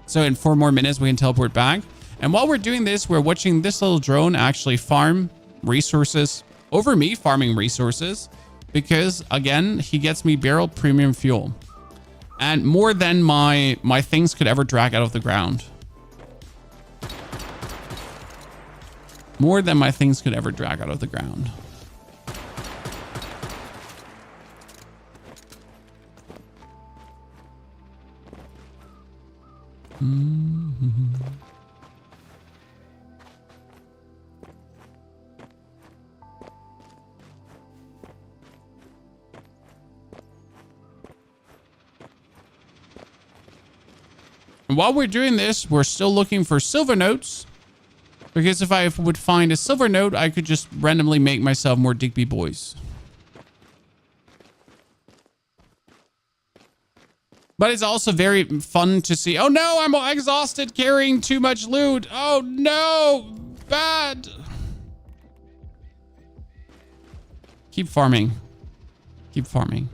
So in 4 more minutes, we can teleport back. And while we're doing this, we're watching this little drone actually farm resources over me farming resources because, again, he gets me barreled premium fuel. And more than my things could ever drag out of the ground. More than my things could ever drag out of the ground. Mm-hmm. And while we're doing this, we're still looking for silver notes. Because if I would find a silver note, I could just randomly make myself more Digby boys. But it's also very fun to see. Oh no, I'm exhausted carrying too much loot. Oh no, bad. Keep farming. Keep farming.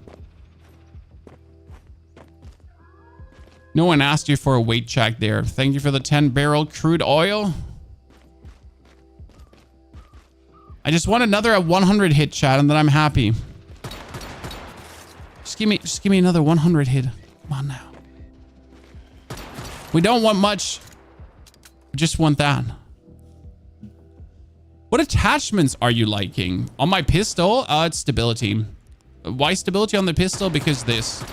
No one asked you for a weight check there. Thank you for the 10 barrel crude oil. I just want another 100 hit, chat, and then I'm happy. Just give me another 100 hit. Come on now. We don't want much. We just want that. What attachments are you liking? On my pistol, it's stability. Why stability on the pistol? Because this.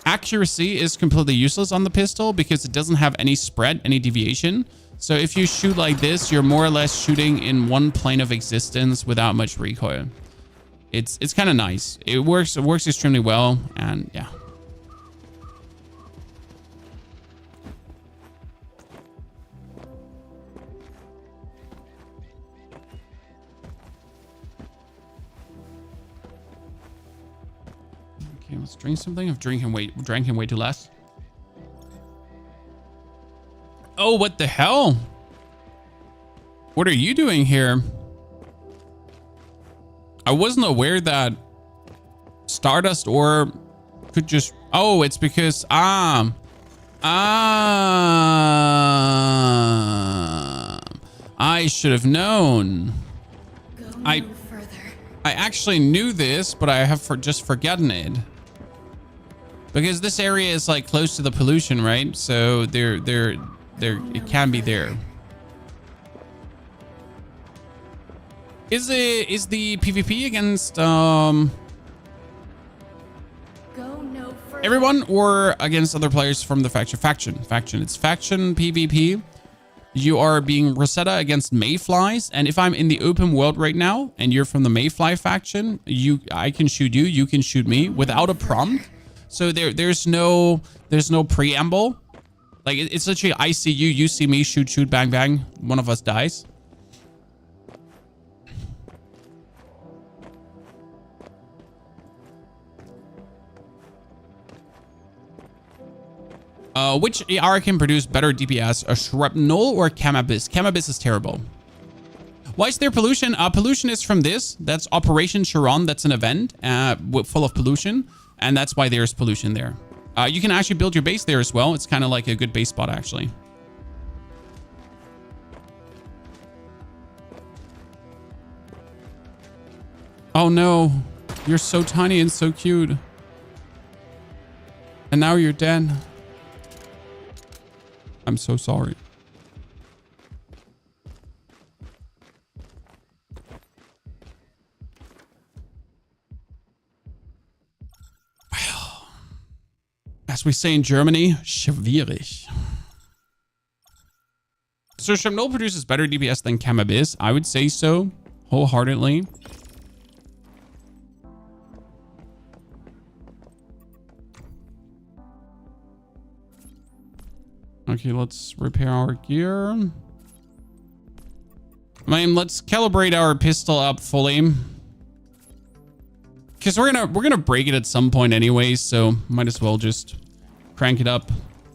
Accuracy is completely useless on the pistol because it doesn't have any spread, any deviation. So if you shoot like this, you're more or less shooting in one plane of existence without much recoil. It's kind of nice. It works extremely well, and yeah. Okay, let's drink something. I've drank way too less. Oh, what the hell? What are you doing here? I wasn't aware that Stardust ore could just... Oh, it's because... I should have known. Go I no further. I actually knew this, but I have just forgotten it. Because this area is like close to the pollution, right? So it can be there. Is the PvP against Go no further. everyone or against other players from the faction? Faction. It's faction PvP. You are being Rosetta against mayflies, and if I'm in the open world right now and you're from the mayfly faction, I can shoot you, you can shoot me without a prompt. So there's no preamble. Like it's literally I see you, you see me, shoot, shoot, bang, bang. One of us dies. Which AR can produce better DPS, a shrapnel or cannabis? Cannabis is terrible. Why is there pollution? Pollution is from this. That's Operation Chiron. That's an event full of pollution. And that's why there's pollution there. You can actually build your base there as well. It's kind of like a good base spot, actually. Oh, no. You're so tiny and so cute. And now you're dead. I'm so sorry. Well, as we say in Germany, schwierig. So Shrapnel produces better DPS than cannabis. I would say so, wholeheartedly. Okay, let's repair our gear. I mean, let's calibrate our pistol up fully. Because we're gonna break it at some point anyways, so might as well just crank it up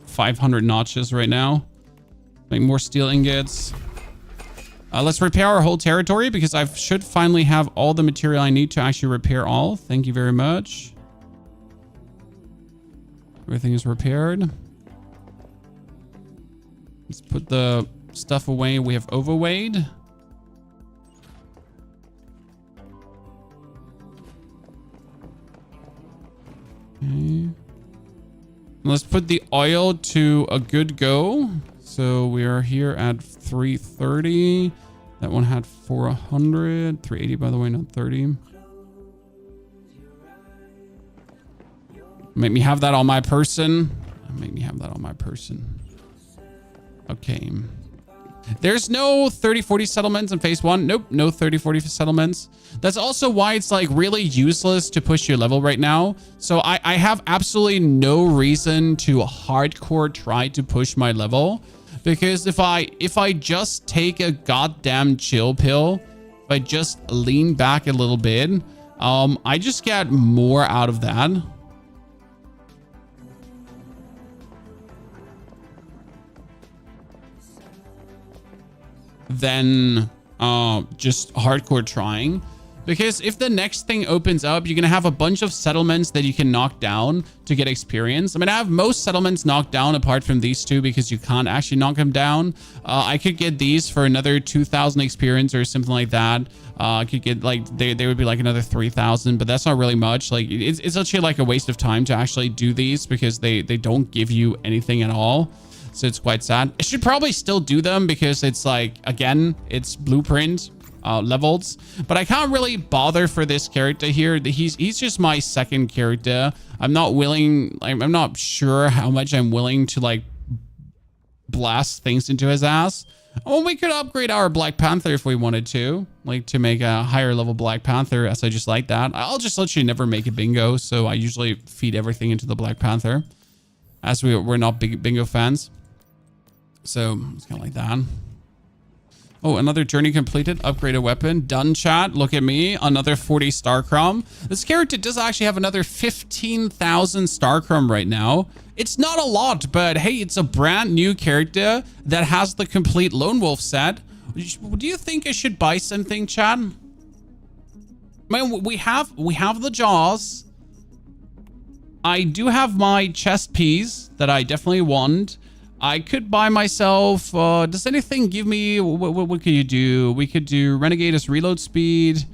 500 notches right now. Make more steel ingots. Let's repair our whole territory because I should finally have all the material I need to actually repair all. Thank you very much. Everything is repaired. Let's put the stuff away we have overweighed. Okay. Let's put the oil to a good go. So we are here at 330. That one had 400. 380, by the way, not 30. Make me have that on my person. Make me have that on my person. Okay. There's no 30-40 settlements in phase 1. Nope, no 30-40 settlements. That's also why it's like really useless to push your level right now. So I have absolutely no reason to hardcore try to push my level. Because if I just take a goddamn chill pill, if I just lean back a little bit, I just get more out of that. Than just hardcore trying. Because if the next thing opens up, you're going to have a bunch of settlements that you can knock down to get experience. I mean, I have most settlements knocked down apart from these two because you can't actually knock them down. I could get these for another 2,000 experience or something like that. I could get like, they would be like another 3,000, but that's not really much. Like it's actually like a waste of time to actually do these because they don't give you anything at all. So it's quite sad. I should probably still do them because it's like, again, it's blueprint levels, but I can't really bother for this character here. He's just my second character. I'm not sure how much I'm willing to like blast things into his ass. Oh, we could upgrade our Black Panther if we wanted to, like to make a higher level Black Panther, as I just like that. I'll just literally never make a bingo, so I usually feed everything into the Black Panther, as we're not big bingo fans. So it's kind of like that. Oh, another journey completed. Upgrade a weapon. Done, chat. Look at me. Another 40 star chrome. This character does actually have another 15,000 star chrome right now. It's not a lot, but hey, it's a brand new character that has the complete Lone Wolf set. Do you think I should buy something, chat? I mean, we have the jaws. I do have my chest piece that I definitely want. I could buy myself, does anything give me, what could you do? We could do Renegade as reload speed.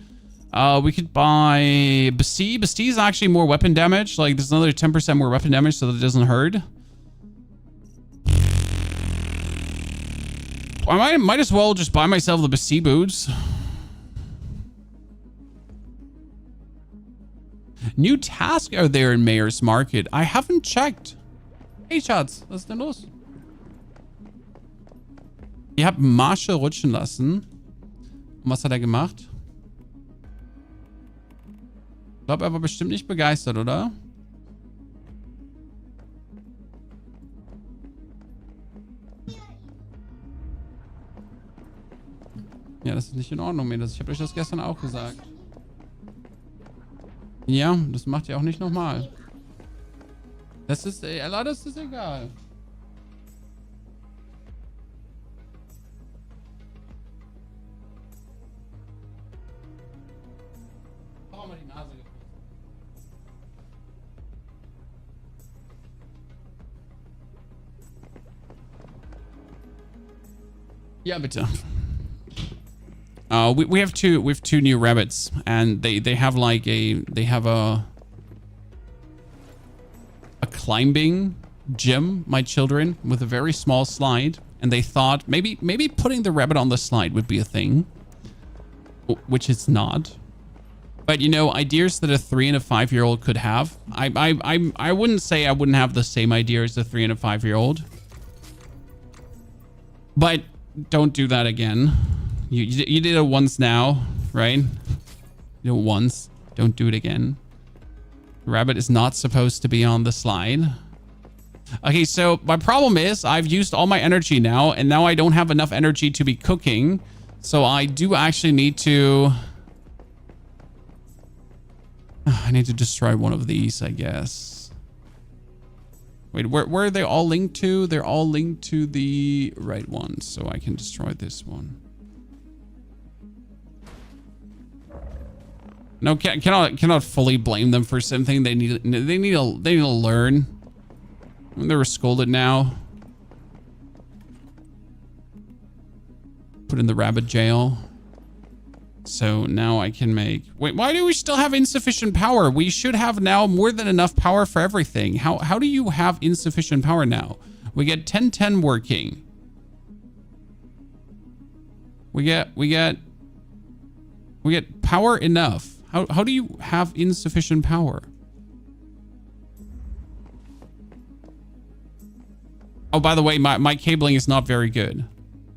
We could buy Bastille. Bastille is actually more weapon damage. Like, there's another 10% more weapon damage so that it doesn't hurt. I might as well just buy myself the Bastille boots. New task are there in Mayor's Market. I haven't checked. Hey, Schatz, was ist denn los? Ihr habt Marshall rutschen lassen. Und was hat er gemacht? Ich glaube, er war bestimmt nicht begeistert, oder? Ja, das ist nicht in Ordnung, Mädels. Ich habe euch das gestern auch gesagt. Ja, das macht ihr auch nicht nochmal. Das ist, Ella, das ist egal. Oh, mal die Nase geputzt. Ja, bitte. We have two new rabbits, and they have like a climbing gym, my children, with a very small slide, and they thought maybe putting the rabbit on the slide would be a thing, which it's not. But you know, ideas that a 3 and a 5-year-old could have. I wouldn't say I wouldn't have the same idea as a 3 and a 5-year-old, but don't do that again. You did it once now, right? You did it once. Don't do it again. The rabbit is not supposed to be on the slide. Okay, so my problem is I've used all my energy now, and now I don't have enough energy to be cooking. So I do actually need to... I need to destroy one of these, I guess. Wait, where are they all linked to? They're all linked to the right one, so I can destroy this one. No, cannot fully blame them for something. They need to learn. I mean, they were scolded now. Put in the rabbit jail. So now I can make... Wait, why do we still have insufficient power? We should have now more than enough power for everything. How do you have insufficient power now? We get 10-10 working. We get power enough. How do you have insufficient power? Oh, by the way, my cabling is not very good.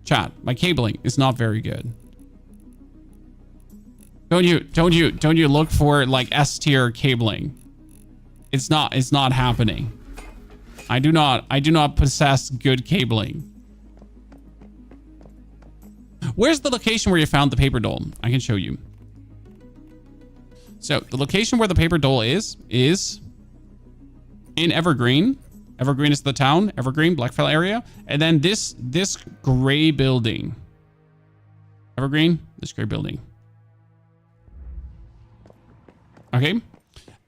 Chat, my cabling is not very good. Don't you look for like S tier cabling. It's not happening. I do not possess good cabling. Where's the location where you found the paper doll? I can show you. So the location where the paper doll is in Evergreen. Evergreen is the town. Evergreen, Blackfell area. And then this gray building. Evergreen, this gray building. Okay.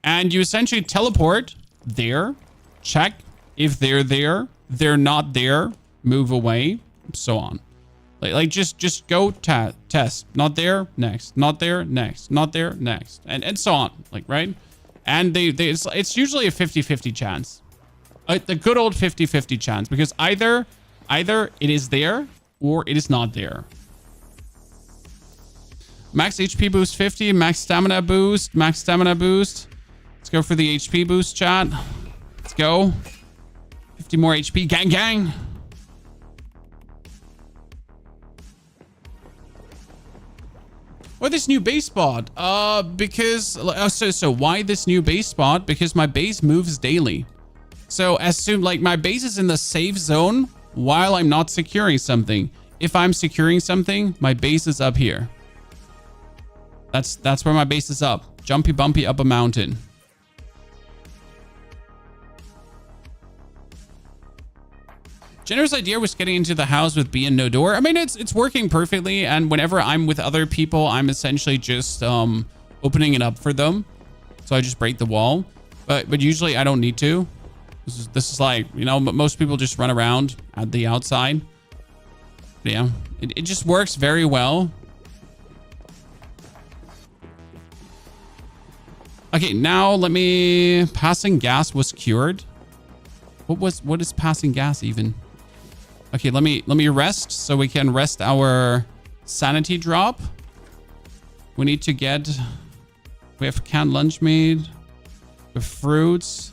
And you essentially teleport there. Check if they're there. They're not there. Move away. So on. Like just go test. Not there, next. Not there, next. Not there, next. And so on. Like, right? And it's usually a 50-50 chance. The good old 50-50 chance. Because either it is there or it is not there. Max HP boost 50. Max stamina boost. Max stamina boost. Let's go for the HP boost, chat. Let's go. 50 more HP. Gang, gang. Why this new base spot? Because so why this new base spot? Because my base moves daily. So as soon like my base is in the safe zone while I'm not securing something. If I'm securing something, my base is up here. That's where my base is up. Jumpy bumpy up a mountain. Jenner's idea was getting into the house with B and no door. I mean, it's working perfectly. And whenever I'm with other people, I'm essentially just opening it up for them. So I just break the wall. But usually I don't need to. This is like, you know, most people just run around at the outside. But yeah, it just works very well. Okay, now let me... Passing gas was cured. What is passing gas even? Okay, let me rest so we can rest our sanity drop. We need to get... We have canned lunch meat. The fruits.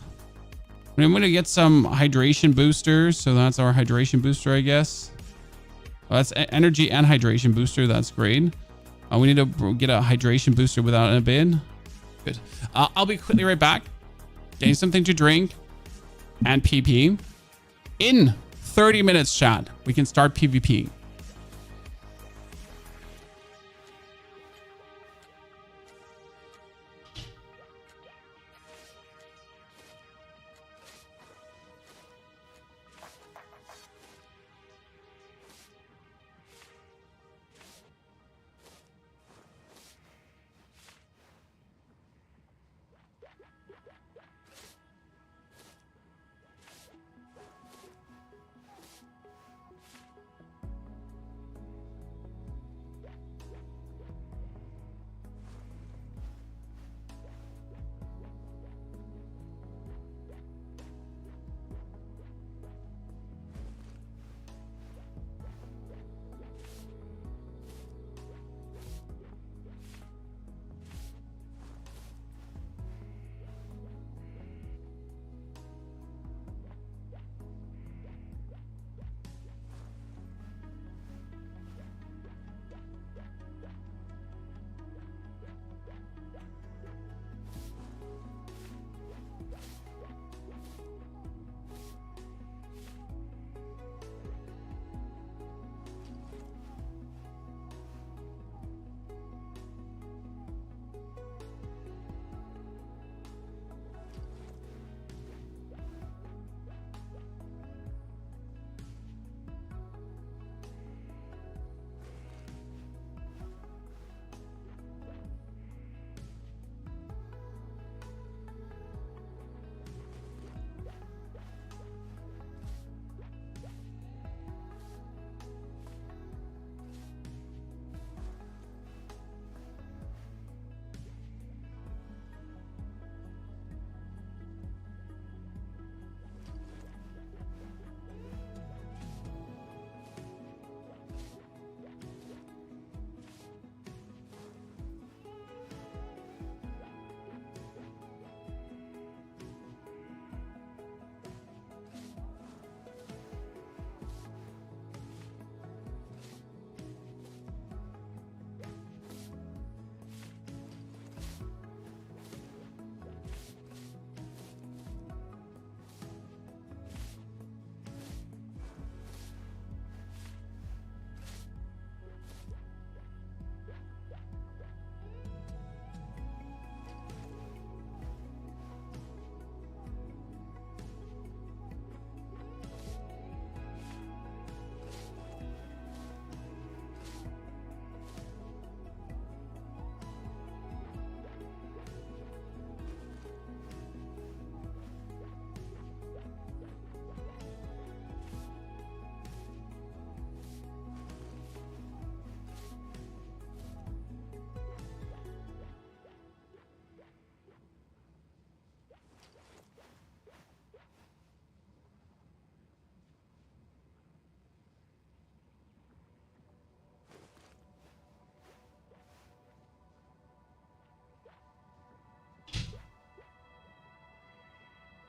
I'm going to get some hydration boosters. So that's our hydration booster, I guess. Oh, that's energy and hydration booster. That's great. We need to get a hydration booster without a bid. Good. I'll be quickly right back. Getting something to drink and PP. In 30 minutes, chat, we can start PvP.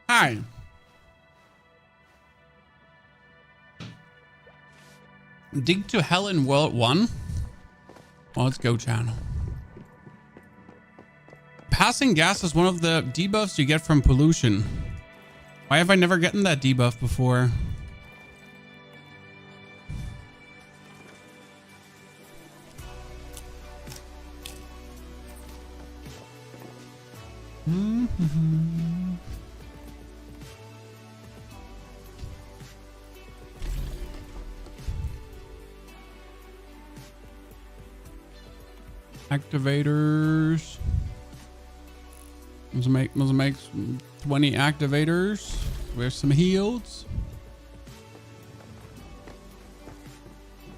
Hi. Dig to hell in World 1. Well, let's go, channel. Passing gas is one of the debuffs you get from pollution. Why have I never gotten that debuff before? Activators. Let's make 20 activators with some heals.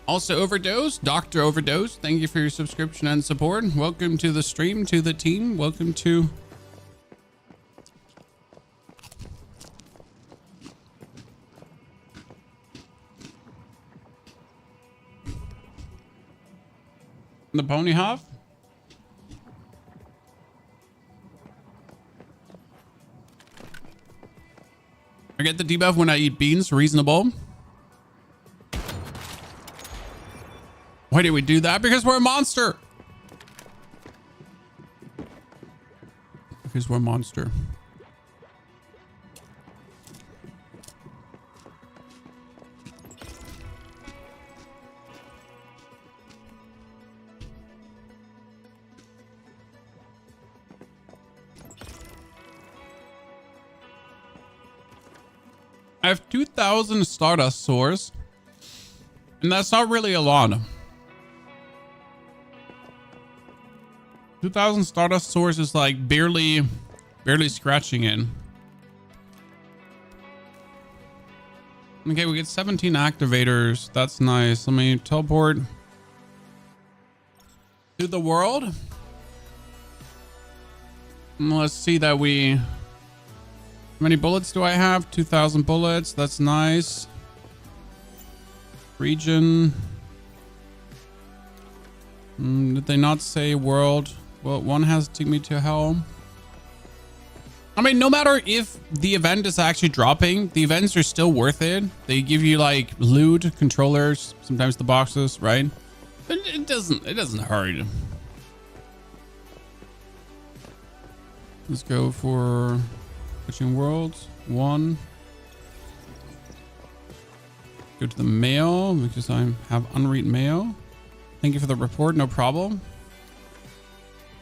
Also, Overdose, Dr. Overdose, thank you for your subscription and support. Welcome to the stream, to the team. Welcome to... the Pony Huff. I get the debuff when I eat beans, reasonable. Why did we do that? Because we're a monster. Because we're a monster. I have 2,000 Stardust Sores, and that's not really a lot. 2,000 Stardust Sores is like barely scratching in. Okay, we get 17 activators. That's nice. Let me teleport to the world. And let's see that we... How many bullets do I have? 2,000 bullets. That's nice. Region. Did they not say world? Well, one has to take me to hell. I mean, no matter if the event is actually dropping, the events are still worth it. They give you like loot, controllers, sometimes the boxes, right? But it doesn't hurt. Let's go for switching worlds. 1. Go to the mail because I have unread mail. Thank you for the report. No problem.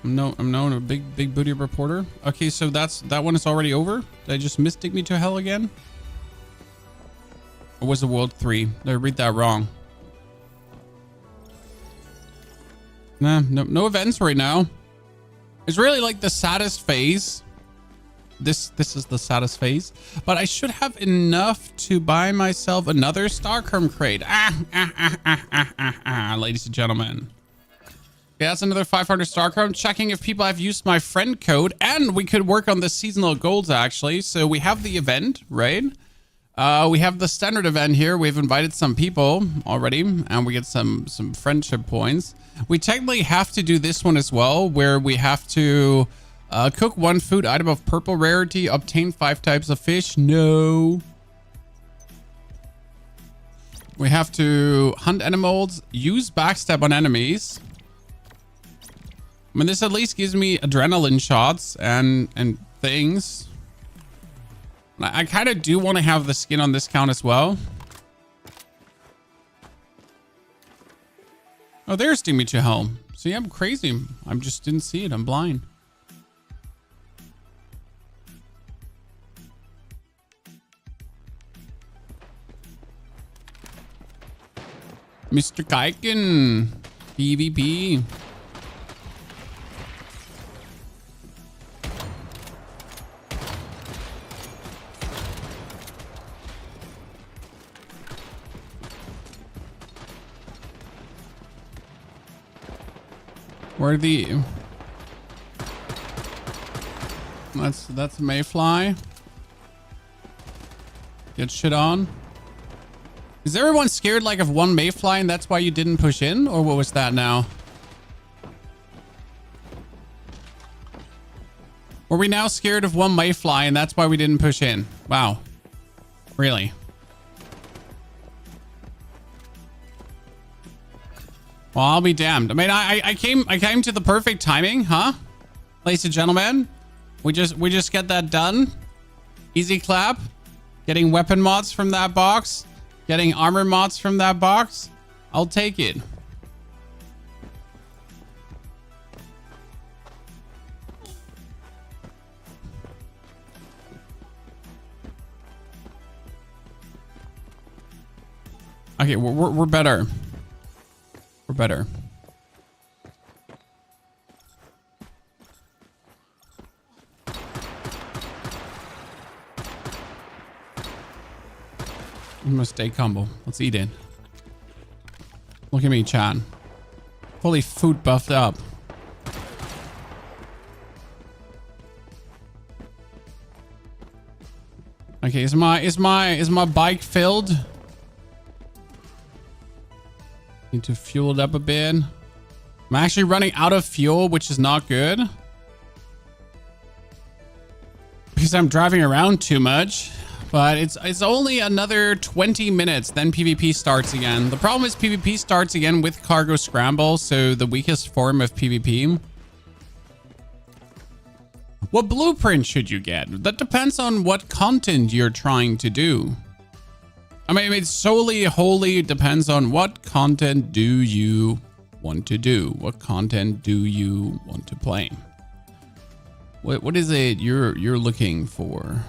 I'm known a big booty reporter. Okay, so that one is already over. Did I just miss Dig Me to Hell again? Or was it World 3? Did I read that wrong? Nah, no events right now. It's really like the saddest phase. This is the saddest phase. But I should have enough to buy myself another Starcom crate. Ladies and gentlemen. Okay, that's another 500 Starcom. Checking if people have used my friend code. And we could work on the seasonal goals, actually. So we have the event, right? We have the standard event here. We've invited some people already. And we get some friendship points. We technically have to do this one as well. Where we have to cook 1 food item of purple rarity. Obtain 5 types of fish. No. We have to hunt animals. Use backstab on enemies. I mean, this at least gives me adrenaline shots and things. I kind of do want to have the skin on this count as well. Oh, there's Dig Me to Hell. See, I'm crazy. I just didn't see it. I'm blind. Mr. Kaiken. PvP. Where the... That's Mayfly. Get shit on. Is everyone scared like of one Mayfly and that's why you didn't push in? Or what was that now? Were we now scared of one Mayfly and that's why we didn't push in? Wow. Really? Well, I'll be damned. I mean, I came to the perfect timing, huh? Ladies and gentlemen, we just get that done. Easy clap. Getting weapon mods from that box. Getting armor mods from that box. I'll take it. Okay, we're better. We're better. I'm gonna stay combo. Let's eat it. Look at me, chat. Fully food buffed up. Okay, is my bike filled? Need to fuel it up a bit. I'm actually running out of fuel, which is not good. Because I'm driving around too much. But it's only another 20 minutes, then PvP starts again. The problem is PvP starts again with cargo scramble, so the weakest form of PvP. What blueprint should you get? That depends on what content you're trying to do. I mean, it wholly depends on what content do you want to do? What content do you want to play? What is it you're looking for?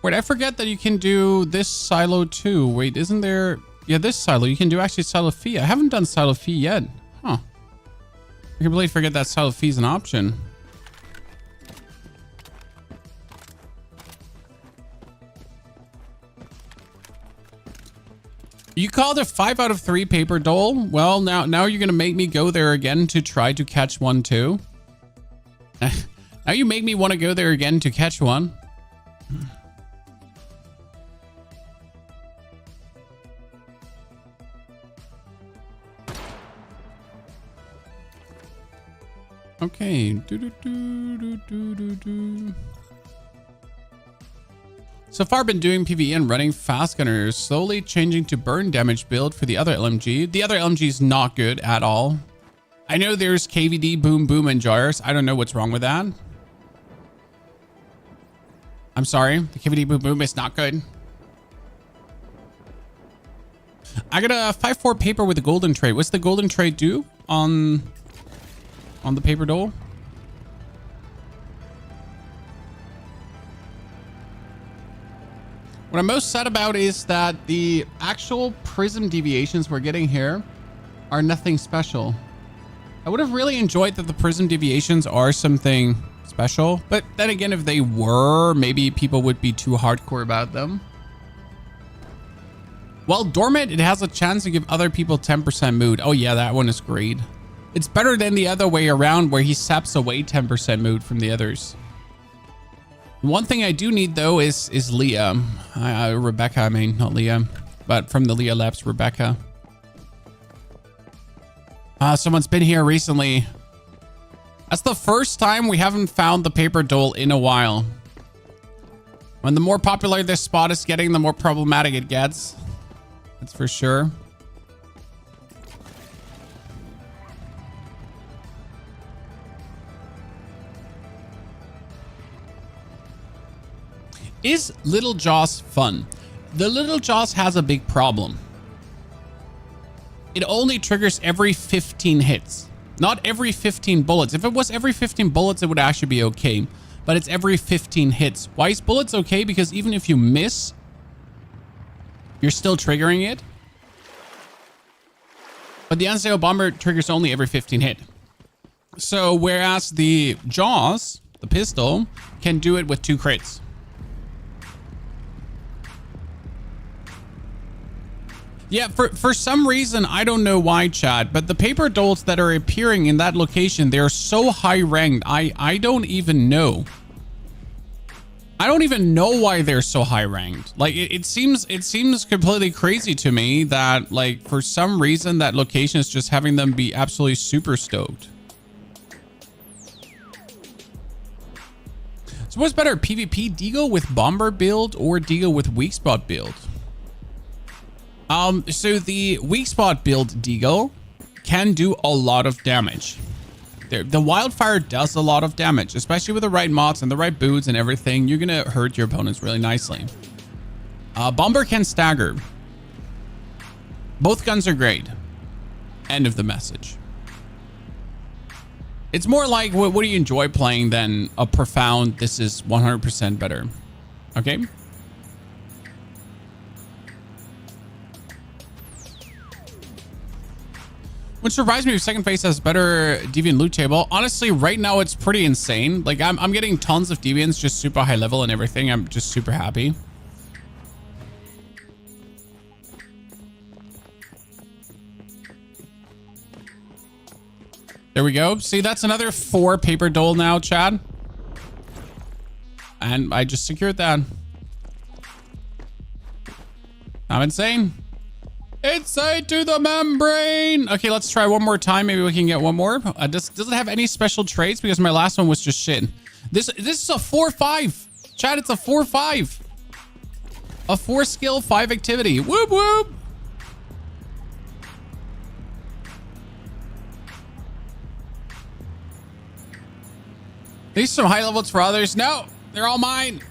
Wait, I forget that you can do this silo too. Wait, isn't there? Yeah, this silo. You can do actually silo fee. I haven't done silo fee yet. Huh. I completely forget that silo fee is an option. You called a 5 out of 3 paper dole? Well, now you're going to make me go there again to try to catch one too. Now you make me want to go there again to catch one. Okay. So far been doing PvE and running fast gunners, slowly changing to burn damage build for the other LMG. The other LMG is not good at all. I know there's KVD, boom, boom, and jars. I don't know what's wrong with that. I'm sorry. The KVD, boom, boom is not good. I got a 5-4 paper with a golden trade. What's the golden trade do on the paper dole? What I'm most sad about is that the actual Prism Deviations we're getting here are nothing special. I would have really enjoyed that the Prism Deviations are something special, but then again, if they were, maybe people would be too hardcore about them. While dormant, it has a chance to give other people 10% mood. Oh yeah, that one is great. It's better than the other way around where he saps away 10% mood from the others. One thing I do need though is Leah. Rebecca, I mean, not Leah, but from the Leah Labs, Rebecca. Someone's been here recently. That's the first time we haven't found the paper dole in a while. When the more popular this spot is getting, the more problematic it gets. That's for sure. Is Little Jaws fun? The Little Jaws has a big problem. It only triggers every 15 hits, not every 15 bullets. If it was every 15 bullets, it would actually be okay, but it's every 15 hits. Why is bullets okay? Because even if you miss, you're still triggering it. But the Unstable Bomber triggers only every 15 hit. So whereas the Jaws, the pistol, can do it with 2 crits. Yeah, for some reason, I don't know why, chat, but the paper doles that are appearing in that location, they're so high ranked. I don't even know. I don't even know why they're so high ranked. Like it seems completely crazy to me that like for some reason that location is just having them be absolutely super stoked. So what's better, PvP Deagle with Bomber build or Deagle with Weak Spot build? So the Weak Spot build Deagle can do a lot of damage. The Wildfire does a lot of damage, especially with the right mods and the right boots and everything. You're gonna hurt your opponents really nicely. Bomber can stagger. Both guns are great. End of the message. It's more like what do you enjoy playing than a profound, this is 100% better. Okay? Which surprised me, second phase has better deviant loot table. Honestly, right now it's pretty insane. Like I'm getting tons of deviants, just super high level and everything. I'm just super happy. There we go. See, that's another 4 paper dole now, Chad. And I just secured that. I'm insane. Inside to the membrane. Okay, let's try one more time. Maybe we can get one more. Does it have any special traits? Because my last one was just shit. This is a 4-5. Chad, it's a 4-5. A 4 skill, 5 activity. Whoop whoop. These are some high levels for others. No, they're all mine.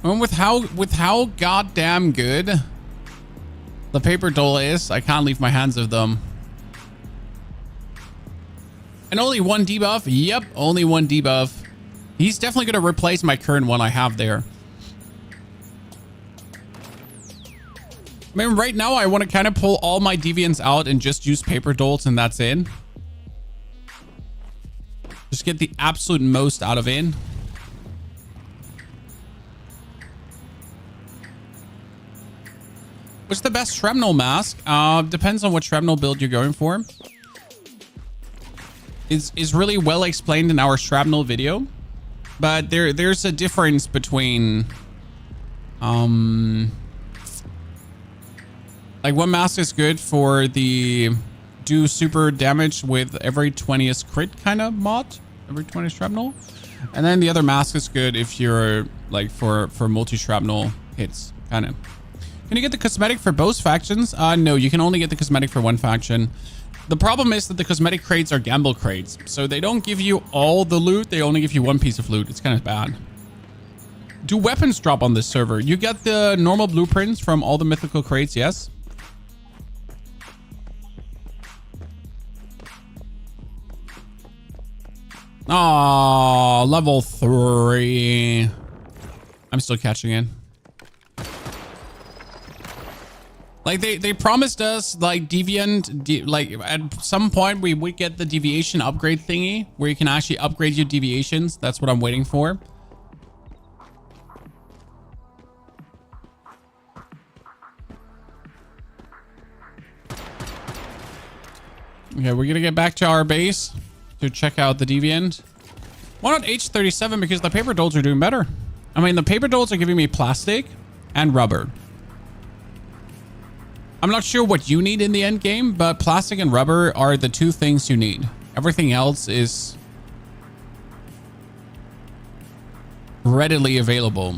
And with how goddamn good the paper dole is, I can't leave my hands of them. And only 1 debuff. Yep, only 1 debuff. He's definitely going to replace my current one I have there. I mean, right now I want to kind of pull all my deviants out and just use paper doles, and that's it. Just get the absolute most out of it. What's the best shrapnel mask? Depends on what shrapnel build you're going for. It's really well explained in our shrapnel video, but there's a difference between like one mask is good for the do super damage with every 20th crit kind of mod, every 20 shrapnel, and then the other mask is good if you're like for multi shrapnel hits kind of. Can you get the cosmetic for both factions? No, you can only get the cosmetic for one faction. The problem is that the cosmetic crates are gamble crates, so they don't give you all the loot. They only give you one piece of loot. It's kind of bad. Do weapons drop on this server? You get the normal blueprints from all the mythical crates, yes. Oh, level 3. I'm still catching it. Like they promised us like deviant, like at some point we would get the deviation upgrade thingy where you can actually upgrade your deviations. That's what I'm waiting for. Okay, we're gonna get back to our base to check out the deviant. Why not H37? Because the paper doles are doing better. I mean, the paper doles are giving me plastic and rubber. I'm not sure what you need in the end game, but plastic and rubber are the 2 things you need. Everything else is readily available.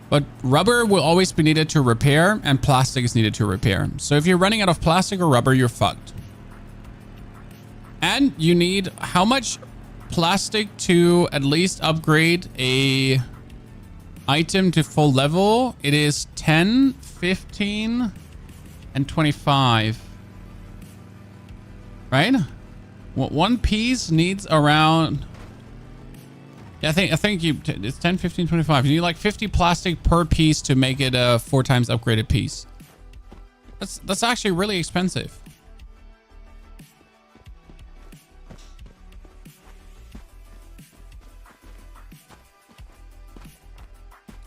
But rubber will always be needed to repair, and plastic is needed to repair. So if you're running out of plastic or rubber, you're fucked. And you need how much plastic to at least upgrade a item to full level? It is 10, 15, and 25. Right? Well, one piece needs around... Yeah, I think it's 10, 15, 25. You need like 50 plastic per piece to make it a 4 times upgraded piece. That's actually really expensive.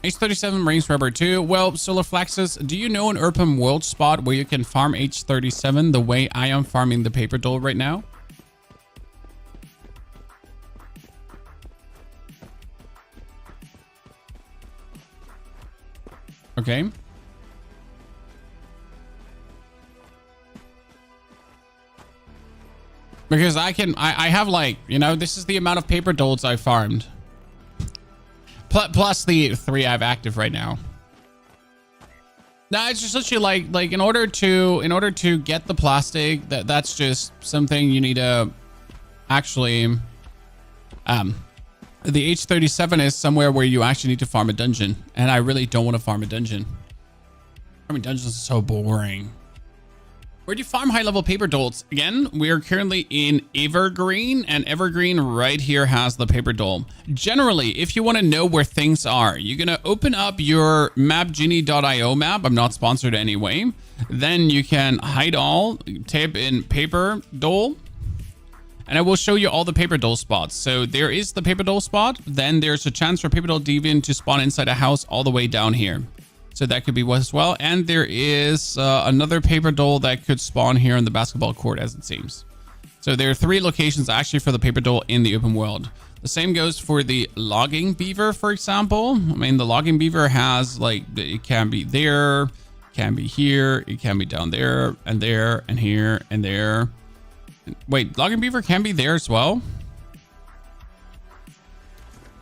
H37 rings rubber too. Well, Solar Flaxus, do you know an open world spot where you can farm H37 the way I am farming the paper dole right now? Okay. Because I have like, you know, this is the amount of paper doles I farmed. Plus the 3 I have active right now. No, it's just literally like in order to get the plastic, that's just something you need to actually the H37 is somewhere where you actually need to farm a dungeon, and I really don't want to farm a dungeon. I mean, dungeons are so boring. Where do you farm high-level paper dolls? Again, we are currently in Evergreen, and Evergreen right here has the paper doll. Generally, if you want to know where things are, you're going to open up your mapgenie.io map. I'm not sponsored anyway. Then you can hide all, type in paper doll, and I will show you all the paper doll spots. So there is the paper doll spot. Then there's a chance for paper doll deviant to spawn inside a house all the way down here. So that could be as well. And there is another paper doll that could spawn here on the basketball court, as it seems. So there are 3 locations actually for the paper doll in the open world. The same goes for the logging beaver, for example. I mean, the logging beaver has like, it can be there, can be here, it can be down there and here and there. Wait, logging beaver can be there as well?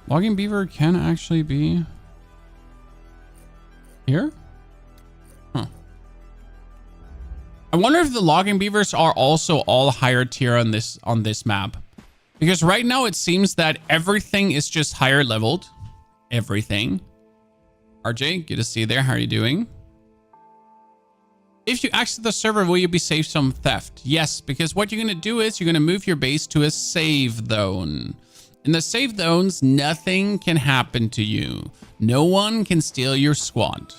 Logging beaver can actually be here? Huh. I wonder if the logging beavers are also all higher tier on this map. Because right now it seems that everything is just higher leveled. Everything. RJ, good to see you there. How are you doing? If you exit the server, will you be safe from theft? Yes, because what you're going to do is you're going to move your base to a save zone. In the save zones, nothing can happen to you. No one can steal your squad.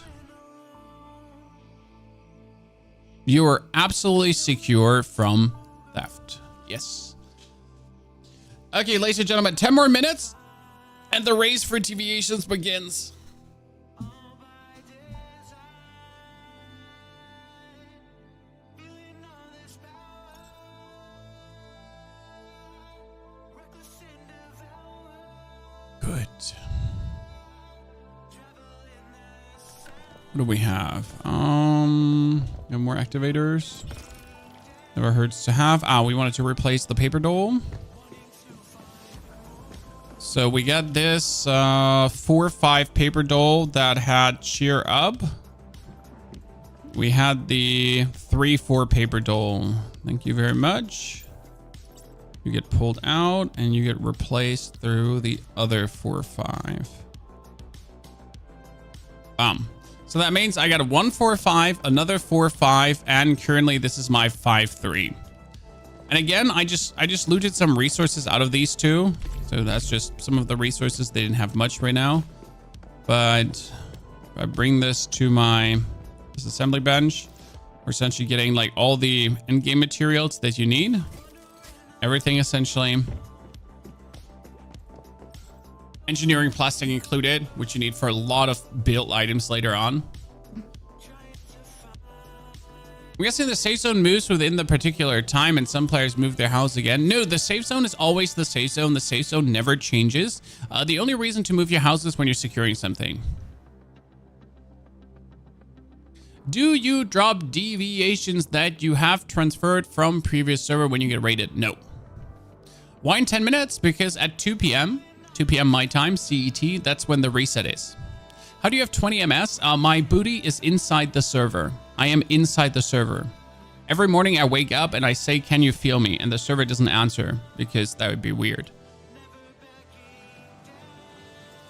You are absolutely secure from theft. Yes. Okay, ladies and gentlemen, 10 more minutes and the race for deviations begins. Good. What do we have? No more activators. Never hurts to have. We wanted to replace the paper doll. So we got this 4/5 paper doll that had cheer up. We had the 3/4 paper doll. Thank you very much. You get pulled out and you get replaced through the other 4/5. So that means I got a 1/4/5, another 4/5, and currently this is my 5/3. And again, I just looted some resources out of these two. So that's just some of the resources. They didn't have much right now. But if I bring this to this assembly bench, we're essentially getting like all the endgame materials that you need. Everything essentially. Engineering plastic included, which you need for a lot of build items later on. I'm guessing the safe zone moves within the particular time and some players move their house again. No, the safe zone is always the safe zone. The safe zone never changes. The only reason to move your house is when you're securing something. Do you drop deviations that you have transferred from previous server when you get raided? No. Why in 10 minutes? Because at 2 p.m. my time, CET, that's when the reset is. How do you have 20 MS? My booty is inside the server. I am inside the server. Every morning I wake up and I say, can you feel me? And the server doesn't answer because that would be weird.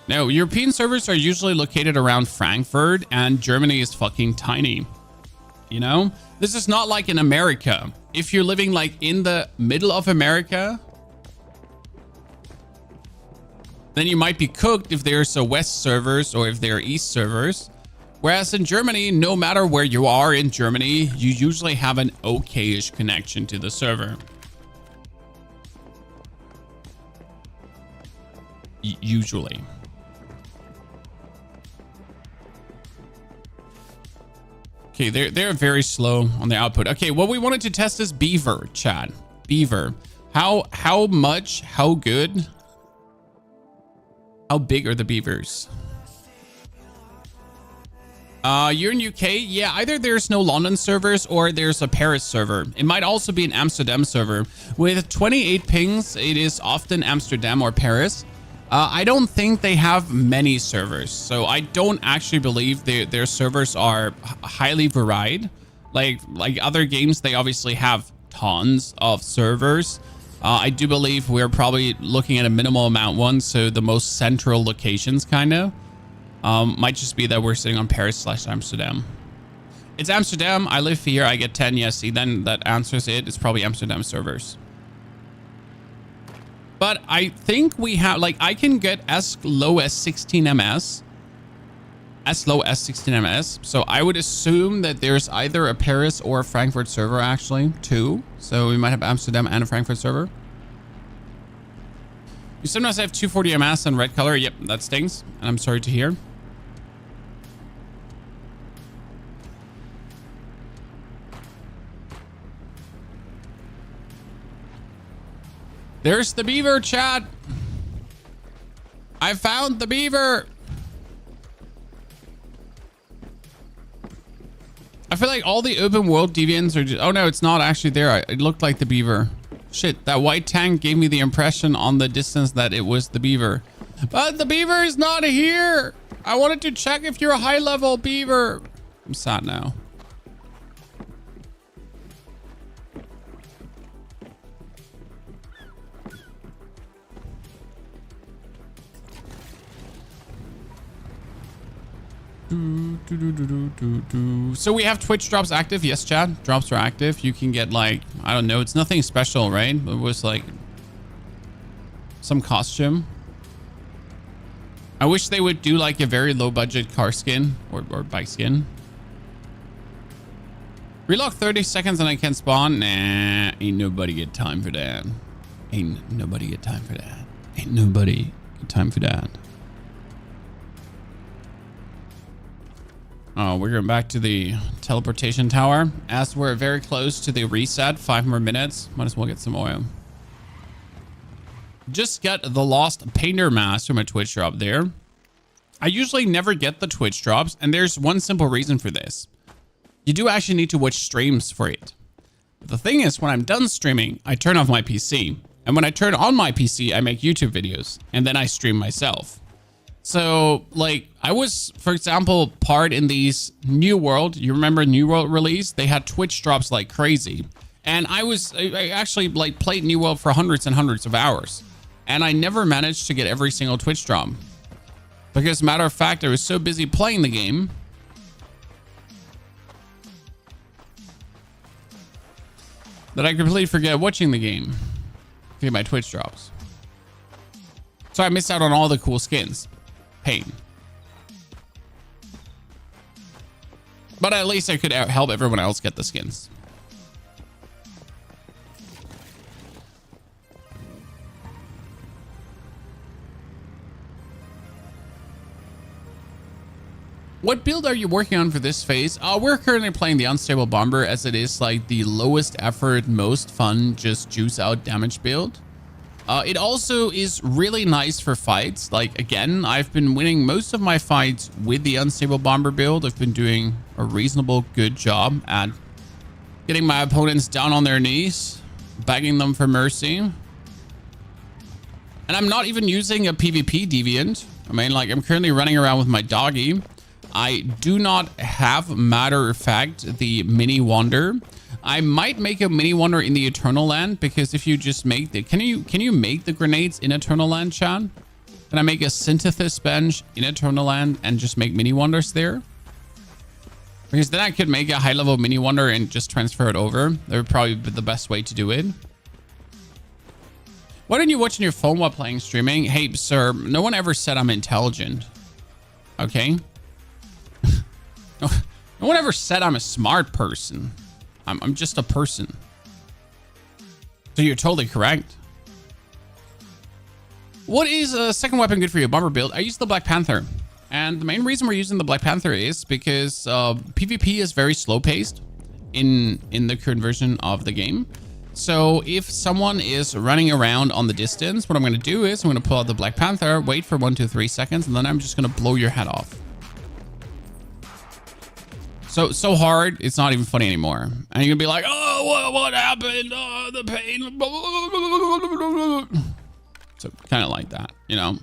No, European servers are usually located around Frankfurt and Germany is fucking tiny. You know, this is not like in America. If you're living like in the middle of America, then you might be cooked if there's a West servers or if there are East servers. Whereas in Germany, no matter where you are in Germany, you usually have an okay-ish connection to the server. Usually. Okay, they're very slow on the output. Okay, what we wanted to test is Beaver, Chad. Beaver. How much, how good, how big are the beavers? You're in UK? Yeah, either there's no London servers or there's a Paris server. It might also be an Amsterdam server. With 28 pings, it is often Amsterdam or Paris. I don't think they have many servers, so I don't actually believe their servers are highly varied. Like other games, they obviously have tons of servers. I do believe we're probably looking at a minimal amount one, so the most central locations kind of. Might just be that we're sitting on Paris/Amsterdam. It's Amsterdam. I live here. I get 10. Yes, see, then that answers it. It's probably Amsterdam servers. But I think we have, like, I can get as low as 16 ms. As low as 16 ms. So I would assume that there's either a Paris or a Frankfurt server, actually, too. So we might have Amsterdam and a Frankfurt server. You sometimes have 240 ms in red color. Yep, that stings. And I'm sorry to hear. There's the beaver, chat. I found the beaver. I feel like all the open world deviants are just... Oh, no, it's not actually there. It looked like the beaver. Shit, that white tank gave me the impression on the distance that it was the beaver. But the beaver is not here. I wanted to check if you're a high-level beaver. I'm sad now. So we have Twitch drops active. Yes, chat. Drops are active. You can get, like, I don't know. It's nothing special, right? It was like some costume. I wish they would do like a very low budget car skin or bike skin. Relock 30 seconds and I can spawn. Nah, ain't nobody get time for that. Ain't nobody get time for that. Ain't nobody get time for that. Oh, we're going back to the teleportation tower. As we're very close to the reset, 5 more minutes. Might as well get some oil. Just get the lost painter mask from a Twitch drop there. I usually never get the Twitch drops, and there's one simple reason for this. You do actually need to watch streams for it. But the thing is, when I'm done streaming, I turn off my PC. And when I turn on my PC, I make YouTube videos, and then I stream myself. So, like, I was, for example, part in these New World. You remember New World release? They had Twitch drops like crazy. And I actually, like, played New World for hundreds and hundreds of hours. And I never managed to get every single Twitch drop. Because, matter of fact, I was so busy playing the game that I completely forget watching the game to get my Twitch drops. So I missed out on all the cool skins. Pain. But at least I could help everyone else get the skins. What build are you working on for this phase? We're currently playing the Unstable Bomber, as it is like the lowest effort, most fun, just juice out damage build. It also is really nice for fights. Like, again, I've been winning most of my fights with the Unstable Bomber build. I've been doing a reasonable good job at getting my opponents down on their knees, begging them for mercy. And I'm not even using a PvP deviant. I mean, like, I'm currently running around with my doggy. I do not have, matter of fact, the mini wonder. I might make a mini wonder in the Eternal Land, because if you just make the... Can you make the grenades in Eternal Land, Chan? Can I make a synthesis bench in Eternal Land and just make mini wonders there? Because then I could make a high level mini wonder and just transfer it over. That would probably be the best way to do it. Why don't you watch on your phone while playing streaming? Hey, sir, no one ever said I'm intelligent. Okay? No one ever said I'm a smart person. I'm just a person. So you're totally correct. What is a second weapon good for you? Bomber build. I use the Black Panther. And the main reason we're using the Black Panther is because PvP is very slow paced in the current version of the game. So if someone is running around on the distance, what I'm going to do is I'm going to pull out the Black Panther, wait for 1, 2, 3 seconds, and then I'm just going to blow your head off. So hard, it's not even funny anymore. And you're gonna be like, oh, what happened? Oh, the pain. So kind of like that, you know?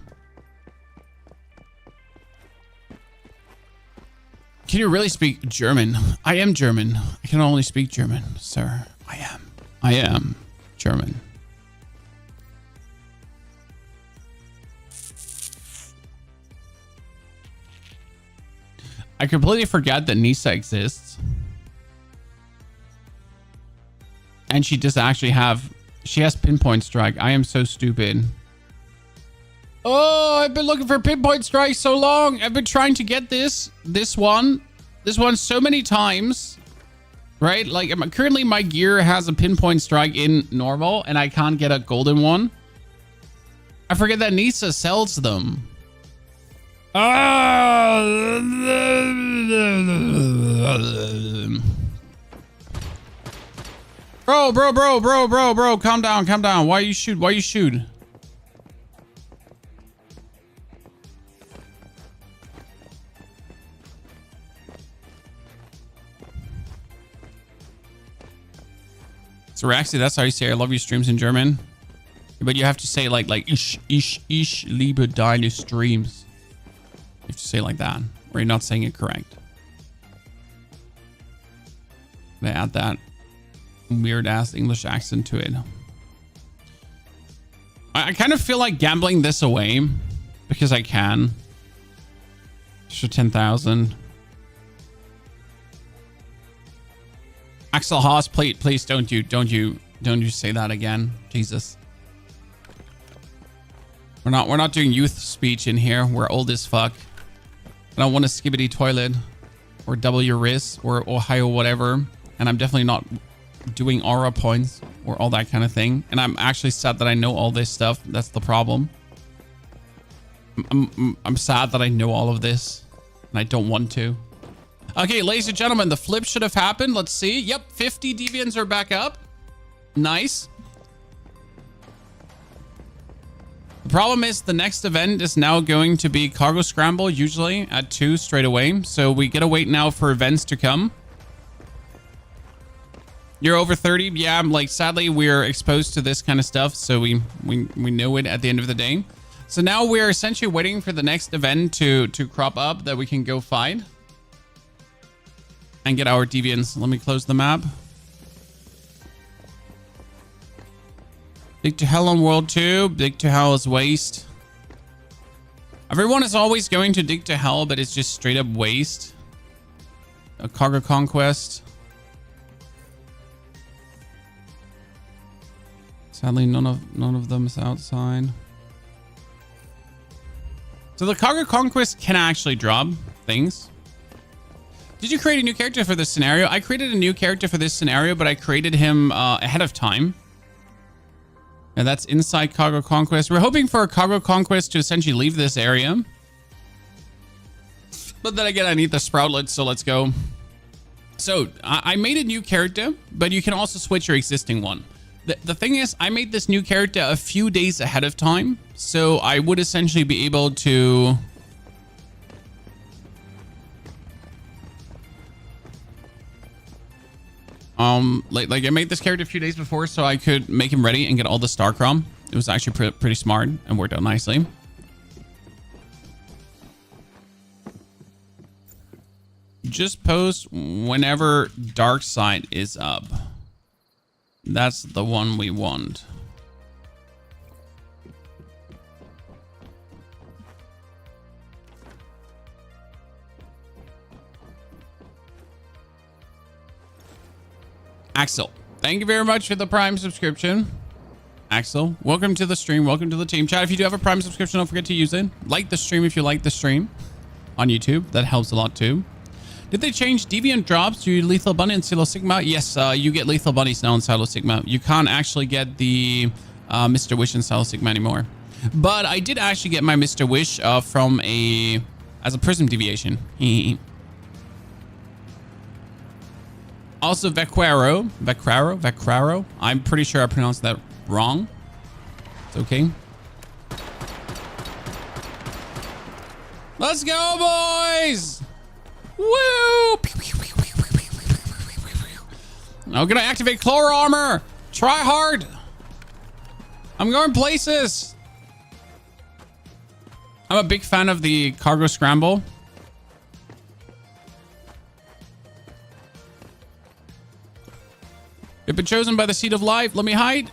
Can you really speak German? I am German. I can only speak German, sir. I am German. I completely forgot that Nisa exists. And she does actually have... She has pinpoint strike. I am so stupid. Oh, I've been looking for pinpoint strike so long. I've been trying to get this one so many times. Right? Like, currently my gear has a pinpoint strike in normal, and I can't get a golden one. I forget that Nisa sells them. Bro, calm down. Why you shoot? So Raxi, that's how you say I love your streams in German. But you have to say like ich liebe deine Streams. You have to say it like that, or you're not saying it correct. They add that weird ass English accent to it. I kind of feel like gambling this away because I can. For 10,000. Axel Haas, please don't you say that again. Jesus. We're not doing youth speech in here. We're old as fuck. I don't want to skibbity toilet or double your wrist or Ohio whatever. And I'm definitely not doing aura points or all that kind of thing. And I'm actually sad that I know all this stuff. That's the problem. I'm sad that I know all of this and I don't want to. Okay, ladies and gentlemen, the flip should have happened. Let's see. Yep, 50 deviants are back up. Nice. The problem is the next event is now going to be Cargo Scramble, usually at 2 straight away. So we gotta wait now for events to come. You're over 30. Yeah, like sadly we're exposed to this kind of stuff, so we know it at the end of the day. So now we're essentially waiting for the next event to crop up that we can go find and get our deviants. Let me close the map. Dig to hell on world 2. Dig to hell is waste. Everyone is always going to dig to hell, but it's just straight up waste. A cargo conquest. Sadly, none of them is outside. So the cargo conquest can actually drop things. Did you create a new character for this scenario? I created a new character for this scenario, but I created him ahead of time. And that's inside Cargo Conquest. We're hoping for a Cargo Conquest to essentially leave this area. But then again, I need the Sproutlet, so let's go. So I made a new character, but you can also switch your existing one. The thing is, I made this new character a few days ahead of time. So I would essentially be able to... like I made this character a few days before so I could make him ready and get all the star crom. It was actually pretty smart and worked out nicely. Just post whenever Dark Side is up. That's the one we want. Axel, thank you very much for the Prime subscription. Axel, welcome to the stream. Welcome to the team. Chat, if you do have a Prime subscription, don't forget to use it. Like the stream if you like the stream on YouTube. That helps a lot too. Did they change Deviant drops to Lethal Bunny and Silo Sigma? Yes, you get Lethal Bunnies now in Silo Sigma. You can't actually get the Mr. Wish in Silo Sigma anymore. But I did actually get my Mr. Wish from as a Prism Deviation. Also, Vecquaro. I'm pretty sure I pronounced that wrong. It's okay. Let's go, boys! Woo! Now we're gonna activate Chlor Armor. Try hard. I'm going places. I'm a big fan of the Cargo Scramble. You've been chosen by the Seed of Life. Let me hide.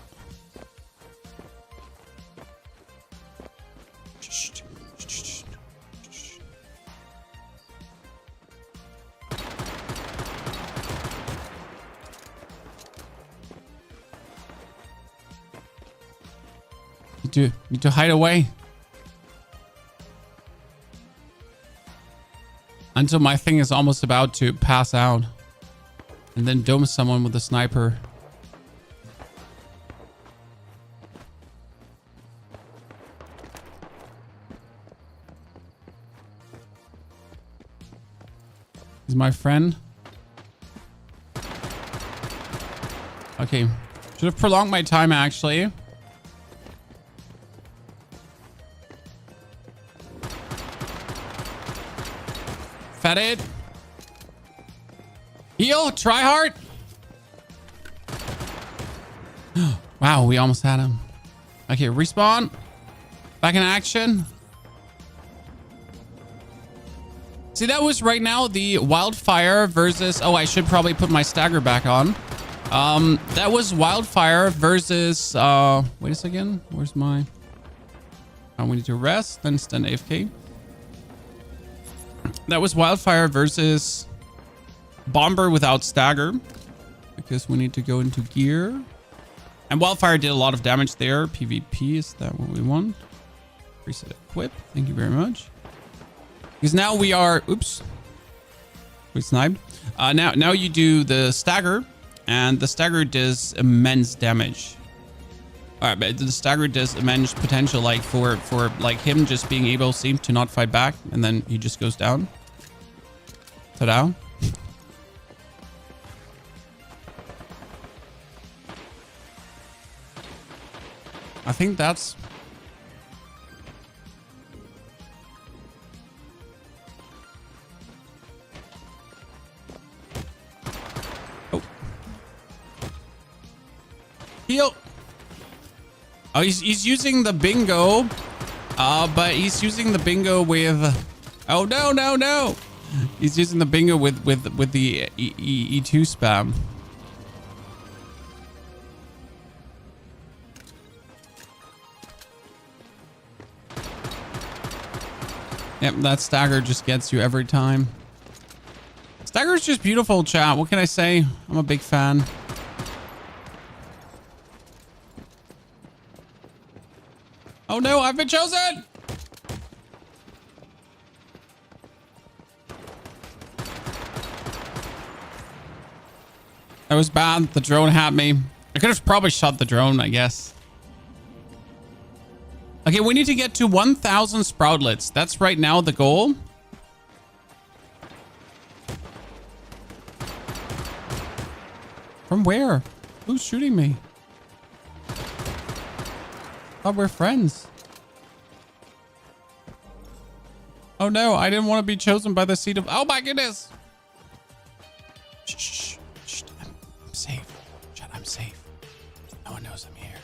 Need to hide away. Until my thing is almost about to pass out. And then dome someone with a sniper. He's my friend. Okay. Should have prolonged my time, actually. Fed it. Heal. Try hard. Wow, we almost had him. Okay, respawn. Back in action. See, that was right now the wildfire versus... Oh, I should probably put my stagger back on. That was wildfire versus... Wait a second. Where's my... we need to rest, then stand AFK. That was wildfire versus bomber without stagger. Because we need to go into gear. And wildfire did a lot of damage there. PvP, is that what we want? Reset equip. Thank you very much. Because now we are... Oops. We sniped. Now you do the stagger. And the stagger does immense damage. Alright, but the stagger does immense potential, like for like him just being able seem to not fight back. And then he just goes down. Ta-da. I think that's... Oh. Heal. Oh, he's using the bingo. But he's using the bingo with... Oh, no. He's using the bingo with the E2 spam. Yep, that stagger just gets you every time. Stagger's just beautiful, chat. What can I say? I'm a big fan. Oh no, I've been chosen! That was bad. The drone had me. I could have probably shot the drone, I guess. Okay, we need to get to 1,000 sproutlets. That's right now the goal. From where? Who's shooting me? Oh, we're friends. Oh no, I didn't want to be chosen by the seat of... Oh my goodness! Shh. I'm safe. Chat, I'm safe. No one knows I'm here.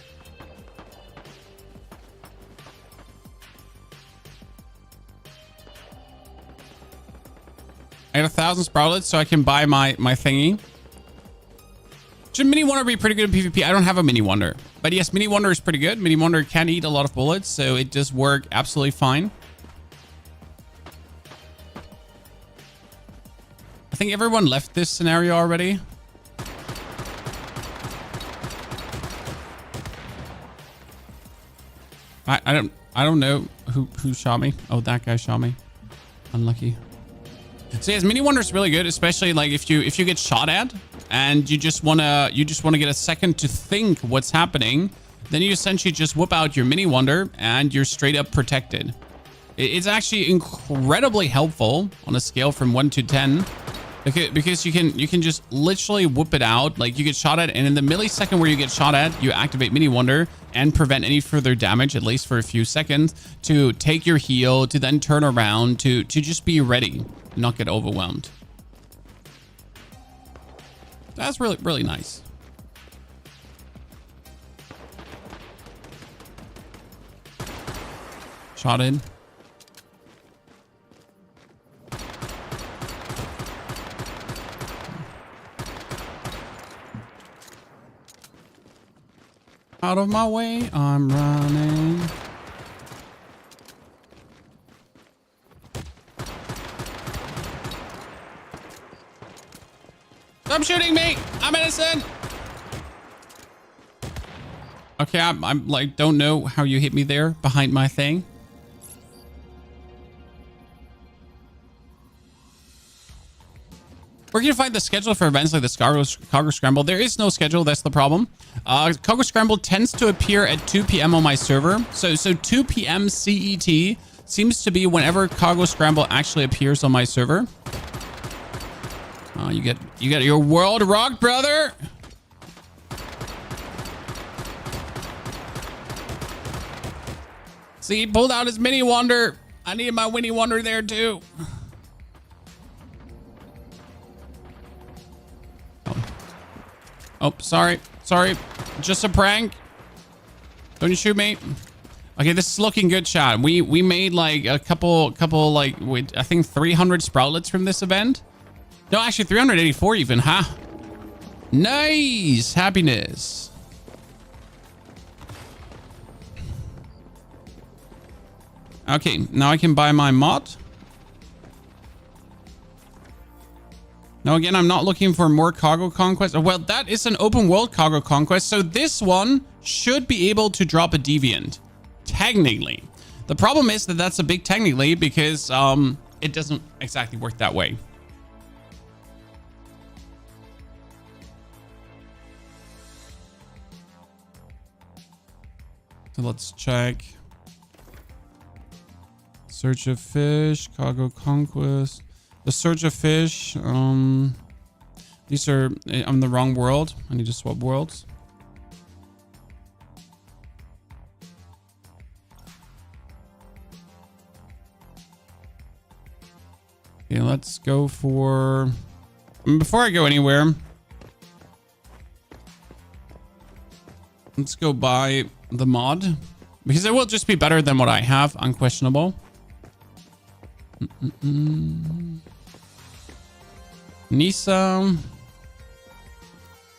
I got 1,000 sproutlets so I can buy my thingy. Should Mini Wonder be pretty good in PvP? I don't have a Mini Wonder. But yes, Mini Wonder is pretty good. Mini Wonder can eat a lot of bullets, so it does work absolutely fine. I think everyone left this scenario already. I don't know who shot me. Oh, that guy shot me. Unlucky. So yes, Mini Wonder is really good, especially like if you get shot at and you just wanna get a second to think what's happening, then you essentially just whip out your Mini Wonder and you're straight up protected. It's actually incredibly helpful on a scale from 1 to 10 because you can just literally whip it out. Like you get shot at, and in the millisecond where you get shot at, you activate Mini Wonder and prevent any further damage, at least for a few seconds, to take your heal, to then turn around, to just be ready, not get overwhelmed. That's really, really nice. Shot in. Out of my way, I'm running. Stop shooting me! I'm innocent! Okay, I'm like, don't know how you hit me there behind my thing. We're going to find the schedule for events like the Cargo Scramble. There is no schedule. That's the problem. Cargo Scramble tends to appear at 2 p.m. on my server. So 2 p.m. CET seems to be whenever Cargo Scramble actually appears on my server. You get your world rocked, brother. See, he pulled out his mini wonder. I needed my Winnie Wonder there too. Oh, sorry. Just a prank. Don't you shoot me. Okay, this is looking good, chat. We made like a couple like, wait, I think 300 sproutlets from this event. No, actually 384 even, huh? Nice. Happiness. Okay, now I can buy my mod. Now, again, I'm not looking for more cargo conquest. Well, that is an open world cargo conquest. So this one should be able to drop a deviant. Technically. The problem is that that's a big technically because it doesn't exactly work that way. So let's check. Search of fish, cargo conquest. The Surge of Fish, these are, I'm in the wrong world. I need to swap worlds. Okay, let's go for, before I go anywhere, let's go buy the mod because it will just be better than what I have, unquestionable. Nisa,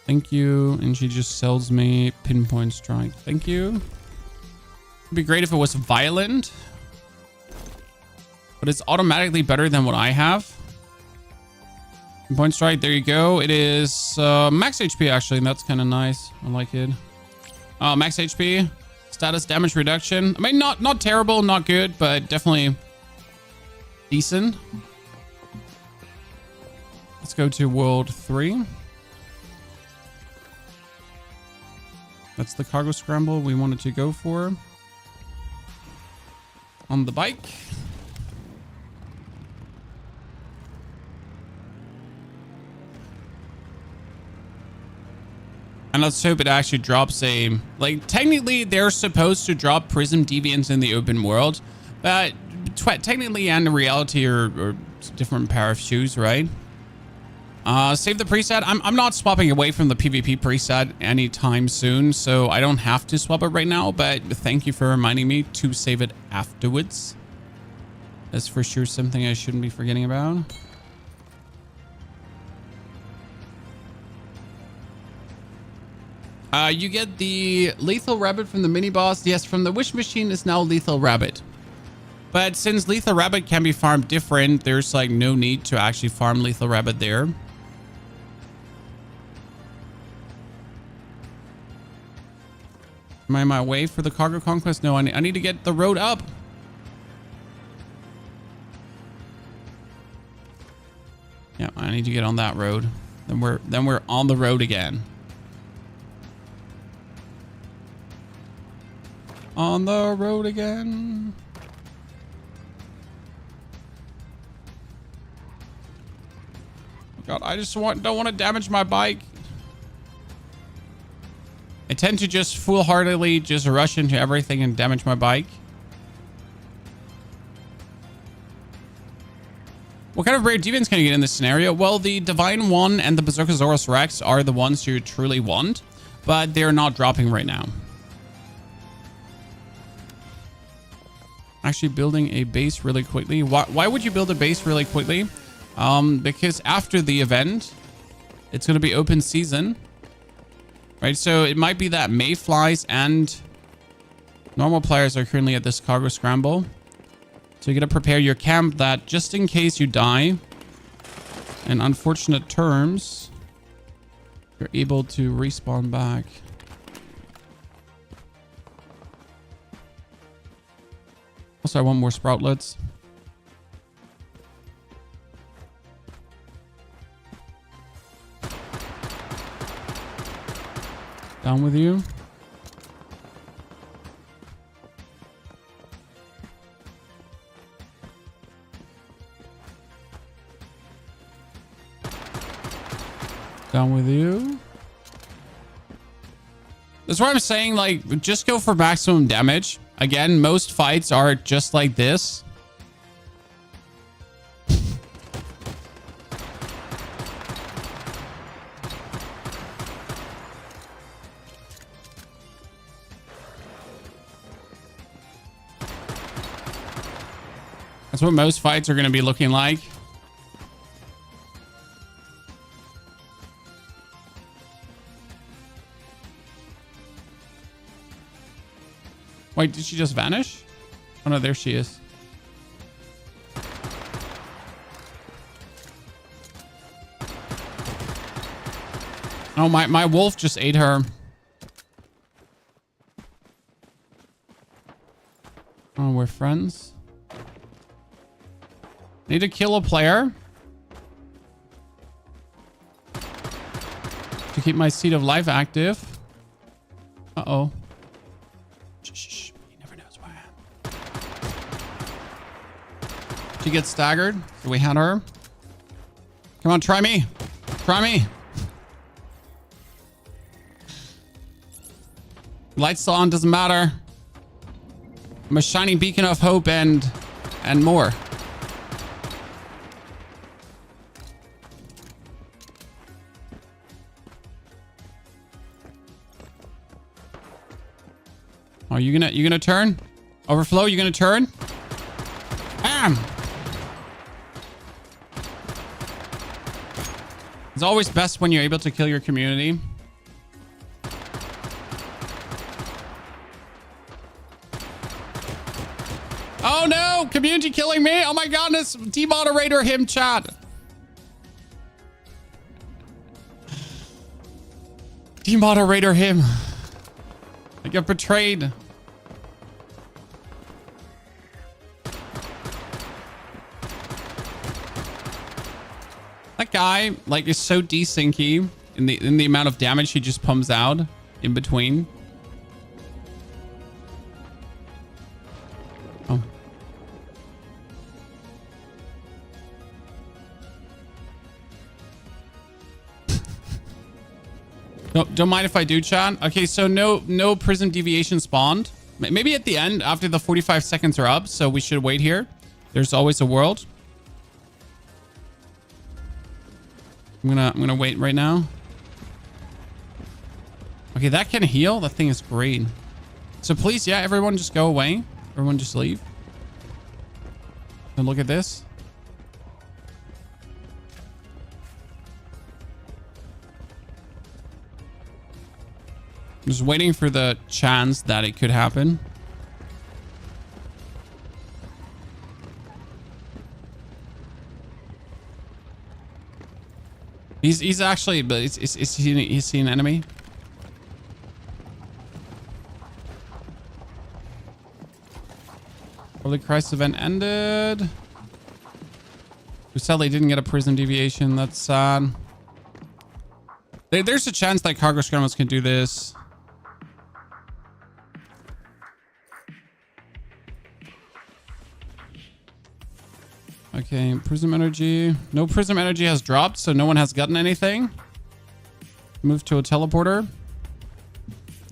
thank you. And she just sells me pinpoint strike. Thank you. It'd be great if it was violent, but it's automatically better than what I have. Pinpoint strike. There you go. It is max HP actually, and that's kind of nice. I like it. Max HP, status damage reduction. I mean, not terrible, not good, but definitely decent. Let's go to World 3. That's the cargo scramble we wanted to go for. On the bike. And let's hope it actually drops a... Like, technically, they're supposed to drop Prism Deviants in the open world. But technically and in reality are different pair of shoes, right? Save the preset. I'm not swapping away from the PvP preset anytime soon, so I don't have to swap it right now, but thank you for reminding me to save it afterwards. That's for sure something I shouldn't be forgetting about. You get the Lethal Rabbit from the mini-boss. Yes, from the Wish Machine is now Lethal Rabbit. But since Lethal Rabbit can be farmed different, there's like no need to actually farm Lethal Rabbit there. Am I on my way for the cargo conquest? No, I need to get the road up. Yeah, I need to get on that road. Then we're on the road again. On the road again. God, I just don't want to damage my bike. I tend to just foolhardily just rush into everything and damage my bike. What kind of rare deviants can you get in this scenario? Well, the Divine One and the Berserkosaurus Rex are the ones you truly want, but they're not dropping right now. Actually building a base really quickly. Why would you build a base really quickly? Because after the event, it's going to be open season. Right, so it might be that mayflies and normal players are currently at this cargo scramble. So you got to prepare your camp that just in case you die in unfortunate terms, you're able to respawn back. Also, I want more sproutlets. Down with you. Down with you. That's why I'm saying, like, just go for maximum damage. Again, most fights are just like this. That's what most fights are going to be looking like. Wait, did she just vanish? Oh no, there she is. Oh, my wolf just ate her. Oh, we're friends. Need to kill a player to keep my seed of life active. Uh-oh. Shh. He never knows where I am. She gets staggered. So we had her. Come on, try me. Try me. Lights on, doesn't matter. I'm a shining beacon of hope and more. Are you gonna turn? Overflow, you gonna turn? Bam! It's always best when you're able to kill your community. Oh no! Community killing me! Oh my godness! Demoderator him, chat! Demoderator him! I get betrayed. That guy, like, is so desyncy in the amount of damage he just pumps out in between. Oh. No, don't mind if I do, chat. Okay, so no Prism Deviation spawned. Maybe at the end after the 45 seconds are up, so we should wait here. There's always a world. I'm gonna wait right now. Okay, that can heal. That thing is great. So please, yeah, everyone just go away. Everyone just leave. And look at this. I'm just waiting for the chance that it could happen. He's actually, but is he an enemy? Holy Christ, event ended. We sadly didn't get a Prism Deviation. That's sad. There's a chance that cargo scrummers can do this. Okay, Prism Energy. No Prism Energy has dropped, so no one has gotten anything. Move to a teleporter.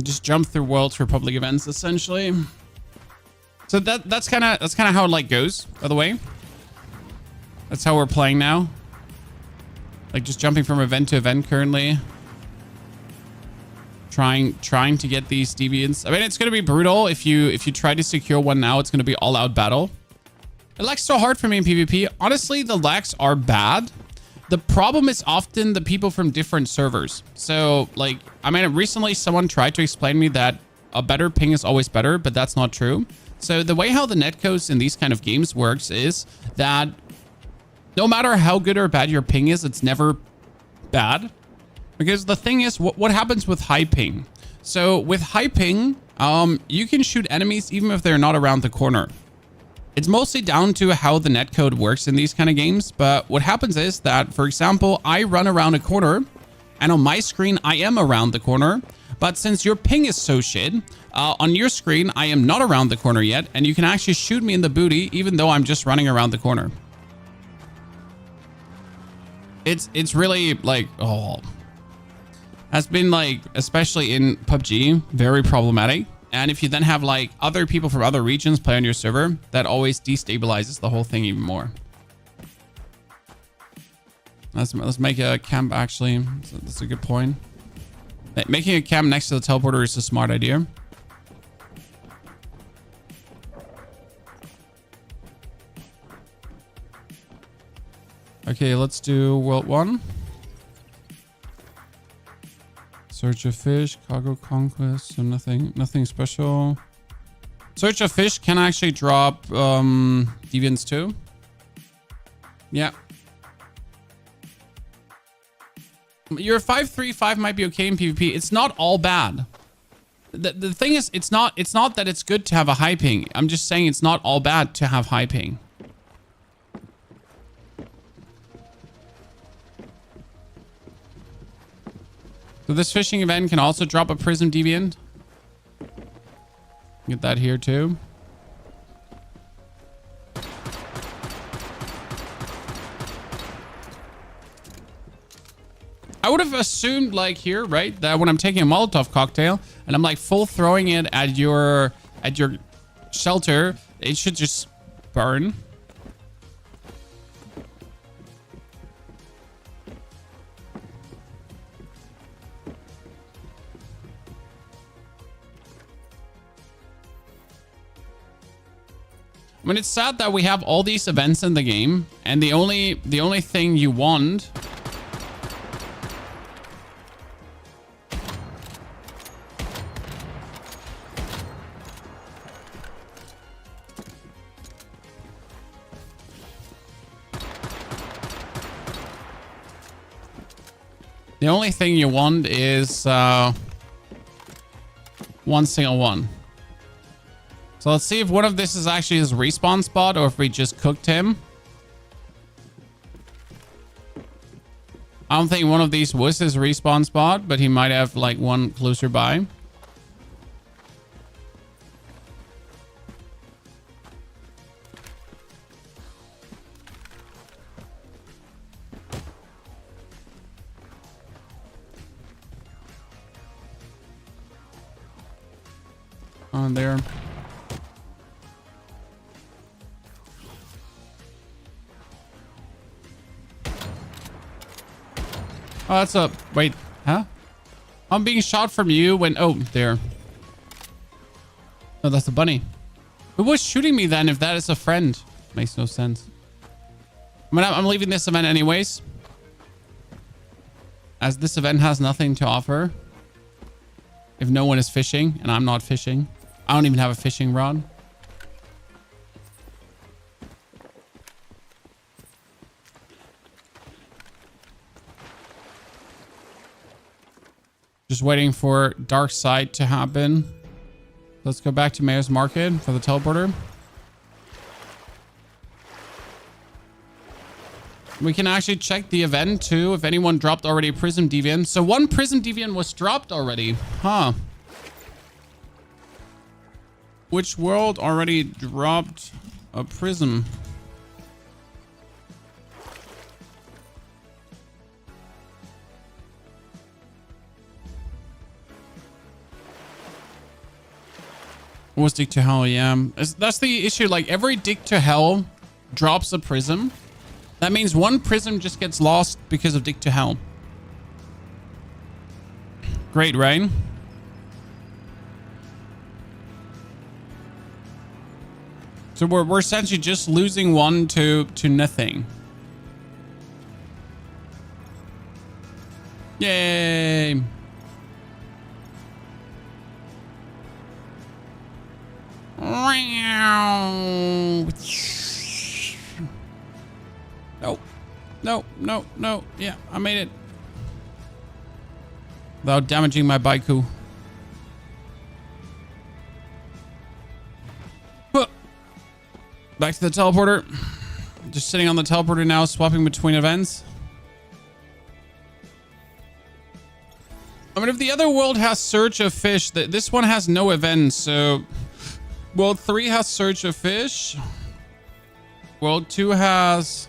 Just jump through worlds for public events, essentially. So that's kind of how it like goes, by the way. That's how we're playing now. Like just jumping from event to event currently. Trying to get these deviants. I mean, it's gonna be brutal if you try to secure one now. It's gonna be all out battle. It lags so hard for me in PvP. Honestly, the lags are bad. The problem is often the people from different servers. So, like, I mean, recently someone tried to explain me that a better ping is always better, but that's not true. So the way how the netcodes in these kind of games works is that no matter how good or bad your ping is, it's never bad. Because the thing is, what happens with high ping? So with high ping, you can shoot enemies even if they're not around the corner. It's mostly down to how the netcode works in these kind of games. But what happens is that, for example, I run around a corner and on my screen, I am around the corner. But since your ping is so shit, on your screen, I am not around the corner yet. And you can actually shoot me in the booty, even though I'm just running around the corner. It's really like, oh, has been like, especially in PUBG, very problematic. And if you then have like other people from other regions play on your server, that always destabilizes the whole thing even more. Let's make a camp actually. That's a good point. Making a camp next to the teleporter is a smart idea. Okay, let's do World 1. Search of fish, cargo conquest, so nothing special. Search of fish can actually drop deviants too. Yeah. Your 5-3-5 might be okay in PvP. It's not all bad. The thing is, it's not that it's good to have a high ping. I'm just saying it's not all bad to have high ping. So this fishing event can also drop a Prism Deviant. Get that here too. I would have assumed like here, right, that when I'm taking a Molotov cocktail and I'm like full throwing it at your shelter, it should just burn. I mean, it's sad that we have all these events in the game, and the only thing you want is one single one. So let's see if one of this is actually his respawn spot or if we just cooked him. I don't think one of these was his respawn spot, but he might have like one closer by. On there. Oh, that's a... Wait, huh? I'm being shot from you when... Oh, there. No, that's a bunny. Who was shooting me then if that is a friend? Makes no sense. I mean, I'm leaving this event anyways, as this event has nothing to offer. If no one is fishing, and I'm not fishing. I don't even have a fishing rod. Just waiting for dark side to happen. Let's go back to Mayor's Market for the teleporter. We can actually check the event too if anyone dropped already a Prism Deviant. So one Prism Deviant was dropped already. Huh. Which world already dropped a Prism? What was Dig to Hell? Yeah. That's the issue. Like every Dig to Hell drops a Prism. That means one Prism just gets lost because of Dig to Hell. Great, right? So we're essentially just losing one to nothing. Yay! No. No, no, no. Yeah, I made it. Without damaging my baiku. Back to the teleporter. Just sitting on the teleporter now, swapping between events. I mean, if the other world has Search of Fish, this one has no events, so... World 3 has Search of Fish. World 2 has...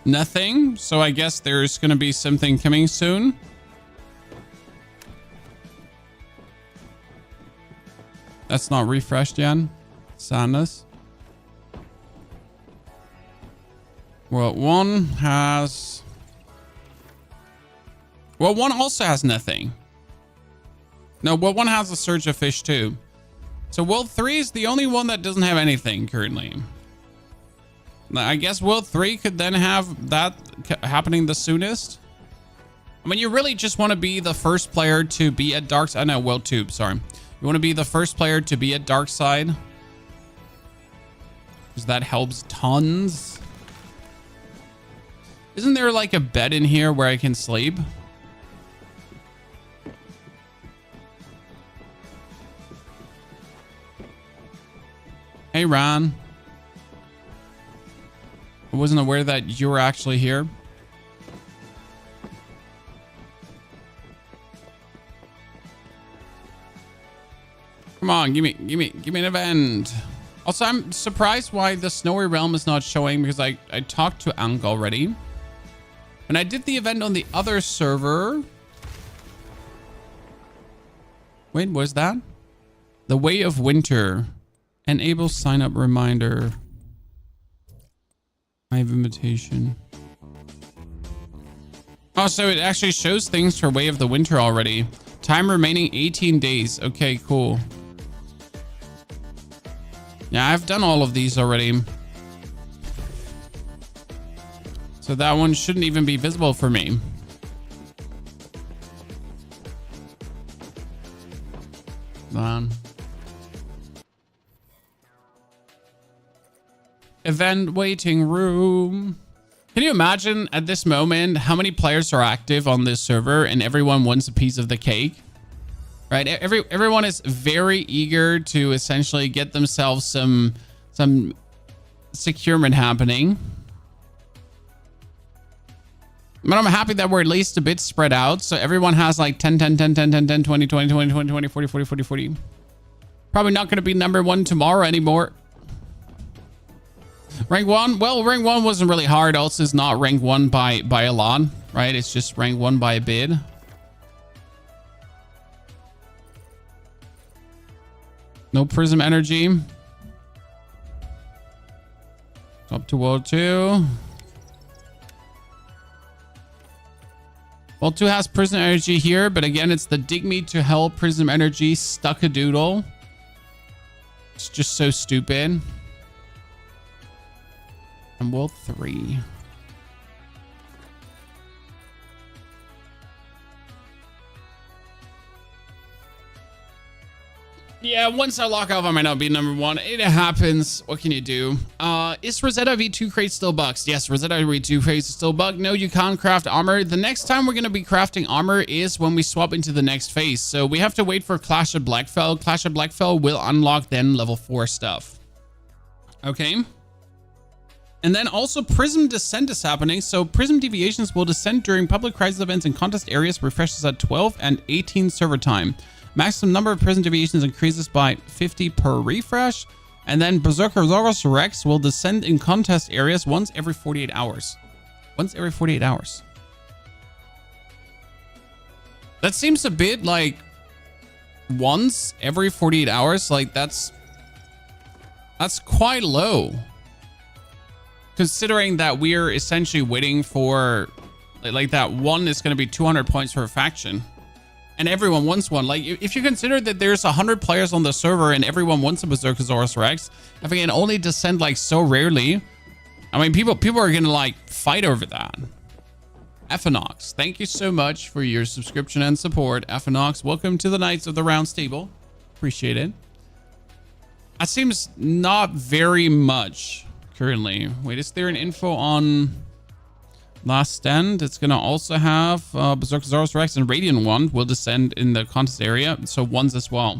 nothing, so I guess there's gonna be something coming soon. That's not refreshed yet. Sadness. World 1 has... World 1 also has nothing. No, World 1 has a Surge of Fish too. So World 3 is the only one that doesn't have anything currently. I guess World 3 could then have that happening the soonest. I mean, you really just want to be the first player to be at Dark Side. No, World 2, sorry. You want to be the first player to be at Dark Side. Because that helps tons. Isn't there like a bed in here where I can sleep? Hey, Ron. I wasn't aware that you were actually here. Come on, give me an event. Also, I'm surprised why the Snowy Realm is not showing because I talked to Ankh already. And I did the event on the other server. Wait, what is that? The Way of Winter. Enable sign up reminder. I have invitation. Oh, so it actually shows things for Way of the Winter already. Time remaining 18 days. Okay, cool. Yeah, I've done all of these already. So that one shouldn't even be visible for me. Event waiting room. Can you imagine at this moment how many players are active on this server and everyone wants a piece of the cake? Right? Everyone is very eager to essentially get themselves some securement happening. But I'm happy that we're at least a bit spread out. So everyone has like 10, 10, 10, 10, 10, 10, 20, 20, 20, 20, 20, 40, 40, 40, 40. Probably not going to be number 1 tomorrow anymore. Rank 1? Well, rank 1 wasn't really hard. Also, it's not rank 1 by a lot, right? It's just rank 1 by a bit. No Prism energy. Up to World 2. World 2 has Prism energy here, but again, it's the Dig Me to Hell Prism energy stuck-a-doodle. It's just so stupid. And World 3. Yeah, once I lock off, I might not be number 1. It happens. What can you do? Is Rosetta V2 crate still bugged? Yes, Rosetta V2 crate is still bugged. No, you can't craft armor. The next time we're going to be crafting armor is when we swap into the next phase. So we have to wait for Clash of Blackfell. Clash of Blackfell will unlock then level 4 stuff. Okay. And then also Prism Descent is happening. So Prism Deviations will descend during public crisis events and contest areas, refreshes at 12 and 18 server time. Maximum number of Prism Deviations increases by 50 per refresh. And then Berserkersaurus Rex will descend in contest areas once every 48 hours. Once every 48 hours. That seems a bit like once every 48 hours. Like that's quite low. Considering that we're essentially waiting for like that one is going to be 200 points per faction. And everyone wants one. Like, if you consider that there's 100 players on the server and everyone wants a Berserkersaurus Rex, if it can only descend like so rarely, I mean, people are gonna like fight over that. Ethanox, thank you so much for your subscription and support. Ethanox, welcome to the Knights of the Round Table. Appreciate it. That seems not very much currently. Wait, is there an info on Last Stand? It's gonna also have Berserkersaurus Rex and Radiant One will descend in the contest area, so ones as well.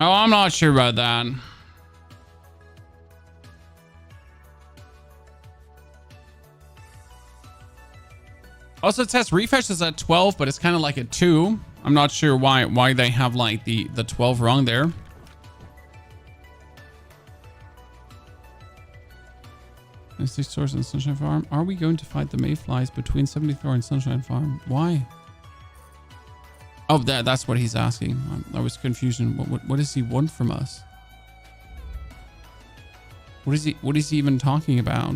Oh, I'm not sure about that. Also, it says refresh is at 12, but it's kind of like a 2. I'm not sure why they have like the 12 wrong there. Is this source in Sunshine Farm? Are we going to fight the mayflies between 74 and Sunshine Farm? Why? Oh, that's what he's asking. I was confusion. What does he want from us? What is he even talking about?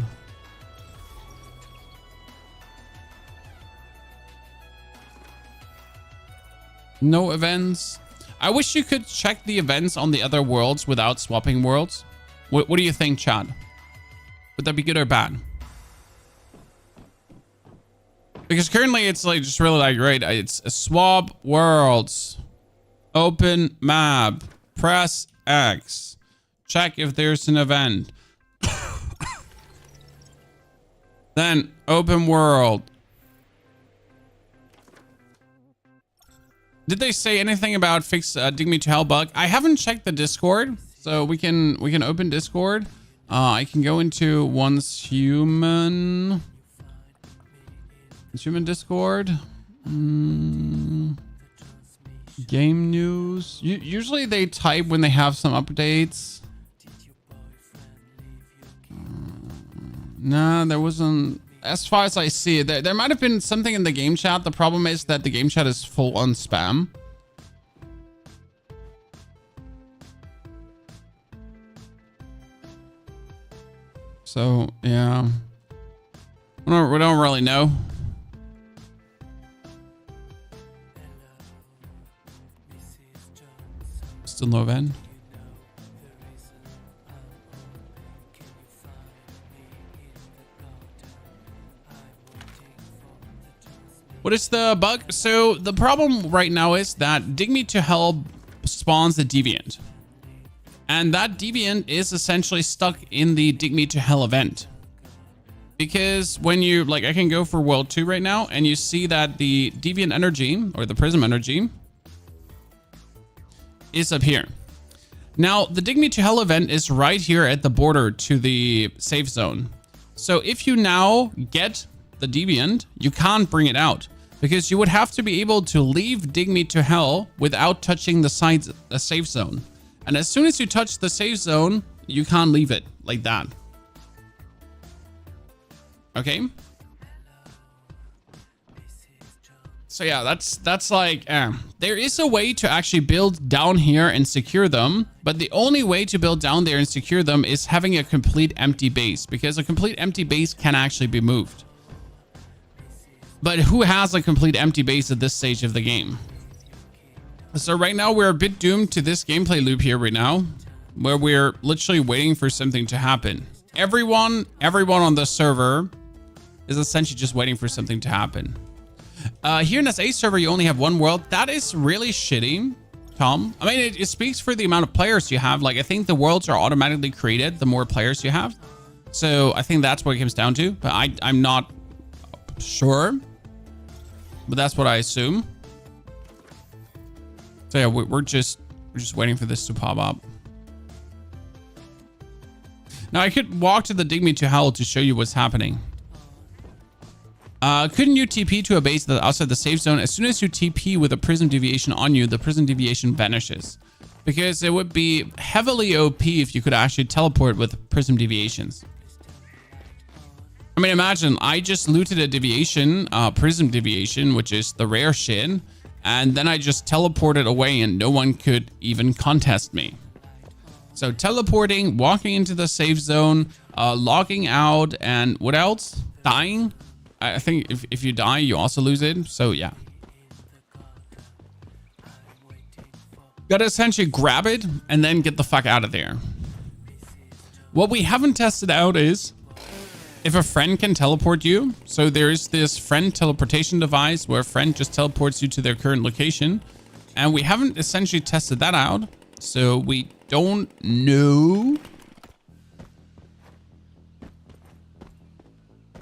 No events. I wish you could check the events on the other worlds without swapping worlds. What do you think, Chad? Would that be good or bad? Because currently it's like just really like, right, it's a swap worlds, open map, press X, check if there's an event. Then open world. Did they say anything about fix dig me to hell bug? I haven't checked the Discord, so we can open Discord. I can go into once human Discord. Game news. Usually they type when they have some updates. Nah, there wasn't. As far as I see, there might have been something in the game chat. The problem is that the game chat is full on spam. So, yeah. We don't really know. Still no event. What is the bug? So the problem right now is that Dig Me to Hell spawns a deviant. And that deviant is essentially stuck in the Dig Me to Hell event. Because when you, like, I can go for World 2 right now, and you see that the deviant energy, or the Prism energy, is up here. Now, the Dig Me to Hell event is right here at the border to the safe zone. So if you now get the deviant, you can't bring it out. Because you would have to be able to leave Dig Me to Hell without touching the safe zone. And as soon as you touch the safe zone, you can't leave it like that. Okay. So yeah, that's like, there is a way to actually build down here and secure them. But the only way to build down there and secure them is having a complete empty base, because a complete empty base can actually be moved. But who has a complete empty base at this stage of the game? So right now we're a bit doomed to this gameplay loop here right now, where we're literally waiting for something to happen. Everyone on the server is essentially just waiting for something to happen. Here in SA server, you only have one world. That is really shitty, Tom. I mean, it speaks for the amount of players you have. Like, I think the worlds are automatically created the more players you have. So I think that's what it comes down to, but I'm not sure. But that's what I assume. So yeah, we're just waiting for this to pop up. Now I could walk to the Dig Me to Hell to show you what's happening. Couldn't you TP to a base that's outside the safe zone? As soon as you TP with a Prism Deviation on you, the Prism Deviation vanishes. Because it would be heavily OP if you could actually teleport with Prism Deviations. I mean, imagine I just looted a deviation, Prism Deviation, which is the rare shit, and then I just teleported away and no one could even contest me. So teleporting, walking into the safe zone, logging out, and what else? Dying. I think if you die, you also lose it. So yeah. Gotta essentially grab it and then get the fuck out of there. What we haven't tested out is if a friend can teleport you. So there's this friend teleportation device where a friend just teleports you to their current location. And we haven't essentially tested that out. So we don't know.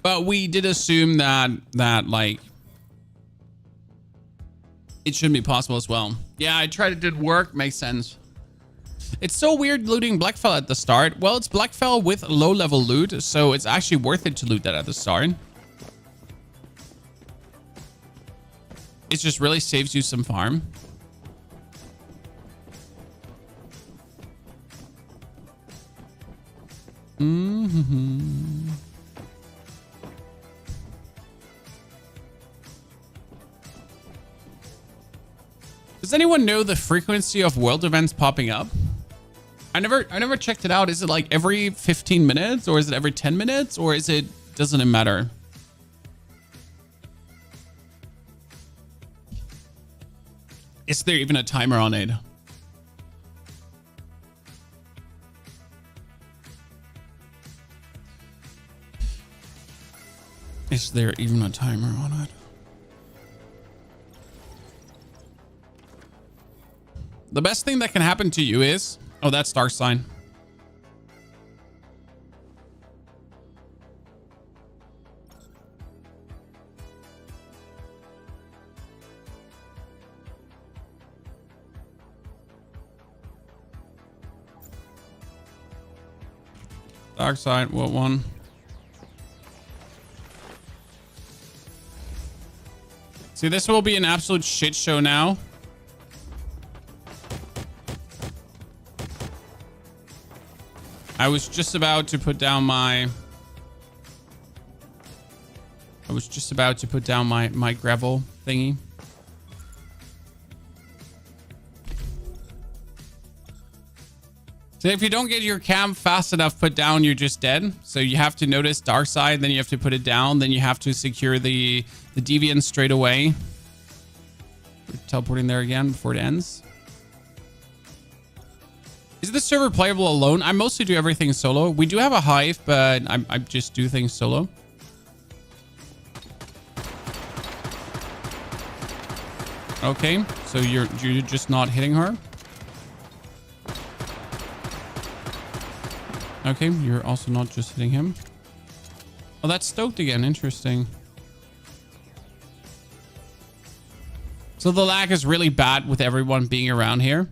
But we did assume that like it should be possible as well. Yeah, I tried. It did work. Makes sense. It's so weird looting Blackfell at the start. Well, it's Blackfell with low level loot, so it's actually worth it to loot that at the start. It just really saves you some farm. Does anyone know the frequency of world events popping up? I never checked it out. Is it like every 15 minutes or is it every 10 minutes or is it, doesn't it matter? Is there even a timer on it? Is there even a timer on it? The best thing that can happen to you is... Oh, that's Dark Sign. Dark Side, what one? See, this will be an absolute shit show now. I was just about to put down my... my gravel thingy. So if you don't get your cam fast enough put down, you're just dead. So you have to notice Dark Side, then you have to put it down, then you have to secure the deviant straight away. We're teleporting there again before it ends. Is this server playable alone? I mostly do everything solo. We do have a hive, but I just do things solo. Okay, so you're just not hitting her. Okay, you're also not just hitting him. Oh, that's stoked again. Interesting. So the lag is really bad with everyone being around here.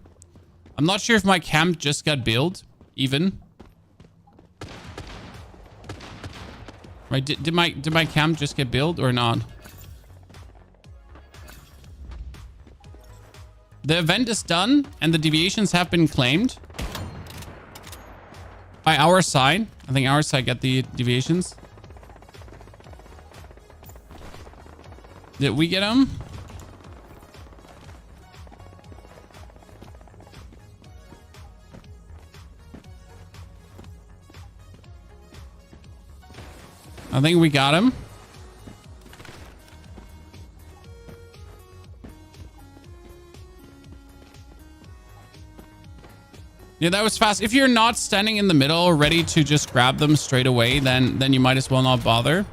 I'm not sure if my camp just got built, even. Right, did my camp just get built or not? The event is done and the deviations have been claimed. By our side. I think our side got the deviations. Did we get them? I think we got him. Yeah, that was fast. If you're not standing in the middle, ready to just grab them straight away, then you might as well not bother.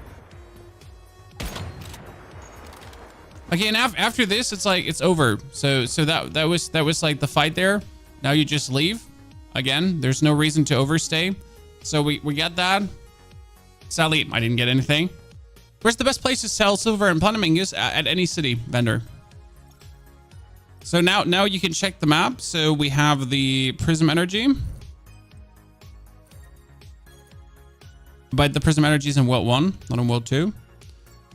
Okay, and after this, it's like it's over. So that was like the fight there. Now you just leave. Again, there's no reason to overstay. So we get that. Sadly, I didn't get anything. Where's the best place to sell silver and platinum is at any city vendor? So now you can check the map. So we have the Prism Energy. But the Prism Energy is in World 1, not in World 2.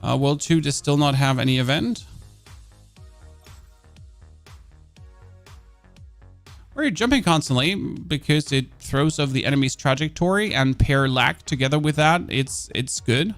World 2 does still not have any event. Where you're jumping constantly because it throws off the enemy's trajectory and pair lag together with that. It's good.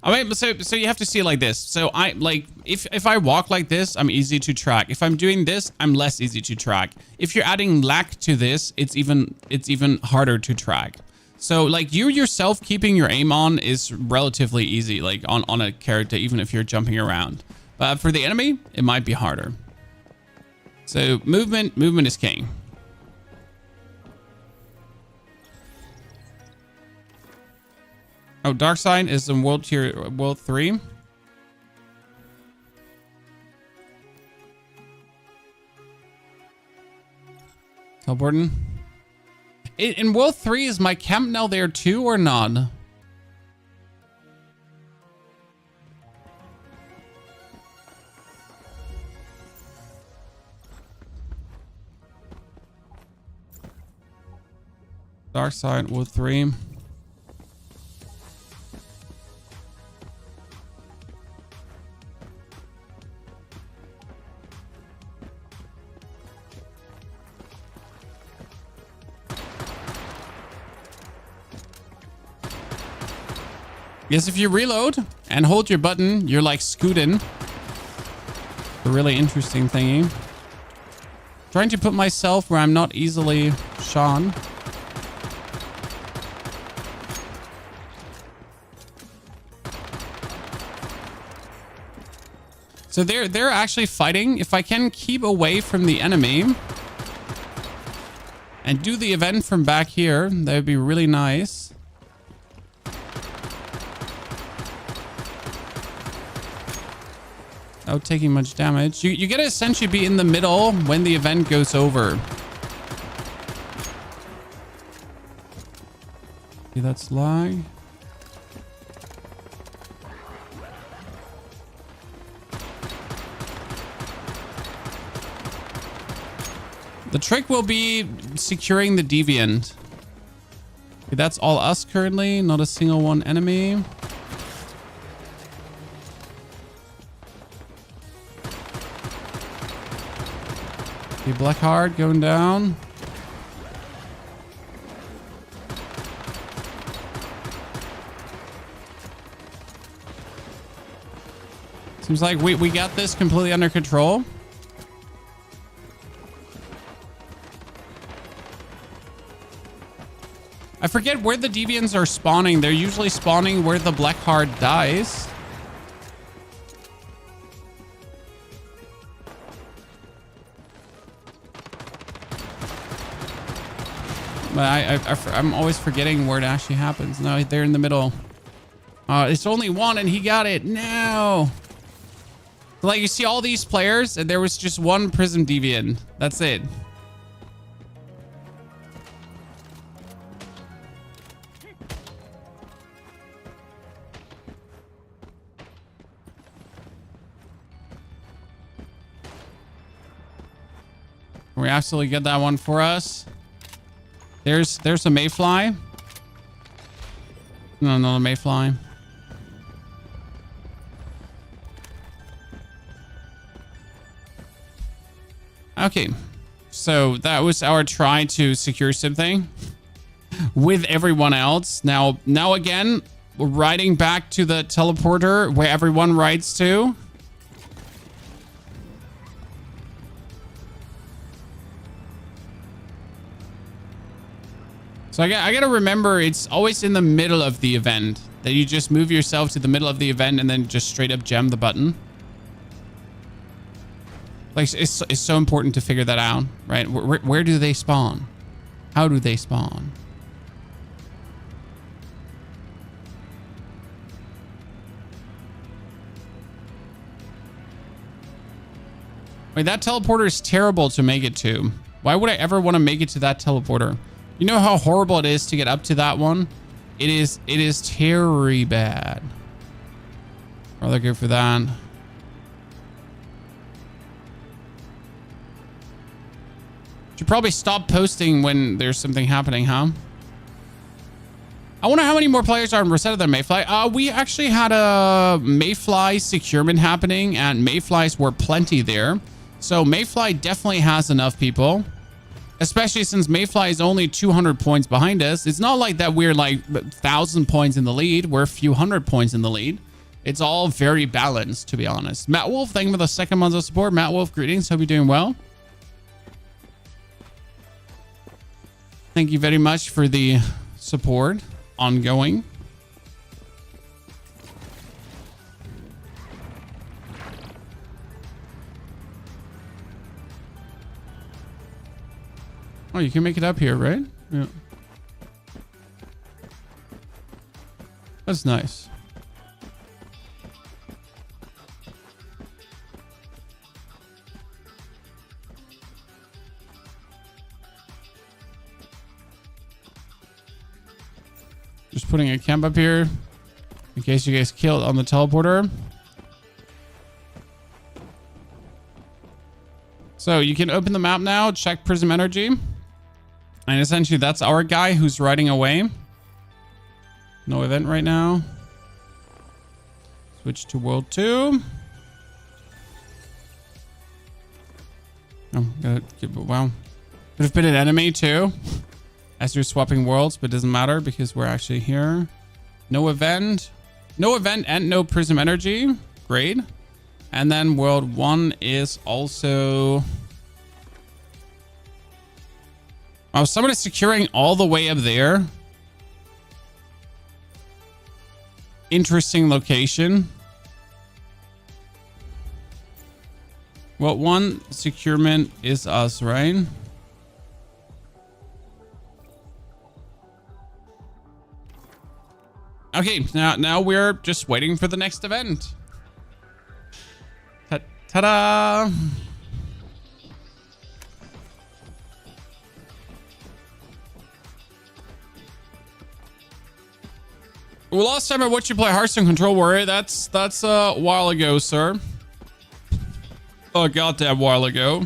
I mean, so you have to see it like this. So I like if I walk like this, I'm easy to track. If I'm doing this, I'm less easy to track. If you're adding lag to this, it's even harder to track. So like you yourself keeping your aim on is relatively easy, like on a character, even if you're jumping around. But for the enemy, it might be harder. So movement is king. Oh, Dark Side is in World 3. Teleporting. In World 3, is my camp now there too or not? Dark side, wood 3. Yes, if you reload and hold your button, you're like scooting. A really interesting thingy. Trying to put myself where I'm not easily shot. So they're actually fighting. If I can keep away from the enemy and do the event from back here, that would be really nice. Without taking much damage. You gotta essentially be in the middle when the event goes over. See, that's lag. The trick will be securing the deviant. Okay, that's all us currently, not a single one enemy. Okay, Blackheart going down. Seems like we got this completely under control. I forget where the deviants are spawning. They're usually spawning where the Blackheart dies. But I'm always forgetting where it actually happens. No, they're in the middle. It's only one and he got it. No. Like, you see all these players and there was just one Prism Deviant. That's it. We absolutely get that one for us. There's a mayfly. No, not a mayfly. Okay, so that was our try to secure something with everyone else. Now again, we're riding back to the teleporter where everyone rides to. So I gotta remember, it's always in the middle of the event that you just move yourself to the middle of the event and then just straight up jam the button. Like, it's so important to figure that out, right? Where do they spawn? How do they spawn? Wait, that teleporter is terrible to make it to. Why would I ever want to make it to that teleporter? You know how horrible it is to get up to that one? It is terribly bad. Rather go for that. Should probably stop posting when there's something happening, huh? I wonder how many more players are in Rosetta than Mayfly. We actually had a Mayfly securement happening, and Mayflies were plenty there. So Mayfly definitely has enough people. Especially since Mayfly is only 200 points behind us. It's not like that we're like 1,000 points in the lead. We're a few hundred points in the lead. It's all very balanced, to be honest. Matt Wolf, thank you for the second month of support. Matt Wolf, greetings. Hope you're doing well. Thank you very much for the support. Ongoing. Oh, you can make it up here, right? Yeah. That's nice. Just putting a camp up here in case you guys killed on the teleporter. So you can open the map now, check Prism Energy. And essentially that's our guy who's riding away. No event right now. Switch to world 2. Oh, wow. Could have been an enemy too. As you're swapping worlds, but it doesn't matter because we're actually here. No event. No event and no prism energy. Great. And then world 1 is also... Oh, someone is securing all the way up there. Interesting location. Well, one securement is us, right? Okay, now we're just waiting for the next event. Ta-da! Well, last time I watched you play Hearthstone Control Warrior, that's a while ago, sir. A goddamn while ago.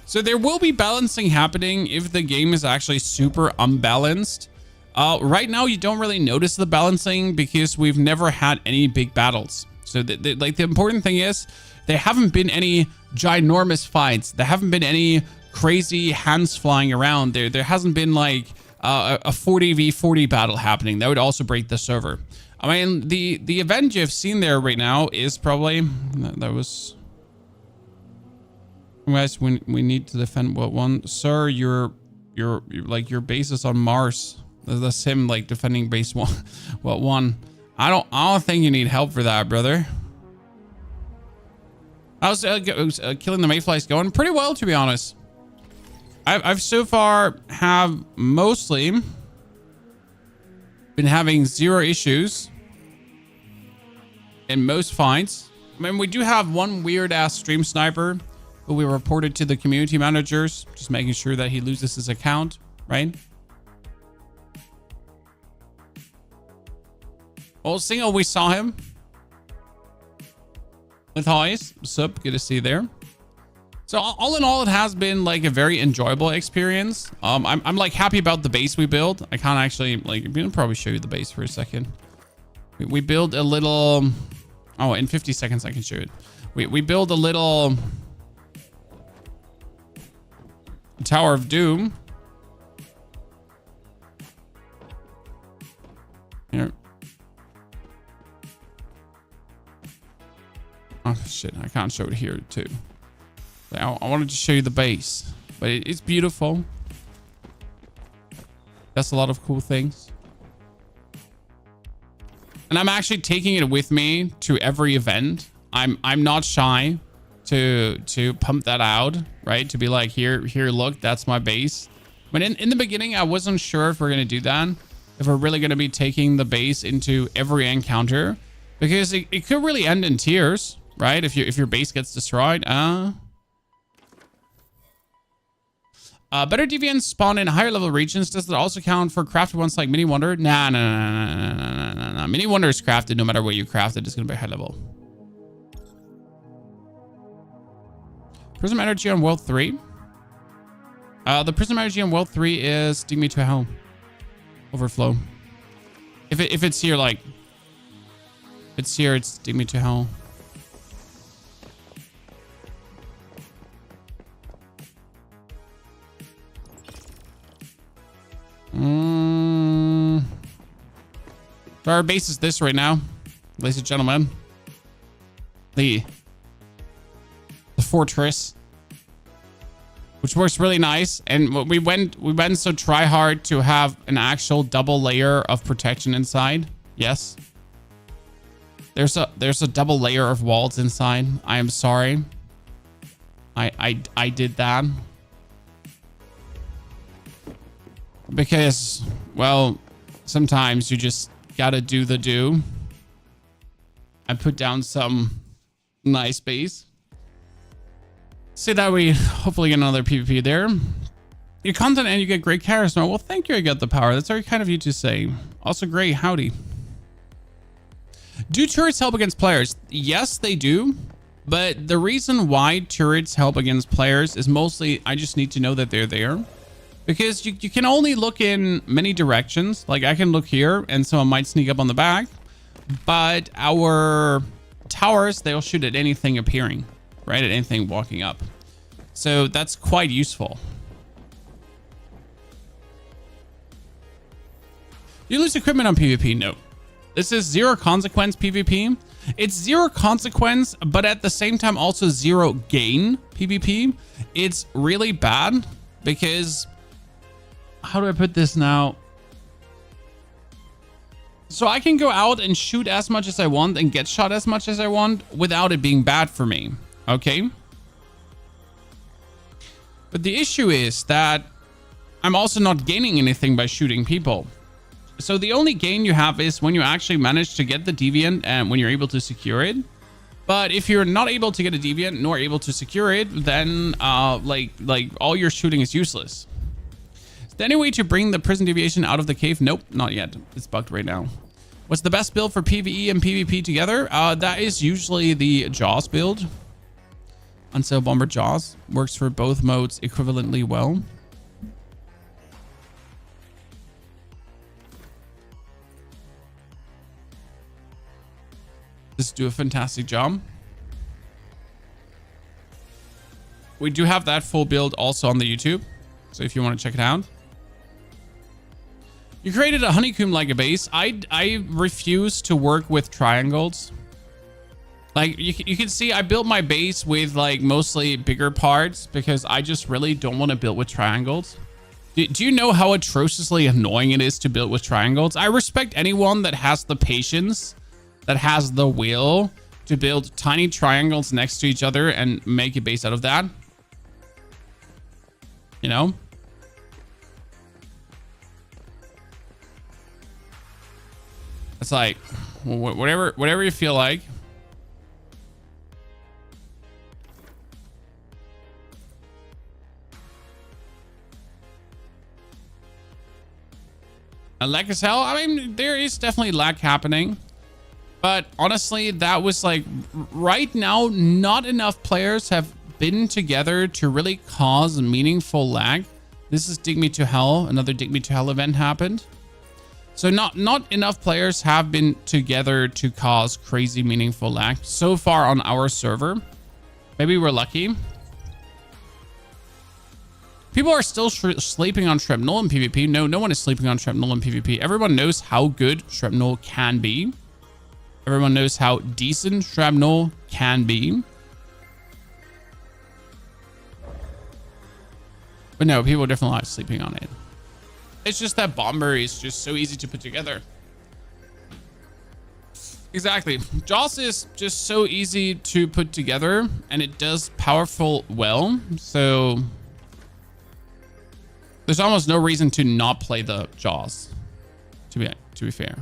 So there will be balancing happening if the game is actually super unbalanced. Right now, you don't really notice the balancing because we've never had any big battles. So the important thing is there haven't been any ginormous fights. There haven't been any crazy hands flying around. There hasn't been like a 40v40 battle happening. That would also break the server. I mean, the event you've seen there right now is probably... That was... Guys, we need to defend what one. Sir, your base is on Mars. That's him like defending base one. What one? I don't think you need help for that, brother. How's killing the mayflies going? Pretty well, to be honest. I've so far have mostly been having 0 issues in most fights. I mean, we do have one weird ass stream sniper who we reported to the community managers, just making sure that he loses his account, right? Well, single, we saw him with Hoyes. Sup, good to see you there. So all in all, it has been like a very enjoyable experience. I'm like happy about the base we built. I can't actually like, I'm gonna probably show you the base for a second. We build a little, oh, in 50 seconds I can show it. We build a little Tower of Doom. Here. Oh shit, I can't show it here too. I wanted to show you the base, but it's beautiful. That's a lot of cool things. And I'm actually taking it with me to every event. I'm not shy to pump that out, right? To be like, here, look, that's my base. But in the beginning, I wasn't sure if we're going to do that. If we're really going to be taking the base into every encounter, because it could really end in tears, right? If your base gets destroyed. Better deviants spawn in higher level regions. Does it also count for crafted ones like Mini Wonder? Nah. Mini Wonder is crafted no matter what you craft it. It's going to be high level. Prism energy on world 3. The prism energy on world 3 is dig me to hell. Overflow. If it's here, like... If it's here, it's dig me to hell. So our base is this right now, ladies and gentlemen. The fortress, which works really nice. And we went so try hard to have an actual double layer of protection inside. Yes. There's a double layer of walls inside. I am sorry. I did that. Because, well, sometimes you just gotta do the do. I put down some nice base. See that we hopefully get another PvP there. Your content and you get great charisma. Well, thank you, I got the power. That's very kind of you to say. Also great, howdy. Do turrets help against players? Yes, they do. But the reason why turrets help against players is mostly I just need to know that they're there. Because you can only look in many directions. Like I can look here and someone might sneak up on the back. But our towers, they'll shoot at anything appearing, right? At anything walking up. So that's quite useful. You lose equipment on PvP? No. This is zero consequence PvP. It's zero consequence, but at the same time also zero gain PvP. It's really bad because, how do I put this now? So I can go out and shoot as much as I want and get shot as much as I want without it being bad for me. Okay. But the issue is that I'm also not gaining anything by shooting people. So the only gain you have is when you actually manage to get the deviant and when you're able to secure it. But if you're not able to get a deviant nor able to secure it, then like all your shooting is useless. Is there any way to bring the Prism Deviation out of the cave? Nope, not yet. It's bugged right now. What's the best build for PvE and PvP together? That is usually the Jaws build. Unsail Bomber Jaws works for both modes equivalently well. Just do a fantastic job. We do have that full build also on the YouTube. So if you want to check it out. You created a honeycomb like a base. I refuse to work with triangles. Like you can see I built my base with like mostly bigger parts because I just really don't want to build with triangles. Do you know how atrociously annoying it is to build with triangles? I respect anyone that has the patience, that has the will to build tiny triangles next to each other and make a base out of that. You know? It's like, whatever you feel like. And lag as hell. I mean, there is definitely lag happening. But honestly, that was like right now, not enough players have been together to really cause meaningful lag. This is Dig Me to Hell. Another Dig Me to Hell event happened. So not enough players have been together to cause crazy meaningful lag so far on our server. Maybe we're lucky. People are still sleeping on Shrapnel in PvP. No one is sleeping on Shrapnel in PvP. Everyone knows how good Shrapnel can be. Everyone knows how decent Shrapnel can be. But no, people definitely are sleeping on it. It's just that Bomber is just so easy to put together. Exactly. Jaws is just so easy to put together and it does powerful well. So there's almost no reason to not play the Jaws, to be fair.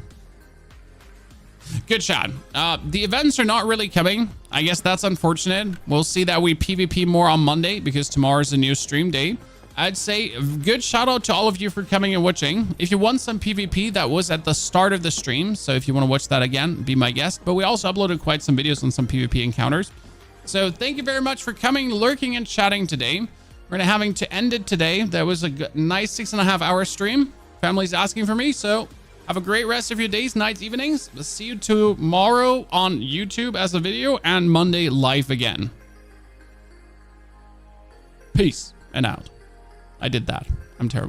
Good shot. The events are not really coming. I guess that's unfortunate. We'll see that we PvP more on Monday because tomorrow is a new stream day. I'd say good shout out to all of you for coming and watching. If you want some PvP, that was at the start of the stream. So if you want to watch that again, be my guest. But we also uploaded quite some videos on some PvP encounters. So thank you very much for coming, lurking, and chatting today. We're gonna having to end it today. That was a nice 6.5 hour stream. Family's asking for me, so have a great rest of your days, nights, evenings. We'll see you tomorrow on YouTube as a video and Monday live again. Peace and out. I did that. I'm terrible.